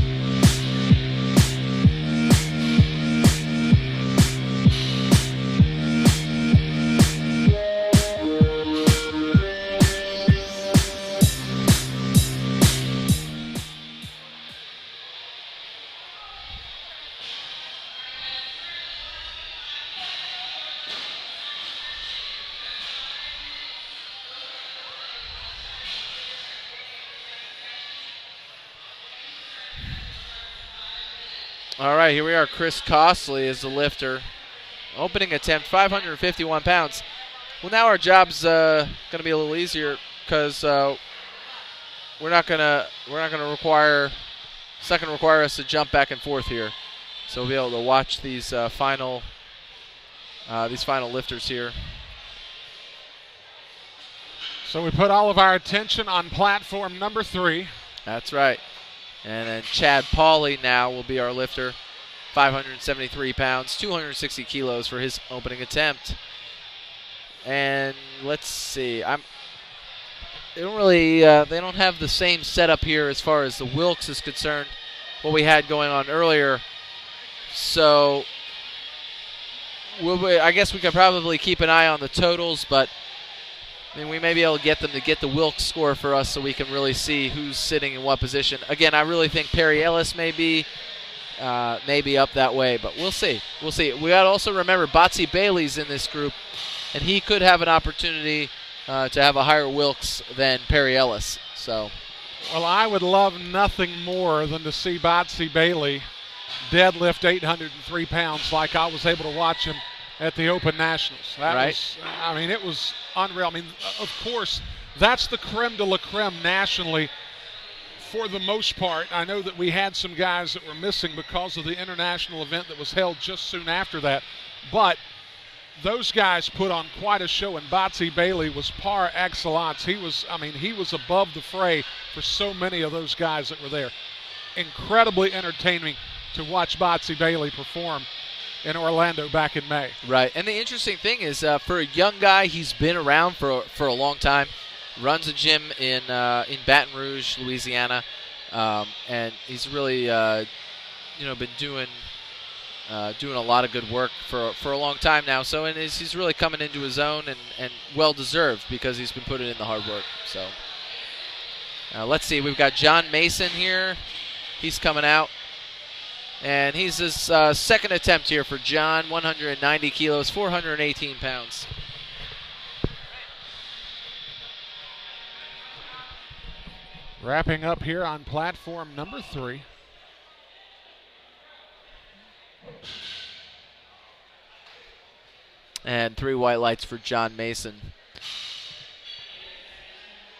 All right, here we are. Chris Costley is the lifter. Opening attempt, 551 pounds. Well, now our job's going to be a little easier because we're not going to require. It's not going to require us to jump back and forth here, so we'll be able to watch these final lifters here. So we put all of our attention on platform number 3. That's right. And then Chad Pauley now will be our lifter. 573 pounds, 260 kilos for his opening attempt. And let's see. They don't have the same setup here as far as the Wilks is concerned, what we had going on earlier. So I guess we could probably keep an eye on the totals, but I mean, we may be able to get them to get the Wilks score for us so we can really see who's sitting in what position. Again, I really think Perry Ellis may be up that way, but we'll see. We'll see. We got to also remember Botsy Bailey's in this group, and he could have an opportunity to have a higher Wilks than Perry Ellis. So, well, I would love nothing more than to see Botsy Bailey deadlift 803 pounds like I was able to watch him at the Open Nationals. It was unreal. I mean, of course, that's the creme de la creme nationally for the most part. I know that we had some guys that were missing because of the international event that was held just soon after that, but those guys put on quite a show, and Botsy Bailey was par excellence. He was above the fray for so many of those guys that were there. Incredibly entertaining to watch Botsy Bailey perform in Orlando back in May. Right, and the interesting thing is for a young guy, he's been around for a long time. Runs a gym in Baton Rouge, Louisiana, and he's really been doing a lot of good work for a long time now. So he's really coming into his own and well deserved because he's been putting in the hard work. So let's see, we've got John Mason here. He's coming out. And he's his second attempt here for John, 190 kilos, 418 pounds. Wrapping up here on platform number 3. And 3 white lights for John Mason.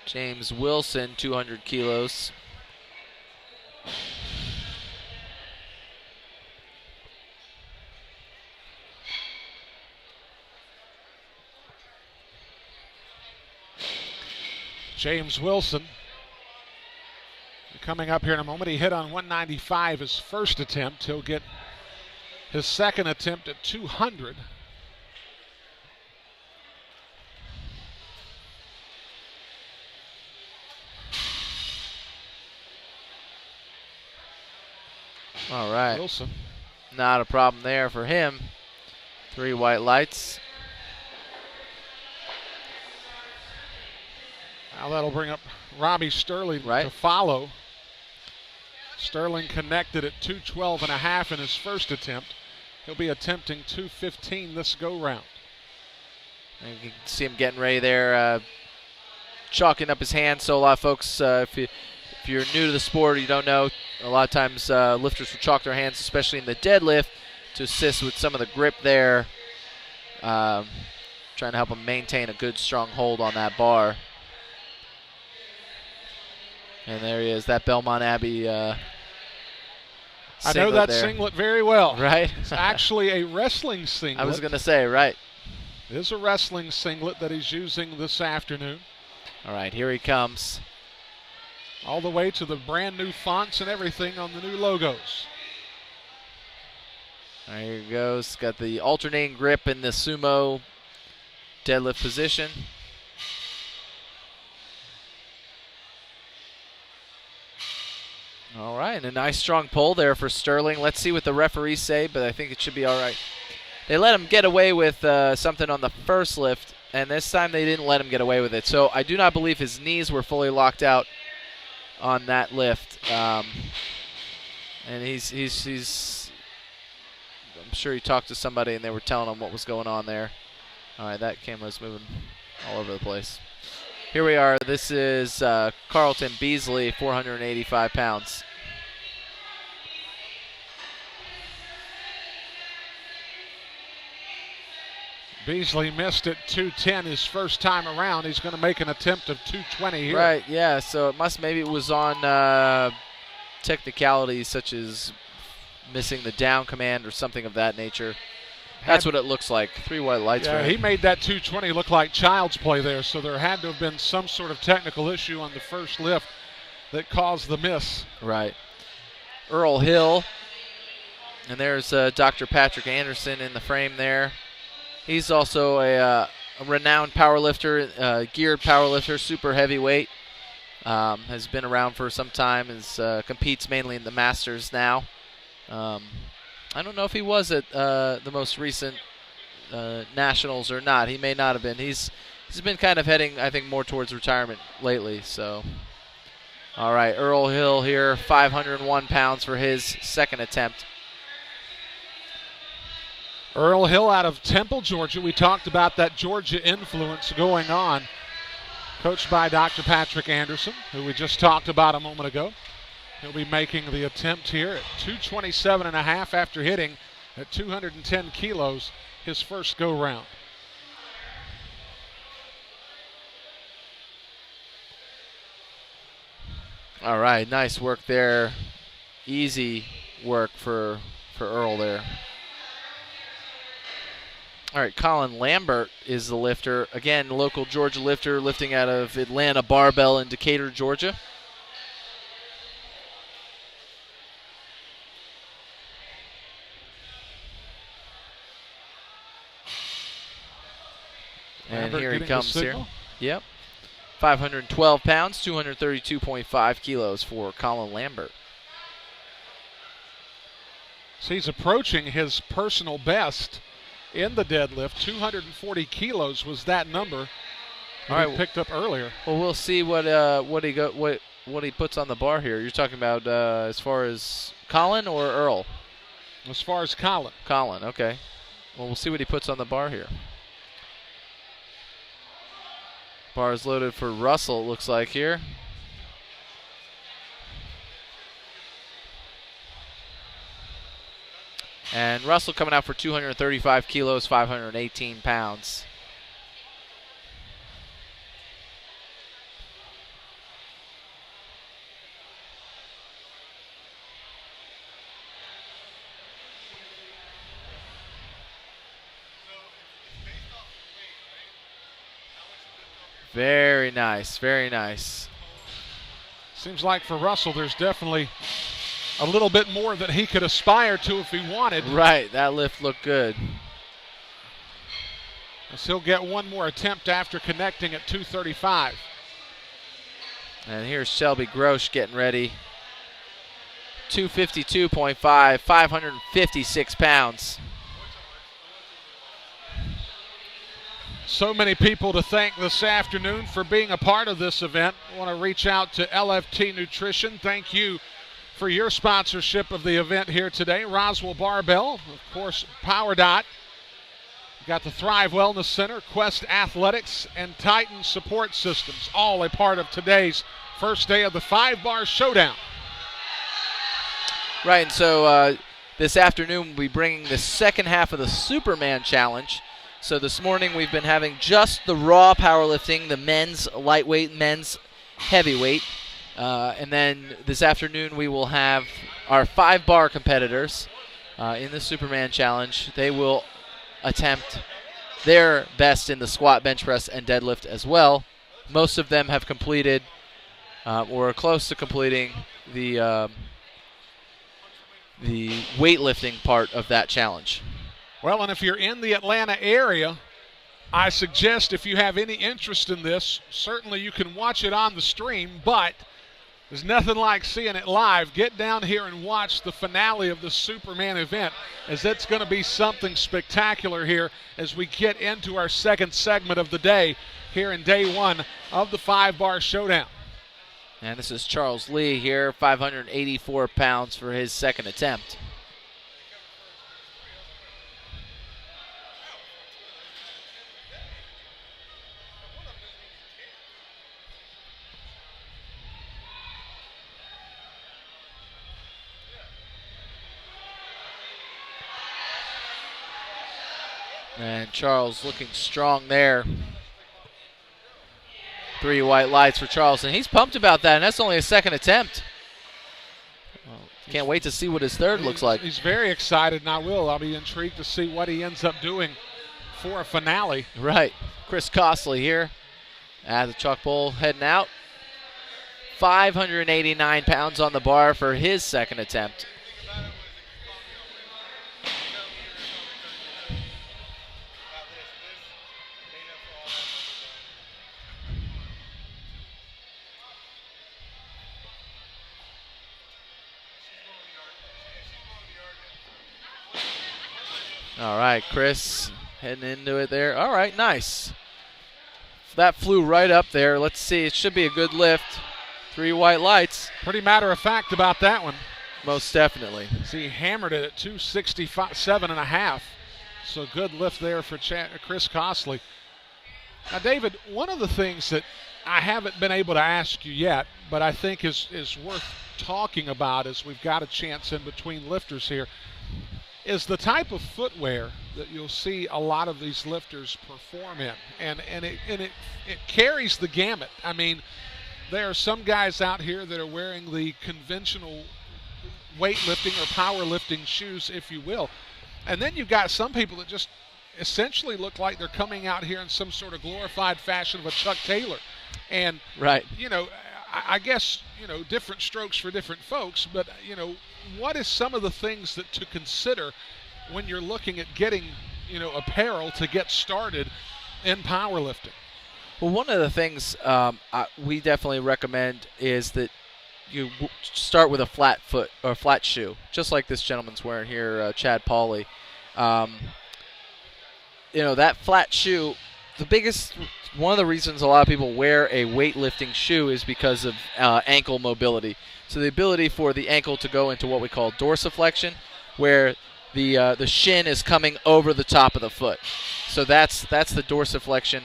James Wilson, 200 kilos. James Wilson coming up here in a moment. He hit on 195 his first attempt. He'll get his second attempt at 200. All right. Wilson. Not a problem there for him. 3 white lights. Now that'll bring up Robbie Sterling to follow. Sterling connected at 212.5 in his first attempt. He'll be attempting 215 this go-round. And you can see him getting ready there, chalking up his hands. So a lot of folks, if you're new to the sport or you don't know, a lot of times lifters will chalk their hands, especially in the deadlift, to assist with some of the grip there, trying to help them maintain a good, strong hold on that bar. And there he is, that Belmont Abbey I know that there. singlet very well. Right? It's actually a wrestling singlet. I was going to say, right. It is a wrestling singlet that he's using this afternoon. All right, here he comes. All the way to the brand new fonts and everything on the new logos. There he goes. Got the alternating grip in the sumo deadlift position. All right, and a nice strong pull there for Sterling. Let's see what the referees say, but I think it should be all right. They let him get away with something on the first lift, and this time they didn't let him get away with it. So I do not believe his knees were fully locked out on that lift. And he's I'm sure he talked to somebody and they were telling him what was going on there. All right, that camera's moving all over the place. Here we are. This is Carlton Beasley, 485 pounds. Beasley missed at 210 his first time around. He's going to make an attempt of 220 here. Right, yeah, so maybe it was on technicalities such as missing the down command or something of that nature. That's what it looks like. 3 white lights for him. He made that 220 look like child's play there, so there had to have been some sort of technical issue on the first lift that caused the miss. Right. Earl Hill, and there's Dr. Patrick Anderson in the frame there. He's also a renowned powerlifter, geared powerlifter, super heavyweight. Has been around for some time, competes mainly in the Masters now. I don't know if he was at the most recent Nationals or not. He may not have been. He's been kind of heading, I think, more towards retirement lately. So, all right, Earl Hill here, 501 pounds for his second attempt. Earl Hill out of Temple, Georgia. We talked about that Georgia influence going on. Coached by Dr. Patrick Anderson, who we just talked about a moment ago. He'll be making the attempt here at 227.5 after hitting at 210 kilos his first go-round. All right, nice work there. Easy work for Earl there. All right, Colin Lambert is the lifter. Again, local Georgia lifter, lifting out of Atlanta Barbell in Decatur, Georgia. And here he comes here. Yep. 512 pounds, 232.5 kilos for Colin Lambert. So he's approaching his personal best in the deadlift. 240 kilos was that number that he picked up earlier. Well, we'll see what he puts on the bar here. You're talking about as far as Colin or Earl? As far as Colin. Colin, okay. Well, we'll see what he puts on the bar here. Bar is loaded for Russell, it looks like here. And Russell coming out for 235 kilos, 518 pounds. Very nice, very nice. Seems like for Russell there's definitely a little bit more that he could aspire to if he wanted. Right, that lift looked good. As he'll get one more attempt after connecting at 235. And here's Shelby Grosh getting ready. 252.5, 556 pounds. So many people to thank this afternoon for being a part of this event. I want to reach out to LFT Nutrition. Thank you for your sponsorship of the event here today. Roswell Barbell, of course, PowerDot. We've got the Thrive Wellness Center, Quest Athletics, and Titan Support Systems, all a part of today's first day of the 5-bar Showdown. Right, and so this afternoon we'll be bringing the second half of the Superman Challenge. So this morning we've been having just the raw powerlifting, the men's lightweight, men's heavyweight. And then this afternoon we will have our 5-bar competitors in the Superman Challenge. They will attempt their best in the squat, bench press, and deadlift as well. Most of them have completed or are close to completing the weightlifting part of that challenge. Well, and if you're in the Atlanta area, I suggest if you have any interest in this, certainly you can watch it on the stream, but there's nothing like seeing it live. Get down here and watch the finale of the Superman event, as it's going to be something spectacular here as we get into our second segment of the day here in day one of the 5-bar Showdown. And this is Charles Lee here, 584 pounds for his second attempt. And Charles looking strong there. 3 white lights for Charles, and he's pumped about that, and that's only his second attempt. Well, can't wait to see what his third looks like. He's very excited, and I'll be intrigued to see what he ends up doing for a finale. Right. Chris Costley here at the chalk bowl heading out. 589 pounds on the bar for his second attempt. All right, Chris heading into it there. All right, nice. That flew right up there. Let's see. It should be a good lift. 3 white lights. Pretty matter of fact about that one. Most definitely. See, he hammered it at 267.5. So good lift there for Chris Costley. Now, David, one of the things that I haven't been able to ask you yet, but I think is worth talking about as we've got a chance in between lifters here, is the type of footwear that you'll see a lot of these lifters perform in. And it carries the gamut. I mean, there are some guys out here that are wearing the conventional weightlifting or powerlifting shoes, if you will. And then you've got some people that just essentially look like they're coming out here in some sort of glorified fashion of a Chuck Taylor. And, right. I guess, different strokes for different folks, but, what is some of the things that to consider when you're looking at getting, apparel to get started in powerlifting? Well, one of the things we definitely recommend is that you start with a flat foot or flat shoe, just like this gentleman's wearing here, Chad Pauley. That flat shoe, one of the reasons a lot of people wear a weightlifting shoe is because of ankle mobility. So the ability for the ankle to go into what we call dorsiflexion, where the shin is coming over the top of the foot. So that's the dorsiflexion.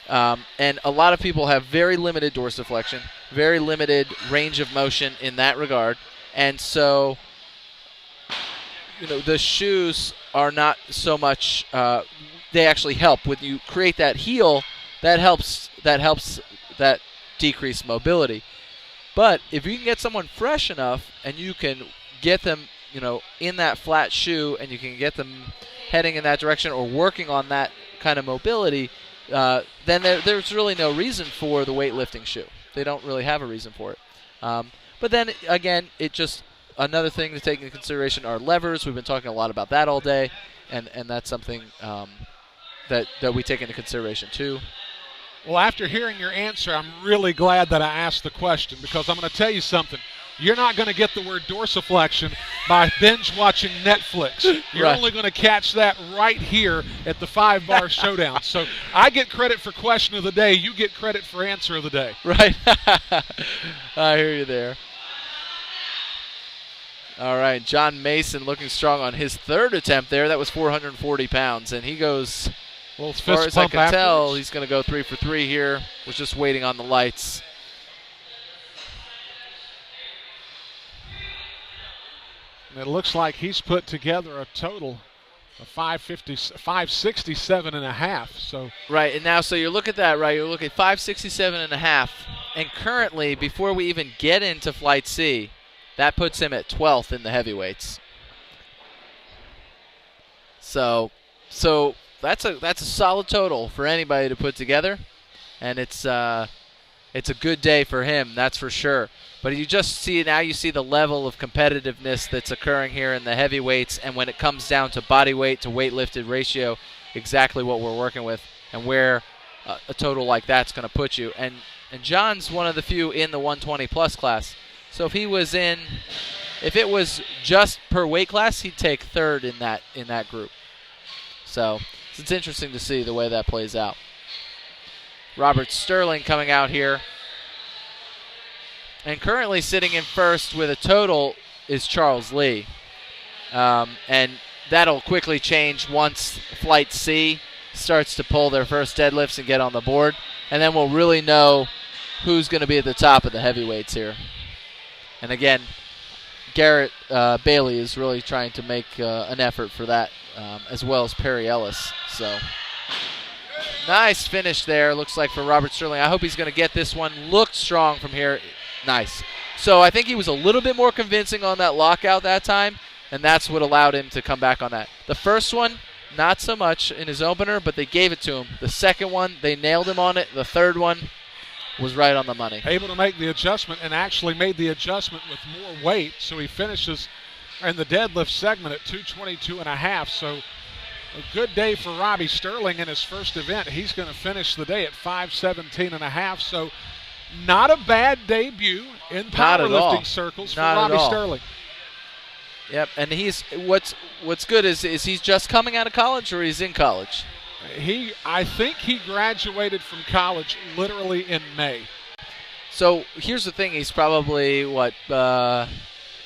And a lot of people have very limited dorsiflexion, very limited range of motion in that regard. And so, the shoes are not so much, they actually help. When you create that heel, that helps that decreased mobility. But if you can get someone fresh enough and you can get them, in that flat shoe and you can get them heading in that direction or working on that kind of mobility, then there's really no reason for the weightlifting shoe. They don't really have a reason for it. But then, again, another thing to take into consideration are levers. We've been talking a lot about that all day, and that's something that we take into consideration too. Well, after hearing your answer, I'm really glad that I asked the question, because I'm going to tell you something. You're not going to get the word dorsiflexion by binge watching Netflix. You're right. only going to catch that right here at the 5-Bar Showdown. So I get credit for question of the day. You get credit for answer of the day. Right. I hear you there. All right, John Mason looking strong on his third attempt there. That was 440 pounds, and he goes, as far as I can tell, he's going to go 3 for 3 here. Was just waiting on the lights. And it looks like he's put together a total of 567.5. So right, and now, so you look at that, right? You look at 567.5, and currently, before we even get into Flight C, that puts him at 12th in the heavyweights. So that's a solid total for anybody to put together, and it's a good day for him, that's for sure. But you see the level of competitiveness that's occurring here in the heavyweights, and when it comes down to body weight to weight lifted ratio, exactly what we're working with and where a total like that's going to put you. And John's one of the few in the 120 plus class. So if it was just per weight class, he'd take third in that group. So it's interesting to see the way that plays out. Robert Sterling coming out here. And currently sitting in first with a total is Charles Lee. And that'll quickly change once Flight C starts to pull their first deadlifts and get on the board. And then we'll really know who's going to be at the top of the heavyweights here. And again, Garrett Bailey is really trying to make an effort for that as well as Perry Ellis. So nice finish there, looks like, for Robert Sterling. I hope he's going to get this one. Looked strong from here. Nice. So I think he was a little bit more convincing on that lockout that time, and that's what allowed him to come back on that. The first one, not so much in his opener, but they gave it to him. The second one, they nailed him on it. The third one was right on the money. Able to make the adjustment, and actually made the adjustment with more weight, so he finishes in the deadlift segment at 222.5. So a good day for Robbie Sterling in his first event. He's going to finish the day at 517.5. So not a bad debut in powerlifting circles for Robbie Sterling. Yep, and he's what's good is he's just coming out of college, or he's in college? I think he graduated from college literally in May. So here's the thing, he's probably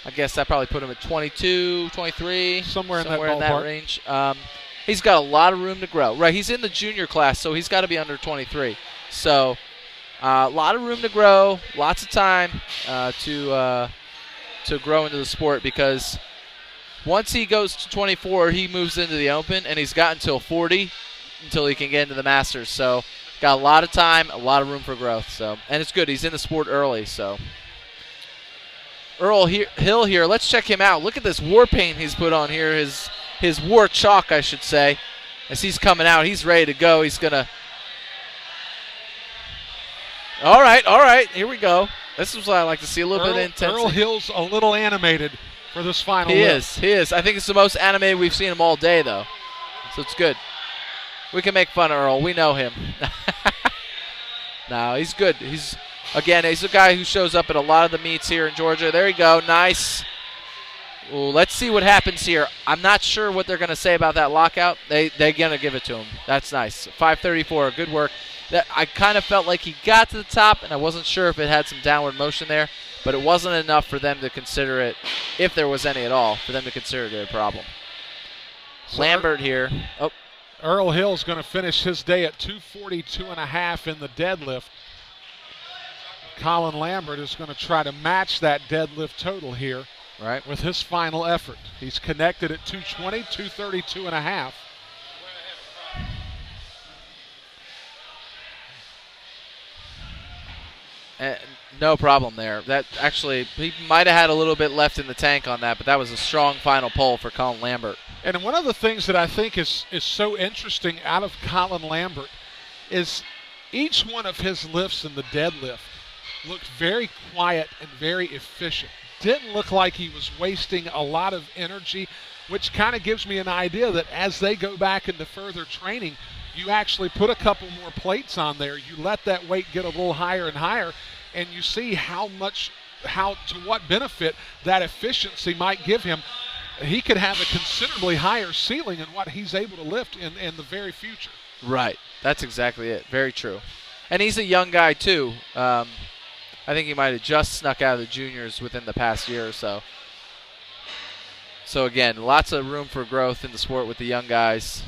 I guess that probably put him at 22, 23, somewhere in that range. He's got a lot of room to grow. Right, he's in the junior class, so he's got to be under 23. So a lot of room to grow, lots of time to grow into the sport, because once he goes to 24, he moves into the Open, and he's got until 40 until he can get into the Masters. So got a lot of time, a lot of room for growth. So, and it's good. He's in the sport early. So Earl Hill here, let's check him out. Look at this war paint he's put on here, his war chalk, I should say. As he's coming out, he's ready to go. He's going to – all right, here we go. This is what I like to see, a little bit of intensity. Earl Hill's a little animated for this final He is. I think it's the most animated we've seen him all day, though. So it's good. We can make fun of Earl. We know him. No, he's good. He's a guy who shows up at a lot of the meets here in Georgia. There you go. Nice. Ooh, let's see what happens here. I'm not sure what they're going to say about that lockout. They're going to give it to him. That's nice. 5:34. Good work. I kind of felt like he got to the top, and I wasn't sure if it had some downward motion there, but it wasn't enough for them to consider it, if there was any at all, for them to consider it a problem. So Lambert here. Oh. Earl Hill's going to finish his day at 242.5 in the deadlift. Colin Lambert is going to try to match that deadlift total here, right, with his final effort. He's connected at 220, 232.5. No problem there. That actually, he might have had a little bit left in the tank on that, but that was a strong final pull for Colin Lambert. And one of the things that I think is so interesting out of Colin Lambert is each one of his lifts in the deadlift looked very quiet and very efficient. Didn't look like he was wasting a lot of energy, which kind of gives me an idea that as they go back into further training, you actually put a couple more plates on there. You let that weight get a little higher and higher, and you see how to what benefit that efficiency might give him. He could have a considerably higher ceiling in what he's able to lift in the very future. Right. That's exactly it. Very true. And he's a young guy, too. I think he might have just snuck out of the juniors within the past year or so. So, again, lots of room for growth in the sport with the young guys.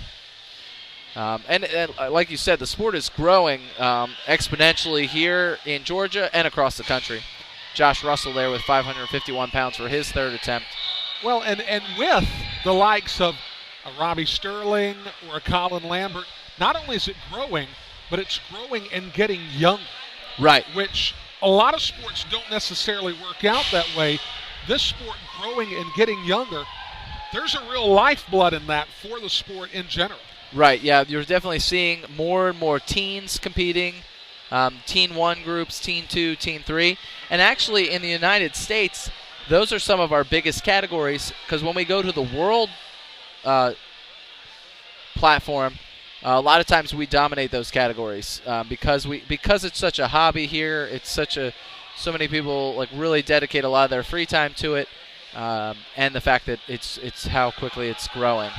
And like you said, the sport is growing exponentially here in Georgia and across the country. Josh Russell there with 551 pounds for his third attempt. Well, and with the likes of a Robbie Sterling or a Colin Lambert, not only is it growing, but it's growing and getting younger. Right. Which a lot of sports don't necessarily work out that way. This sport growing and getting younger, there's a real lifeblood in that for the sport in general. Right, yeah, you're definitely seeing more and more teens competing, Teen 1 groups, Teen 2, Teen 3. And actually in the United States, those are some of our biggest categories, because when we go to the world platform, a lot of times we dominate those categories because it's such a hobby here. It's so many people like really dedicate a lot of their free time to it, and the fact that it's how quickly it's growing.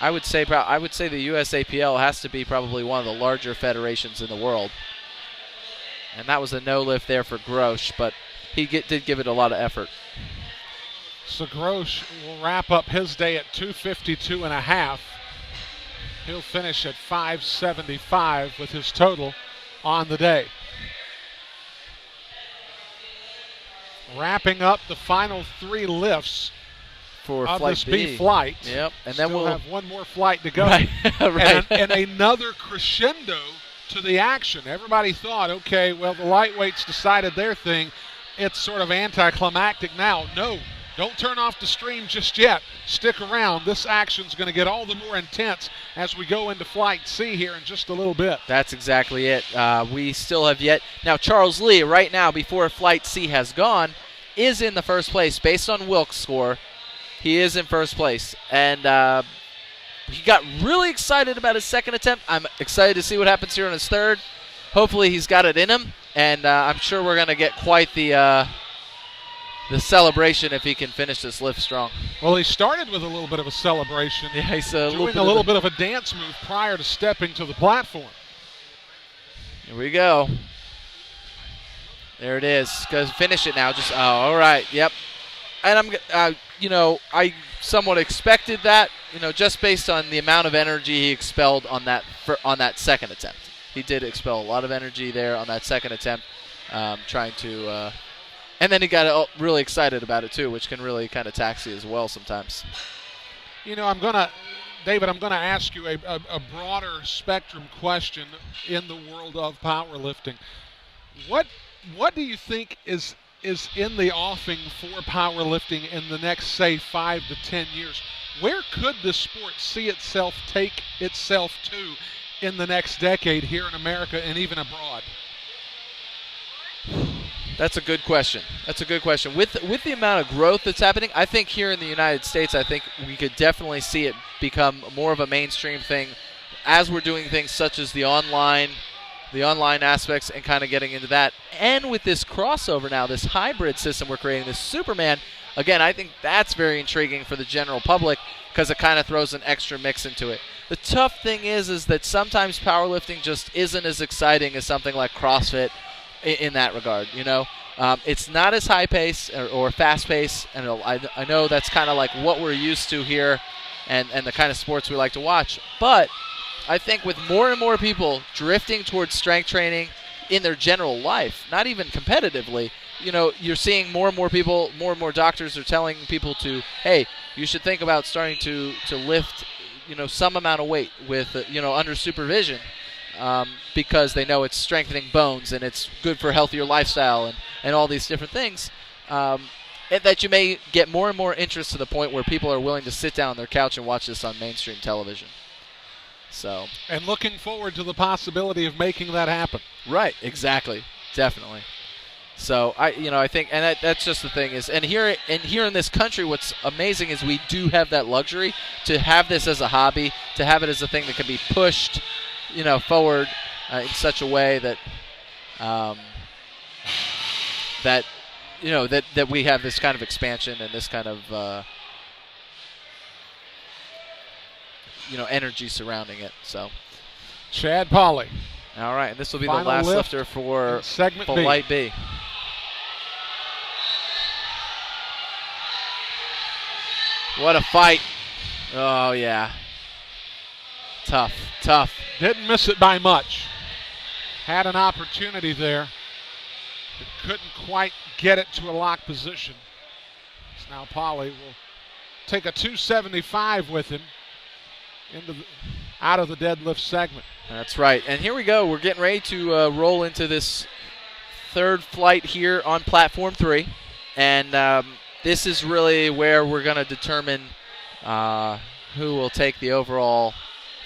I would say the USAPL has to be probably one of the larger federations in the world. And that was a no lift there for Grosh, but he did give it a lot of effort. So Grosh will wrap up his day at 252.5. He'll finish at 575 with his total on the day. Wrapping up the final three lifts for of flight this B B. flight. Yep, and Still then we'll have one more flight to go. Right. Right. And another crescendo to the action. Everybody thought, okay, well, the lightweights decided their thing. It's sort of anticlimactic now. No, don't turn off the stream just yet. Stick around. This action's going to get all the more intense as we go into Flight C here in just a little bit. That's exactly it. We still have yet. Now, Charles Lee, right now, before Flight C has gone, is in the first place. Based on Wilk's score, he is in first place. And he got really excited about his second attempt. I'm excited to see what happens here on his third. Hopefully he's got it in him. And I'm sure we're going to get quite the celebration if he can finish this lift strong. Well, he started with a little bit of a celebration. Yeah, he's doing a little bit of a dance move prior to stepping to the platform. Here we go. There it is. Goes finish it now. Just all right. Yep. And I somewhat expected that. Just based on the amount of energy he expelled on that second attempt. He did expel a lot of energy there on that second attempt, trying to. And then he got really excited about it too, which can really kind of tax you as well sometimes. David, I'm gonna ask you a broader spectrum question in the world of powerlifting. What do you think is in the offing for powerlifting in the next, say, 5 to 10 years? Where could the sport see itself take itself to in the next decade here in America and even abroad? That's a good question. With the amount of growth that's happening, I think here in the United States, I think we could definitely see it become more of a mainstream thing as we're doing things such as the online aspects and kind of getting into that. And with this crossover now, this hybrid system we're creating, this Superman, again, I think that's very intriguing for the general public because it kind of throws an extra mix into it. The tough thing is that sometimes powerlifting just isn't as exciting as something like CrossFit in that regard, It's not as high pace or fast pace, and I know that's kind of like what we're used to here and the kind of sports we like to watch. But I think with more and more people drifting towards strength training in their general life, not even competitively, you're seeing more and more people, more and more doctors are telling people to, hey, you should think about starting to lift, some amount of weight with, under supervision. Because they know it's strengthening bones and it's good for a healthier lifestyle and all these different things, and that you may get more and more interest to the point where people are willing to sit down on their couch and watch this on mainstream television. And looking forward to the possibility of making that happen. Right, exactly, definitely. So I think, and that's just the thing is, and here in this country, what's amazing is we do have that luxury to have this as a hobby, to have it as a thing that can be pushed forward in such a way that that we have this kind of expansion and this kind of energy surrounding it. So, Chad Pauley. All right, and this will be Final the last lift lifter for segment B. Light B. What a fight! Oh yeah. Tough. Didn't miss it by much. Had an opportunity there, but couldn't quite get it to a lock position. So now Pauley will take a 275 with him out of the deadlift segment. That's right. And here we go. We're getting ready to roll into this third flight here on platform 3. And this is really where we're going to determine who will take the overall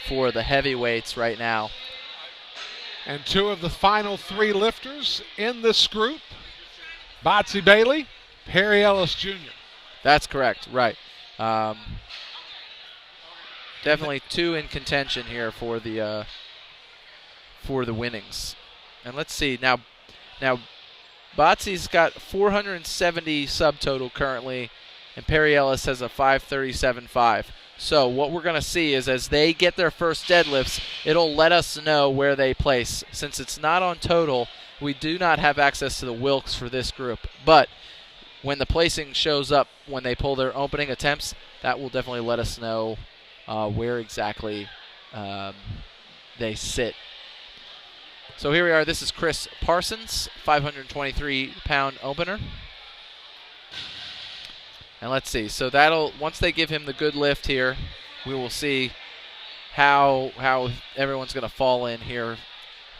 for the heavyweights right now. And 2 of the final 3 lifters in this group, Botsy Bailey, Perry Ellis Jr. That's correct, right. Definitely 2 in contention here for the winnings. And let's see, now Botsy's got 470 subtotal currently, and Perry Ellis has a 537.5. So what we're going to see is as they get their first deadlifts, it'll let us know where they place. Since it's not on total, we do not have access to the Wilks for this group. But when the placing shows up, when they pull their opening attempts, that will definitely let us know where exactly they sit. So here we are. This is Chris Parsons, 523-pound opener. And let's see. So that'll, once they give him the good lift here, we will see how everyone's going to fall in here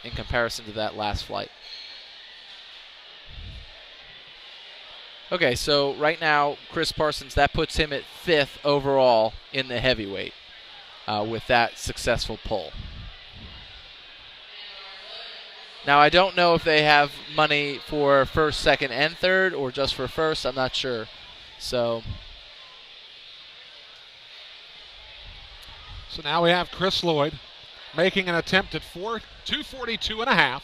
in comparison to that last flight. Okay, so right now, Chris Parsons, that puts him at 5th overall in the heavyweight with that successful pull. Now, I don't know if they have money for first, second, and third, or just for first. I'm not sure. So now we have Chris Lloyd making an attempt at 242.5.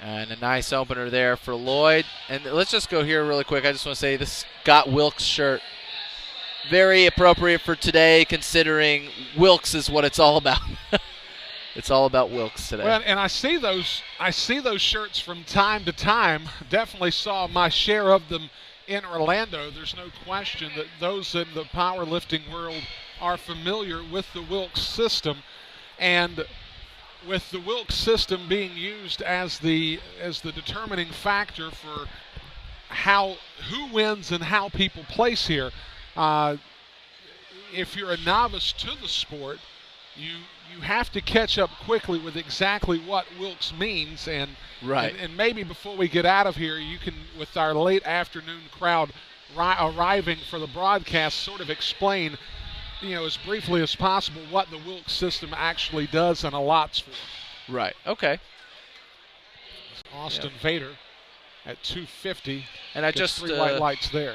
And a nice opener there for Lloyd. And let's just go here really quick. I just want to say this Scott Wilkes shirt, very appropriate for today, considering Wilkes is what it's all about. It's all about Wilkes today. Well, and I see those shirts from time to time. Definitely saw my share of them in Orlando. There's no question that those in the powerlifting world are familiar with the Wilkes system, and with the Wilkes system being used as the determining factor for who wins and how people place here. If you're a novice to the sport, you have to catch up quickly with exactly what Wilkes means, and right. And maybe before we get out of here, you can, with our late afternoon crowd arriving for the broadcast, sort of explain, as briefly as possible what the Wilkes system actually does and allots for. Right. Okay. Austin Vader at 250. And I just 3 white lights there.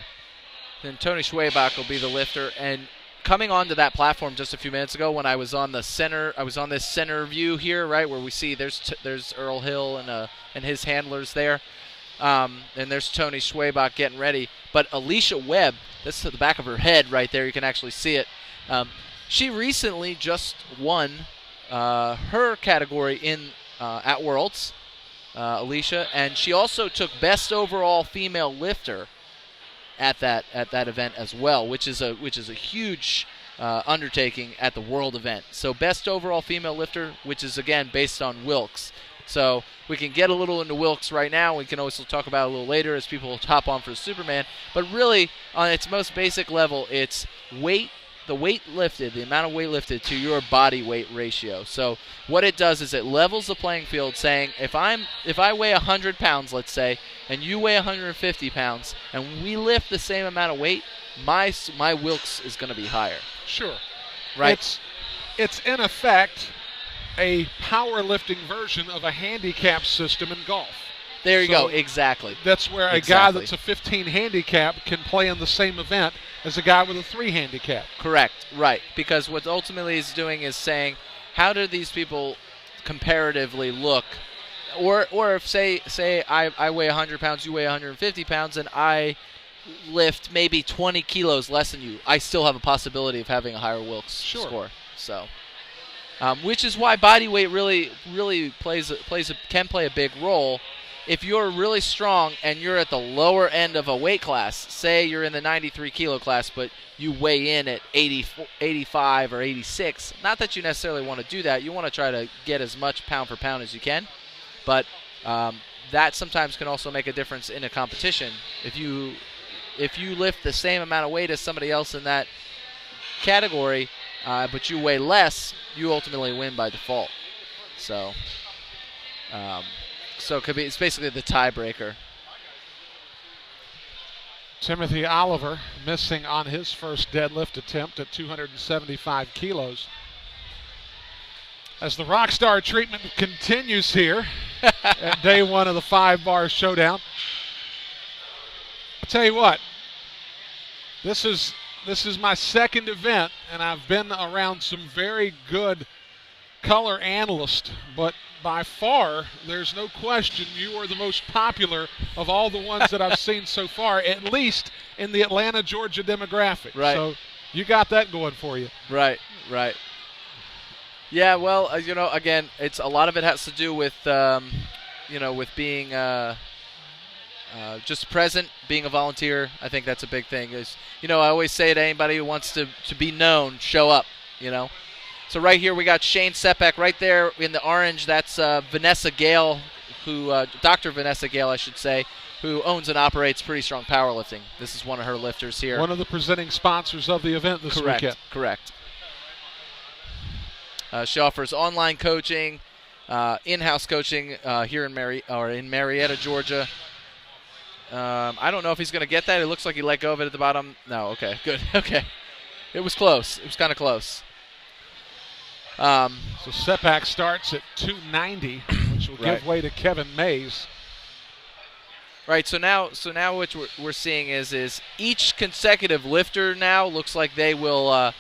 Then Tony Schwabach will be the lifter. And coming onto that platform just a few minutes ago, when I was on this center view here, right, where we see there's Earl Hill and his handlers there, and there's Tony Schwabach getting ready. But Alicia Webb, that's at the back of her head right there. You can actually see it. She recently just won her category at Worlds, Alicia, and she also took best overall female lifter at that event as well, which is a huge undertaking at the World event. So best overall female lifter, which is again based on Wilkes. So we can get a little into Wilkes right now. We can also talk about it a little later as people hop on for the Superman. But really, on its most basic level, it's weight. The weight lifted, the amount of weight lifted to your body weight ratio. So what it does is it levels the playing field, saying if I weigh 100 pounds, let's say, and you weigh 150 pounds, and we lift the same amount of weight, my Wilkes is going to be higher. Sure. Right. It's in effect a powerlifting version of a handicap system in golf. There you go. Exactly. That's where a guy that's a 15 handicap can play in the same event as a guy with a 3 handicap. Correct. Right. Because what ultimately is doing is saying, how do these people comparatively look? Or if say I weigh 100 pounds, you weigh 150 pounds, and I lift maybe 20 kilos less than you, I still have a possibility of having a higher Wilkes score. So, which is why body weight really can play a big role. If you're really strong and you're at the lower end of a weight class, say you're in the 93 kilo class, but you weigh in at 85 or 86, not that you necessarily want to do that. You want to try to get as much pound for pound as you can, but that sometimes can also make a difference in a competition. If you lift the same amount of weight as somebody else in that category, but you weigh less, you ultimately win by default. So it's basically the tiebreaker. Timothy Oliver missing on his first deadlift attempt at 275 kilos. As the Rockstar treatment continues here at day 1 of the 5-bar showdown. I'll tell you what, this is my second event, and I've been around some very good color analysts, but by far, there's no question you are the most popular of all the ones that I've seen so far, at least in the Atlanta, Georgia demographic. Right. So you got that going for you. Right. Yeah, well, again, it's a lot of it has to do with, with being just present, being a volunteer. I think that's a big thing. I always say to anybody who wants to be known, show up, So right here we got Shane Sepek right there in the orange. That's Vanessa Gale, Dr. Vanessa Gale, I should say, who owns and operates Pretty Strong Powerlifting. This is one of her lifters here. One of the presenting sponsors of the event this weekend. Correct. She offers online coaching, in-house coaching here in Marietta, Georgia. I don't know if he's going to get that. It looks like he let go of it at the bottom. No, okay, good. Okay. It was close. It was kind of close. So Sepek starts at 290, which will give way to Kevin Mays. Right, so now what we're seeing is each consecutive lifter now looks like they will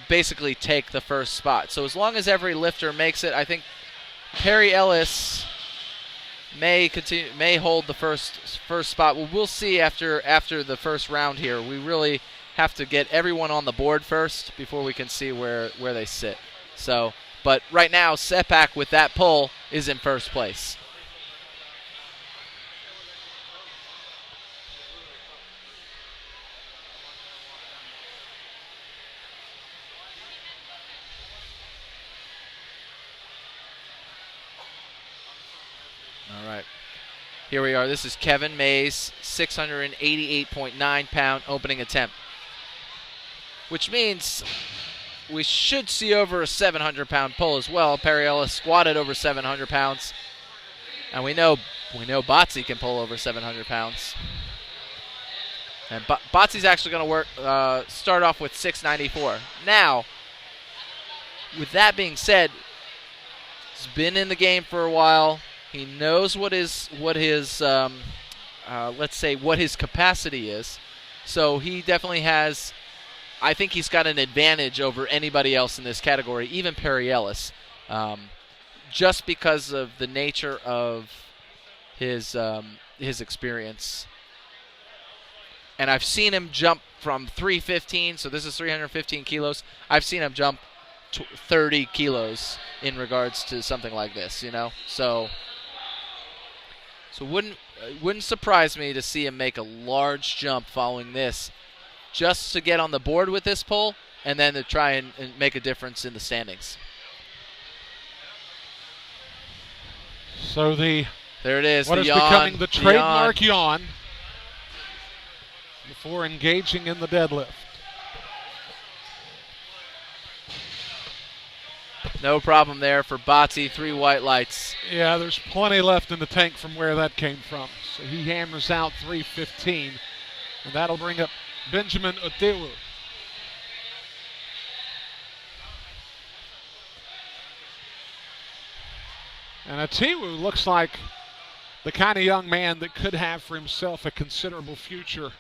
basically take the first spot. So as long as every lifter makes it, I think Perry Ellis may hold the first spot. Well, we'll see after the first round here. We really have to get everyone on the board first before we can see where they sit. So, but right now Sepek with that pull is in first place. All right. Here we are. This is Kevin Mays, 688.9 pound opening attempt, which means we should see over a 700 pound pull as well. Perry Ellis squatted over 700 pounds, and we know Botsy can pull over 700 pounds. And Botsy's actually going to start off with 694. Now, with that being said, he's been in the game for a while. He knows what his capacity is. So he definitely has, I think he's got an advantage over anybody else in this category, even Perry Ellis, just because of the nature of his experience. And I've seen him jump from 315, so this is 315 kilos. I've seen him jump 30 kilos in regards to something like this, So wouldn't surprise me to see him make a large jump following this, just to get on the board with this pull, and then to try and make a difference in the standings. So there it is. What the is yawn, becoming the trademark yawn before engaging in the deadlift. No problem there for Botsy, 3 white lights. Yeah, there's plenty left in the tank from where that came from. So he hammers out 315, and that'll bring up Benjamin Otewu. And Otewu looks like the kind of young man that could have for himself a considerable future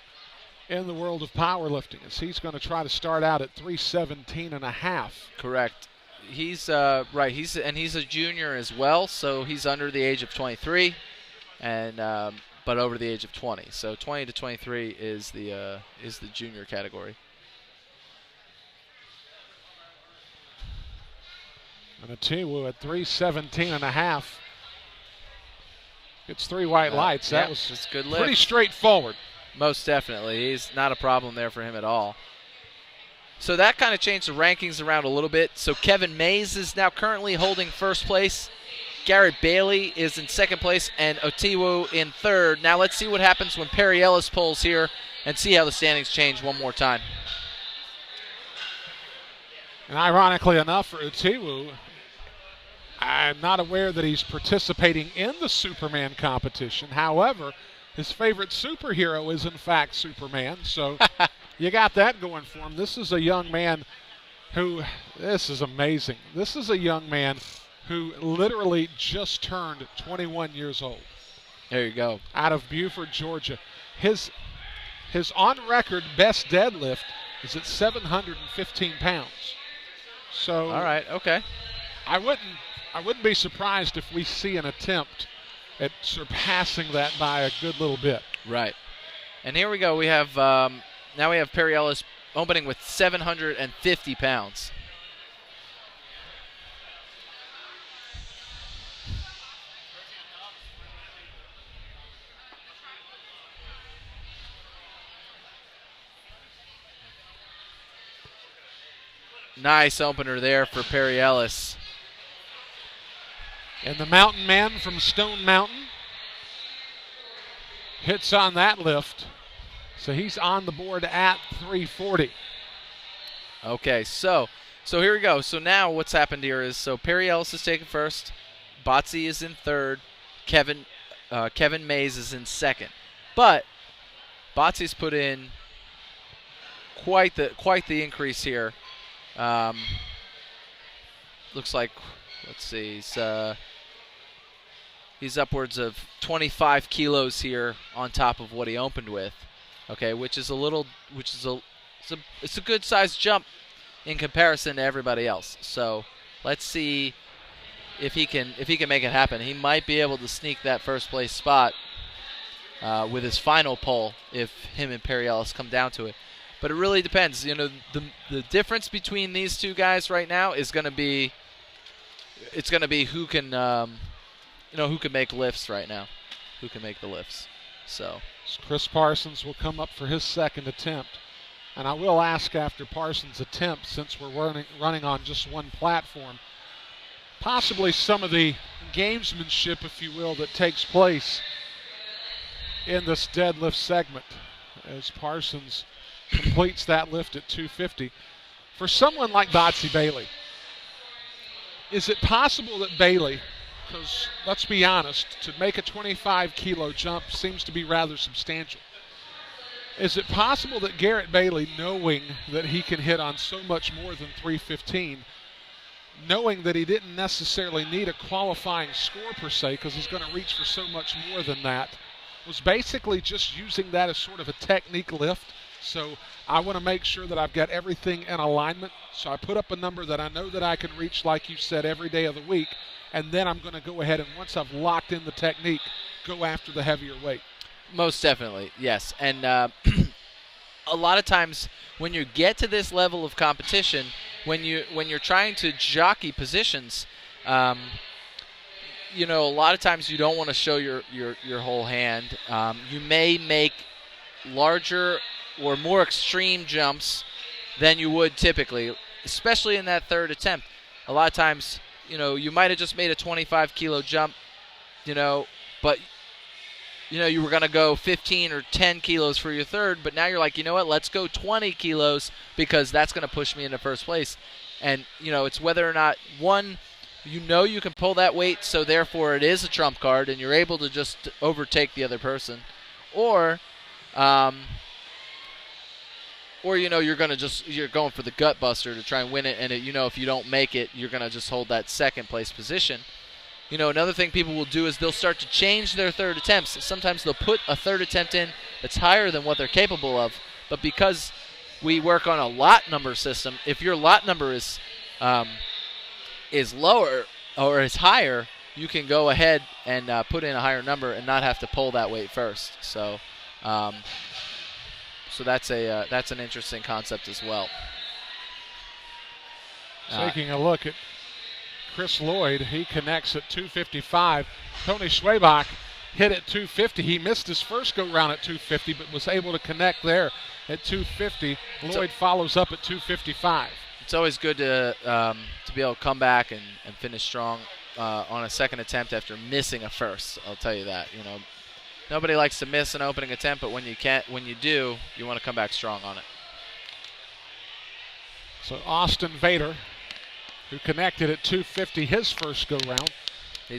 in the world of powerlifting, as he's going to try to start out at 317 and a half. Correct. He's right. He's a junior as well, so he's under the age of 23, and but over the age of 20. So 20 to 23 is the junior category. And Otewu at 317 and a half. Gets 3 white lights. That was just good lift. Pretty straightforward. Most definitely. He's not a problem there for him at all. So that kind of changed the rankings around a little bit. So Kevin Mays is now currently holding first place. Garrett Bailey is in second place, and Otewu in third. Now let's see what happens when Perry Ellis pulls here and see how the standings change one more time. And ironically enough for Otewu, I'm not aware that he's participating in the Superman competition. However, his favorite superhero is in fact Superman, so you got that going for him. This is a young man this is amazing. This is a young man who literally just turned 21 years old. There you go. Out of Buford, Georgia. His on-record best deadlift is at 715 pounds. So all right, okay. I wouldn't be surprised if we see an attempt at surpassing that by a good little bit. Right. And here we go. We have now we have Perry Ellis opening with 750 pounds. Nice opener there for Perry Ellis. And the Mountain Man from Stone Mountain hits on that lift. So he's on the board at 340. Okay, so here we go. So now what's happened here is, so Perry Ellis is taken first. Botsy is in third. Kevin Mays is in second. But Botsy's put in quite the increase here. Looks like, let's see, he's upwards of 25 kilos here on top of what he opened with. Okay, it's a good sized jump in comparison to everybody else. So let's see if he can make it happen. He might be able to sneak that first place spot with his final pull if him and Perry Ellis come down to it. But it really depends. You know, the difference between these two guys right now is going to be who can who can make lifts right now, who can make the lifts. So Chris Parsons will come up for his second attempt. And I will ask after Parsons' attempt, since we're running on just one platform, possibly some of the gamesmanship, if you will, that takes place in this deadlift segment as Parsons completes that lift at 250. For someone like Botsy Bailey, is it possible that Bailey, because let's be honest, to make a 25 kilo jump seems to be rather substantial. Is it possible that Garrett Bailey, knowing that he can hit on so much more than 315, knowing that he didn't necessarily need a qualifying score per se because he's going to reach for so much more than that, was basically just using that as sort of a technique lift? So I want to make sure that I've got everything in alignment. So I put up a number that I know that I can reach, like you said, every day of the week. And then I'm going to go ahead and, once I've locked in the technique, go after the heavier weight. Most definitely, yes. And a lot of times when you get to this level of competition, when you're trying to jockey positions, a lot of times you don't want to show your whole hand. You may make larger or more extreme jumps than you would typically, especially in that third attempt. A lot of times, you might have just made a 25 kilo jump, but you were going to go 15 or 10 kilos for your third, but now you're like, you know what, let's go 20 kilos because that's going to push me into first place. And, it's whether or not, one, you can pull that weight, so therefore it is a trump card and you're able to just overtake the other person. Or you're going for the gut buster to try and win it, and if you don't make it, you're going to just hold that second place position. Another thing people will do is they'll start to change their third attempts. Sometimes they'll put a third attempt in that's higher than what they're capable of, but because we work on a lot number system, if your lot number is lower or is higher, you can go ahead and put in a higher number and not have to pull that weight first. So that's an interesting concept as well. Taking a look at Chris Lloyd, he connects at 255. Tony Schwabach hit at 250. He missed his first go-round at 250, but was able to connect there at 250. Lloyd follows up at 255. It's always good to be able to come back and finish strong on a second attempt after missing a first. I'll tell you that. Nobody likes to miss an opening attempt, but when you do, you want to come back strong on it. So Austin Vader, who connected at 250 his first go-round,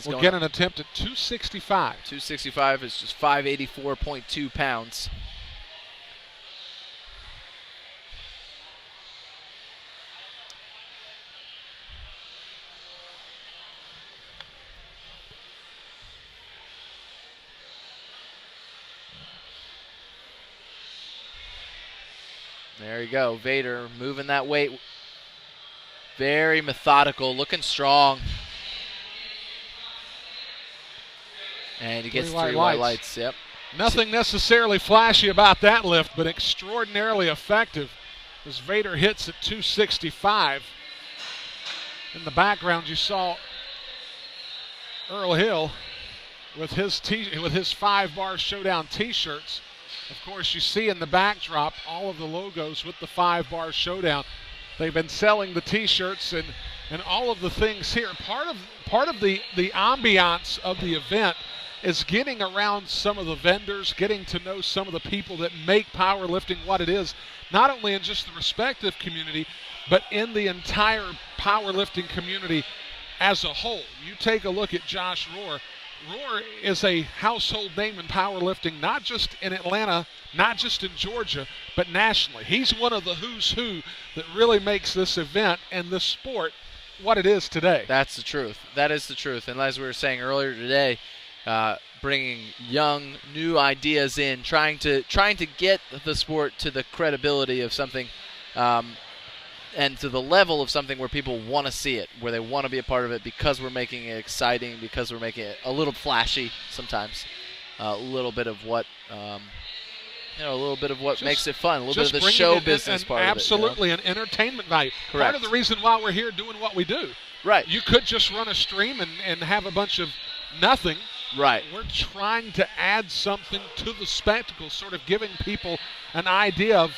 will get an attempt at 265. 265 is just 584.2 pounds. There you go, Vader moving that weight. Very methodical, looking strong. And he gets three white lights. Yep. Nothing necessarily flashy about that lift, but extraordinarily effective as Vader hits at 265. In the background, you saw Earl Hill with his 5-bar Showdown T-shirts. Of course, you see in the backdrop all of the logos with the 5-bar Showdown. They've been selling the T-shirts and all of the things here. Part of the ambiance of the event is getting around some of the vendors, getting to know some of the people that make powerlifting what it is, not only in just the respective community, but in the entire powerlifting community as a whole. You take a look at Josh Rohr. Rohr is a household name in powerlifting, not just in Atlanta, not just in Georgia, but nationally. He's one of the who's who that really makes this event and this sport what it is today. That's the truth. That is the truth. And as we were saying earlier today, bringing young, new ideas in, trying to get the sport to the credibility of something, and to the level of something where people want to see it, where they want to be a part of it, because we're making it exciting, because we're making it a little flashy sometimes, a little bit of what, makes it fun, a little bit of the show business part of it. Absolutely, an entertainment value. Correct. Part of the reason why we're here doing what we do. Right. You could just run a stream and have a bunch of nothing. Right. We're trying to add something to the spectacle, sort of giving people an idea of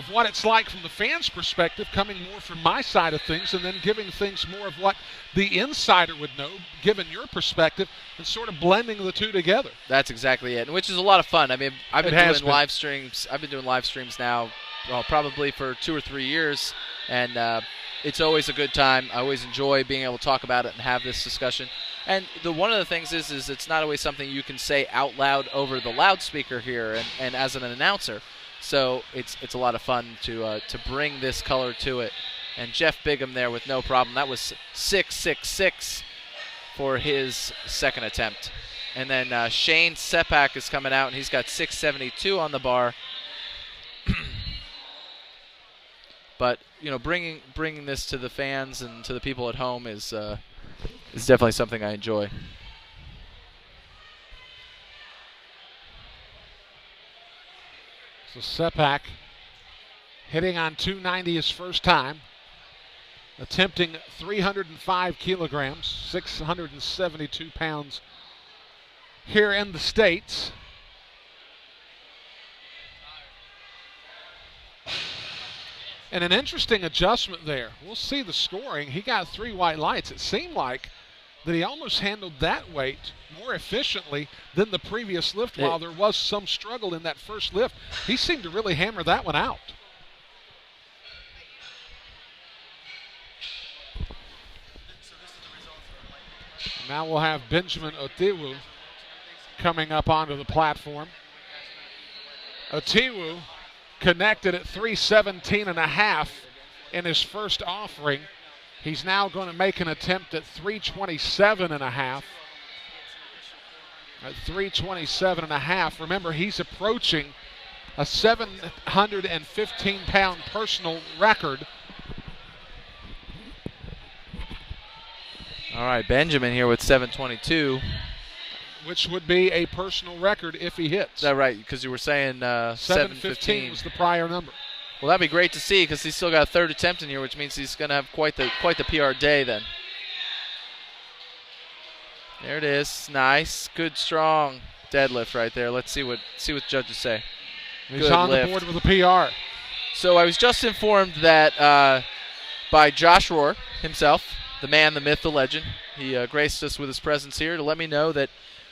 what it's like from the fans' perspective, coming more from my side of things, and then giving things more of what the insider would know, given your perspective, and sort of blending the two together. That's exactly it, which is a lot of fun. I mean, I've been doing live streams. I've been doing live streams now, probably for 2 or 3 years, and it's always a good time. I always enjoy being able to talk about it and have this discussion. And one of the things is it's not always something you can say out loud over the loudspeaker here and as an announcer. So it's a lot of fun to bring this color to it. And Jeff Bigham there with no problem. That was 6.66 for his second attempt. And then Shane Sepak is coming out, and he's got 6.72 on the bar. But bringing this to the fans and to the people at home is definitely something I enjoy. So Sepak hitting on 290 his first time, attempting 305 kilograms, 672 pounds here in the States. And an interesting adjustment there. We'll see the scoring. He got 3 white lights. It seemed like that he almost handled that weight more efficiently than the previous lift. While there was some struggle in that first lift, he seemed to really hammer that one out. Now we'll have Benjamin Otiwu coming up onto the platform. Otiwu connected at 317.5 in his first offering. He's now going to make an attempt at 327.5. At 327.5. Remember, he's approaching a 715-pound personal record. All right, Benjamin here with 722. Which would be a personal record if he hits. Is that right? Because you were saying 715 was the prior number. Well, that'd be great to see, because he's still got a third attempt in here, which means he's going to have quite the PR day then. There it is. Nice, good, strong deadlift right there. Let's see what judges say. He's on the board with a PR. So I was just informed that by Josh Rohr himself, the man, the myth, the legend. He graced us with his presence here to let me know that.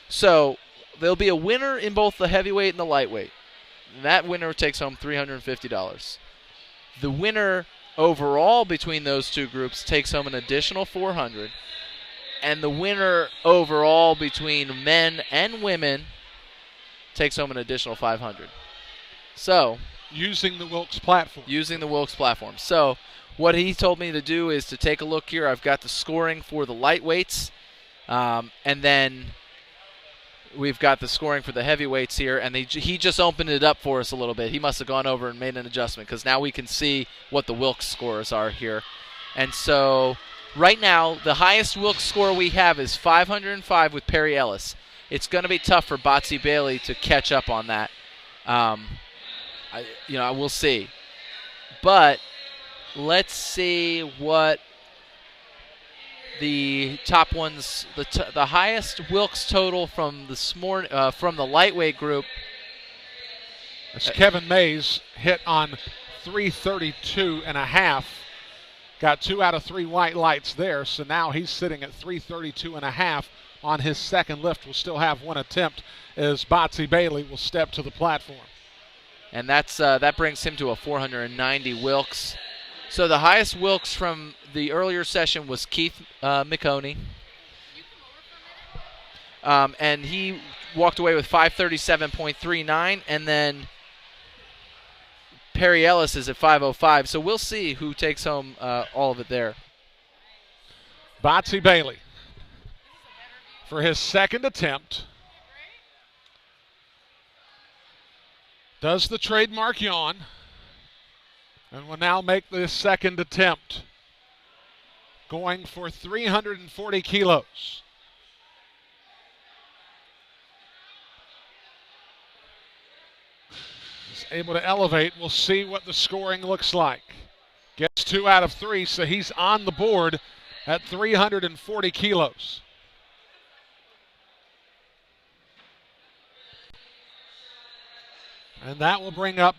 So there'll be a winner in both the heavyweight and the lightweight. And that winner takes home $350. The winner overall between those two groups takes home an additional $400. And the winner overall between men and women takes home an additional $500. So using the Wilkes platform. So what he told me to do is to take a look here. I've got the scoring for the lightweights, and then we've got the scoring for the heavyweights here, and he just opened it up for us a little bit. He must have gone over and made an adjustment, because now we can see what the Wilkes scores are here. And so right now, the highest Wilkes score we have is 505 with Perry Ellis. It's going to be tough for Botsy Bailey to catch up on that. We'll see. But let's see what the top ones, the highest Wilkes total from from the lightweight group. As Kevin Mays hit on 332.5 got 2 out of 3 white lights there, so now he's sitting at 332.5 on his second lift. We'll still have one attempt as Botsy Bailey will step to the platform. And that brings him to a 490 Wilks. So the highest Wilks from the earlier session was Keith McHoney. And he walked away with 537.39, and then Perry Ellis is at 505. So we'll see who takes home all of it there. Botsy Bailey for his second attempt does the trademark yawn and will now make this second attempt, going for 340 kilos. He's able to elevate. We'll see what the scoring looks like. Gets 2 out of 3, so he's on the board at 340 kilos. And that will bring up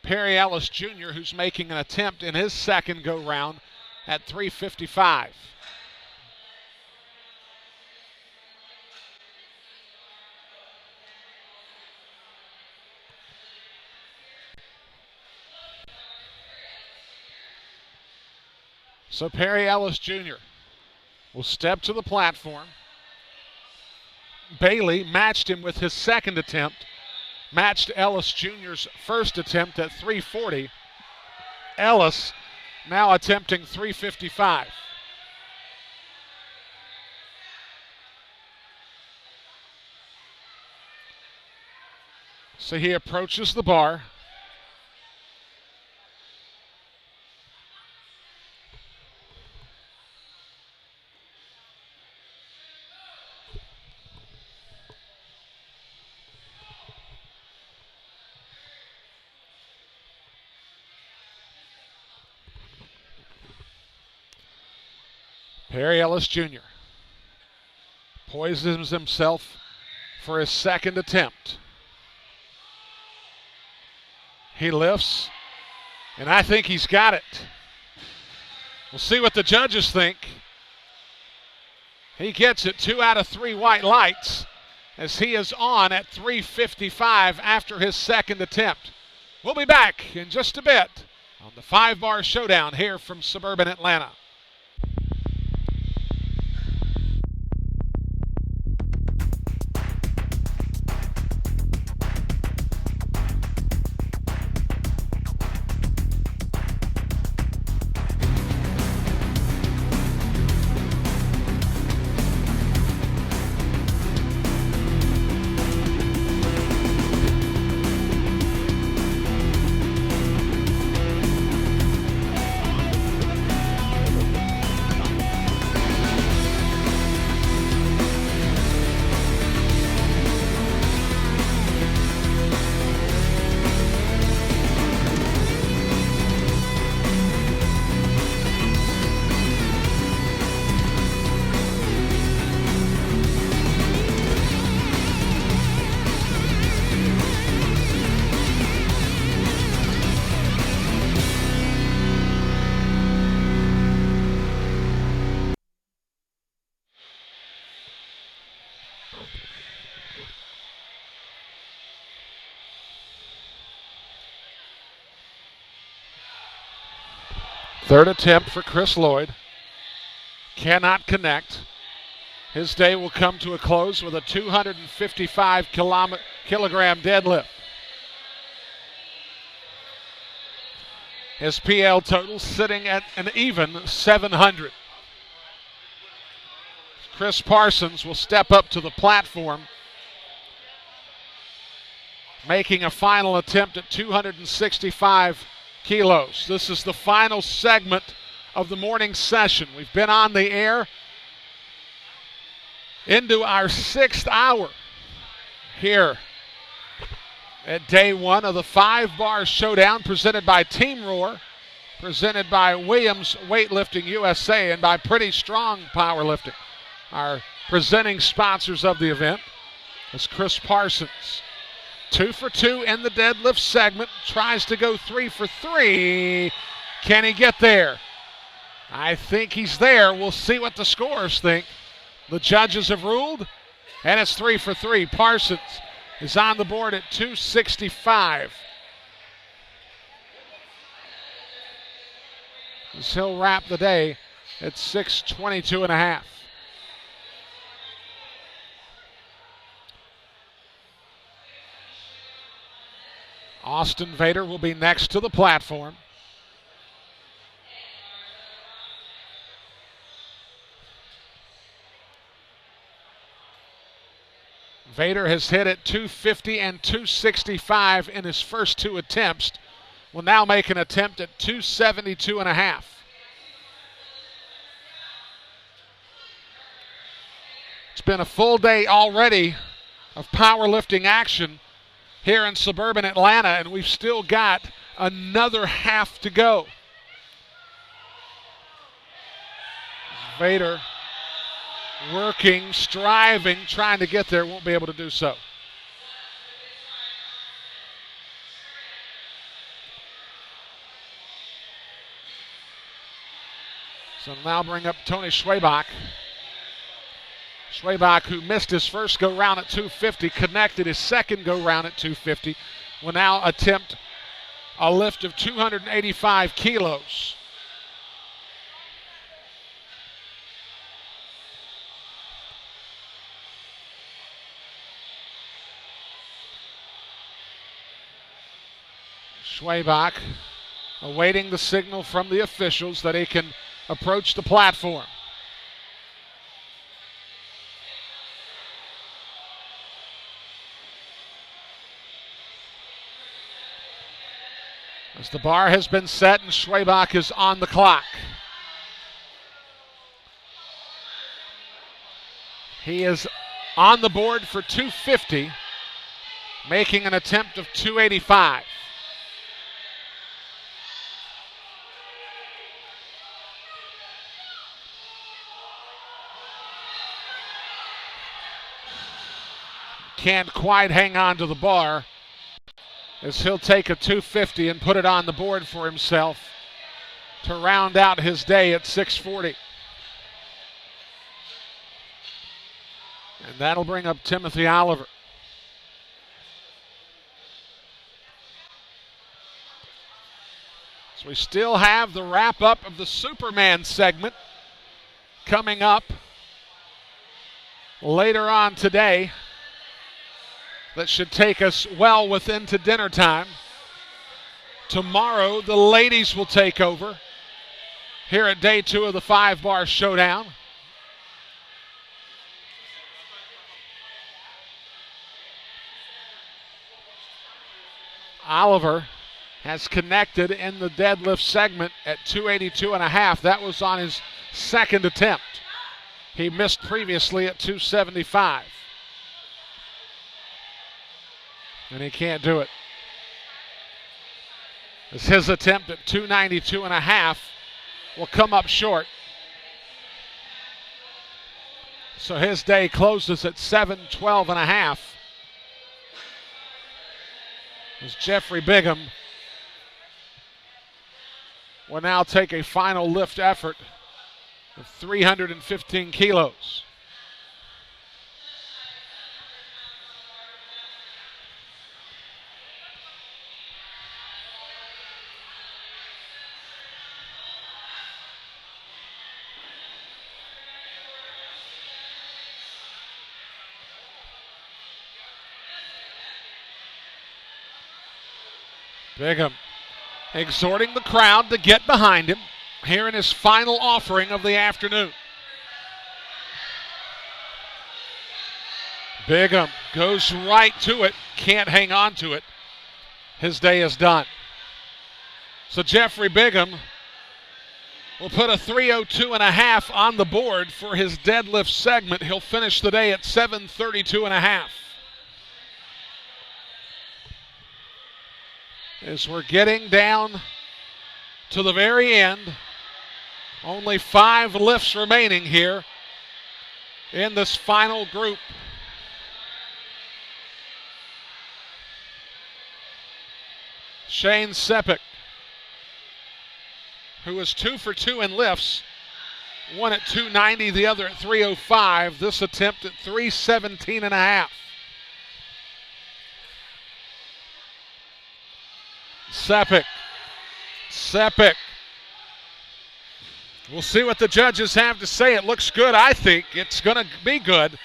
Perry Ellis Jr., who's making an attempt in his second go-round at 355. So Perry Ellis Jr. will step to the platform. Bailey matched him with his second attempt. Matched Ellis Jr.'s first attempt at 340. Ellis now attempting 355. So he approaches the bar. Perry Ellis Jr. poises himself for his second attempt. He lifts, and I think he's got it. We'll see what the judges think. He gets it, 2 out of 3 white lights, as he is on at 355 after his second attempt. We'll be back in just a bit on the 5-bar showdown here from suburban Atlanta. Third attempt for Chris Lloyd. Cannot connect. His day will come to a close with a 255 kilogram deadlift. His PL total sitting at an even 700. Chris Parsons will step up to the platform, making a final attempt at 265 kilos. This is the final segment of the morning session. We've been on the air into our 6th hour here at day 1 of the 5-bar showdown, presented by Team Rohr, presented by Williams Weightlifting USA, and by Pretty Strong Powerlifting, our presenting sponsors of the event. As Chris Parsons, 2 for 2 in the deadlift segment, tries to go 3 for 3. Can he get there? I think he's there. We'll see what the scorers think. The judges have ruled, and it's 3 for 3. Parsons is on the board at 265. As he'll wrap the day at 622.5. Austin Vader will be next to the platform. Vader has hit at 250 and 265 in his first 2 attempts. Will now make an attempt at 272.5. It's been a full day already of powerlifting action here in suburban Atlanta, and we've still got another half to go. Vader working, striving, trying to get there, won't be able to do so. So now bring up Tony Schwabach. Schwabach, who missed his first go-round at 250, connected his second go-round at 250, will now attempt a lift of 285 kilos. Schwabach awaiting the signal from the officials that he can approach the platform. As the bar has been set and Schwabach is on the clock. He is on the board for 250, making an attempt of 285. Can't quite hang on to the bar, as he'll take a 250 and put it on the board for himself to round out his day at 640. And that'll bring up Timothy Oliver. So we still have the wrap-up of the Superman segment coming up later on today. That should take us well within to dinner time. Tomorrow, the ladies will take over here at day 2 of the 5-bar showdown. Oliver has connected in the deadlift segment at 282.5. That was on his second attempt. He missed previously at 275. And he can't do it. As his attempt at 292.5 will come up short. So his day closes at 712.5. As Jeffrey Bigham will now take a final lift effort of 315 kilos. Bigham exhorting the crowd to get behind him here in his final offering of the afternoon. Bigham goes right to it, can't hang on to it. His day is done. So Jeffrey Bigham will put a 302.5 on the board for his deadlift segment. He'll finish the day at 732.5. As we're getting down to the very end, only 5 lifts remaining here in this final group. Shane Sepik who was 2 for 2 in lifts, one at 290, the other at 305. This attempt at 317.5. Sepik. We'll see what the judges have to say. It looks good. I think it's going to be good,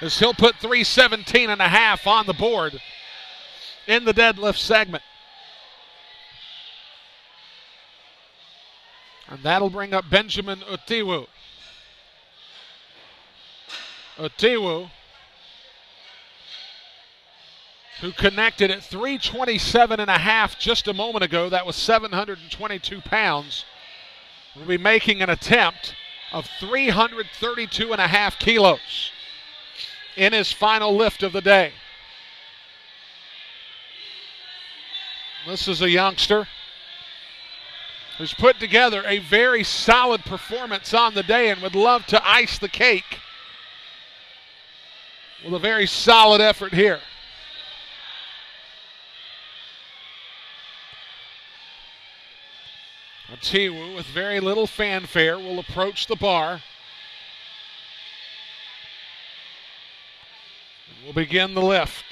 as he'll put 317.5 on the board in the deadlift segment. And that'll bring up Benjamin Otiwu. Who connected at 327.5 just a moment ago. That was 722 pounds. Will be making an attempt of 332.5 kilos in his final lift of the day. This is a youngster who's put together a very solid performance on the day and would love to ice the cake with a very solid effort here. Otiwu, with very little fanfare, will approach the bar. And we'll begin the lift.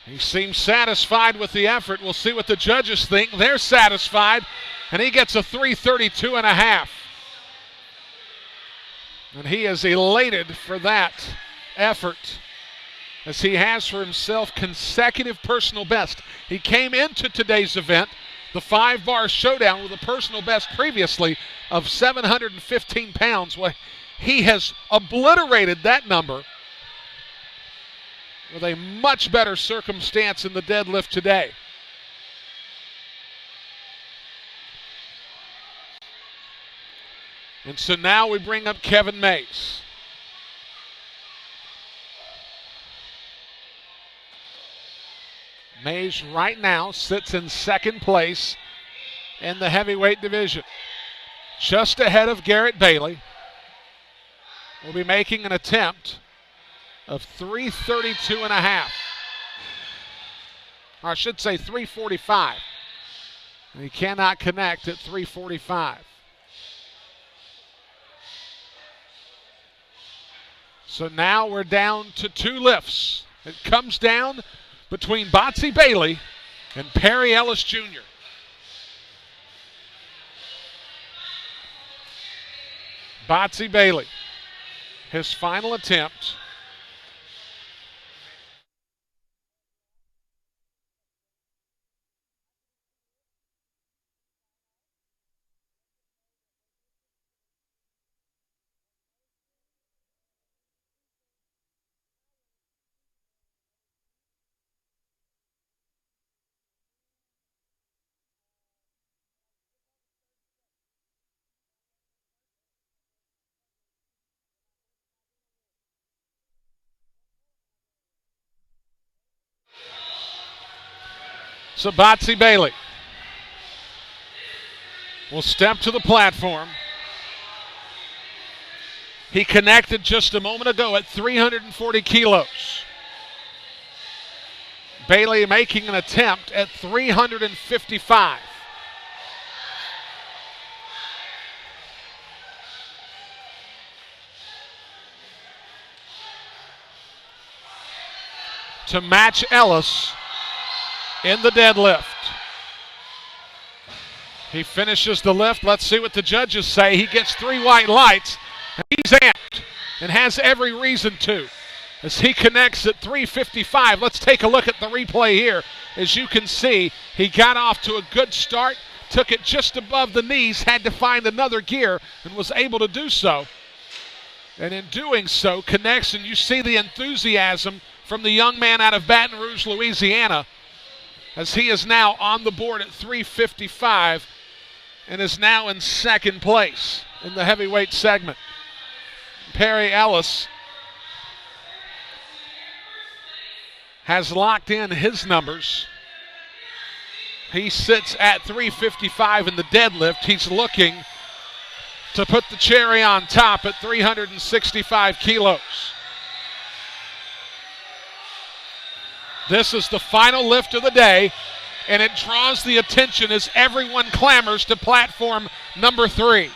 He seems satisfied with the effort. We'll see what the judges think. They're satisfied, and he gets a 332.5. And he is elated for that effort, as he has for himself consecutive personal best. He came into today's event, the 5-bar showdown, with a personal best previously of 715 pounds. Well, he has obliterated that number with a much better circumstance in the deadlift today. And so now we bring up Kevin Mays. Mays right now sits in second place in the heavyweight division, just ahead of Garrett Bailey. Will be making an attempt of 332.5. Or I should say 345. And he cannot connect at 345. So now we're down to 2 lifts. It comes down between Botsy Bailey and Perry Ellis Jr. Botsy Bailey, his final attempt. So Botsy Bailey will step to the platform. He connected just a moment ago at 340 kilos. Bailey making an attempt at 355. To match Ellis in the deadlift. He finishes the lift. Let's see what the judges say. He gets 3 white lights, and he's amped and has every reason to, as he connects at 355. Let's take a look at the replay here. As you can see, he got off to a good start, took it just above the knees, had to find another gear, and was able to do so. And in doing so, connects, and you see the enthusiasm from the young man out of Baton Rouge, Louisiana, as he is now on the board at 355 and is now in second place in the heavyweight segment. Perry Ellis has locked in his numbers. He sits at 355 in the deadlift. He's looking to put the cherry on top at 365 kilos. This is the final lift of the day, and it draws the attention as everyone clamors to platform number 3.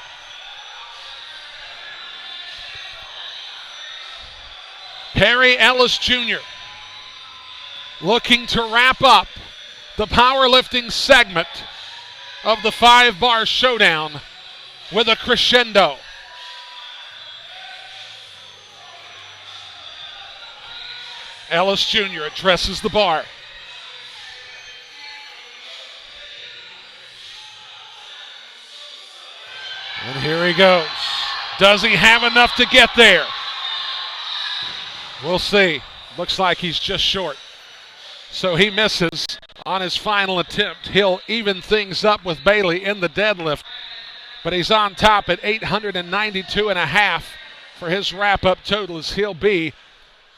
Perry Ellis Jr. looking to wrap up the powerlifting segment of the 5-bar showdown with a crescendo. Ellis Jr. addresses the bar. And here he goes. Does he have enough to get there? We'll see. Looks like he's just short. So he misses on his final attempt. He'll even things up with Bailey in the deadlift, but he's on top at 892.5 for his wrap-up total, as he'll be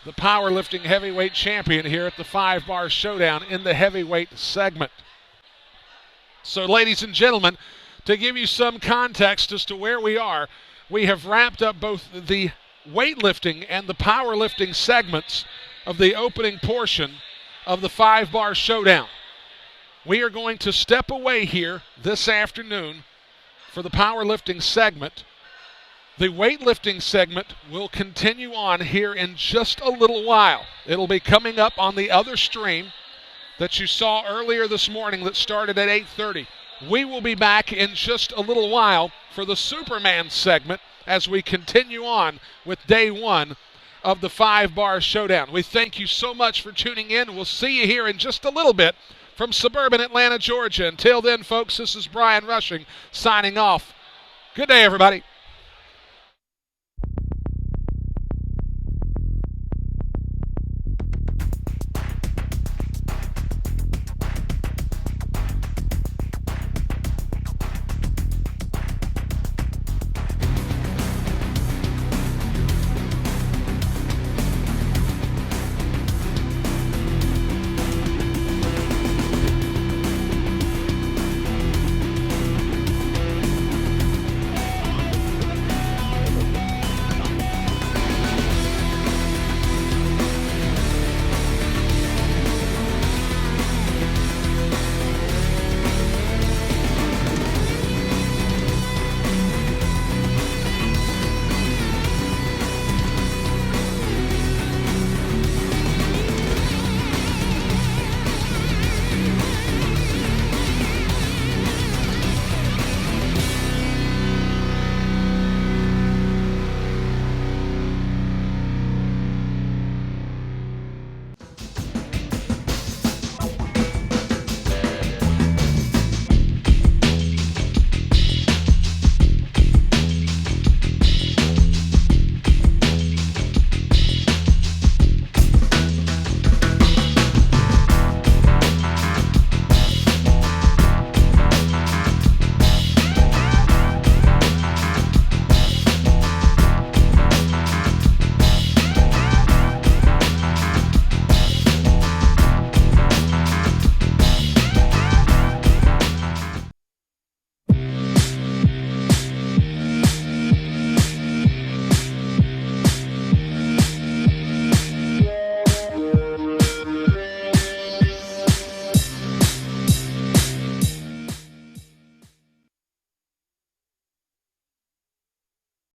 the powerlifting heavyweight champion here at the 5-bar showdown in the heavyweight segment. So, ladies and gentlemen, to give you some context as to where we are, we have wrapped up both the weightlifting and the powerlifting segments of the opening portion of the 5-bar showdown. We are going to step away here this afternoon for the powerlifting segment. The weightlifting segment will continue on here in just a little while. It'll be coming up on the other stream that you saw earlier this morning that started at 8:30. We will be back in just a little while for the Superman segment as we continue on with day 1 of the 5-bar showdown. We thank you so much for tuning in. We'll see you here in just a little bit from suburban Atlanta, Georgia. Until then, folks, this is Brian Rushing signing off. Good day, everybody.